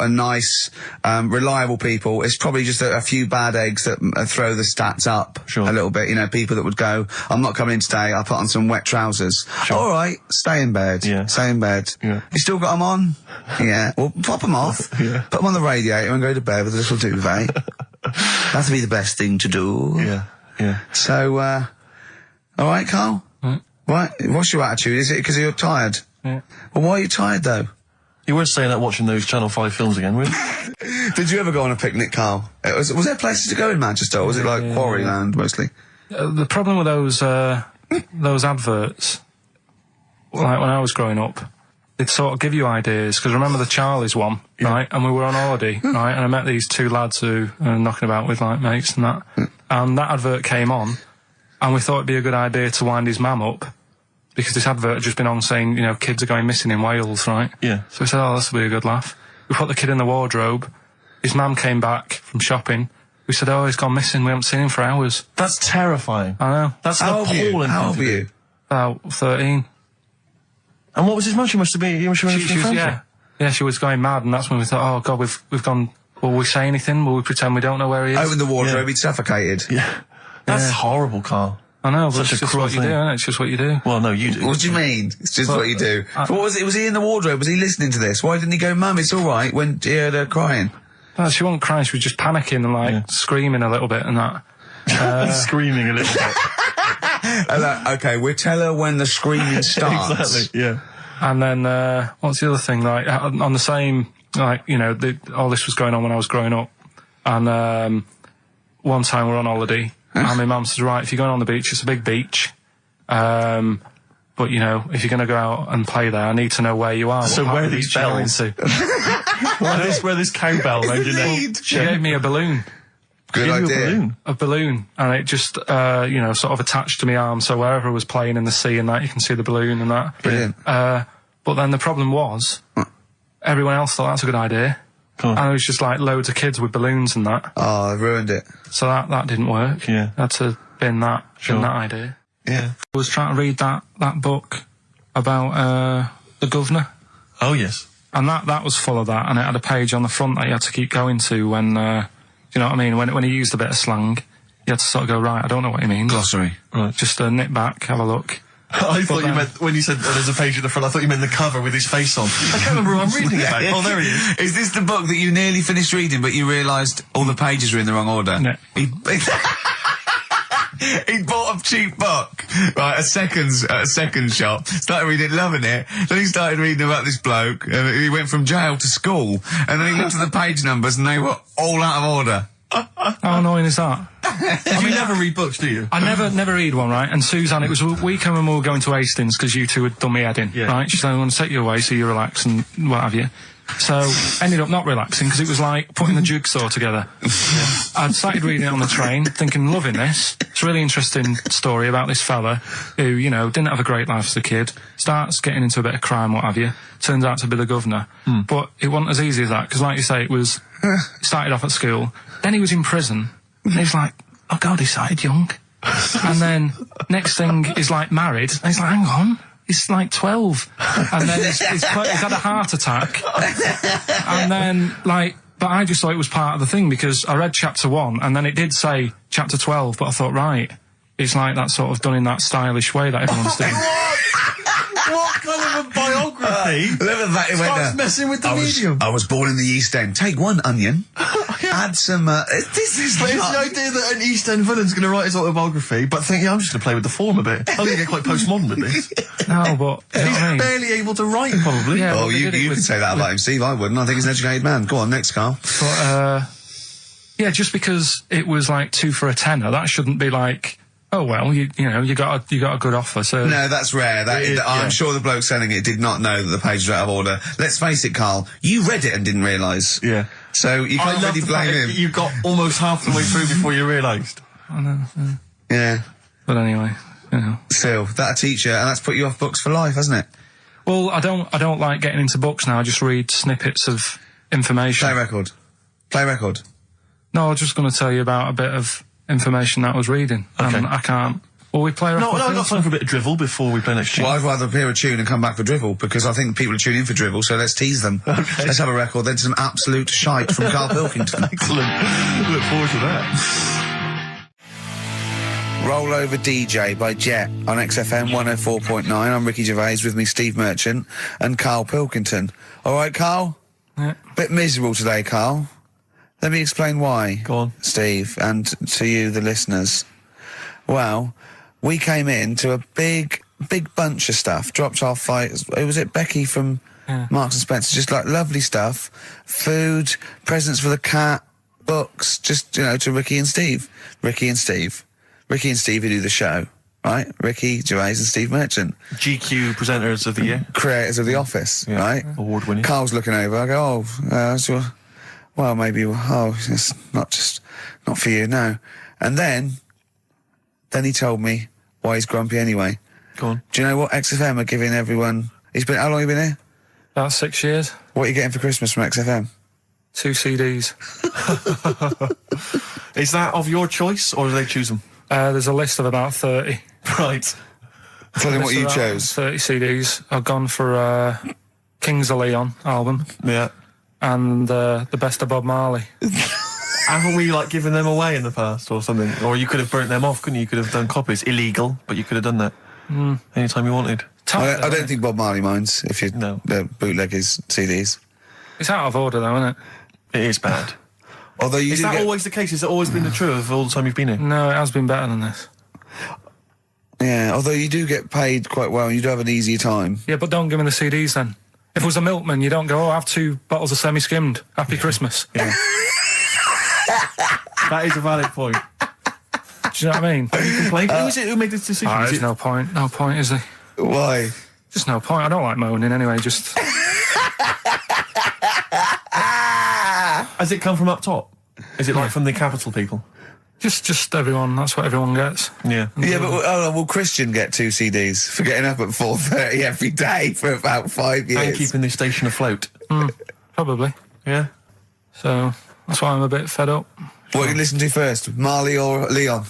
nice, reliable people. It's probably just a few bad eggs that throw the stats up a little bit. People that would go, I'm not coming in today, I'll put on some wet trousers. Sure. All right, stay in bed. Yeah. Stay in bed. Yeah. You still got them on? Yeah. Well, pop them off. Yeah. Put them on the radiator and go to bed with a little duvet. That'd be the best thing to do. Yeah. Yeah. So, all right, Carl? Right. What's your attitude? Is it because you're tired? Yeah. Well, why are you tired, though? You weren't saying that watching those Channel 5 films again, were you? Did you ever go on a picnic, Carl? Was there places to go in Manchester, or was it like Quarryland, mostly? The problem with those adverts, like when I was growing up, they'd sort of give you ideas, because remember the Charlie's one, right? And we were on holiday, right? And I met these 2 lads who are knocking about with, like, mates and that. And that advert came on, and we thought it'd be a good idea to wind his mum up, because this advert had just been on saying, kids are going missing in Wales, right? Yeah. So we said, oh, this will be a good laugh. We put the kid in the wardrobe. His mum came back from shopping. We said, oh, he's gone missing. We haven't seen him for hours. That's terrifying. I know. That's appalling. How old were you? About 13. And what was his mum? She must have been... Yeah, she was going mad, and that's when we thought, oh, God, we've gone... Will we say anything? Will we pretend we don't know where he is? Open the wardrobe, he'd suffocated. Yeah. That's horrible, Carl. I know, but Such it's a just cruel what you thing. do, isn't it? It's just what you do. Well, no, you do. What do you mean? It's just what you do. What was it? Was he in the wardrobe? Was he listening to this? Why didn't he go, Mum, it's all right, when he heard her crying? No, she wasn't crying, she was just panicking and, screaming a little bit and that. Screaming a little bit. Okay, we'll tell her when the screaming starts. Exactly, yeah. And then, what's the other thing? Like, on the same, all this was going on when I was growing up. And, one time we're on holiday, and my mum says, right, if you're going on the beach, it's a big beach. But, if you're going to go out and play there, I need to know where you are. So where are these bells? Where this cowbell around your neck? She gave me a balloon. Good idea. A balloon. And it just, sort of attached to my arm, so wherever I was playing in the sea and that, you can see the balloon and that. Brilliant. But then the problem was, everyone else thought that's a good idea. Go on. And it was just like loads of kids with balloons and that. Oh, I ruined it. So that didn't work. Yeah. I had to bin that idea. Yeah. I was trying to read that book about the governor. Oh, yes. And that was full of that, and it had a page on the front that you had to keep going to when, do you know what I mean? When he used a bit of slang, you had to sort of go, right, I don't know what he means. Glossary. Right. Just nip back, have a look. I thought you meant, when you said there's a page at the front, I thought you meant the cover with his face on. I can't remember who I'm reading about. Oh, there he is. Is this the book that you nearly finished reading, but you realised all the pages were in the wrong order? No. He bought a cheap book, right, a second shop, started reading it, loving it, then he started reading about this bloke, and he went from jail to school, and then he looked at the page numbers, and they were all out of order. How annoying is that? You never read books, do you? I never read one, right? And Suzanne, it was a weekend when we were going to Hastings because you two had done me head in, right? She said, I'm going to take you away so you relax and what have you. So, ended up not relaxing because it was like putting the jigsaw together. I'd started reading it on the train, thinking, loving this. It's a really interesting story about this fella who, you know, didn't have a great life as a kid, starts getting into a bit of crime, what have you, turns out to be the governor. But it wasn't as easy as that, because like you say, it started off at school, then he was in prison, and he's like, oh God, he started young. And then, next thing, he's like married, and he's like, hang on. He's like 12. And then he's had a heart attack. And then, like, but I just thought it was part of the thing because I read chapter 1 and then it did say chapter 12, but I thought, right, it's like that sort of done in that stylish way that everyone's doing. What kind of a biography? Look at that, it went Starts messing with the medium. I was born in the East End. Take one onion, add some, this is But it's not... the idea that an East End villain's going to write his autobiography, but think, I'm just going to play with the form a bit. I'm going to get quite postmodern with this. No, but... you know He's what I mean? barely able to write, probably. Yeah, Oh, but they you did it can say that about him, Steve. I wouldn't. I think he's an educated man. Go on, next, Carl. But, yeah, just because it was like 2 for a tenner, that shouldn't be like... Oh well, you know, you got a good offer. So No, that's rare. I'm sure the bloke selling it did not know that the pages were out of order. Let's face it, Carl. You read it and didn't realise. Yeah. So you can't really blame him. You got almost half the way through before you realised. I know. Yeah. But anyway, you know. Still, that a teacher, and that's put you off books for life, hasn't it? Well, I don't like getting into books now. I just read snippets of information. Play record. No, I was just going to tell you about a bit of information that I was reading. Okay. And I can't... Will we play a record? No, I've got time for a bit of drivel before we play next tune. Well, I'd rather hear a tune and come back for drivel, because I think people are tuning in for drivel, so let's tease them. Okay. Let's have a record, then some absolute shite from Karl Pilkington. Excellent. Look forward to that. Roll Over DJ by Jet on XFM 104.9. I'm Ricky Gervais, with me Steve Merchant and Karl Pilkington. All right, Karl? Yeah. Bit miserable today, Karl. Let me explain why. Go on. Steve, and to you, the listeners. Well, we came in to a big bunch of stuff. Dropped off by, who was it, Becky from Marks and Spencer. Just like lovely stuff. Food, presents for the cat, books, just, you know, to Ricky and Steve. Ricky and Steve who do the show, right? Ricky Gervais and Steve Merchant. GQ presenters of the year. Creators of The Office, right? Award winning. Carl's looking over. I go, well, maybe, it's not for you, no. And then he told me why he's grumpy anyway. Go on. Do you know what XFM are giving everyone? How long have you been here? About 6 years. What are you getting for Christmas from XFM? 2 CDs. Is that of your choice, or do they choose them? There's a list of about 30. Right. Tell them what you About chose. 30 CDs. I've gone for Kings of Leon album. Yeah. And the Best of Bob Marley. Haven't we, like, given them away in the past or something? Or you could have burnt them off, couldn't you? You could have done copies. Illegal, but you could have done that. Anytime you wanted. I don't think Bob Marley minds if you bootleg his CDs. It's out of order, though, isn't it? It is bad. Although you Is that always the case? Has it always been the truth of all the time you've been here? No, it has been better than this. Yeah, although you do get paid quite well and you do have an easier time. Yeah, but don't give me the CDs then. If it was a milkman, you don't go, I have 2 bottles of semi-skimmed. Happy Christmas. Yeah. That is a valid point. Do you know what I mean? Have you complained? Who is it who made this decision? There's no point. No point, is there? Why? Just no point. I don't like moaning anyway, just... Has it come from up top? Is it like from the capital people? Just everyone. That's what everyone gets. Yeah. Yeah, but will Christian get 2 CDs for getting up at 4:30 every day for about 5 years? And keeping this station afloat. Probably. Yeah. So that's why I'm a bit fed up. What do you listen to first, Marley or Leon?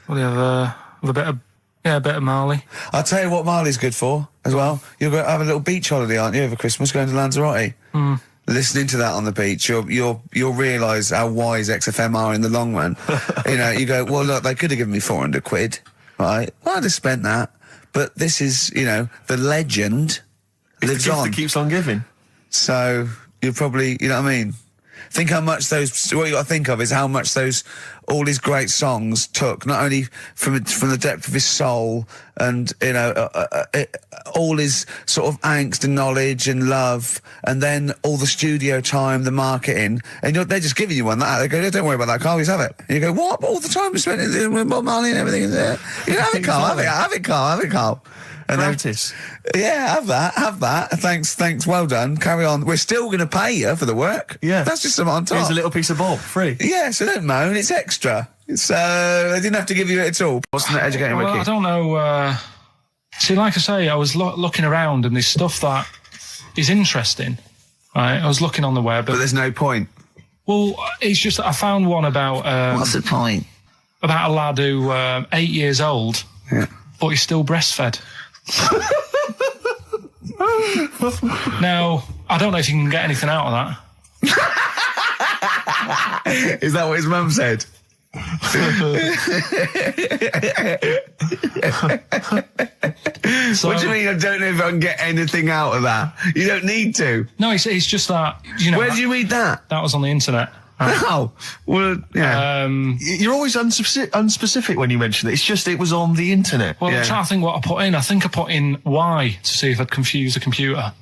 Well, you have a bit of Marley. I'll tell you what Marley's good for as well. You'll go have a little beach holiday, aren't you, over Christmas, going to Lanzarote? Listening to that on the beach, you'll realise how wise XFM are in the long run. You know, you go, well, look, they could have given me 400 quid, right? Well, I'd have spent that. But this is, you know, the legend lives the gift on. that keeps on giving. So you'll probably, you know what I mean? Think how much what you got to think of is how much all his great songs took, not only from the depth of his soul and, you know, all his sort of angst and knowledge and love, and then all the studio time, the marketing, and they're just giving you one that. They go, don't worry about that, Carl, just have it. And you go, what? All the time we spent with Bob Marley and everything is there. You know, have it, Carl, have it, Carl. And Practice. Yeah, have that. Thanks, well done. Carry on. We're still going to pay you for the work. Yeah. That's just some on top. Here's a little piece of Bob, free. Yeah, so don't moan, it's extra. So, they didn't have to give you it at all. What's the educating Well, Ricky? I don't know. See, like I say, I was looking around and there's stuff that is interesting. Right? I was looking on the web. But there's no point. Well, it's just that I found one about... What's the point? About a lad who 8 years old, but he's still breastfed. Now, I don't know if you can get anything out of that. Is that what his mum said? So, what do you mean I don't know if I can get anything out of that? You don't need to. No, it's just that, you know... Where did you read that? That was on the internet. Oh, well, yeah. You're always unspecific when you mention it. It's just it was on the internet. Well, I'm trying to think what I put in. I think I put in Y to see if I'd confuse the computer.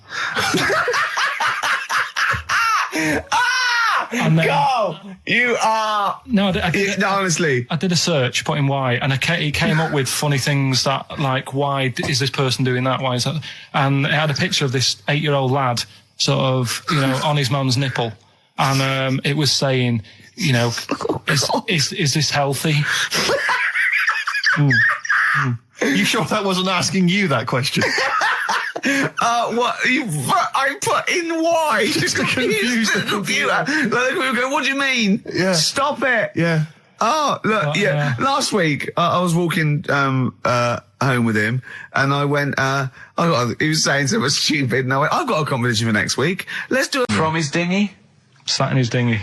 And then, Go! You are... No, I did, no, honestly. I did a search, put in Y, and it came up with funny things that, like, why is this person doing that? Why is that? And it had a picture of this 8-year-old lad, sort of, you know, on his mum's nipple. And it was saying, you know, is this healthy? You sure that wasn't asking you that question? What? I put in Y just to confuse the computer. Like, we go, what do you mean? Yeah. Stop it. Yeah. Oh, look, yeah. Last week, I was walking home with him, and I went, he was saying something stupid, and I went, I've got a competition for next week. Let's do it. From his dinghy? Sat in his dinghy.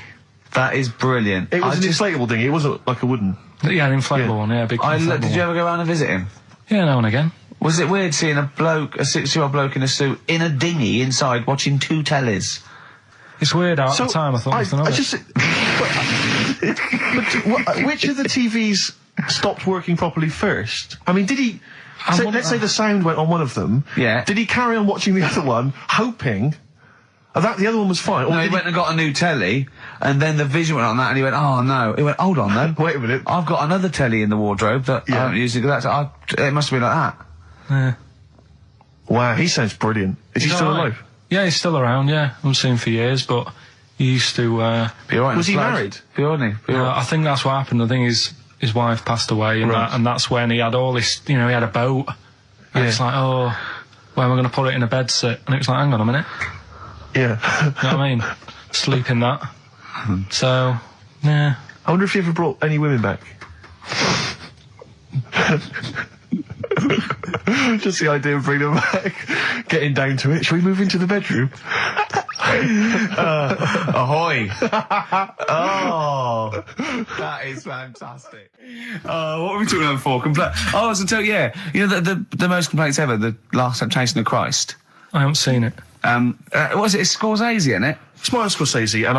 That is brilliant. It was an inflatable dinghy. It wasn't like a wooden. Yeah, an inflatable one, yeah, big inflatable Did you ever go around and visit him? Yeah, now and again. Was it weird seeing a 6-year-old bloke in a suit in a dinghy inside watching 2 tellies? It's weird at the time, I thought. Which of the TVs stopped working properly first? I mean, did he... let's say the sound went on one of them. Yeah. Did he carry on watching the other one, hoping... that the other one was fine? No, he went and got a new telly, and then the vision went on that, and he went, oh no. He went, hold on though. Wait a minute. I've got another telly in the wardrobe that I haven't used. It must have been like that. Yeah. Wow, he sounds brilliant. Is he still alive? Yeah, he's still around, yeah. I haven't seen him for years, but he used to... Be all right. Was he married? Be all right. I think that's what happened. I think his wife passed away, and that's when he had all this... You know, he had a boat. And it's like, oh, where am I going to put it in a bed sit? And it was like, hang on a minute. Yeah. You know what I mean? Sleep in that. So, yeah. I wonder if you ever brought any women back. Just the idea of bringing them back, getting down to it. Shall we move into the bedroom? Ahoy! Oh, that is fantastic. What were we talking about before? I was to tell you, you know the most complaints ever, the Last Temptation of Christ. I haven't seen it. Was it Scorsese, isn't it? It's Martin Scorsese, and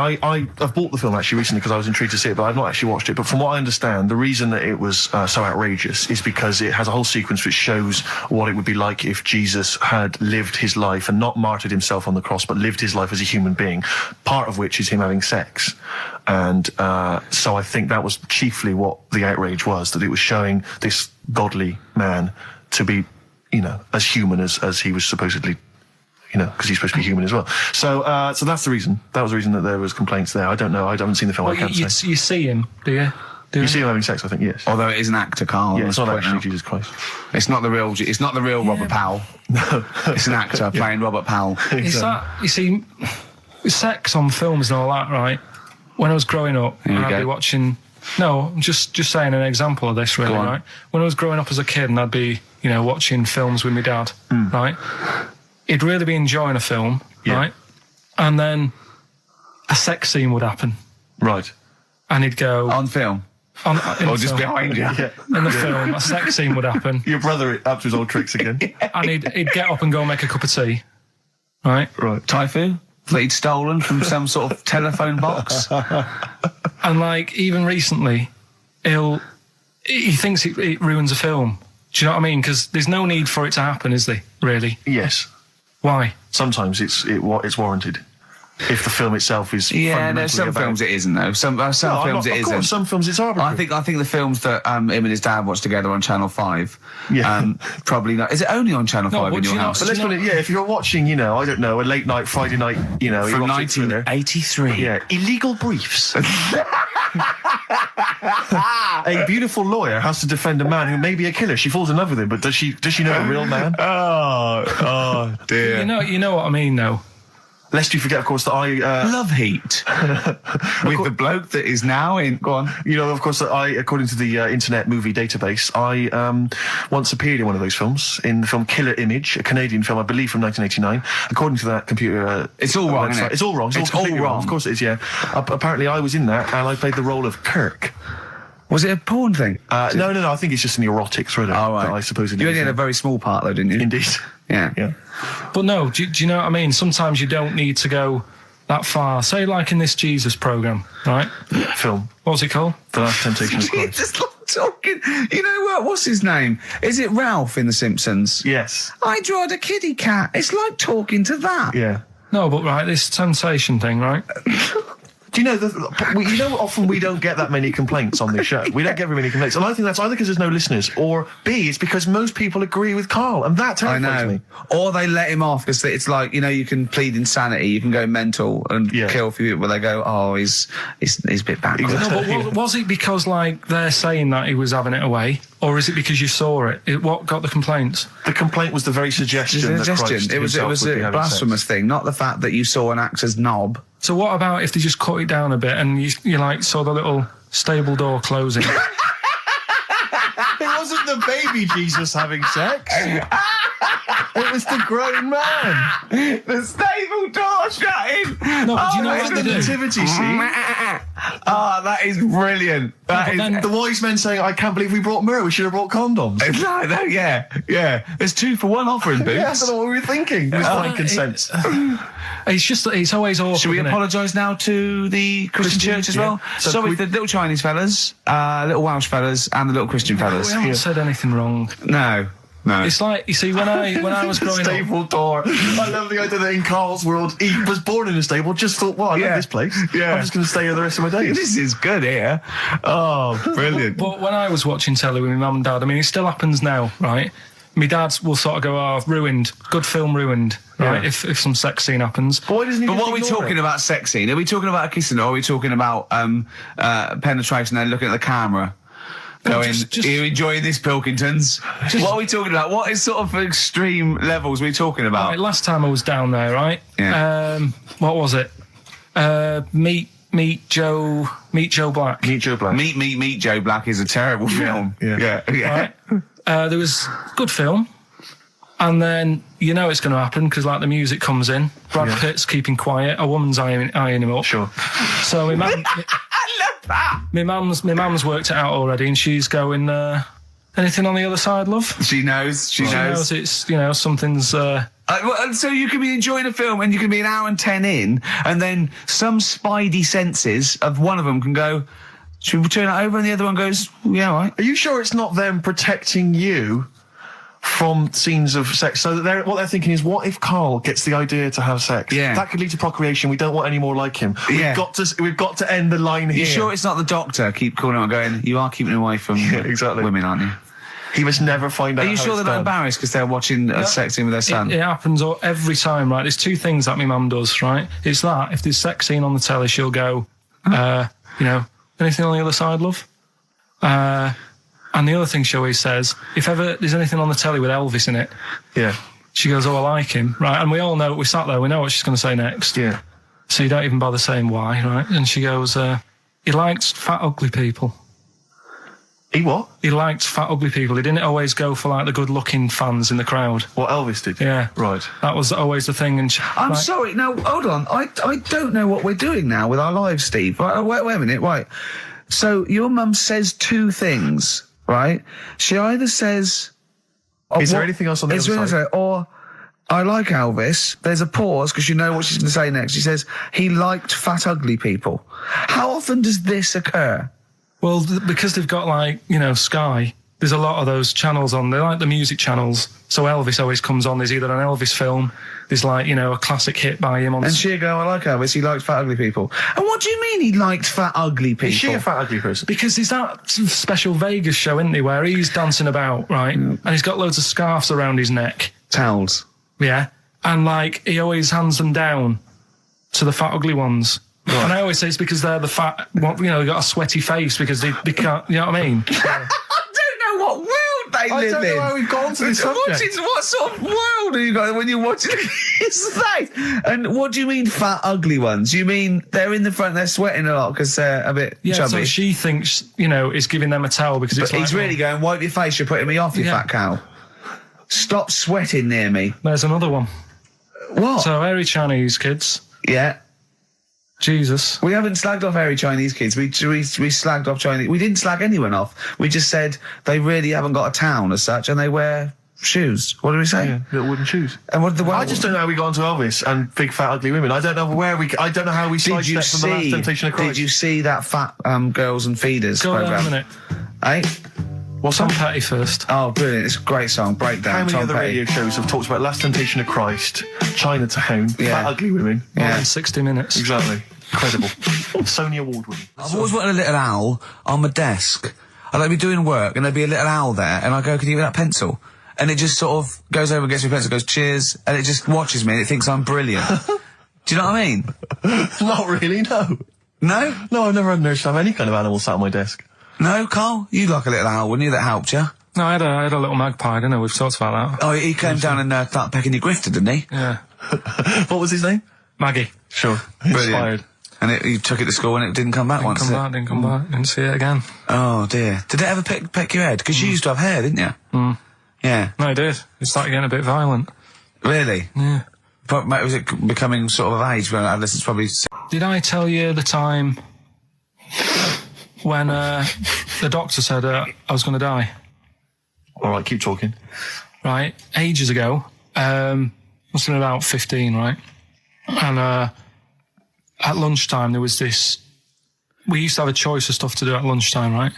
I've bought the film actually recently because I was intrigued to see it, but I've not actually watched it. But from what I understand, the reason that it was so outrageous is because it has a whole sequence which shows what it would be like if Jesus had lived his life and not martyred himself on the cross, but lived his life as a human being, part of which is him having sex. And so I think that was chiefly what the outrage was, that it was showing this godly man to be, you know, as human as he was supposedly, you know, because he's supposed to be human as well. So so that's the reason. That was the reason that there was complaints there. I don't know. I haven't seen the film. Well, I can't say. You see him, do you? You see him having sex, I think, yes. Although it is an actor, Carl. Yeah, it's not actually Jesus Christ. It's not the real Robert Powell. No. It's an actor playing Robert Powell. Is that, you see, sex on films and all that, right? When I was growing up, I'd be watching. No, I'm just saying an example of this, really, right? When I was growing up as a kid, and I'd be, watching films with my dad, right? He'd really be enjoying a film, right? And then a sex scene would happen, right? And he'd go on film. Or just behind you. In the film, a sex scene would happen. Your brother up to his old tricks again. And he'd get up and go make a cup of tea. Right? Typhoon? That he'd stolen from some sort of telephone box. And, like, even recently, he thinks it ruins a film. Do you know what I mean? Because there's no need for it to happen, is there? Really? Yes. Why? Sometimes it's warranted. If the film itself is there's some films it isn't though. Some films it isn't. Some films it's arbitrary. I think the films that him and his dad watched together on Channel 5. Probably not. Is it only on Channel 5 in your house? But let's put it. Yeah, if you're watching, I don't know, a late night Friday night, from 1983. Yeah, Illegal Briefs. A beautiful lawyer has to defend a man who may be a killer. She falls in love with him, but does she know the real man? Oh dear. You know what I mean, though. Lest you forget, of course, that I... Love Heat. With the bloke that is now in... Go on. Of course, that I, according to the Internet Movie Database, I once appeared in one of those films, in the film Killer Image, a Canadian film, I believe, from 1989. According to that computer... it's all wrong, isn't it? It's all wrong. It's all wrong. Of course it is, yeah. Apparently, I was in that, and I played the role of Kirk. Was it a porn thing? No. I think it's just an erotic thriller. Oh, right. I suppose it you is. only had a very small part, though, didn't you? Indeed. Yeah. But no, do you know what I mean? Sometimes you don't need to go that far. Say, like in this Jesus programme, right? Film. What's it called? The Last Temptation of Christ. Just like talking. You know what? What's his name? Is it Ralph in The Simpsons? Yes. I drawed a kitty cat. It's like talking to that. Yeah. No, but right, this temptation thing, right? Do you know, often we don't get that many complaints on this show. We don't get very many complaints. And I think that's either because there's no listeners, or B, it's because most people agree with Carl, and that terrifies me. Or they let him off, because it's like, you can plead insanity, you can go mental and kill a few people, where they go, oh, he's a bit bad. Exactly. No, but was it because, like, they're saying that he was having it away, or is it because you saw it? What got the complaints? The complaint was the very suggestion that Christ it was a blasphemous thing, not the fact that you saw an actor's knob. So what about if they just cut it down a bit and you like saw the little stable door closing? It wasn't the baby Jesus having sex. It was the grown man. The stable door shutting. No, but you know what the nativity scene? That is brilliant. The wise men saying, I can't believe we brought myrrh, we should have brought condoms. Yeah. There's 2 for 1 offer in Boots. Yeah, I don't know what we were thinking. With blind consent. It's just that it's always awkward. Should we apologise now to the Christian church as well? Sorry, the little Chinese fellas, little Welsh fellas, and the little Christian fellas. We haven't said anything wrong. No. It's like, you see, when I was growing up... Stable door. I love the idea that in Carl's world, he was born in a stable, just thought, I love this place. Yeah. I'm just going to stay here the rest of my days. This is good here. Oh, brilliant. But when I was watching telly with my mum and dad, I mean, it still happens now, right? My dad will sort of go, ruined. Good film ruined, right? If some sex scene happens. But what are we talking about sex scene? Are we talking about a kissing, or are we talking about penetration and looking at the camera? Going, are you enjoying this, Pilkingtons? What are we talking about? What is sort of extreme levels are we talking about? Right, last time I was down there, right? Yeah. What was it? Meet Joe Black. Meet Joe Black. Meet Joe Black is a terrible film. Yeah. Right? There was good film. And then it's going to happen because, like, the music comes in. Brad Pitt's keeping quiet. A woman's eyeing him up. Sure. So my mum... I love that. My mum's worked it out already, and she's going, anything on the other side, love? She knows. She knows it's, something's... So you can be enjoying a film, and you can be an hour and 10 in, and then some spidey senses of one of them can go, should we turn it over? And the other one goes, yeah, all right. Are you sure it's not them protecting you from scenes of sex? So that what they're thinking is, what if Carl gets the idea to have sex? Yeah. That could lead to procreation. We don't want any more like him. We've got to end the line here. You sure it's not the doctor keep calling out going, you are keeping away from women, aren't you? He must never find out. Are you sure they're not embarrassed because they're watching a sex scene with their son? It happens every time, right? There's 2 things that my mum does, right? It's that, if there's sex scene on the telly, she'll go, anything on the other side, love? And the other thing she always says, if ever there's anything on the telly with Elvis in it, yeah, she goes, I like him, right? And we all know, we sat there, we know what she's going to say next. Yeah. so you don't even bother saying why, right? And she goes, he liked fat, ugly people. He what? He liked fat, ugly people. He didn't always go for, like, the good-looking fans in the crowd. What Elvis did? Yeah. Right. That was always the thing. And I'm sorry. No, hold on. I don't know what we're doing now with our lives, Steve. Right, wait a minute. Right. So your mum says two things, right? She either says... Is there anything else on the other side? Or, I like Elvis. There's a pause because you know what she's going to say next. She says, he liked fat, ugly people. How often does this occur? Well, because they've got, like, you know, Sky, there's a lot of those channels on. They're like the music channels. So Elvis always comes on. There's either an Elvis film, there's, like, you know, a classic hit by him on... And she'll go, I like Elvis, he liked fat, ugly people. And what do you mean he liked fat, ugly people? Is she a fat, ugly person? Because there's that special Vegas show, isn't there, where he's dancing about, right? And he's got loads of scarves around his neck. Towels. Yeah. And, like, he always hands them down to the fat, ugly ones. Right. And I always say it's because they're the fat, you know, they've got a sweaty face because they can't, you know what I mean? I don't know what world they live in. I don't know how we've gone to this subject. What sort of world are you got when you're watching his face? And what do you mean fat, ugly ones? You mean they're in the front, they're sweating a lot because they're a bit chubby? So she thinks, you know, is giving them a towel because it's But he's really going, wipe your face, you're putting me off, you fat cow. Stop sweating near me. There's another one. What? So, hairy Chinese kids. Yeah. Jesus. We haven't slagged off hairy Chinese kids. We slagged off Chinese. We didn't slag anyone off. We just said they really haven't got a town as such, and they wear shoes. What did we say? Yeah, little wooden shoes. And what did the I just don't know how we got onto Elvis and big fat ugly women. I don't know I don't know how we sidestepped from the Last Temptation of Christ. Did you see that fat Girls and Feeders Go program? a minute. Eh? What's Tom Petty first? Oh, brilliant! It's a great song. Breakdown. How many Tom other Petty. radio shows have talked about Last Temptation of Christ, Chinatown, fat ugly women? More than 60 minutes. Exactly. Incredible. Sony Award winning. I've always wanted a little owl on my desk. I'd like be doing work and there'd be a little owl there and I go, can you give me that pencil? And it just sort of goes over and gets me a pencil, goes, cheers, and it just watches me and it thinks I'm brilliant. Do you know what I mean? Not really, no. No? No, I've never had an urge to have any kind of animal sat on my desk. No, Carl? You'd like a little owl, wouldn't you? That helped you? No, I had a little magpie, didn't I? We've talked about that. Oh, he came down and started pecking your grifter, didn't he? Yeah. What was his name? Maggie. Sure. Brilliant. Inspired. And you took it to school and it didn't come back once, Didn't come back. Didn't see it again. Oh, dear. Did it ever peck your head? Because you used to have hair, didn't you? Mm. Yeah. No, it did. It started getting a bit violent. Really? Yeah. But was it becoming sort of age when adolescence probably... Did I tell you the time when the doctor said I was going to die? All right, keep talking. Right, ages ago, must have been about 15, right? And at lunchtime there was this... We used to have a choice of stuff to do at lunchtime, right?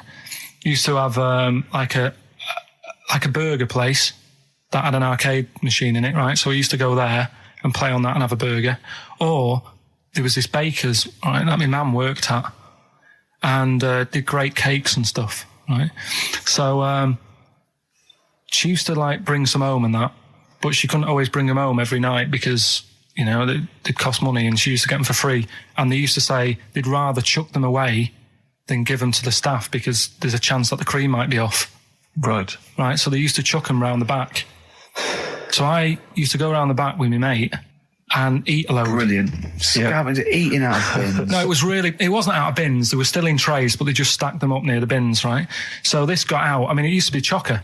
We used to have like a burger place that had an arcade machine in it, right? So we used to go there and play on that and have a burger. Or there was this baker's, right, that my mum worked at, and did great cakes and stuff, right? So she used to like bring some home and that, but she couldn't always bring them home every night because, you know, they'd cost money and she used to get them for free. And they used to say they'd rather chuck them away than give them to the staff because there's a chance that the cream might be off. Right. Right, so they used to chuck them round the back. So I used to go around the back with my mate and eat a load. Brilliant. Scavenging, eating out of bins. No, it wasn't out of bins. They were still in trays, but they just stacked them up near the bins, right? So this got out. I mean, it used to be chocker.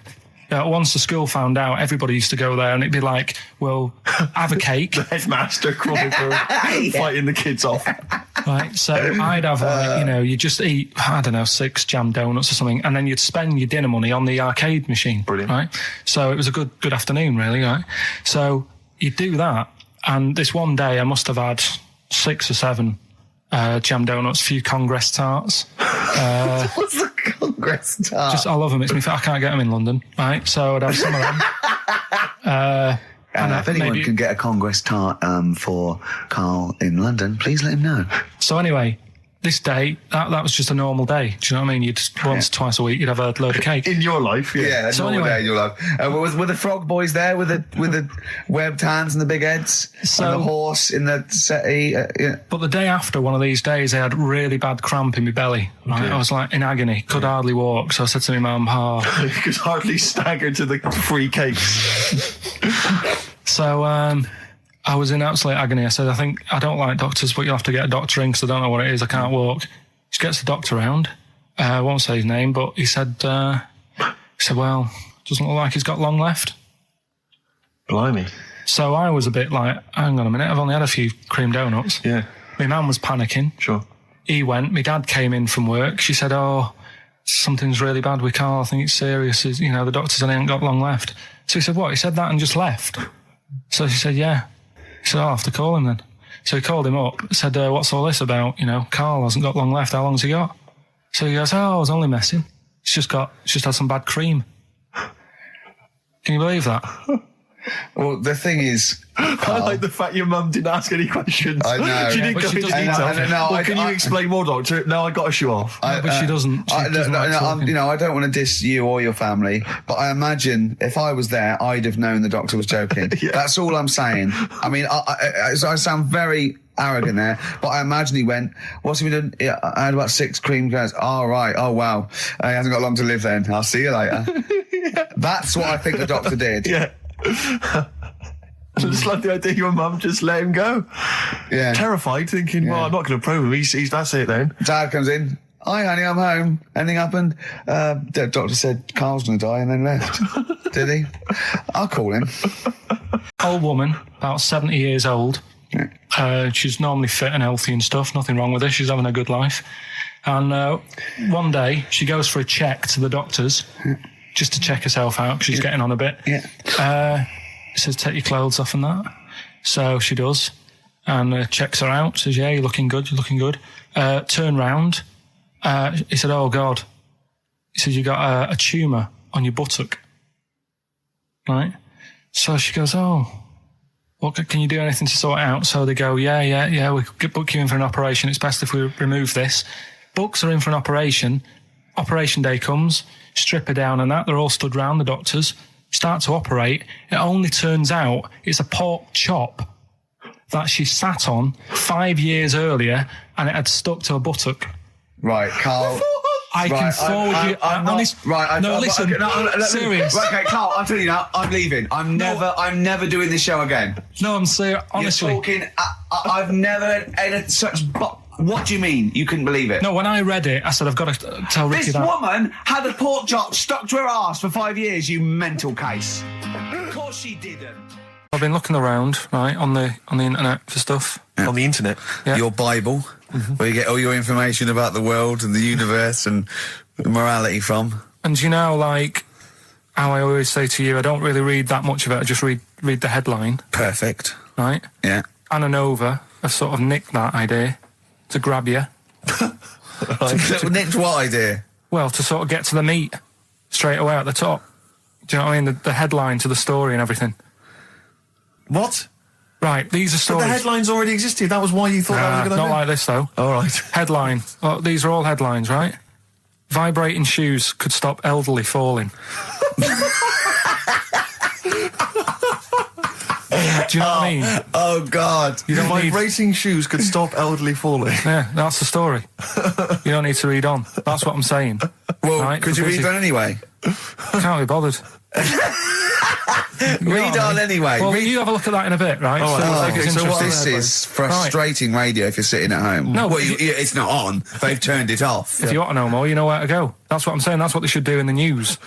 Once the school found out, everybody used to go there and it'd be like, well, have a cake. The headmaster crawling through, fighting the kids off. Right, so I'd have, like, you know, you just eat, I don't know, 6 jam donuts or something, and then you'd spend your dinner money on the arcade machine. Brilliant. Right? So it was a good afternoon, really, right? So you'd do that, and this one day I must have had 6 or 7 jam donuts, a few Congress tarts. What's the Congress tart? I love them. It's me. I can't get them in London, right? So I'd have some of them. And if anyone can get a Congress tart for Carl in London, please let him know. So anyway, this day, that was just a normal day. Do you know what I mean? You'd twice a week, you'd have a load of cake. In your life, yeah. Yeah, So normal anyway- day in your life. Were the frog boys there with the webbed hands and the big heads? So- and the horse in the settee? Yeah. But the day after one of these days, I had really bad cramp in my belly. Right? Okay. I was like in agony, could hardly walk. So I said to my mum, You could hardly stagger to the free cakes. So I was in absolute agony. I said, I don't like doctors, but you'll have to get a doctor in because I don't know what it is. I can't walk. She gets the doctor round. I won't say his name, but he said, well, doesn't look like he's got long left. Blimey. So I was a bit like, hang on a minute, I've only had a few cream donuts. Yeah. My mum was panicking. Sure. He went. My dad came in from work. She said, something's really bad with Karl. I think it's serious. The doctor said he ain't got long left. So he said, what? He said that and just left? So she said, yeah. He said, I'll have to call him then. So he called him up, said, what's all this about? Karl hasn't got long left. How long's he got? So he goes, I was only messing. It's just had some bad cream. Can you believe that? Well, the thing is, I like the fact your mum didn't ask any questions. I know. She didn't go into detail. Can you explain more, doctor? No, I got a shoe off. But she doesn't. I don't want to diss you or your family, but I imagine if I was there, I'd have known the doctor was joking. Yeah. That's all I'm saying. I mean, I sound very arrogant there, but I imagine he went, what's he been doing? I had about 6 cream cones. Oh, right. Oh, wow. He hasn't got long to live then. I'll see you later. Yeah. That's what I think the doctor did. Yeah. I just like the idea your mum just let him go. Yeah. Terrified, thinking, well, I'm not going to probe him. He's that's it then. Dad comes in. Hi, honey, I'm home. Anything happened? The doctor said Karl's going to die and then left. Did he? I'll call him. Old woman, about 70 years old. Yeah. She's normally fit and healthy and stuff. Nothing wrong with her. She's having a good life. And one day, she goes for a check to the doctors. Just to check herself out, because she's getting on a bit. Yeah. He says, take your clothes off and that. So she does. And checks her out. Says, yeah, you're looking good, turn round. He said, oh, God. He said, you got a tumour on your buttock. Right? So she goes, oh, well, can you do anything to sort it out? So they go, yeah, we could book you in for an operation. It's best if we remove this. Books are in for an operation. Operation day comes, strip her down and that. They're all stood round, the doctors. Start to operate. It only turns out it's a pork chop that she sat on 5 years earlier and it had stuck to her buttock. Right, Karl. I can forward you. Serious. Right, okay, Karl, I'm telling you now, I'm leaving. I'm never doing this show again. No, I'm serious. Honestly. You're talking, I've never had such... What do you mean? You couldn't believe it? No, when I read it, I said, I've got to tell Ricky that. This woman had a pork chop stuck to her arse for 5 years, you mental case. Of course she didn't. I've been looking around, right, on the internet for stuff. Yeah. On the internet? Yeah. Your Bible, where you get all your information about the world and the universe and morality from. And you know, like, how I always say to you, I don't really read that much of it, I just read the headline. Perfect. Right? Yeah. Anna Nova have sort of nicked that idea. To grab you. Nicked what idea? Well, to sort of get to the meat straight away at the top. Do you know what I mean? The headline to the story and everything. What? Right, these are stories. But the headlines already existed. That was why you thought that was a good idea? Not like this, though. All right. Headline. Well, these are all headlines, right? Vibrating shoes could stop elderly falling. Do you know what I mean? Oh, God. You don't Vibrating shoes could stop elderly falling. Yeah, that's the story. You don't need to read on. That's what I'm saying. Well, right? could you read on anyway? Can't be bothered. Read on anyway. Well, you have a look at that in a bit, right? So this is frustrating radio if you're sitting at home. No, well, it's not on. They've turned it off. If you want to know more, you know where to go. That's what I'm saying. That's what they should do in the news.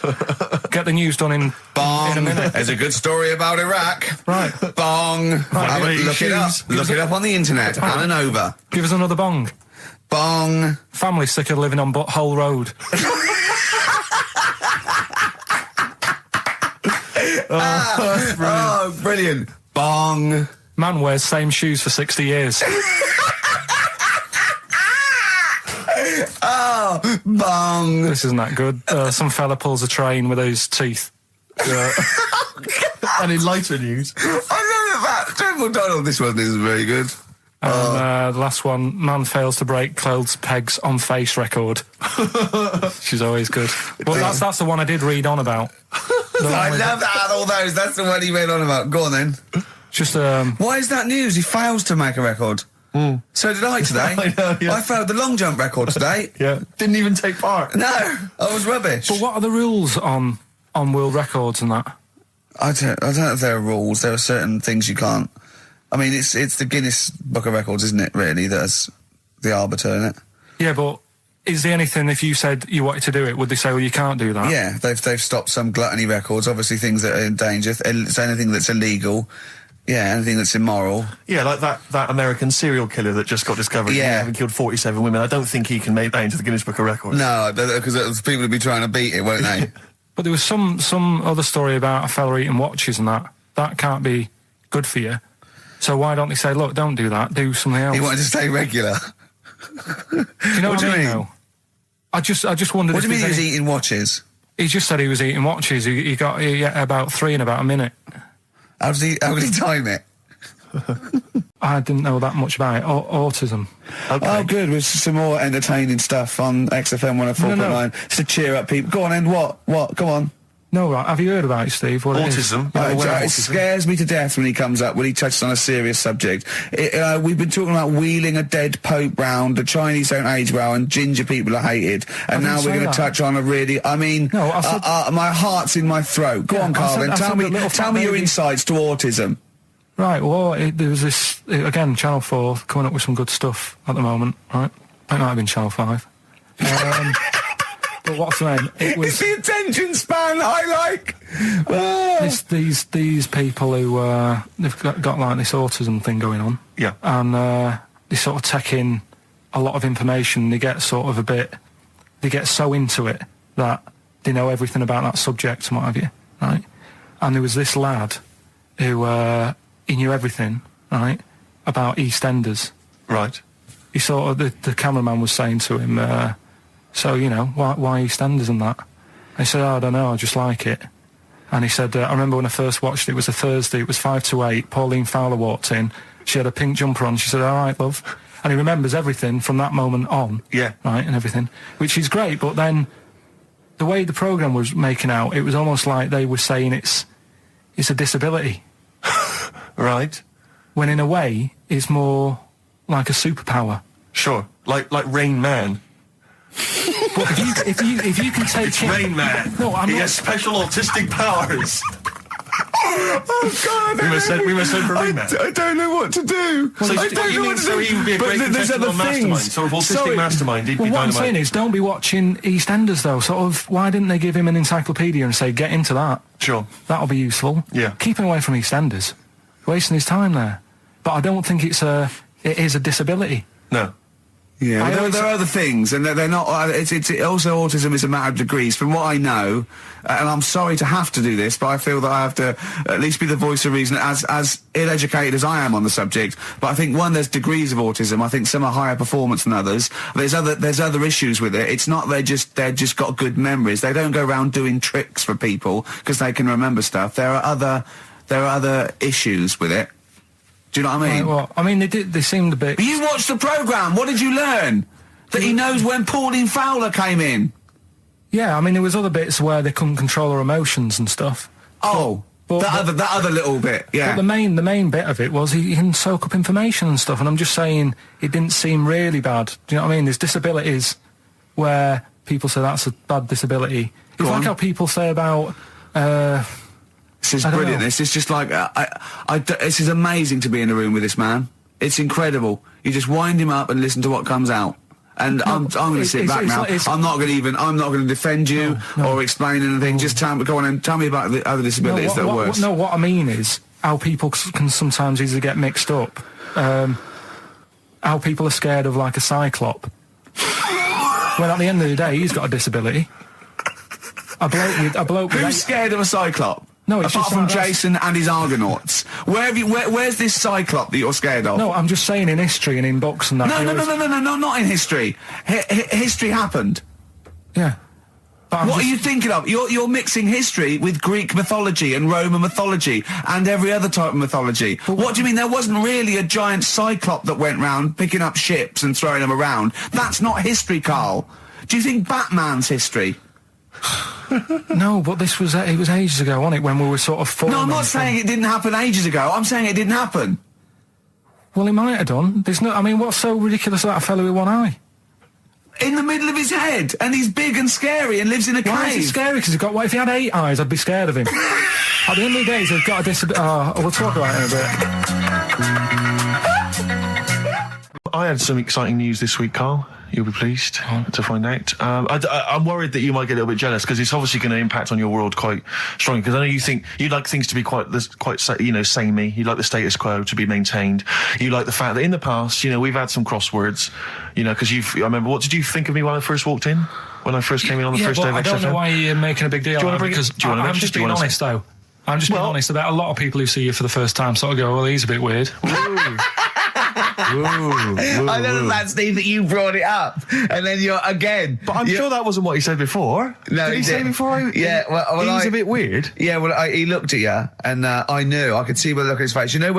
Get the news done in a minute. There's a good story about Iraq. Right. Bong. Right. Look it up. Look it up on the internet. Right. Anna Nova. Give us another bong. Bong. Family sick of living on Butthole Road. Oh, brilliant. Bong. Man wears same shoes for 60 years. Oh, bong. This isn't that good. Some fella pulls a train with his teeth. And in lighter news. I remember that. Triple Donald, this one isn't very good. And the last one, man fails to break clothes pegs on face record. She's always good. Well, that's the one I did read on about. I love that out of all those. That's the one he went on about. Go on then. Just why is that news? He fails to make a record. So did I today. I know, yeah. I failed the long jump record today. Yeah. Didn't even take part. No, I was rubbish. But what are the rules on world records and that? I don't know if there are rules. There are certain things you can't. I mean, it's the Guinness Book of Records, isn't it, really, that's the arbiter, isn't it? Yeah, but is there anything, if you said you wanted to do it, would they say, well, you can't do that? Yeah, they've stopped some gluttony records, obviously things that are in danger, it's anything that's illegal, anything that's immoral. Yeah, like that American serial killer that just got discovered having killed 47 women. I don't think he can make that into the Guinness Book of Records. No, because people would be trying to beat it, won't they? But there was some other story about a fella eating watches and that. That can't be good for you. So why don't they say, look, don't do that, do something else? He wanted to stay regular. Do you know what I mean? Though? I just wondered. What do you mean he was eating watches? He just said he was eating watches. He got about 3 in about a minute. How did he time it? I didn't know that much about it. Autism. Okay. Oh, good. With some more entertaining stuff on XFM 104.9. Just to cheer up people. Go on, then. What? Go on. No, right. Have you heard about it, Steve? What autism. It scares me to death when he comes up, when he touches on a serious subject. We've been talking about wheeling a dead pope round, the Chinese don't age well, and ginger people are hated. And now we're going to touch on a really, I mean, my heart's in my throat. Go on, Carl, then. Tell me your insights to autism. Right, well, there was this, again, Channel 4 coming up with some good stuff at the moment, right? It might have been Channel 5. But what's the name? It's the attention span I like! These people who, they've got like this autism thing going on. Yeah. And they sort of take in a lot of information, they get sort of they get so into it that they know everything about that subject and what have you, right? And there was this lad who, he knew everything, right, about EastEnders. Right. He sort of, the cameraman was saying to him, so, you know, why EastEnders and that? And he said, I don't know, I just like it. And he said, I remember when I first watched it was a Thursday, it was 5 to 8, Pauline Fowler walked in, she had a pink jumper on, she said, all right, love. And he remembers everything from that moment on. Yeah. Right, and everything, which is great, but then the way the programme was making out, it was almost like they were saying it's a disability. Right. When in a way, it's more like a superpower. Sure. Like Rain Man. But if you can take it's Rain Man. No, he has special autistic powers. Oh God! We must send for Rain Man. I don't know what to do. So I don't know what to do. So he would be a great professional mastermind, sort of autistic mastermind. He'd be what I'm dynamite. saying is, don't be watching EastEnders though. Sort of, why didn't they give him an encyclopedia and say, get into that? Sure. That'll be useful. Yeah. Keep him away from EastEnders. Wasting his time there. But I don't think it is a disability. No. Yeah, there are other things, and they're not. It's also autism is a matter of degrees. From what I know, and I'm sorry to have to do this, but I feel that I have to at least be the voice of reason, as ill-educated as I am on the subject. But I think there's degrees of autism. I think some are higher performance than others. There's other issues with it. It's not they're just got good memories. They don't go around doing tricks for people because they can remember stuff. There are other issues with it. Do you know what I mean? Right, well, I mean, they seemed a bit... But you watched the programme, what did you learn? That he knows when Pauline Fowler came in? Yeah, I mean, there was other bits where they couldn't control their emotions and stuff. Oh, that other little bit, yeah. But the main bit of it was he can soak up information and stuff, and I'm just saying, it didn't seem really bad. Do you know what I mean? There's disabilities where people say that's a bad disability. It's like how people say about... This is brilliant. This is just like this is amazing to be in a room with this man. It's incredible. You just wind him up and listen to what comes out. And I'm going to sit back now. I'm not going to defend you or explain anything. Just go on and tell me about the other disabilities that are worse. No, what I mean is how people can sometimes easily get mixed up. How people are scared of like a cyclop. Well, at the end of the day, he's got a disability. A bloke Who's scared of a cyclop? No, it's apart just from like Jason and his Argonauts. Where's this cyclop that you're scared of? No, I'm just saying in history and in books and that. No, not in history. History happened. Yeah. What are you thinking of? You're mixing history with Greek mythology and Roman mythology and every other type of mythology. What do you mean? There wasn't really a giant cyclop that went round picking up ships and throwing them around. That's not history, Carl. Do you think Batman's history? No, but it was ages ago, wasn't it, when we were sort of forming... No, I'm not saying it didn't happen ages ago. I'm saying it didn't happen. Well, it might have done. I mean, what's so ridiculous about a fellow with one eye? In the middle of his head, and he's big and scary and lives in a cave. Why is he scary? Because if he had 8 eyes, I'd be scared of him. At the end of the day, he's got a disability... we'll talk about it in a bit. I had some exciting news this week, Carl. You'll be pleased to find out. I'm worried that you might get a little bit jealous because it's obviously going to impact on your world quite strongly. Because I know you think you'd like things to be quite, samey. You like the status quo to be maintained. You like the fact that in the past, we've had some crosswords. Because I remember. What did you think of me when I first walked in? When I first came in on the first day of XFM? I don't know why you're making a big deal out of it, because I'm just being honest, though. I'm just being honest about a lot of people who see you for the first time sort of go, well, he's a bit weird. I don't understand, Steve, that you brought it up, and then you're again. But I'm sure that wasn't what he said before. No, did he say before? He's a bit weird. Yeah, he looked at you, and I knew, I could see by the look on his face. You know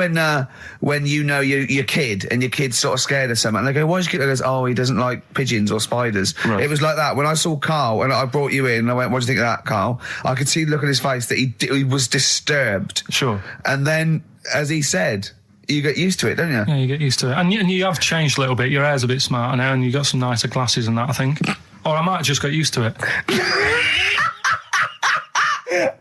when your kid, and your kid's sort of scared of something, and they go, "Why's your kid?" He goes, "Oh, he doesn't like pigeons or spiders." Right. It was like that when I saw Carl, and I brought you in, and I went, "What do you think of that, Carl?" I could see the look on his face that he was disturbed. Sure. And then, as he said, you get used to it, don't you? Yeah, you get used to it. And you have changed a little bit. Your hair's a bit smarter now, and you got some nicer glasses and that, I think. Or I might have just got used to it.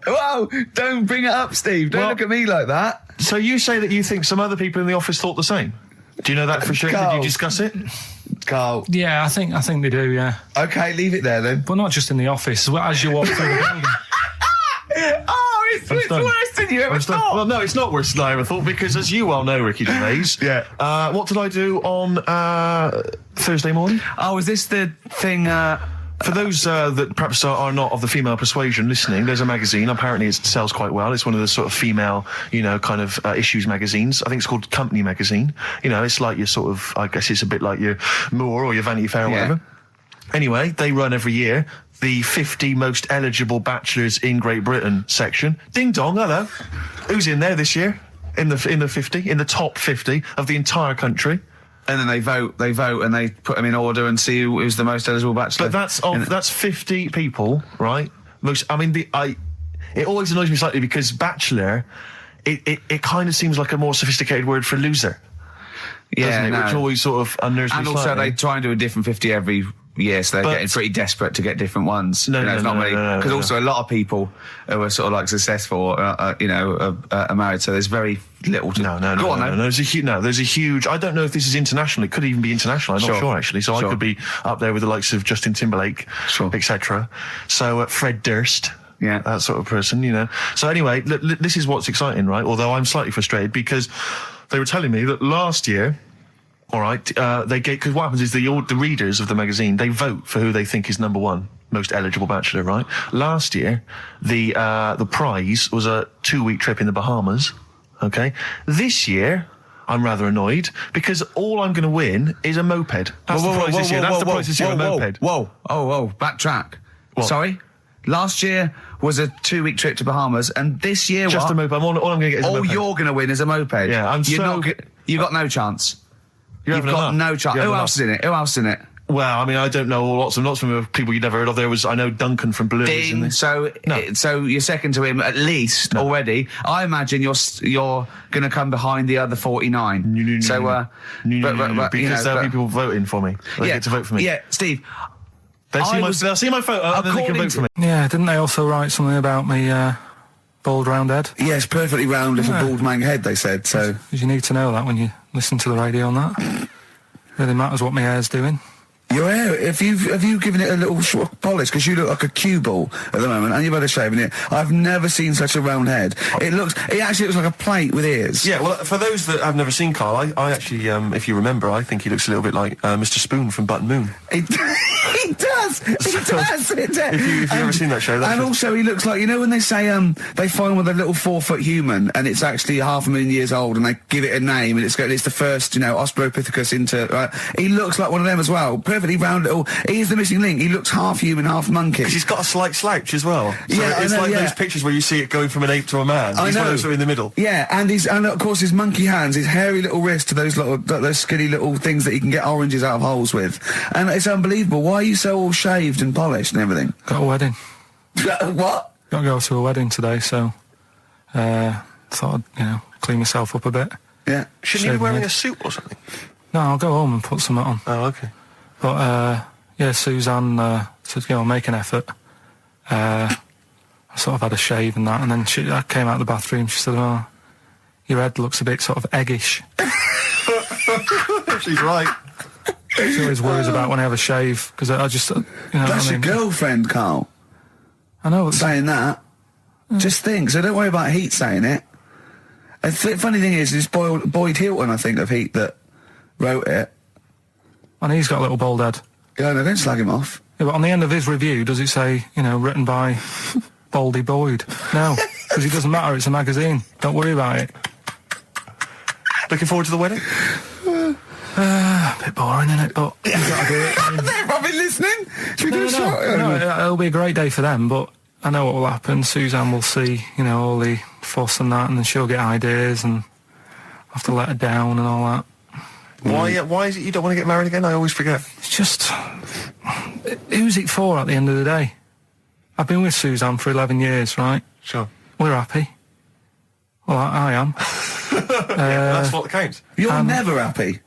Whoa, don't bring it up, Steve. Don't look at me like that. So you say that you think some other people in the office thought the same? Do you know that for sure? Carl. Did you discuss it? Carl. Yeah, I think they do, yeah. Okay, leave it there then. But not just in the office, as you walk through the building. Oh, it's worse than you ever thought. Well, no, it's not worse than I ever thought, because as you well know, Ricky Gervais, what did I do on Thursday morning? Oh, is this the thing... For those that perhaps are not of the female persuasion listening, there's a magazine. Apparently it sells quite well. It's one of the sort of female, issues magazines. I think it's called Company Magazine. It's like your sort of, I guess it's a bit like your Moore or your Vanity Fair or whatever. Anyway, they run every year the 50 most eligible bachelors in Great Britain section. Ding dong, hello. Who's in there this year? In the 50, in the top 50 of the entire country. And then they vote, and they put them in order and see who's the most eligible bachelor. But that's 50 people, right? It always annoys me slightly because bachelor, it kind of seems like a more sophisticated word for loser. Yeah, doesn't it? Which always sort of unnerves me slightly. And also they try and do a different 50 every year, so they're getting pretty desperate to get different ones. No, because also a lot of people who are sort of like successful, are married, so there's very little to... No. There's a huge... I don't know if this is international. It could even be international. I'm not sure, actually. So I could be up there with the likes of Justin Timberlake, etc. So Fred Durst... Yeah, that sort of person, So anyway, this is what's exciting, right? Although I'm slightly frustrated because they were telling me that last year... All right, because what happens is the readers of the magazine, they vote for who they think is number one most eligible bachelor, right? Last year, the prize was a 2-week trip in the Bahamas. Okay, this year I'm rather annoyed because all I'm going to win is a moped. That's the prize this year. That's the prize this year, a moped. Whoa, backtrack. What? Sorry. Last year was a 2-week trip to Bahamas, and this year just a moped. All I'm going to get is a moped. All you're going to win is a moped. Yeah, you got no chance. You've got no chance. Who else is in it? Well, I mean, I don't know lots of people you'd never heard of. I know Duncan from Blue. Ding. So you're second to him at least already. I imagine you're going to come behind the other 49. No. Because there'll be people voting for me. They get to vote for me. Yeah, Steve. They'll see my photo and then they can vote for me. Yeah, didn't they also write something about me, bald round head? Yes, perfectly round little bald man head, they said, so... You need to know that when you listen to the radio on that. Really matters what my hair's doing. Your hair, have you given it a little polish? Because you look like a cue ball at the moment, and you've had a shave in it. I've never seen such a round head. It actually looks like a plate with ears. Yeah, well, for those that have never seen Carl, I actually, if you remember, I think he looks a little bit like Mr. Spoon from Button Moon. He does. If you've ever seen that show, and also he looks like, when they say they find with a little 4-foot human, and it's actually 500,000 years old, and they give it a name, and it's the first, Australopithecus into. He looks like one of them as well. Perfectly round little. He is the missing link. He looks half human, half monkey. Because he's got a slight slouch as well. So yeah, it's those pictures where you see it going from an ape to a man. He's one of those in the middle. Yeah, and of course his monkey hands, his hairy little wrist to those skinny little things that he can get oranges out of holes with, and it's unbelievable. Why are you so all shaved and polished and everything? Got a wedding. What? Got to go to a wedding today, so thought I'd clean myself up a bit. Yeah. Shouldn't you be wearing a suit or something? No, I'll go home and put something on. Oh, okay. But Suzanne said, I'll make an effort. I sort of had a shave and that, and then I came out of the bathroom. She said, your head looks a bit sort of eggish. She's right. She always worries about when I have a shave, because I just, you know That's what I mean? your girlfriend, Carl. I know. Saying that. Just think. So don't worry about Heat saying it. And funny thing is, it's Boyd Hilton, I think, of Heat that wrote it. And he's got a little bald head. Yeah, no, don't slag him off. Yeah, but on the end of his review, does it say, you know, written by Baldy Boyd? No, because it doesn't matter, it's a magazine. Don't worry about it. Looking forward to the wedding? A bit boring, isn't it? But you've got to do it. They're probably listening. Should we do a shot? No, it'll be a great day for them, but I know what will happen. Suzanne will see, you know, all the fuss and that, and then she'll get ideas, and I'll have to let her down and all that. Why is it you don't want to get married again? I always forget. It's just... Who's it for at the end of the day? I've been with Suzanne for 11 years, right? Sure. We're happy. Well, I am. That's what counts. You're never happy.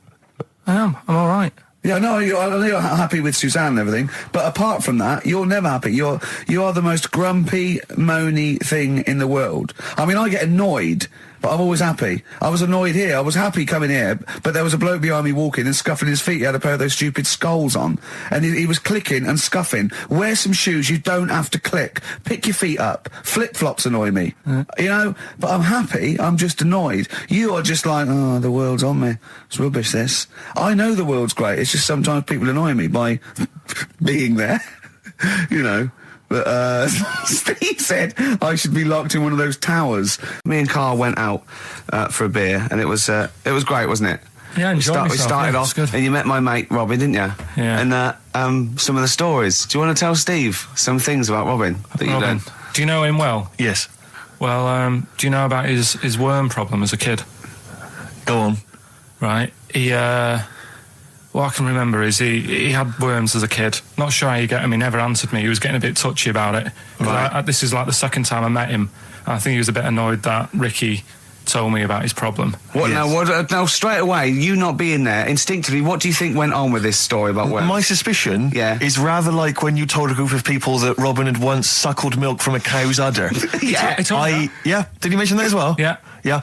I am. I'm all right. Yeah, no, I know you're happy with Suzanne and everything, but apart from that, you're never happy. You are the most grumpy, moany thing in the world. I mean, I get annoyed, but I'm always happy. I was annoyed here. I was happy coming here, but there was a bloke behind me walking and scuffing his feet. He had a pair of those stupid skulls on, and he was clicking and scuffing. Wear some shoes. You don't have to click. Pick your feet up. Flip-flops annoy me. You know? But I'm happy. I'm just annoyed. You are just like, oh, the world's on me. It's rubbish, this. I know the world's great. It's just sometimes people annoy me by being there. You know? But Steve said I should be locked in one of those towers. Me and Carl went out for a beer, and it was great, wasn't it? Yeah, I enjoyed myself. We started Yeah, off, it's good. and you met my mate Robin, didn't you? Yeah. And some of the stories. Do you want to tell Steve some things about Robin that you Robin, learned? do you know him well? Yes. Well, do you know about his worm problem as a kid? Go on. Right. What I can remember is he had worms as a kid. Not sure how you get him. He never answered me. He was getting a bit touchy about it. Right. This is like the second time I met him. I think he was a bit annoyed that Ricky told me about his problem. What Yes. now? Straight away, you not being there, instinctively, what do you think went on with this story about worms? My suspicion is rather like when you told a group of people that Robin had once suckled milk from a cow's udder. I told you that. Yeah. Did you mention that as well? Yeah. Yeah.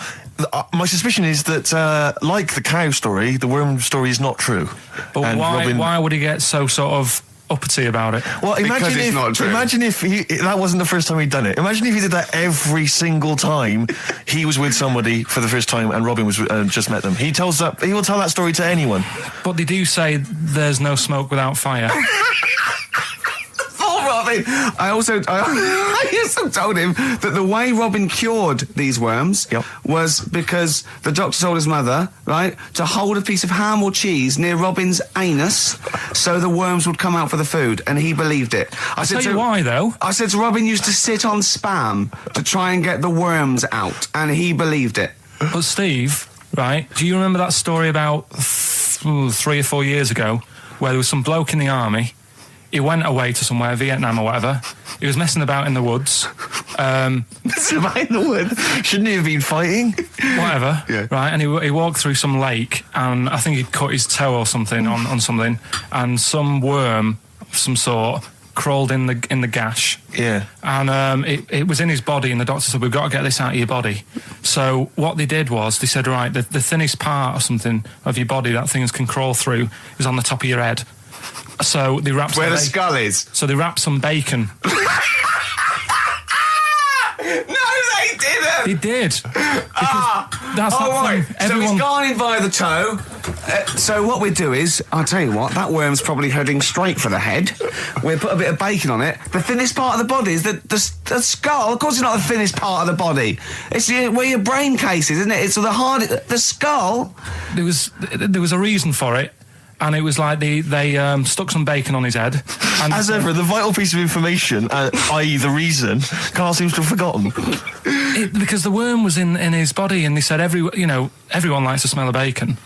My suspicion is that, like the cow story, the worm story is not true. But And why would he get so sort of uppity about it? Well, Because it's not true. imagine if that wasn't the first time he'd done it. Imagine if he did that every single time he was with somebody for the first time and Robin was just met them. He will tell that story to anyone. But they do say there's no smoke without fire. Robin. I also told him that the way Robin cured these worms was because the doctor told his mother, right, to hold a piece of ham or cheese near Robin's anus so the worms would come out for the food, and he believed it. I'll tell you why, though. I said to Robin used to sit on Spam to try and get the worms out, and he believed it. But Steve, right, do you remember that story about 3 or 4 years ago where there was some bloke in the army? He went away to somewhere, Vietnam or whatever. He was messing about in the woods. Messing about in the woods? Shouldn't he have been fighting? Whatever. Yeah. Right, and he walked through some lake, and I think he'd cut his toe or something on something, and some worm of some sort crawled in the gash. Yeah. And it was in his body, and the doctor said, we've got to get this out of your body. So what they did was, they said, right, the thinnest part or something of your body that things can crawl through is on the top of your head. So they wrapped Where the skull is. So they wrapped some bacon. No, they didn't. They did. That's right. thing. So he's gone in via the toe. So what we do is, I'll tell you what, that worm's probably heading straight for the head. We'll put a bit of bacon on it. The thinnest part of the body is the skull. Of course, it's not the thinnest part of the body. It's where your brain case is, isn't it? It's the skull. There was a reason for it. And it was like they stuck some bacon on his head. And As ever, the vital piece of information, i.e. the reason, Carl seems to have forgotten. Because the worm was in his body, and they said everyone likes the smell of bacon.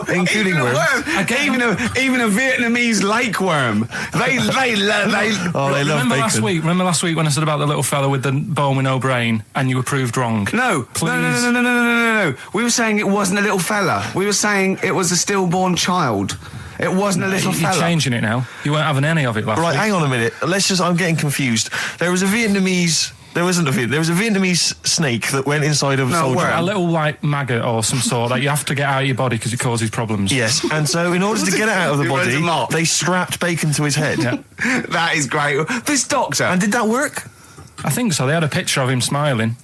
Including worms. Even a Vietnamese lake worm. They love Remember last week when I said about the little fella with the bone with no brain, and you were proved wrong? No. Please. No. We were saying it wasn't a little fella. We were saying it was a stillborn child. It wasn't a little You're fella. changing it now. You weren't having any of it last Right, week. hang on a minute. I'm getting confused. There was a Vietnamese snake that went inside of a soldier. A little, like, maggot or some sort that you have to get out of your body because it causes problems. Yes, and so in order to get it out of the body, they strapped bacon to his head. Yeah. That is great. This doctor. And did that work? I think so. They had a picture of him smiling.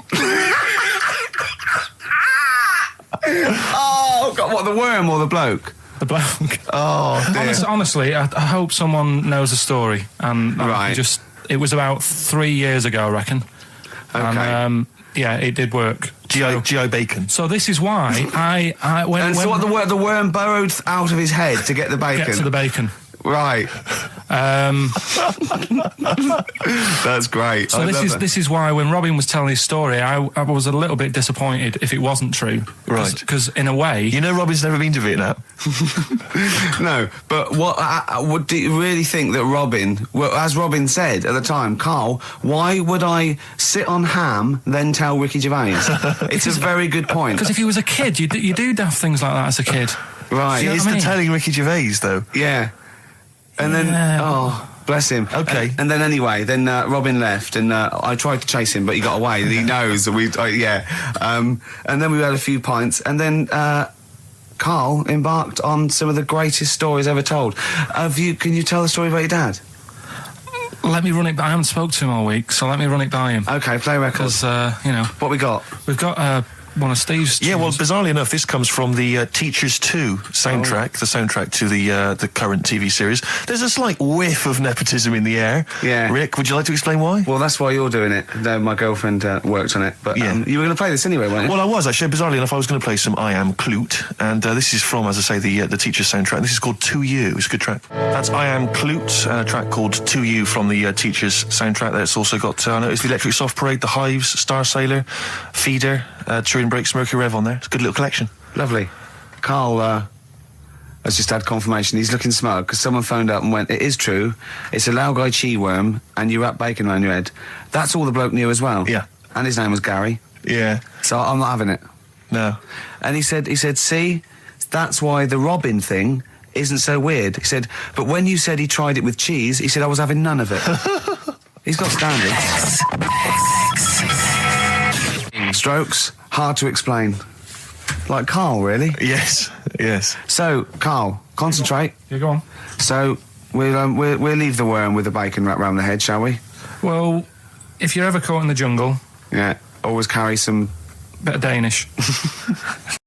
Oh, God, what, the worm or the bloke? The bloke. Oh, dear. Honestly, I hope someone knows the story. And Right. it was about 3 years ago, I reckon. Okay. And, yeah, it did work. G.I. Bacon. So this is why when So what, the worm burrowed out of his head to get the bacon? get to the bacon. Right. That's great. So this is why when Robin was telling his story, I was a little bit disappointed if it wasn't true. Right. Because in a way, You know Robin's never been to Vietnam. No, but what do you really think that Robin, well, as Robin said at the time, Carl, why would I sit on ham then tell Ricky Gervais? It's a very good point. because if he was a kid, you do daft things like that as a kid. Right. He know is what I the mean? telling Ricky Gervais, though. Yeah. And then, oh, bless him. Okay. And then anyway, Robin left, and I tried to chase him, but he got away. He knows that and then we had a few pints, and then Carl embarked on some of the greatest stories ever told. Can you tell the story about your dad? Let me run it by. I haven't spoke to him all week, so let me run it by him. Okay, play records. Because What we got? we've got one of Steve's. Yeah, well, tunes. bizarrely enough, this comes from the Teachers 2 soundtrack, the soundtrack to the current TV series. There's a slight whiff of nepotism in the air. Yeah. Rick, would you like to explain why? Well, that's why you're doing it. No, my girlfriend worked on it, but Yeah. you were going to play this anyway, weren't you? Well, I was actually. Bizarrely enough, I was going to play some I Am Clute, and this is from, as I say, the Teachers soundtrack. This is called To You. It's a good track. That's I Am Clute, a track called To You from the Teachers soundtrack. That's also got, I noticed, the Electric Soft Parade, the Hives, Star Sailor, Feeder, Turin Breaks, Mercury Rev on there. It's a good little collection. Lovely. Carl has just had confirmation. He's looking smug because someone phoned up and went, "It is true. It's a Laogai chi worm, and you wrap bacon around your head." That's all the bloke knew as well. Yeah. And his name was Gary. Yeah. So I'm not having it. No. And he said, see, that's why the Robin thing isn't so weird. He said, but when you said he tried it with cheese, he said I was having none of it. He's got standards. Strokes, hard to explain. Like Carl, really. Yes. Yes. So, Carl, concentrate. Yeah, go on. So, we'll leave the worm with the bacon wrapped round the head, shall we? Well, if you're ever caught in the jungle, Yeah. Always carry some... bit of Danish.